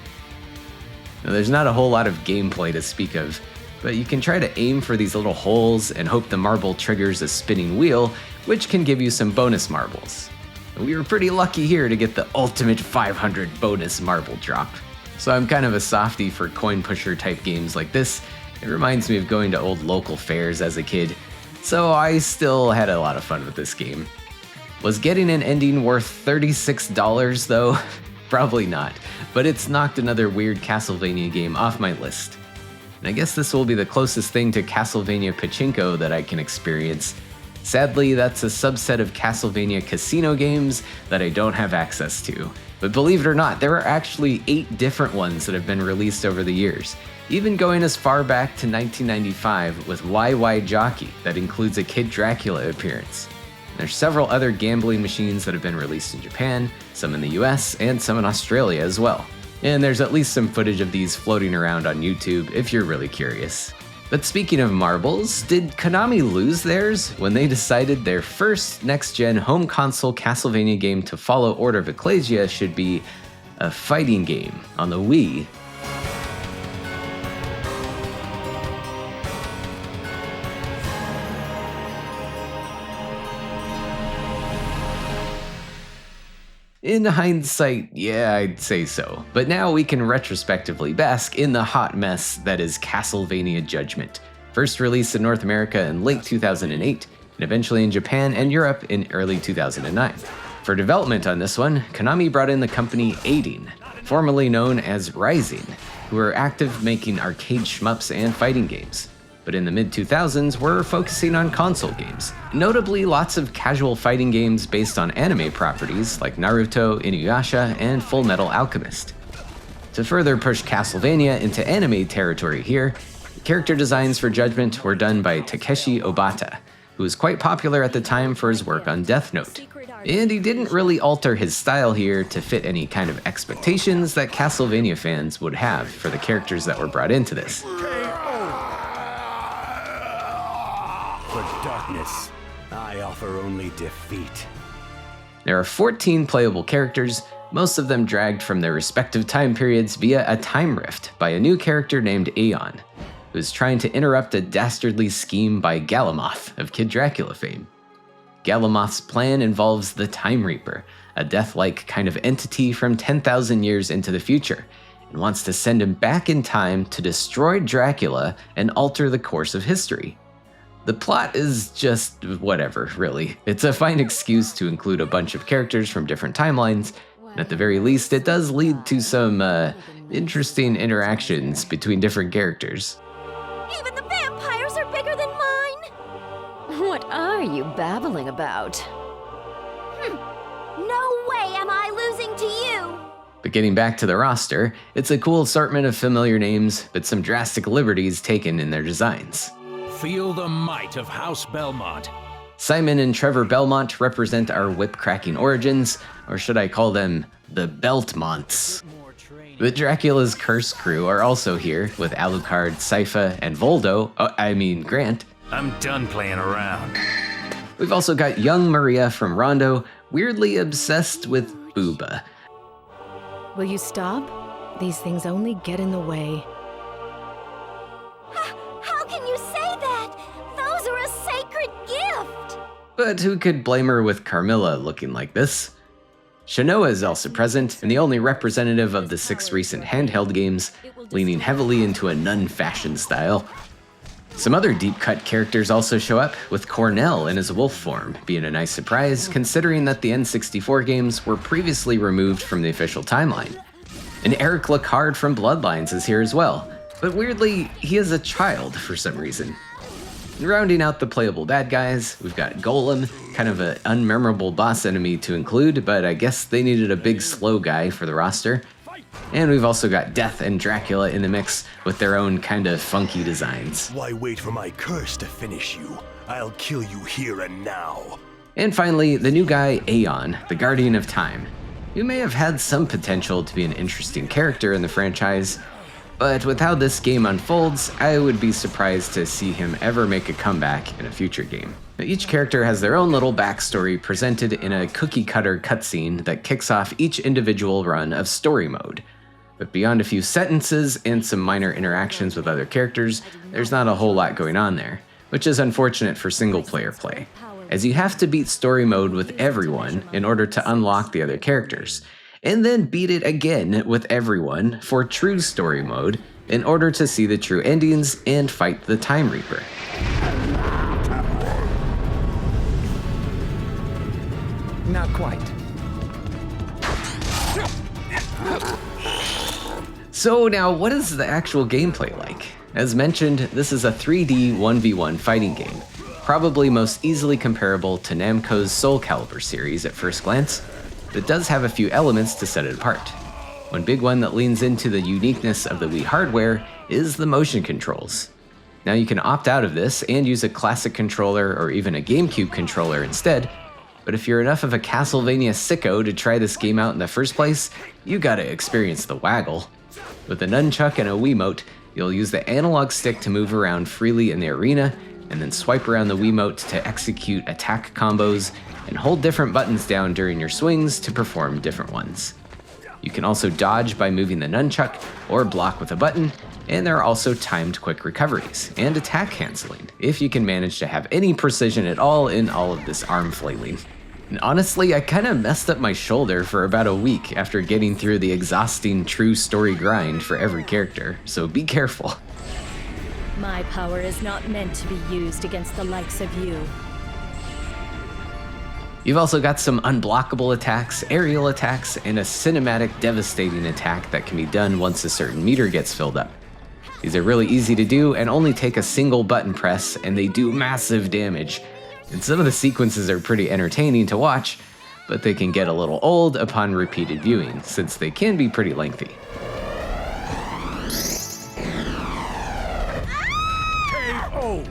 Now, there's not a whole lot of gameplay to speak of, but you can try to aim for these little holes and hope the marble triggers a spinning wheel, which can give you some bonus marbles. We were pretty lucky here to get the ultimate 500 bonus marble drop. So I'm kind of a softie for coin pusher type games like this. It reminds me of going to old local fairs as a kid, so I still had a lot of fun with this game. Was getting an ending worth $36 though? Probably not, but it's knocked another weird Castlevania game off my list. And I guess this will be the closest thing to Castlevania Pachinko that I can experience. Sadly, that's a subset of Castlevania casino games that I don't have access to. But believe it or not, there are actually 8 different ones that have been released over the years, even going as far back to 1995 with YY Jockey that includes a Kid Dracula appearance. There's several other gambling machines that have been released in Japan, some in the US, and some in Australia as well. And there's at least some footage of these floating around on YouTube if you're really curious. But speaking of marbles, did Konami lose theirs when they decided their first next-gen home console Castlevania game to follow Order of Ecclesia should be a fighting game on the Wii? In hindsight, yeah, I'd say so. But now we can retrospectively bask in the hot mess that is Castlevania Judgment. First released in North America in late 2008, and eventually in Japan and Europe in early 2009. For development on this one, Konami brought in the company Aiding, formerly known as Rising, who were active making arcade shmups and fighting games. But in the mid-2000s, we're focusing on console games. Notably, lots of casual fighting games based on anime properties like Naruto, Inuyasha, and Full Metal Alchemist. To further push Castlevania into anime territory here, character designs for Judgment were done by Takeshi Obata, who was quite popular at the time for his work on Death Note. And he didn't really alter his style here to fit any kind of expectations that Castlevania fans would have for the characters that were brought into this. For darkness, I offer only defeat. There are 14 playable characters, most of them dragged from their respective time periods via a time rift by a new character named Aeon, who is trying to interrupt a dastardly scheme by Galamoth of Kid Dracula fame. Galamoth's plan involves the Time Reaper, a death-like kind of entity from 10,000 years into the future, and wants to send him back in time to destroy Dracula and alter the course of history. The plot is just whatever, really. It's a fine excuse to include a bunch of characters from different timelines, and at the very least, it does lead to some interesting interactions between different characters. Even the vampires are bigger than mine! What are you babbling about? No way am I losing to you! But getting back to the roster, it's a cool assortment of familiar names, but some drastic liberties taken in their designs. Feel the might of House Belmont. Simon and Trevor Belmont represent our whip-cracking origins, or should I call them the Beltmonts. The Dracula's Curse crew are also here, with Alucard, Sypha, and Grant. I'm done playing around. We've also got young Maria from Rondo, weirdly obsessed with Booba. Will you stop? These things only get in the way. How can you say that? Those are a sacred gift! But who could blame her with Carmilla looking like this? Shanoa is also present, and the only representative of the 6 recent handheld games, leaning heavily into a nun fashion style. Some other deep-cut characters also show up, with Cornell in his wolf form being a nice surprise, considering that the N64 games were previously removed from the official timeline. And Eric Lacard from Bloodlines is here as well, but weirdly, he is a child for some reason. And rounding out the playable bad guys, we've got Golem, kind of an unmemorable boss enemy to include, but I guess they needed a big slow guy for the roster. And we've also got Death and Dracula in the mix with their own kind of funky designs. Why wait for my curse to finish you? I'll kill you here and now. And finally, the new guy, Aeon, the Guardian of Time, who may have had some potential to be an interesting character in the franchise, but with how this game unfolds, I would be surprised to see him ever make a comeback in a future game. Now, each character has their own little backstory presented in a cookie-cutter cutscene that kicks off each individual run of story mode. But beyond a few sentences and some minor interactions with other characters, there's not a whole lot going on there, which is unfortunate for single-player play, as you have to beat story mode with everyone in order to unlock the other characters, and then beat it again with everyone for true story mode in order to see the true endings and fight the Time Reaper. Not quite. So now, what is the actual gameplay like? As mentioned, this is a 3D 1v1 fighting game, probably most easily comparable to Namco's Soul Calibur series at first glance, but it does have a few elements to set it apart. One big one that leans into the uniqueness of the Wii hardware is the motion controls. Now you can opt out of this and use a classic controller or even a GameCube controller instead, but if you're enough of a Castlevania sicko to try this game out in the first place, you gotta experience the waggle. With a nunchuck and a Wiimote, you'll use the analog stick to move around freely in the arena, and then swipe around the Wiimote to execute attack combos, and hold different buttons down during your swings to perform different ones. You can also dodge by moving the nunchuck, or block with a button, and there are also timed quick recoveries, and attack canceling, if you can manage to have any precision at all in all of this arm flailing. And honestly, I kinda messed up my shoulder for about a week after getting through the exhausting true story grind for every character, so be careful. My power is not meant to be used against the likes of you. You've also got some unblockable attacks, aerial attacks, and a cinematic devastating attack that can be done once a certain meter gets filled up. These are really easy to do and only take a single button press, and they do massive damage. And some of the sequences are pretty entertaining to watch, but they can get a little old upon repeated viewing, since they can be pretty lengthy. KO!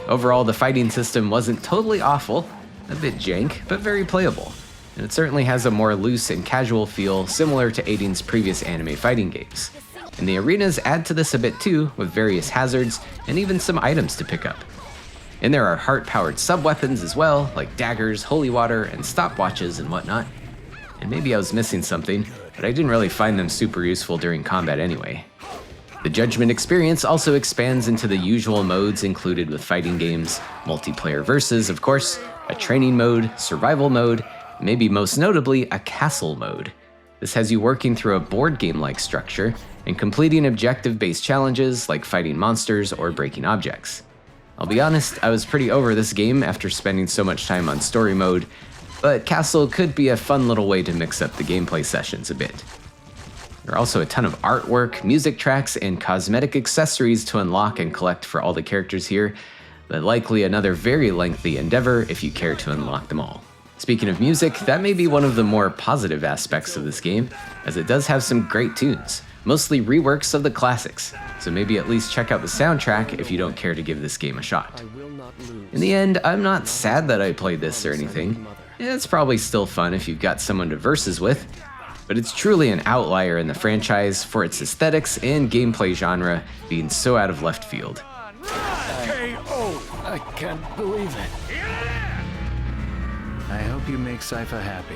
Overall, the fighting system wasn't totally awful, a bit jank, but very playable. And it certainly has a more loose and casual feel similar to Aiden's previous anime fighting games. And the arenas add to this a bit too, with various hazards and even some items to pick up. And there are heart-powered sub-weapons as well, like daggers, holy water, and stopwatches and whatnot. And maybe I was missing something, but I didn't really find them super useful during combat anyway. The Judgment experience also expands into the usual modes included with fighting games, multiplayer versus, of course, a training mode, survival mode, and maybe most notably, a castle mode. This has you working through a board game-like structure and completing objective-based challenges like fighting monsters or breaking objects. I'll be honest, I was pretty over this game after spending so much time on story mode, but Castle could be a fun little way to mix up the gameplay sessions a bit. There are also a ton of artwork, music tracks, and cosmetic accessories to unlock and collect for all the characters here, but likely another very lengthy endeavor if you care to unlock them all. Speaking of music, that may be one of the more positive aspects of this game, as it does have some great tunes, mostly reworks of the classics, so maybe at least check out the soundtrack if you don't care to give this game a shot. In the end, I'm not sad that I played this or anything. It's probably still fun if you've got someone to versus with, but it's truly an outlier in the franchise for its aesthetics and gameplay genre being so out of left field. KO! I can't believe it. I hope you make Sypha happy.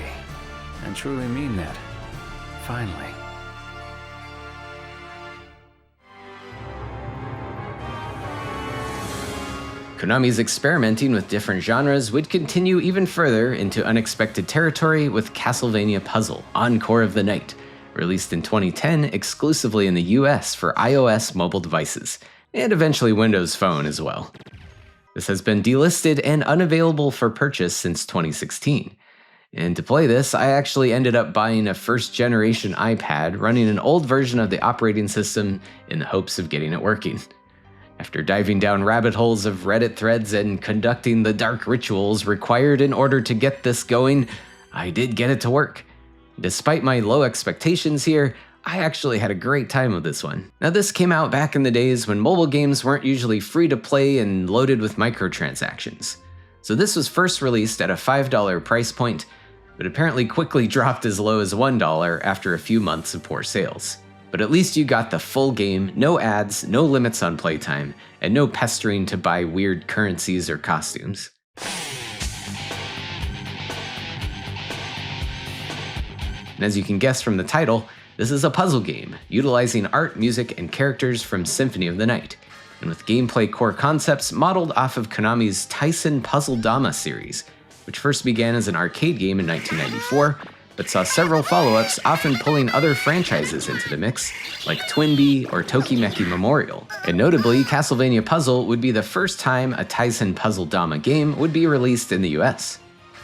And truly mean that. Finally. Konami's experimenting with different genres would continue even further into unexpected territory with Castlevania Puzzle: Encore of the Night, released in 2010 exclusively in the US for iOS mobile devices, and eventually Windows Phone as well. This has been delisted and unavailable for purchase since 2016. And to play this, I actually ended up buying a first-generation iPad running an old version of the operating system in the hopes of getting it working. After diving down rabbit holes of Reddit threads and conducting the dark rituals required in order to get this going, I did get it to work. Despite my low expectations here, I actually had a great time with this one. Now, this came out back in the days when mobile games weren't usually free to play and loaded with microtransactions. So this was first released at a $5 price point, but apparently quickly dropped as low as $1 after a few months of poor sales. But at least you got the full game, no ads, no limits on playtime, and no pestering to buy weird currencies or costumes. And as you can guess from the title, this is a puzzle game, utilizing art, music, and characters from Symphony of the Night, and with gameplay core concepts modeled off of Konami's Tyson Puzzle Dama series, which first began as an arcade game in 1994, but saw several follow-ups, often pulling other franchises into the mix, like Twinbee or Tokimeki Memorial. And notably, Castlevania Puzzle would be the first time a Tyson Puzzle Dama game would be released in the US.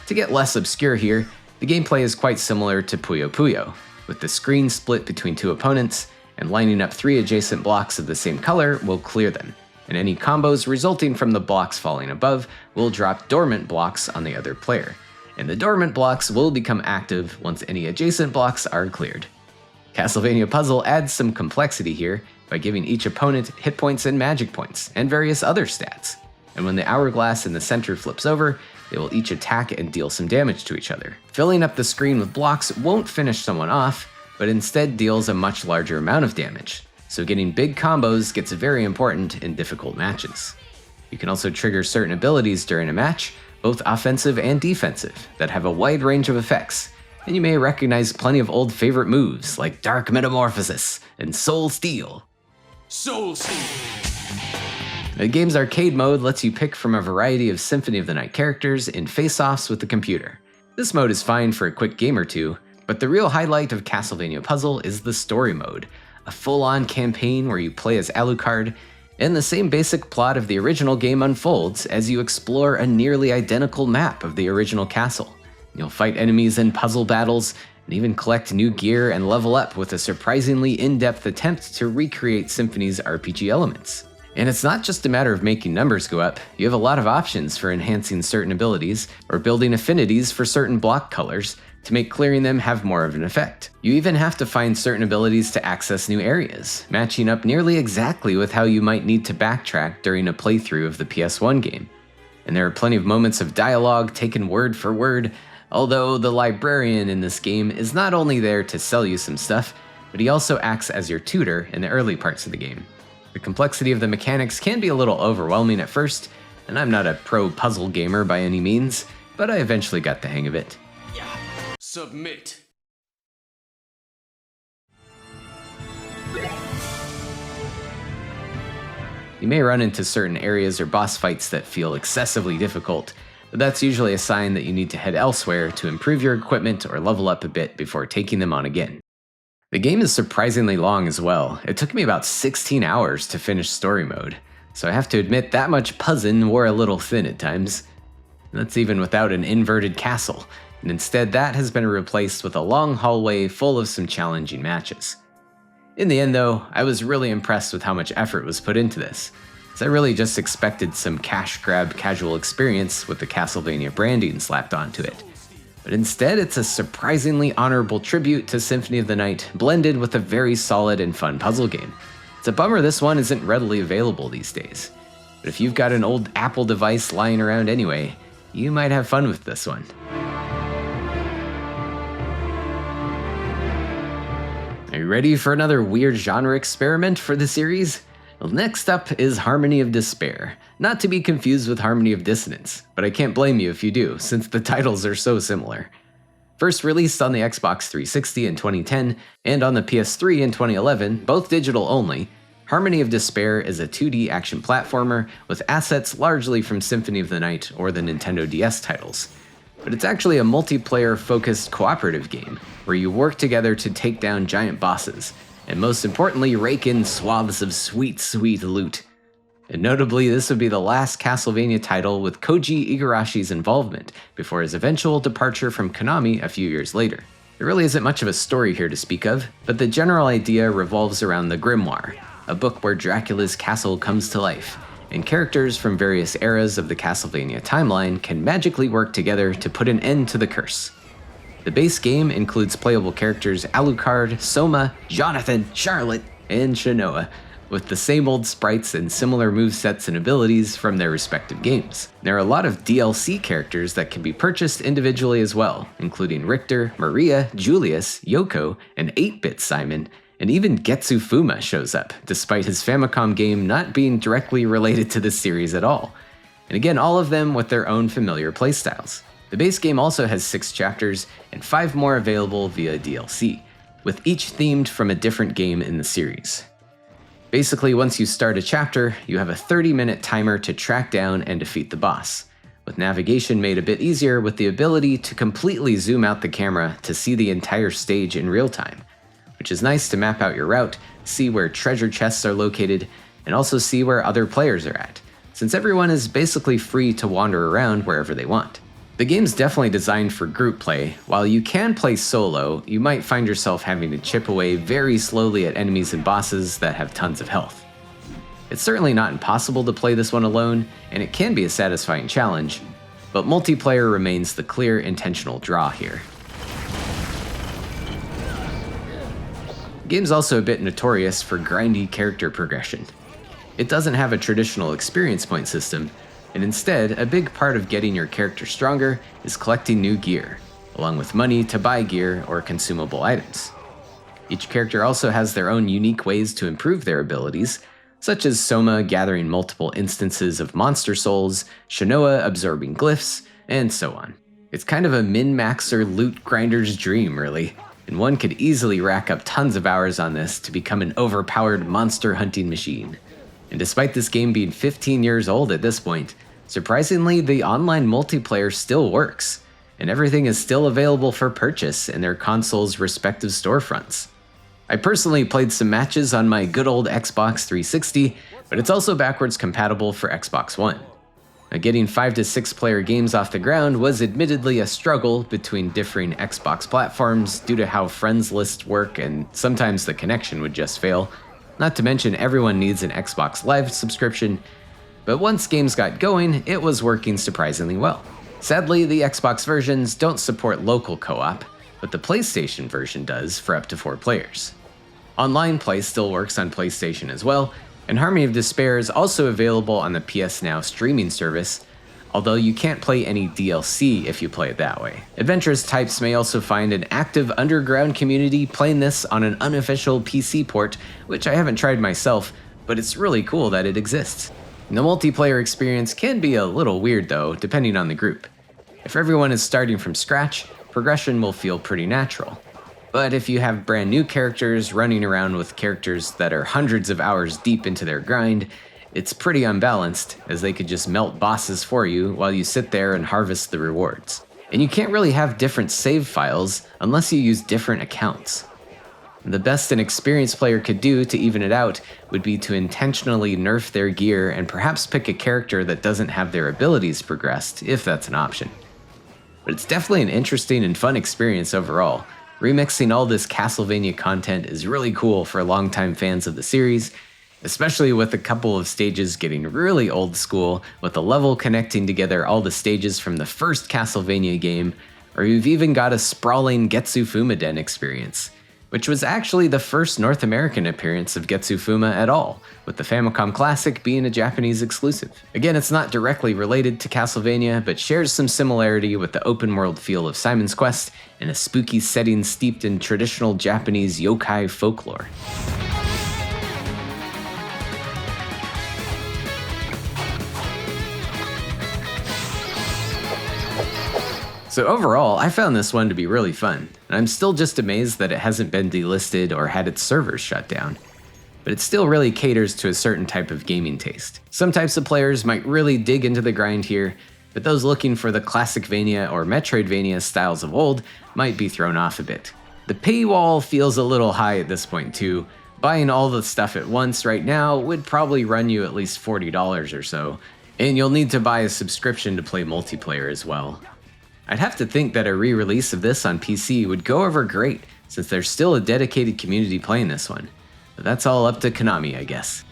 To get less obscure here, the gameplay is quite similar to Puyo Puyo, with the screen split between two opponents, and lining up 3 adjacent blocks of the same color will clear them, and any combos resulting from the blocks falling above will drop dormant blocks on the other player, and the dormant blocks will become active once any adjacent blocks are cleared. Castlevania Puzzle adds some complexity here by giving each opponent hit points and magic points, and various other stats, and when the hourglass in the center flips over, they will each attack and deal some damage to each other. Filling up the screen with blocks won't finish someone off, but instead deals a much larger amount of damage, so getting big combos gets very important in difficult matches. You can also trigger certain abilities during a match, both offensive and defensive, that have a wide range of effects, and you may recognize plenty of old favorite moves like Dark Metamorphosis and Soul Steal. Soul Steal! The game's arcade mode lets you pick from a variety of Symphony of the Night characters in face-offs with the computer. This mode is fine for a quick game or two, but the real highlight of Castlevania Puzzle is the story mode, a full-on campaign where you play as Alucard, and the same basic plot of the original game unfolds as you explore a nearly identical map of the original castle. You'll fight enemies in puzzle battles, and even collect new gear and level up with a surprisingly in-depth attempt to recreate Symphony's RPG elements. And it's not just a matter of making numbers go up, you have a lot of options for enhancing certain abilities, or building affinities for certain block colors, to make clearing them have more of an effect. You even have to find certain abilities to access new areas, matching up nearly exactly with how you might need to backtrack during a playthrough of the PS1 game. And there are plenty of moments of dialogue taken word for word, although the librarian in this game is not only there to sell you some stuff, but he also acts as your tutor in the early parts of the game. The complexity of the mechanics can be a little overwhelming at first, and I'm not a pro puzzle gamer by any means, but I eventually got the hang of it. Submit. You may run into certain areas or boss fights that feel excessively difficult, but that's usually a sign that you need to head elsewhere to improve your equipment or level up a bit before taking them on again. The game is surprisingly long as well. It took me about 16 hours to finish story mode, so I have to admit that much puzzin' wore a little thin at times. That's even without an inverted castle, and instead that has been replaced with a long hallway full of some challenging matches. In the end though, I was really impressed with how much effort was put into this, as I really just expected some cash grab casual experience with the Castlevania branding slapped onto it. But instead it's a surprisingly honorable tribute to Symphony of the Night, blended with a very solid and fun puzzle game. It's a bummer this one isn't readily available these days, but if you've got an old Apple device lying around anyway, you might have fun with this one. Are you ready for another weird genre experiment for the series? Well, next up is Harmony of Despair, not to be confused with Harmony of Dissonance, but I can't blame you if you do, since the titles are so similar. First released on the Xbox 360 in 2010, and on the PS3 in 2011, both digital only, Harmony of Despair is a 2D action platformer with assets largely from Symphony of the Night or the Nintendo DS titles. But it's actually a multiplayer-focused cooperative game, where you work together to take down giant bosses, and most importantly, rake in swaths of sweet, sweet loot. and notably this would be the last Castlevania title with Koji Igarashi's involvement before his eventual departure from Konami a few years later. There really isn't much of a story here to speak of, but the general idea revolves around the Grimoire, a book where Dracula's castle comes to life, and characters from various eras of the Castlevania timeline can magically work together to put an end to the curse. The base game includes playable characters Alucard, Soma, Jonathan, Charlotte, and Shanoa, with the same old sprites and similar movesets and abilities from their respective games. There are a lot of DLC characters that can be purchased individually as well, including Richter, Maria, Julius, Yoko, and 8-Bit Simon, and even Getsu Fuma shows up, despite his Famicom game not being directly related to this series at all. And again, all of them with their own familiar playstyles. The base game also has 6 chapters, and 5 more available via DLC, with each themed from a different game in the series. Basically, once you start a chapter, you have a 30-minute timer to track down and defeat the boss, with navigation made a bit easier with the ability to completely zoom out the camera to see the entire stage in real time, which is nice to map out your route, see where treasure chests are located, and also see where other players are at, since everyone is basically free to wander around wherever they want. The game's definitely designed for group play. While you can play solo, you might find yourself having to chip away very slowly at enemies and bosses that have tons of health. It's certainly not impossible to play this one alone, and it can be a satisfying challenge, but multiplayer remains the clear intentional draw here. The game's also a bit notorious for grindy character progression. It doesn't have a traditional experience point system, and instead, a big part of getting your character stronger is collecting new gear, along with money to buy gear or consumable items. Each character also has their own unique ways to improve their abilities, such as Soma gathering multiple instances of monster souls, Shanoa absorbing glyphs, and so on. It's kind of a min-maxer loot grinder's dream, really, and one could easily rack up tons of hours on this to become an overpowered monster hunting machine. And despite this game being 15 years old at this point, surprisingly, the online multiplayer still works, and everything is still available for purchase in their consoles' respective storefronts. I personally played some matches on my good old Xbox 360, but it's also backwards compatible for Xbox One. Now, getting 5 to 6 player games off the ground was admittedly a struggle between differing Xbox platforms due to how friends lists work, and sometimes the connection would just fail. Not to mention everyone needs an Xbox Live subscription, but once games got going, it was working surprisingly well. Sadly, the Xbox versions don't support local co-op, but the PlayStation version does for up to 4 players. Online play still works on PlayStation as well, and Harmony of Despair is also available on the PS Now streaming service, although you can't play any DLC if you play it that way. Adventurous types may also find an active underground community playing this on an unofficial PC port, which I haven't tried myself, but it's really cool that it exists. The multiplayer experience can be a little weird though, depending on the group. If everyone is starting from scratch, progression will feel pretty natural. But if you have brand new characters running around with characters that are hundreds of hours deep into their grind, it's pretty unbalanced, as they could just melt bosses for you while you sit there and harvest the rewards. And you can't really have different save files unless you use different accounts. The best an experienced player could do to even it out would be to intentionally nerf their gear and perhaps pick a character that doesn't have their abilities progressed, if that's an option. But it's definitely an interesting and fun experience overall. Remixing all this Castlevania content is really cool for longtime fans of the series, especially with a couple of stages getting really old school, with a level connecting together all the stages from the first Castlevania game, or you've even got a sprawling Getsu Fuma Den experience, which was actually the first North American appearance of Getsu Fuma at all, with the Famicom Classic being a Japanese exclusive. Again, it's not directly related to Castlevania, but shares some similarity with the open world feel of Simon's Quest and a spooky setting steeped in traditional Japanese yokai folklore. So overall, I found this one to be really fun, and I'm still just amazed that it hasn't been delisted or had its servers shut down. But it still really caters to a certain type of gaming taste. Some types of players might really dig into the grind here, but those looking for the Classicvania or Metroidvania styles of old might be thrown off a bit. The paywall feels a little high at this point too, Buying all the stuff at once right now would probably run you at least $40 or so, and you'll need to buy a subscription to play multiplayer as well. I'd have to think that a re-release of this on PC would go over great, since there's still a dedicated community playing this one. But that's all up to Konami, I guess.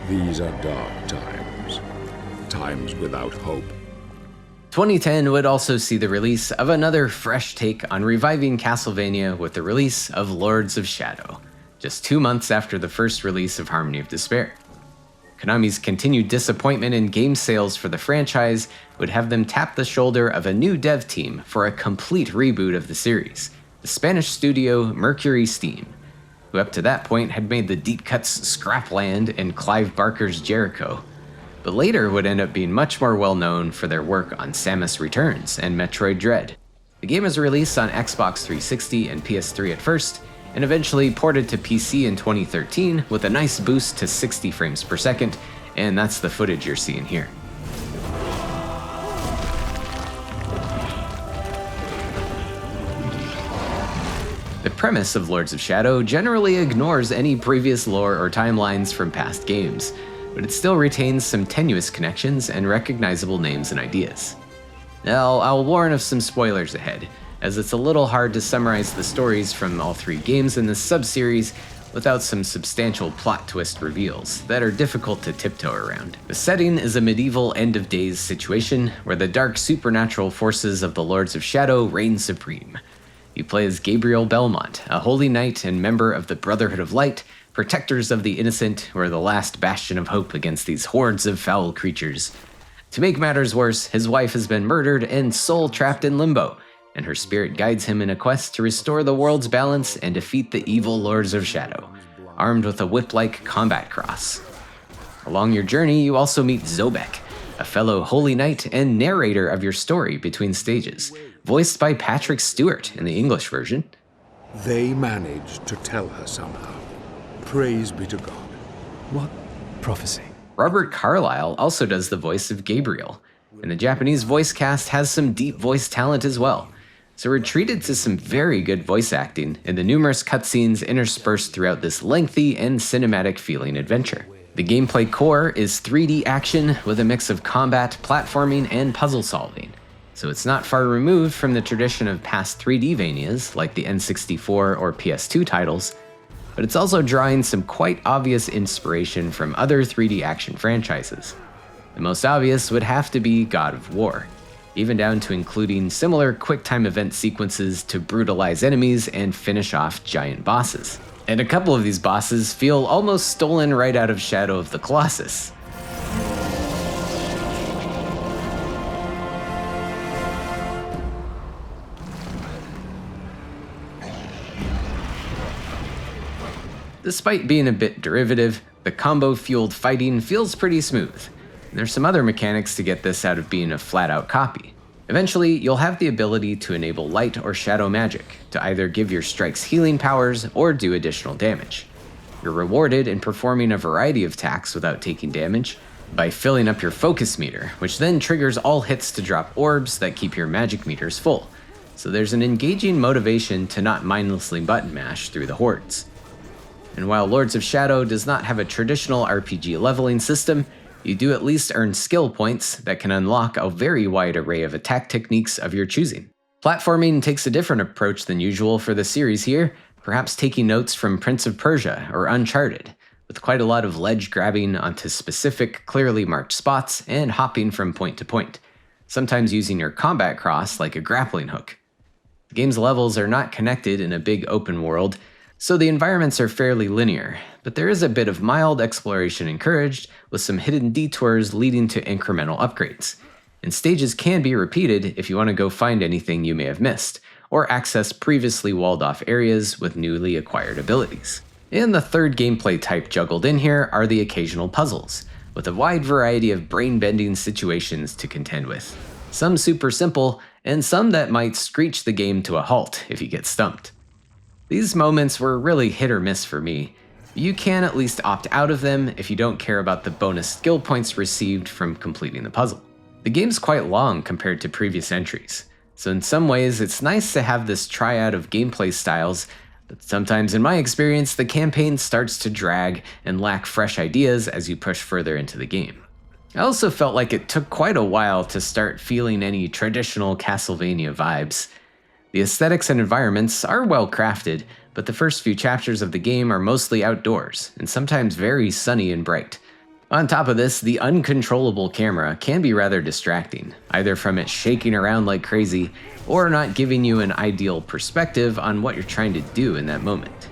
These are dark times. Times without hope. 2010 would also see the release of another fresh take on reviving Castlevania with the release of Lords of Shadow, just 2 months after the first release of Harmony of Despair. Konami's continued disappointment in game sales for the franchise would have them tap the shoulder of a new dev team for a complete reboot of the series, the Spanish studio Mercury Steam, who up to that point had made the Deep Cuts Scrapland and Clive Barker's Jericho, but later would end up being much more well known for their work on Samus Returns and Metroid Dread. The game was released on Xbox 360 and PS3 at first, and eventually ported to PC in 2013 with a nice boost to 60 frames per second, and that's the footage you're seeing here. The premise of Lords of Shadow generally ignores any previous lore or timelines from past games, but it still retains some tenuous connections and recognizable names and ideas. Now, I'll warn of some spoilers ahead, as it's a little hard to summarize the stories from all 3 games in this sub-series without some substantial plot twist reveals that are difficult to tiptoe around. The setting is a medieval end-of-days situation where the dark supernatural forces of the Lords of Shadow reign supreme. You play as Gabriel Belmont, a holy knight and member of the Brotherhood of Light, protectors of the innocent who are the last bastion of hope against these hordes of foul creatures. To make matters worse, his wife has been murdered and soul trapped in limbo, and her spirit guides him in a quest to restore the world's balance and defeat the evil Lords of Shadow, armed with a whip-like combat cross. Along your journey, you also meet Zobek, a fellow holy knight and narrator of your story between stages, voiced by Patrick Stewart in the English version. They managed to tell her somehow. Praise be to God. What prophecy? Robert Carlyle also does the voice of Gabriel, and the Japanese voice cast has some deep voice talent as well. So we're treated to some very good voice acting in the numerous cutscenes interspersed throughout this lengthy and cinematic feeling adventure. The gameplay core is 3D action with a mix of combat, platforming, and puzzle solving. So it's not far removed from the tradition of past 3D Vanias like the N64 or PS2 titles, but it's also drawing some quite obvious inspiration from other 3D action franchises. The most obvious would have to be God of War, even down to including similar quick-time event sequences to brutalize enemies and finish off giant bosses. And a couple of these bosses feel almost stolen right out of Shadow of the Colossus. Despite being a bit derivative, the combo-fueled fighting feels pretty smooth. There's some other mechanics to get this out of being a flat-out copy. Eventually, you'll have the ability to enable light or shadow magic to either give your strikes healing powers or do additional damage. You're rewarded in performing a variety of attacks without taking damage by filling up your focus meter, which then triggers all hits to drop orbs that keep your magic meters full. So there's an engaging motivation to not mindlessly button mash through the hordes. And while Lords of Shadow does not have a traditional RPG leveling system, you do at least earn skill points that can unlock a very wide array of attack techniques of your choosing. Platforming takes a different approach than usual for the series here, perhaps taking notes from Prince of Persia or Uncharted, with quite a lot of ledge grabbing onto specific, clearly marked spots and hopping from point to point, sometimes using your combat cross like a grappling hook. The game's levels are not connected in a big open world, so the environments are fairly linear, but there is a bit of mild exploration encouraged, with some hidden detours leading to incremental upgrades. And stages can be repeated if you want to go find anything you may have missed, or access previously walled off areas with newly acquired abilities. And the third gameplay type juggled in here are the occasional puzzles, with a wide variety of brain-bending situations to contend with. Some super simple, and some that might screech the game to a halt if you get stumped. These moments were really hit or miss for me, You can at least opt out of them if you don't care about the bonus skill points received from completing the puzzle. The game's quite long compared to previous entries, so in some ways it's nice to have this triad of gameplay styles, but sometimes in my experience the campaign starts to drag and lack fresh ideas as you push further into the game. I also felt like it took quite a while to start feeling any traditional Castlevania vibes. The aesthetics and environments are well crafted, but the first few chapters of the game are mostly outdoors, and sometimes very sunny and bright. On top of this, the uncontrollable camera can be rather distracting, either from it shaking around like crazy, or not giving you an ideal perspective on what you're trying to do in that moment.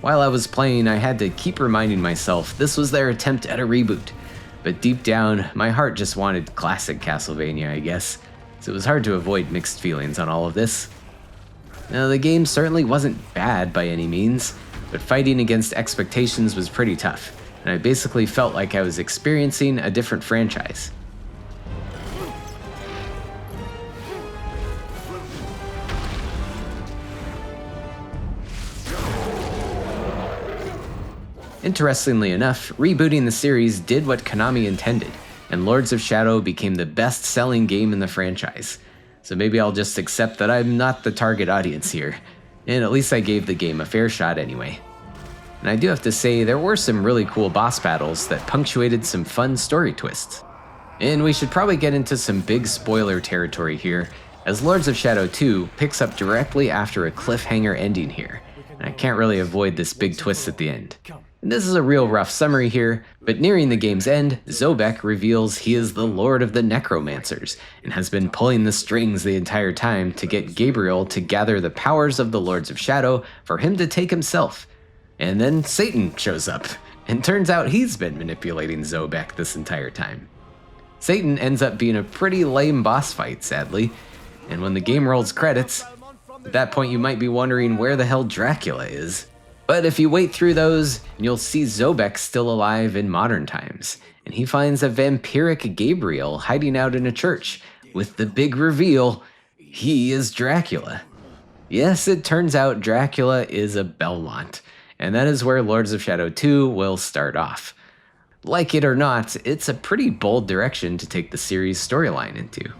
While I was playing, I had to keep reminding myself this was their attempt at a reboot, but deep down, my heart just wanted classic Castlevania, I guess, so it was hard to avoid mixed feelings on all of this. Now, the game certainly wasn't bad by any means, but fighting against expectations was pretty tough, and I basically felt like I was experiencing a different franchise. Interestingly enough, rebooting the series did what Konami intended, and Lords of Shadow became the best-selling game in the franchise. So maybe I'll just accept that I'm not the target audience here, and at least I gave the game a fair shot anyway. And I do have to say, there were some really cool boss battles that punctuated some fun story twists. And we should probably get into some big spoiler territory here, as Lords of Shadow 2 picks up directly after a cliffhanger ending here, and I can't really avoid this big twist at the end. And this is a real rough summary here, but nearing the game's end, Zobek reveals he is the Lord of the Necromancers, and has been pulling the strings the entire time to get Gabriel to gather the powers of the Lords of Shadow for him to take himself. And then Satan shows up, and turns out he's been manipulating Zobek this entire time. Satan ends up being a pretty lame boss fight, sadly, and when the game rolls credits, at that point you might be wondering where the hell Dracula is. But if you wait through those, you'll see Zobek still alive in modern times, and he finds a vampiric Gabriel hiding out in a church, with the big reveal, he is Dracula. Yes, it turns out Dracula is a Belmont, and that is where Lords of Shadow 2 will start off. Like it or not, it's a pretty bold direction to take the series' storyline into.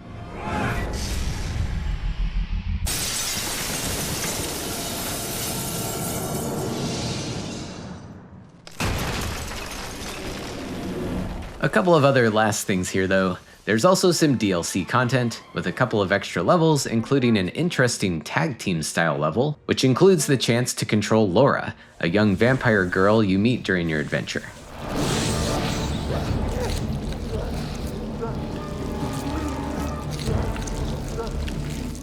A couple of other last things here though. There's also some DLC content, with a couple of extra levels, including an interesting tag team style level, which includes the chance to control Laura, a young vampire girl you meet during your adventure.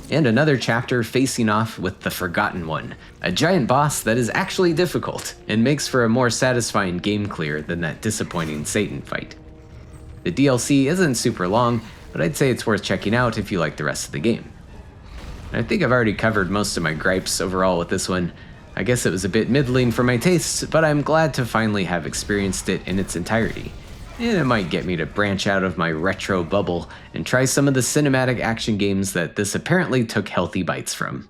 And another chapter facing off with the Forgotten One, a giant boss that is actually difficult, and makes for a more satisfying game clear than that disappointing Satan fight. The DLC isn't super long, but I'd say it's worth checking out if you like the rest of the game. I think I've already covered most of my gripes overall with this one. I guess it was a bit middling for my tastes, but I'm glad to finally have experienced it in its entirety. And it might get me to branch out of my retro bubble and try some of the cinematic action games that this apparently took healthy bites from.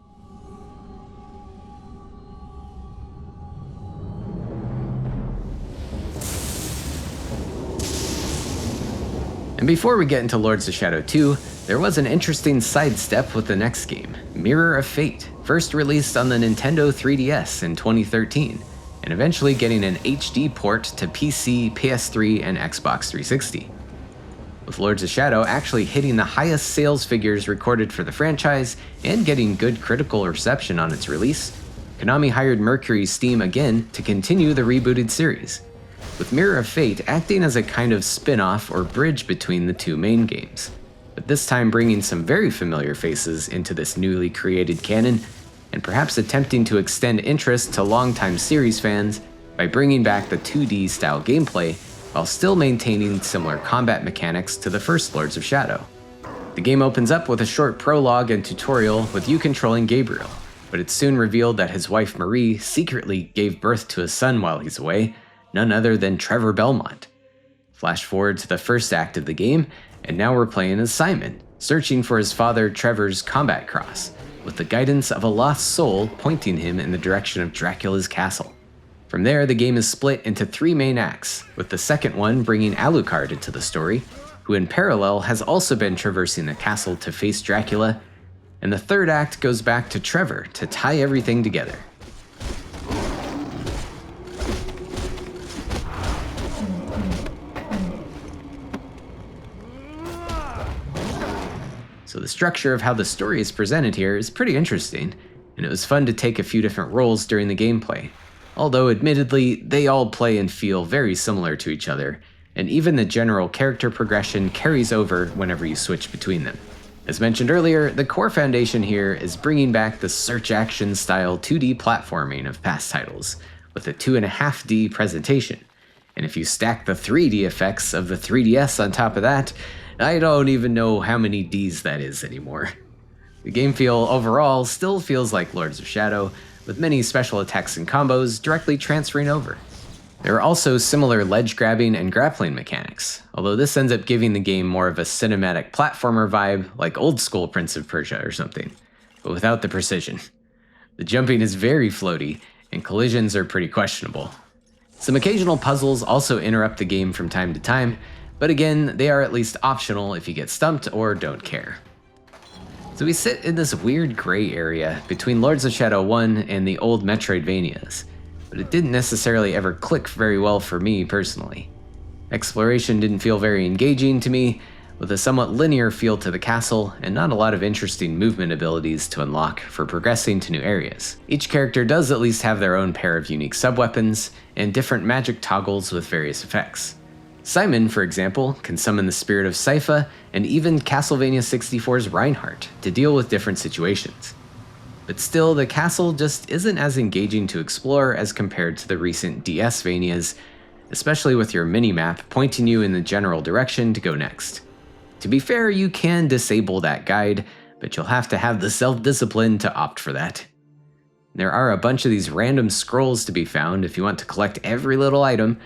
And before we get into Lords of Shadow 2, there was an interesting sidestep with the next game, Mirror of Fate, first released on the Nintendo 3DS in 2013, and eventually getting an HD port to PC, PS3, and Xbox 360. With Lords of Shadow actually hitting the highest sales figures recorded for the franchise and getting good critical reception on its release, Konami hired Mercury Steam again to continue the rebooted series, with Mirror of Fate acting as a kind of spin-off or bridge between the two main games, but this time bringing some very familiar faces into this newly created canon, and perhaps attempting to extend interest to longtime series fans by bringing back the 2D style gameplay while still maintaining similar combat mechanics to the first Lords of Shadow. The game opens up with a short prologue and tutorial with you controlling Gabriel, but it's soon revealed that his wife Marie secretly gave birth to a son while he's away, none other than Trevor Belmont. Flash forward to the first act of the game, and now we're playing as Simon, searching for his father Trevor's combat cross, with the guidance of a lost soul pointing him in the direction of Dracula's castle. From there, the game is split into 3 main acts, with the second one bringing Alucard into the story, who in parallel has also been traversing the castle to face Dracula, and the third act goes back to Trevor to tie everything together. So the structure of how the story is presented here is pretty interesting, and it was fun to take a few different roles during the gameplay. Although admittedly, they all play and feel very similar to each other, and even the general character progression carries over whenever you switch between them. As mentioned earlier, the core foundation here is bringing back the search action style 2D platforming of past titles, with a 2.5D presentation. And if you stack the 3D effects of the 3DS on top of that, I don't even know how many Ds that is anymore. The game feel overall still feels like Lords of Shadow, with many special attacks and combos directly transferring over. There are also similar ledge grabbing and grappling mechanics, although this ends up giving the game more of a cinematic platformer vibe like old school Prince of Persia or something, but without the precision. The jumping is very floaty, and collisions are pretty questionable. Some occasional puzzles also interrupt the game from time to time, but again, they are at least optional if you get stumped or don't care. So we sit in this weird gray area between Lords of Shadow 1 and the old Metroidvanias, but it didn't necessarily ever click very well for me personally. Exploration didn't feel very engaging to me, with a somewhat linear feel to the castle and not a lot of interesting movement abilities to unlock for progressing to new areas. Each character does at least have their own pair of unique sub-weapons and different magic toggles with various effects. Simon, for example, can summon the spirit of Sypha and even Castlevania 64's Reinhardt to deal with different situations. But still, the castle just isn't as engaging to explore as compared to the recent DS-vanias, especially with your minimap pointing you in the general direction to go next. To be fair, you can disable that guide, but you'll have to have the self-discipline to opt for that. There are a bunch of these random scrolls to be found if you want to collect every little item,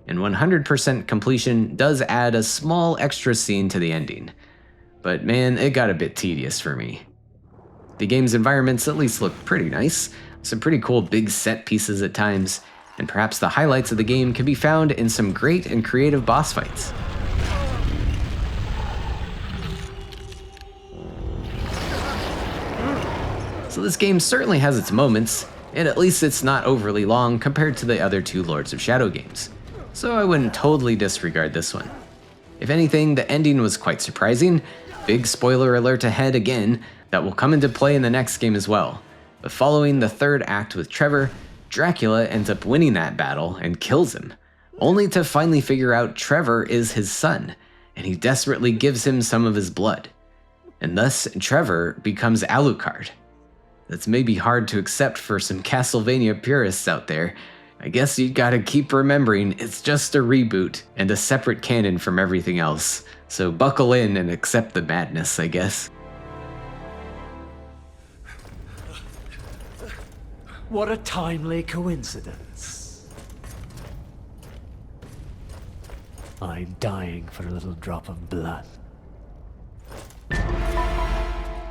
and 100% completion does add a small extra scene to the ending. But man, it got a bit tedious for me. The game's environments at least look pretty nice, some pretty cool big set pieces at times, and perhaps the highlights of the game can be found in some great and creative boss fights. So this game certainly has its moments, and at least it's not overly long compared to the other 2 Lords of Shadow games. So I wouldn't totally disregard this one. If anything, the ending was quite surprising. Big spoiler alert ahead again, that will come into play in the next game as well. But following the third act with Trevor, Dracula ends up winning that battle and kills him, only to finally figure out Trevor is his son, and he desperately gives him some of his blood. And thus, Trevor becomes Alucard. That's maybe hard to accept for some Castlevania purists out there. I guess you gotta keep remembering it's just a reboot and a separate canon from everything else, so buckle in and accept the madness, I guess. What a timely coincidence. I'm dying for a little drop of blood.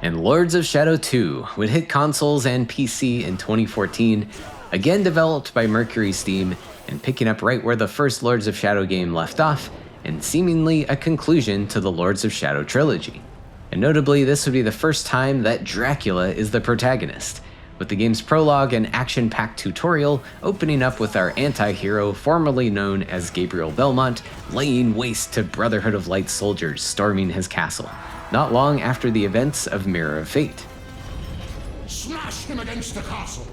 And Lords of Shadow 2 would hit consoles and PC in 2014, again developed by Mercury Steam, and picking up right where the first Lords of Shadow game left off, and seemingly a conclusion to the Lords of Shadow trilogy. And notably, this would be the first time that Dracula is the protagonist, with the game's prologue and action-packed tutorial opening up with our anti-hero, formerly known as Gabriel Belmont, laying waste to Brotherhood of Light soldiers storming his castle, not long after the events of Mirror of Fate. Smash him against the castle!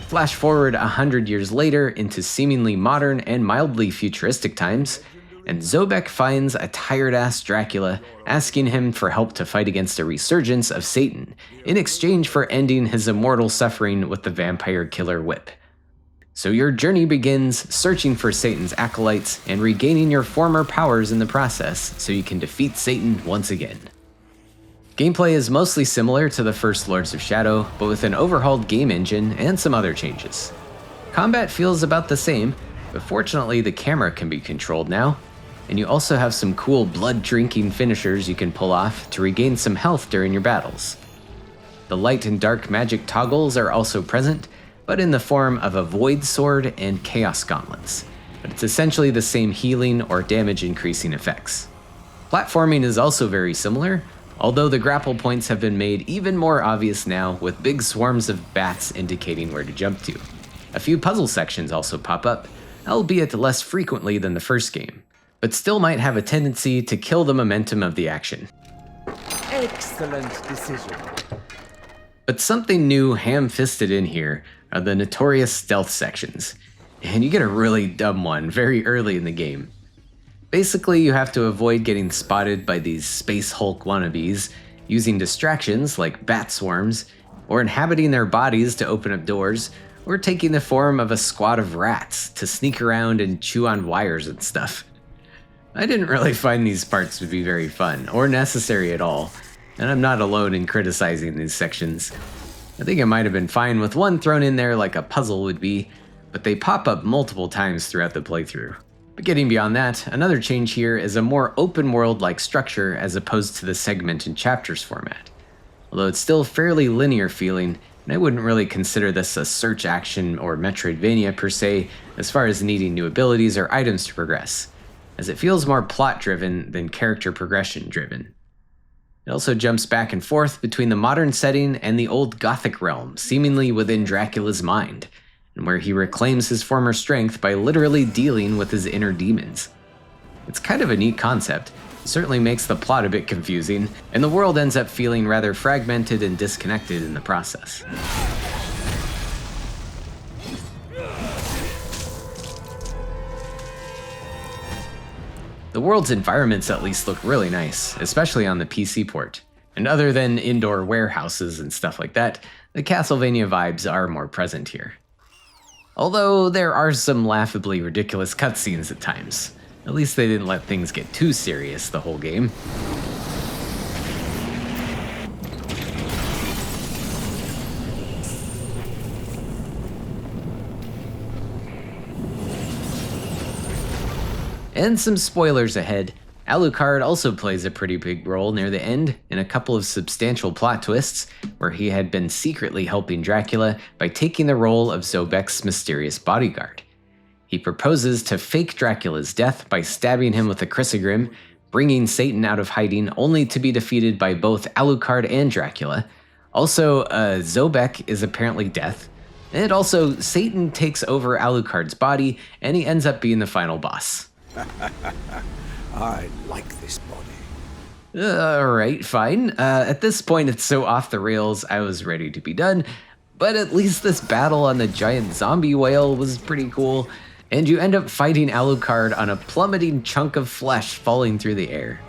Flash forward 100 years later into seemingly modern and mildly futuristic times, and Zobek finds a tired-ass Dracula asking him for help to fight against a resurgence of Satan, in exchange for ending his immortal suffering with the vampire killer whip. So your journey begins searching for Satan's acolytes and regaining your former powers in the process so you can defeat Satan once again. Gameplay is mostly similar to the first Lords of Shadow, but with an overhauled game engine and some other changes. Combat feels about the same, but fortunately the camera can be controlled now. and you also have some cool blood-drinking finishers you can pull off to regain some health during your battles. The light and dark magic toggles are also present, but in the form of a void sword and chaos gauntlets. But it's essentially the same healing or damage increasing effects. Platforming is also very similar, although the grapple points have been made even more obvious now with big swarms of bats indicating where to jump to. A few puzzle sections also pop up, albeit less frequently than the first game, but still might have a tendency to kill the momentum of the action. Excellent decision. But something new ham-fisted in here are the notorious stealth sections, and you get a really dumb one very early in the game. Basically, you have to avoid getting spotted by these Space Hulk wannabes, using distractions like bat swarms, or inhabiting their bodies to open up doors, or taking the form of a squad of rats to sneak around and chew on wires and stuff. I didn't really find these parts to be very fun, or necessary at all, and I'm not alone in criticizing these sections. I think it might have been fine with one thrown in there like a puzzle would be, but they pop up multiple times throughout the playthrough. But getting beyond that, another change here is a more open world-like structure as opposed to the segment and chapters format. Although it's still fairly linear feeling, and I wouldn't really consider this a search action or Metroidvania per se, as far as needing new abilities or items to progress, as it feels more plot-driven than character progression-driven. It also jumps back and forth between the modern setting and the old Gothic realm, seemingly within Dracula's mind, and where he reclaims his former strength by literally dealing with his inner demons. It's kind of a neat concept. It certainly makes the plot a bit confusing, and the world ends up feeling rather fragmented and disconnected in the process. The world's environments at least look really nice, especially on the PC port. And other than indoor warehouses and stuff like that, the Castlevania vibes are more present here. Although there are some laughably ridiculous cutscenes at times. At least they didn't let things get too serious the whole game. And some spoilers ahead, Alucard also plays a pretty big role near the end in a couple of substantial plot twists where he had been secretly helping Dracula by taking the role of Zobek's mysterious bodyguard. He proposes to fake Dracula's death by stabbing him with a chrysogrim, bringing Satan out of hiding only to be defeated by both Alucard and Dracula. Also, Zobek is apparently death, and also Satan takes over Alucard's body and he ends up being the final boss. I like this body. Alright, fine. At this point it's so off the rails I was ready to be done, but at least this battle on the giant zombie whale was pretty cool, and you end up fighting Alucard on a plummeting chunk of flesh falling through the air.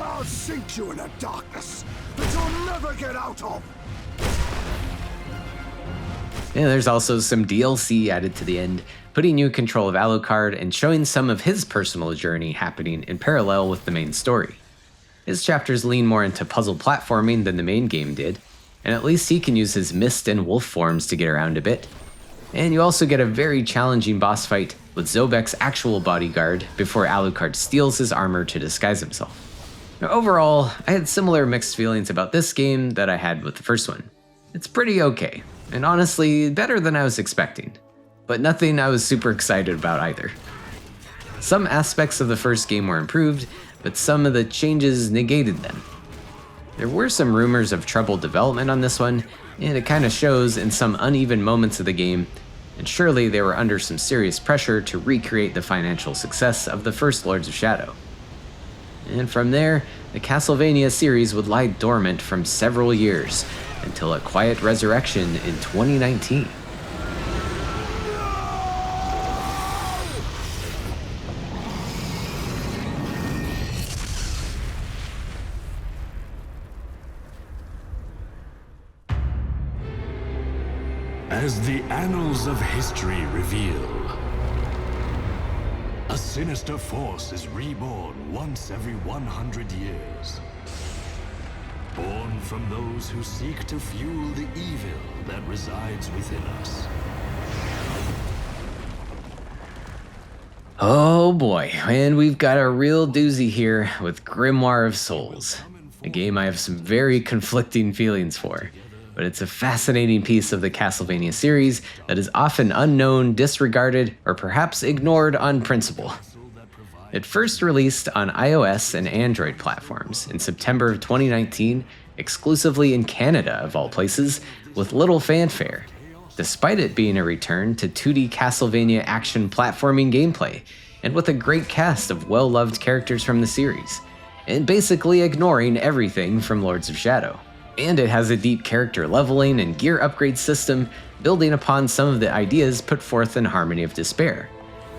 I'll sink you in a darkness that you'll never get out of. And there's also some DLC added to the end, putting you in control of Alucard and showing some of his personal journey happening in parallel with the main story. His chapters lean more into puzzle platforming than the main game did, and at least he can use his mist and wolf forms to get around a bit. And you also get a very challenging boss fight with Zobek's actual bodyguard before Alucard steals his armor to disguise himself. Now, overall, I had similar mixed feelings about this game that I had with the first one. It's pretty okay, and honestly, better than I was expecting, but nothing I was super excited about either. Some aspects of the first game were improved, but some of the changes negated them. There were some rumors of troubled development on this one, and it kind of shows in some uneven moments of the game, and surely they were under some serious pressure to recreate the financial success of the first Lords of Shadow. And from there, the Castlevania series would lie dormant from several years, until a quiet resurrection in 2019. As the annals of history reveal, a sinister force is reborn once every 100 years. Born from those who seek to fuel the evil that resides within us. Oh boy, and we've got a real doozy here with Grimoire of Souls, a game I have some very conflicting feelings for, but it's a fascinating piece of the Castlevania series that is often unknown, disregarded, or perhaps ignored on principle. It first released on iOS and Android platforms in September of 2019, exclusively in Canada of all places, with little fanfare, despite it being a return to 2D Castlevania action platforming gameplay, and with a great cast of well-loved characters from the series, and basically ignoring everything from Lords of Shadow. And it has a deep character leveling and gear upgrade system, building upon some of the ideas put forth in Harmony of Despair.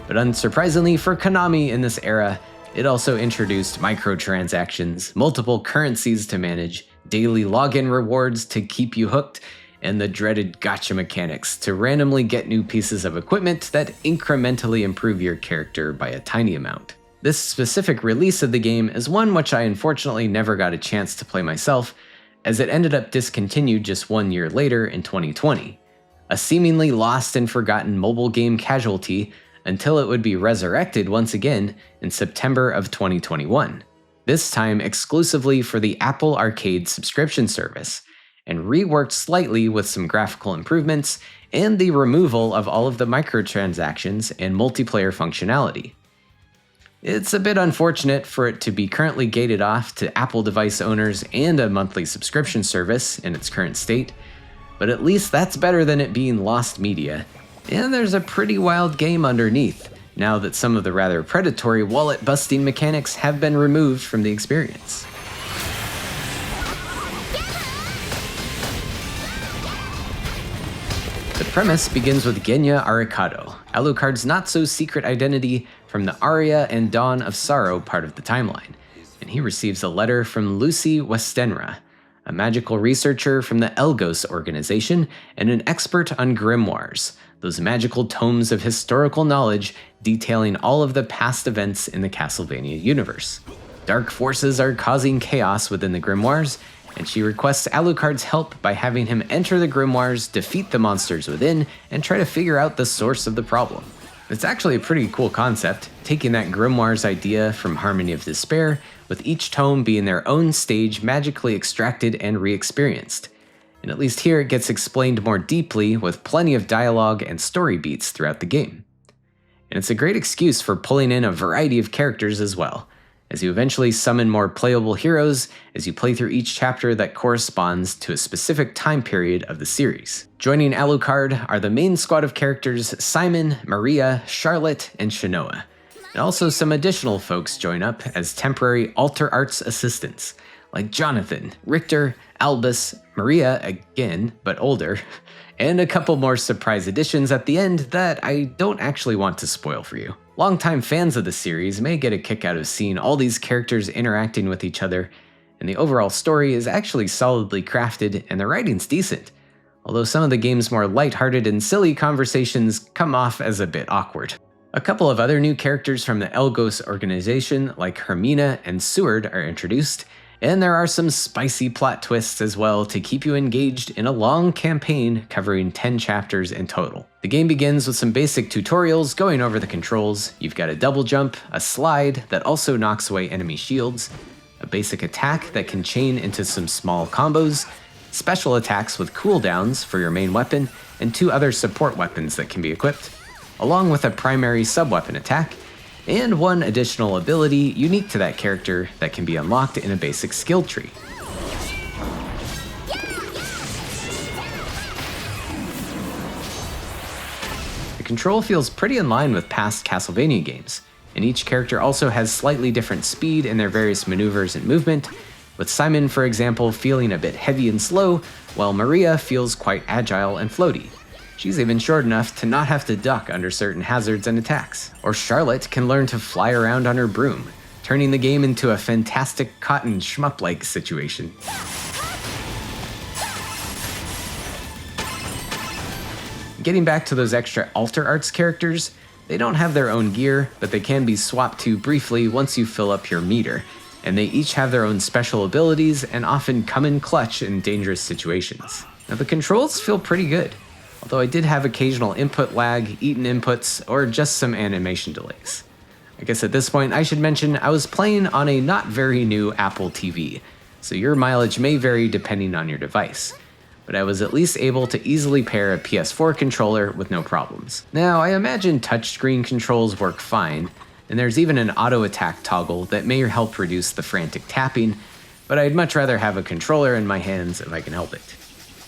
But unsurprisingly for Konami in this era, it also introduced microtransactions, multiple currencies to manage, daily login rewards to keep you hooked, and the dreaded gacha mechanics to randomly get new pieces of equipment that incrementally improve your character by a tiny amount. This specific release of the game is one which I unfortunately never got a chance to play myself, as it ended up discontinued just 1 year later in 2020. A seemingly lost and forgotten mobile game casualty until it would be resurrected once again in September of 2021, this time exclusively for the Apple Arcade subscription service, and reworked slightly with some graphical improvements and the removal of all of the microtransactions and multiplayer functionality. It's a bit unfortunate for it to be currently gated off to Apple device owners and a monthly subscription service in its current state, but at least that's better than it being lost media. And there's a pretty wild game underneath, now that some of the rather predatory wallet-busting mechanics have been removed from the experience. The premise begins with Genya Arikado, Alucard's not-so-secret identity from the Aria and Dawn of Sorrow part of the timeline, and he receives a letter from Lucy Westenra, a magical researcher from the Elgos organization and an expert on grimoires, those magical tomes of historical knowledge detailing all of the past events in the Castlevania universe. Dark forces are causing chaos within the grimoires, and she requests Alucard's help by having him enter the grimoires, defeat the monsters within, and try to figure out the source of the problem. It's actually a pretty cool concept, taking that grimoires idea from Harmony of Despair, with each tome being their own stage magically extracted and re-experienced. And at least here it gets explained more deeply with plenty of dialogue and story beats throughout the game. And it's a great excuse for pulling in a variety of characters as well, as you eventually summon more playable heroes as you play through each chapter that corresponds to a specific time period of the series. Joining Alucard are the main squad of characters Simon, Maria, Charlotte, and Shanoa. And also some additional folks join up as temporary alter arts assistants, like Jonathan, Richter, Albus, Maria again, but older, and a couple more surprise additions at the end that I don't actually want to spoil for you. Longtime fans of the series may get a kick out of seeing all these characters interacting with each other, and the overall story is actually solidly crafted and the writing's decent, although some of the game's more lighthearted and silly conversations come off as a bit awkward. A couple of other new characters from the Elgos organization, like Hermina and Seward, are introduced, and there are some spicy plot twists as well to keep you engaged in a long campaign covering 10 chapters in total. The game begins with some basic tutorials going over the controls. You've got a double jump, a slide that also knocks away enemy shields, a basic attack that can chain into some small combos, special attacks with cooldowns for your main weapon, and 2 other support weapons that can be equipped, along with a primary sub-weapon attack, and 1 additional ability unique to that character that can be unlocked in a basic skill tree. The control feels pretty in line with past Castlevania games, and each character also has slightly different speed in their various maneuvers and movement, with Simon, for example, feeling a bit heavy and slow, while Maria feels quite agile and floaty. She's even short enough to not have to duck under certain hazards and attacks. Or Charlotte can learn to fly around on her broom, turning the game into a fantastic cotton shmup-like situation. Getting back to those extra alter arts characters, they don't have their own gear, but they can be swapped to briefly once you fill up your meter, and they each have their own special abilities and often come in clutch in dangerous situations. Now the controls feel pretty good, although I did have occasional input lag, eaten inputs, or just some animation delays. I guess at this point I should mention I was playing on a not very new Apple TV, so your mileage may vary depending on your device, but I was at least able to easily pair a PS4 controller with no problems. Now, I imagine touchscreen controls work fine, and there's even an auto attack toggle that may help reduce the frantic tapping, but I'd much rather have a controller in my hands if I can help it.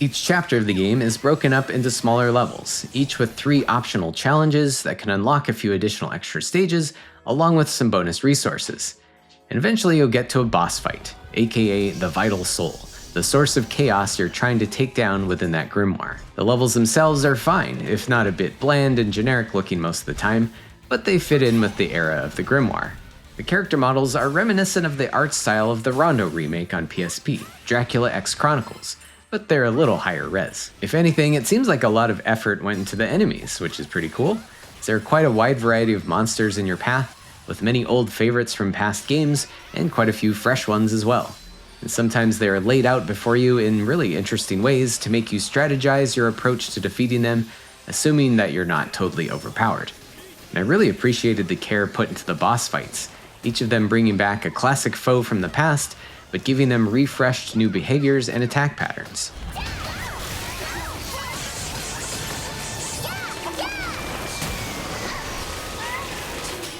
Each chapter of the game is broken up into smaller levels, each with 3 optional challenges that can unlock a few additional extra stages, along with some bonus resources. And eventually you'll get to a boss fight, aka the Vital Soul, the source of chaos you're trying to take down within that grimoire. The levels themselves are fine, if not a bit bland and generic looking most of the time, but they fit in with the era of the grimoire. The character models are reminiscent of the art style of the Rondo remake on PSP, Dracula X Chronicles, but they're a little higher res. If anything, it seems like a lot of effort went into the enemies, which is pretty cool. There are quite a wide variety of monsters in your path, with many old favorites from past games, and quite a few fresh ones as well. And sometimes they are laid out before you in really interesting ways to make you strategize your approach to defeating them, assuming that you're not totally overpowered. And I really appreciated the care put into the boss fights, each of them bringing back a classic foe from the past, but giving them refreshed new behaviors and attack patterns.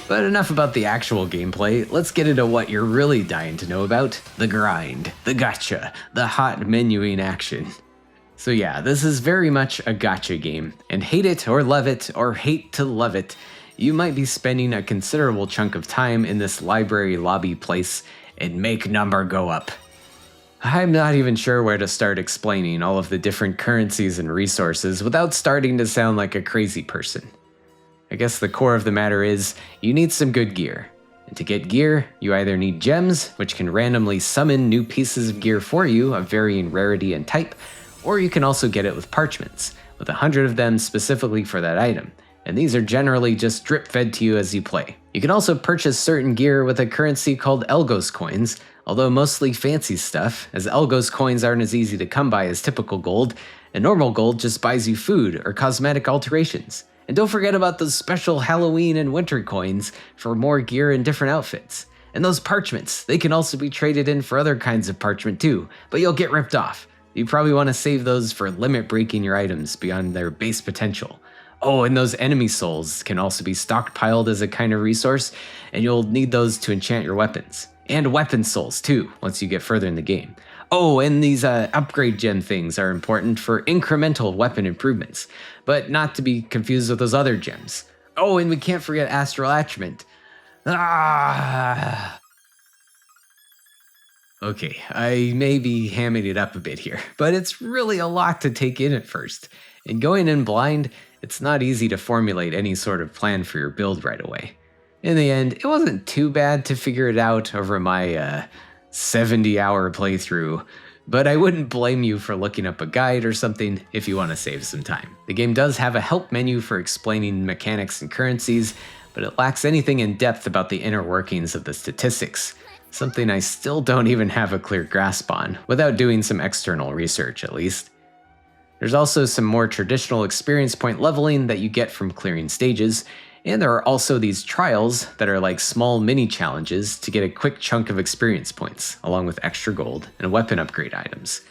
But enough about the actual gameplay, let's get into what you're really dying to know about: the grind, the gacha, the hot menuing action. So yeah, this is very much a gacha game, and hate it or love it, or hate to love it, you might be spending a considerable chunk of time in this library lobby place and make number go up. I'm not even sure where to start explaining all of the different currencies and resources without starting to sound like a crazy person. I guess the core of the matter is, you need some good gear. And to get gear, you either need gems, which can randomly summon new pieces of gear for you of varying rarity and type, or you can also get it with parchments, with 100 of them specifically for that item, and these are generally just drip-fed to you as you play. You can also purchase certain gear with a currency called Elgos coins, although mostly fancy stuff, as Elgos coins aren't as easy to come by as typical gold, and normal gold just buys you food or cosmetic alterations. And don't forget about those special Halloween and winter coins for more gear and different outfits. And those parchments, they can also be traded in for other kinds of parchment too, but you'll get ripped off. You probably want to save those for limit breaking your items beyond their base potential. Oh, and those enemy souls can also be stockpiled as a kind of resource, and you'll need those to enchant your weapons. And weapon souls too, once you get further in the game. Oh, and these upgrade gem things are important for incremental weapon improvements, but not to be confused with those other gems. Oh, and we can't forget astral attunement. Okay, I may be hamming it up a bit here, but it's really a lot to take in at first. And going in blind, it's not easy to formulate any sort of plan for your build right away. In the end, it wasn't too bad to figure it out over my 70-hour playthrough, but I wouldn't blame you for looking up a guide or something if you want to save some time. The game does have a help menu for explaining mechanics and currencies, but it lacks anything in depth about the inner workings of the statistics, something I still don't even have a clear grasp on, without doing some external research at least. There's also some more traditional experience point leveling that you get from clearing stages, and there are also these trials that are like small mini challenges to get a quick chunk of experience points, along with extra gold and weapon upgrade items.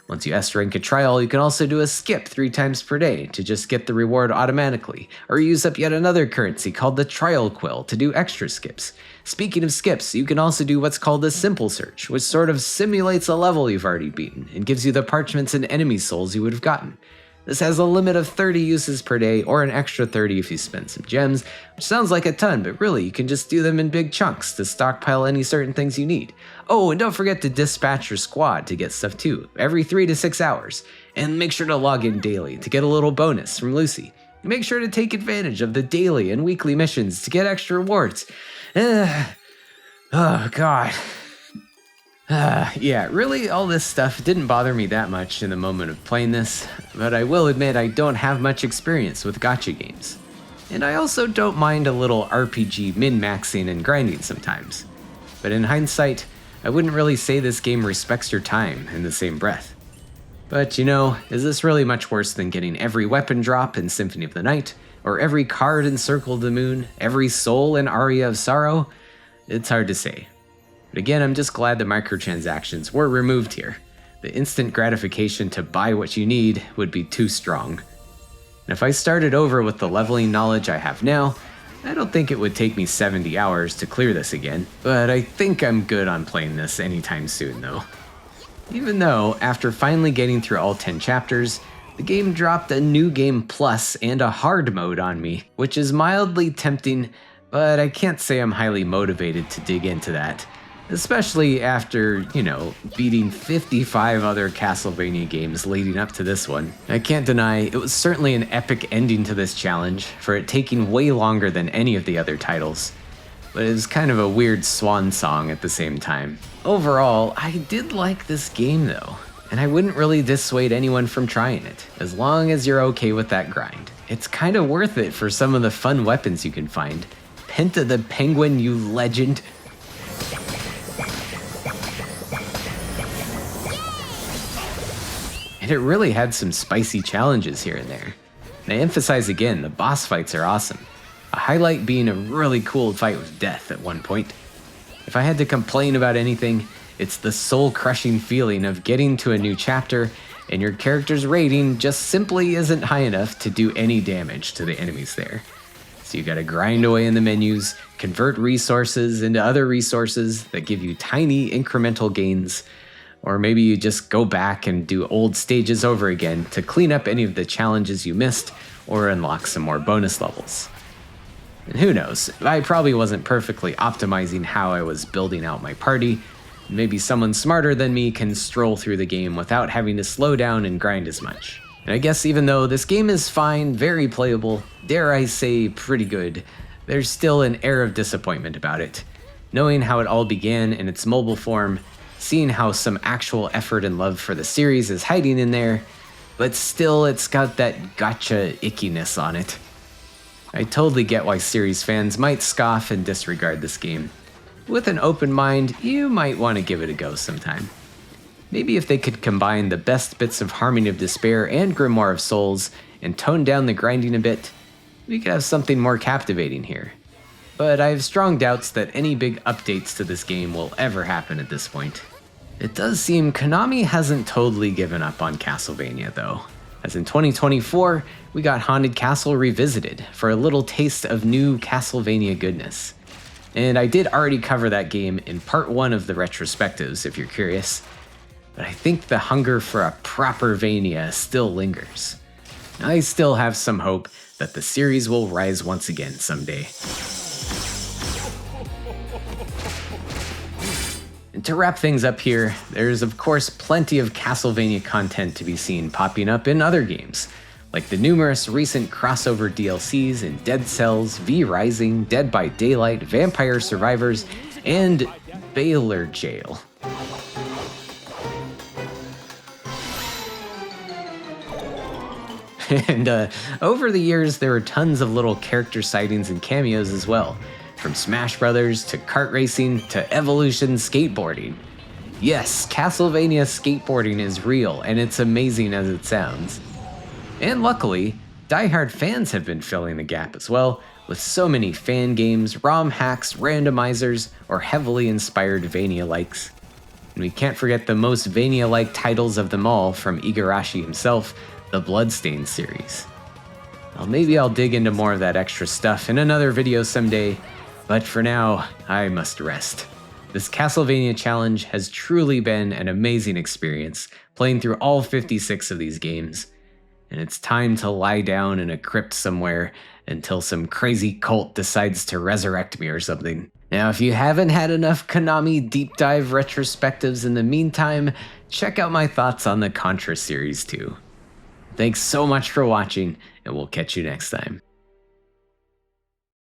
Once you S-rank a trial, you can also do a skip 3 times per day to just get the reward automatically, or use up yet another currency called the Trial Quill to do extra skips. Speaking of skips, you can also do what's called a simple search, which sort of simulates a level you've already beaten and gives you the parchments and enemy souls you would have gotten. This has a limit of 30 uses per day, or an extra 30 if you spend some gems, which sounds like a ton, but really you can just do them in big chunks to stockpile any certain things you need. Oh, and don't forget to dispatch your squad to get stuff too, every 3 to 6 hours. And make sure to log in daily to get a little bonus from Lucy. Make sure to take advantage of the daily and weekly missions to get extra rewards. Oh god. Yeah, really all this stuff didn't bother me that much in the moment of playing this, but I will admit I don't have much experience with gacha games. And I also don't mind a little RPG min-maxing and grinding sometimes. But in hindsight, I wouldn't really say this game respects your time in the same breath. But you know, is this really much worse than getting every weapon drop in Symphony of the Night, or every card in Circle of the Moon, every soul in Aria of Sorrow? It's hard to say. But again, I'm just glad the microtransactions were removed here. The instant gratification to buy what you need would be too strong. And if I started over with the leveling knowledge I have now, I don't think it would take me 70 hours to clear this again, but I think I'm good on playing this anytime soon though. Even though, after finally getting through all 10 chapters, the game dropped a new game plus and a hard mode on me, which is mildly tempting, but I can't say I'm highly motivated to dig into that. Especially after, beating 55 other Castlevania games leading up to this one. I can't deny it was certainly an epic ending to this challenge, for it taking way longer than any of the other titles. But it was kind of a weird swan song at the same time. Overall, I did like this game though, and I wouldn't really dissuade anyone from trying it, as long as you're okay with that grind. It's kind of worth it for some of the fun weapons you can find. Penta the Penguin, you legend. And it really had some spicy challenges here and there. And I emphasize again, the boss fights are awesome. A highlight being a really cool fight with Death at one point. If I had to complain about anything, it's the soul-crushing feeling of getting to a new chapter and your character's rating just simply isn't high enough to do any damage to the enemies there. So you gotta grind away in the menus, convert resources into other resources that give you tiny incremental gains, or maybe you just go back and do old stages over again to clean up any of the challenges you missed or unlock some more bonus levels. And who knows, I probably wasn't perfectly optimizing how I was building out my party. Maybe someone smarter than me can stroll through the game without having to slow down and grind as much. And I guess even though this game is fine, very playable, dare I say pretty good, there's still an air of disappointment about it. Knowing how it all began in its mobile form, seeing how some actual effort and love for the series is hiding in there, but still it's got that gotcha ickiness on it. I totally get why series fans might scoff and disregard this game. With an open mind, you might want to give it a go sometime. Maybe if they could combine the best bits of Harmony of Despair and Grimoire of Souls and tone down the grinding a bit, we could have something more captivating here. But I have strong doubts that any big updates to this game will ever happen at this point. It does seem Konami hasn't totally given up on Castlevania though, as in 2024, we got Haunted Castle Revisited for a little taste of new Castlevania goodness. And I did already cover that game in part 1 of the retrospectives if you're curious, but I think the hunger for a proper Vania still lingers. I still have some hope that the series will rise once again someday. And to wrap things up here, there's of course plenty of Castlevania content to be seen popping up in other games, like the numerous recent crossover DLCs in Dead Cells, V Rising, Dead by Daylight, Vampire Survivors, and Baylor Jail. And over the years, there were tons of little character sightings and cameos as well, from Smash Brothers to kart racing to Evolution skateboarding. Yes, Castlevania skateboarding is real, and it's amazing as it sounds. And luckily, diehard fans have been filling the gap as well, with so many fan games, ROM hacks, randomizers, or heavily inspired Vania-likes. And we can't forget the most Vania-like titles of them all from Igarashi himself, the Bloodstained series. Well, maybe I'll dig into more of that extra stuff in another video someday, but for now, I must rest. This Castlevania challenge has truly been an amazing experience, playing through all 56 of these games. And it's time to lie down in a crypt somewhere until some crazy cult decides to resurrect me or something. Now, if you haven't had enough Konami deep dive retrospectives in the meantime, check out my thoughts on the Contra series too. Thanks so much for watching, and we'll catch you next time.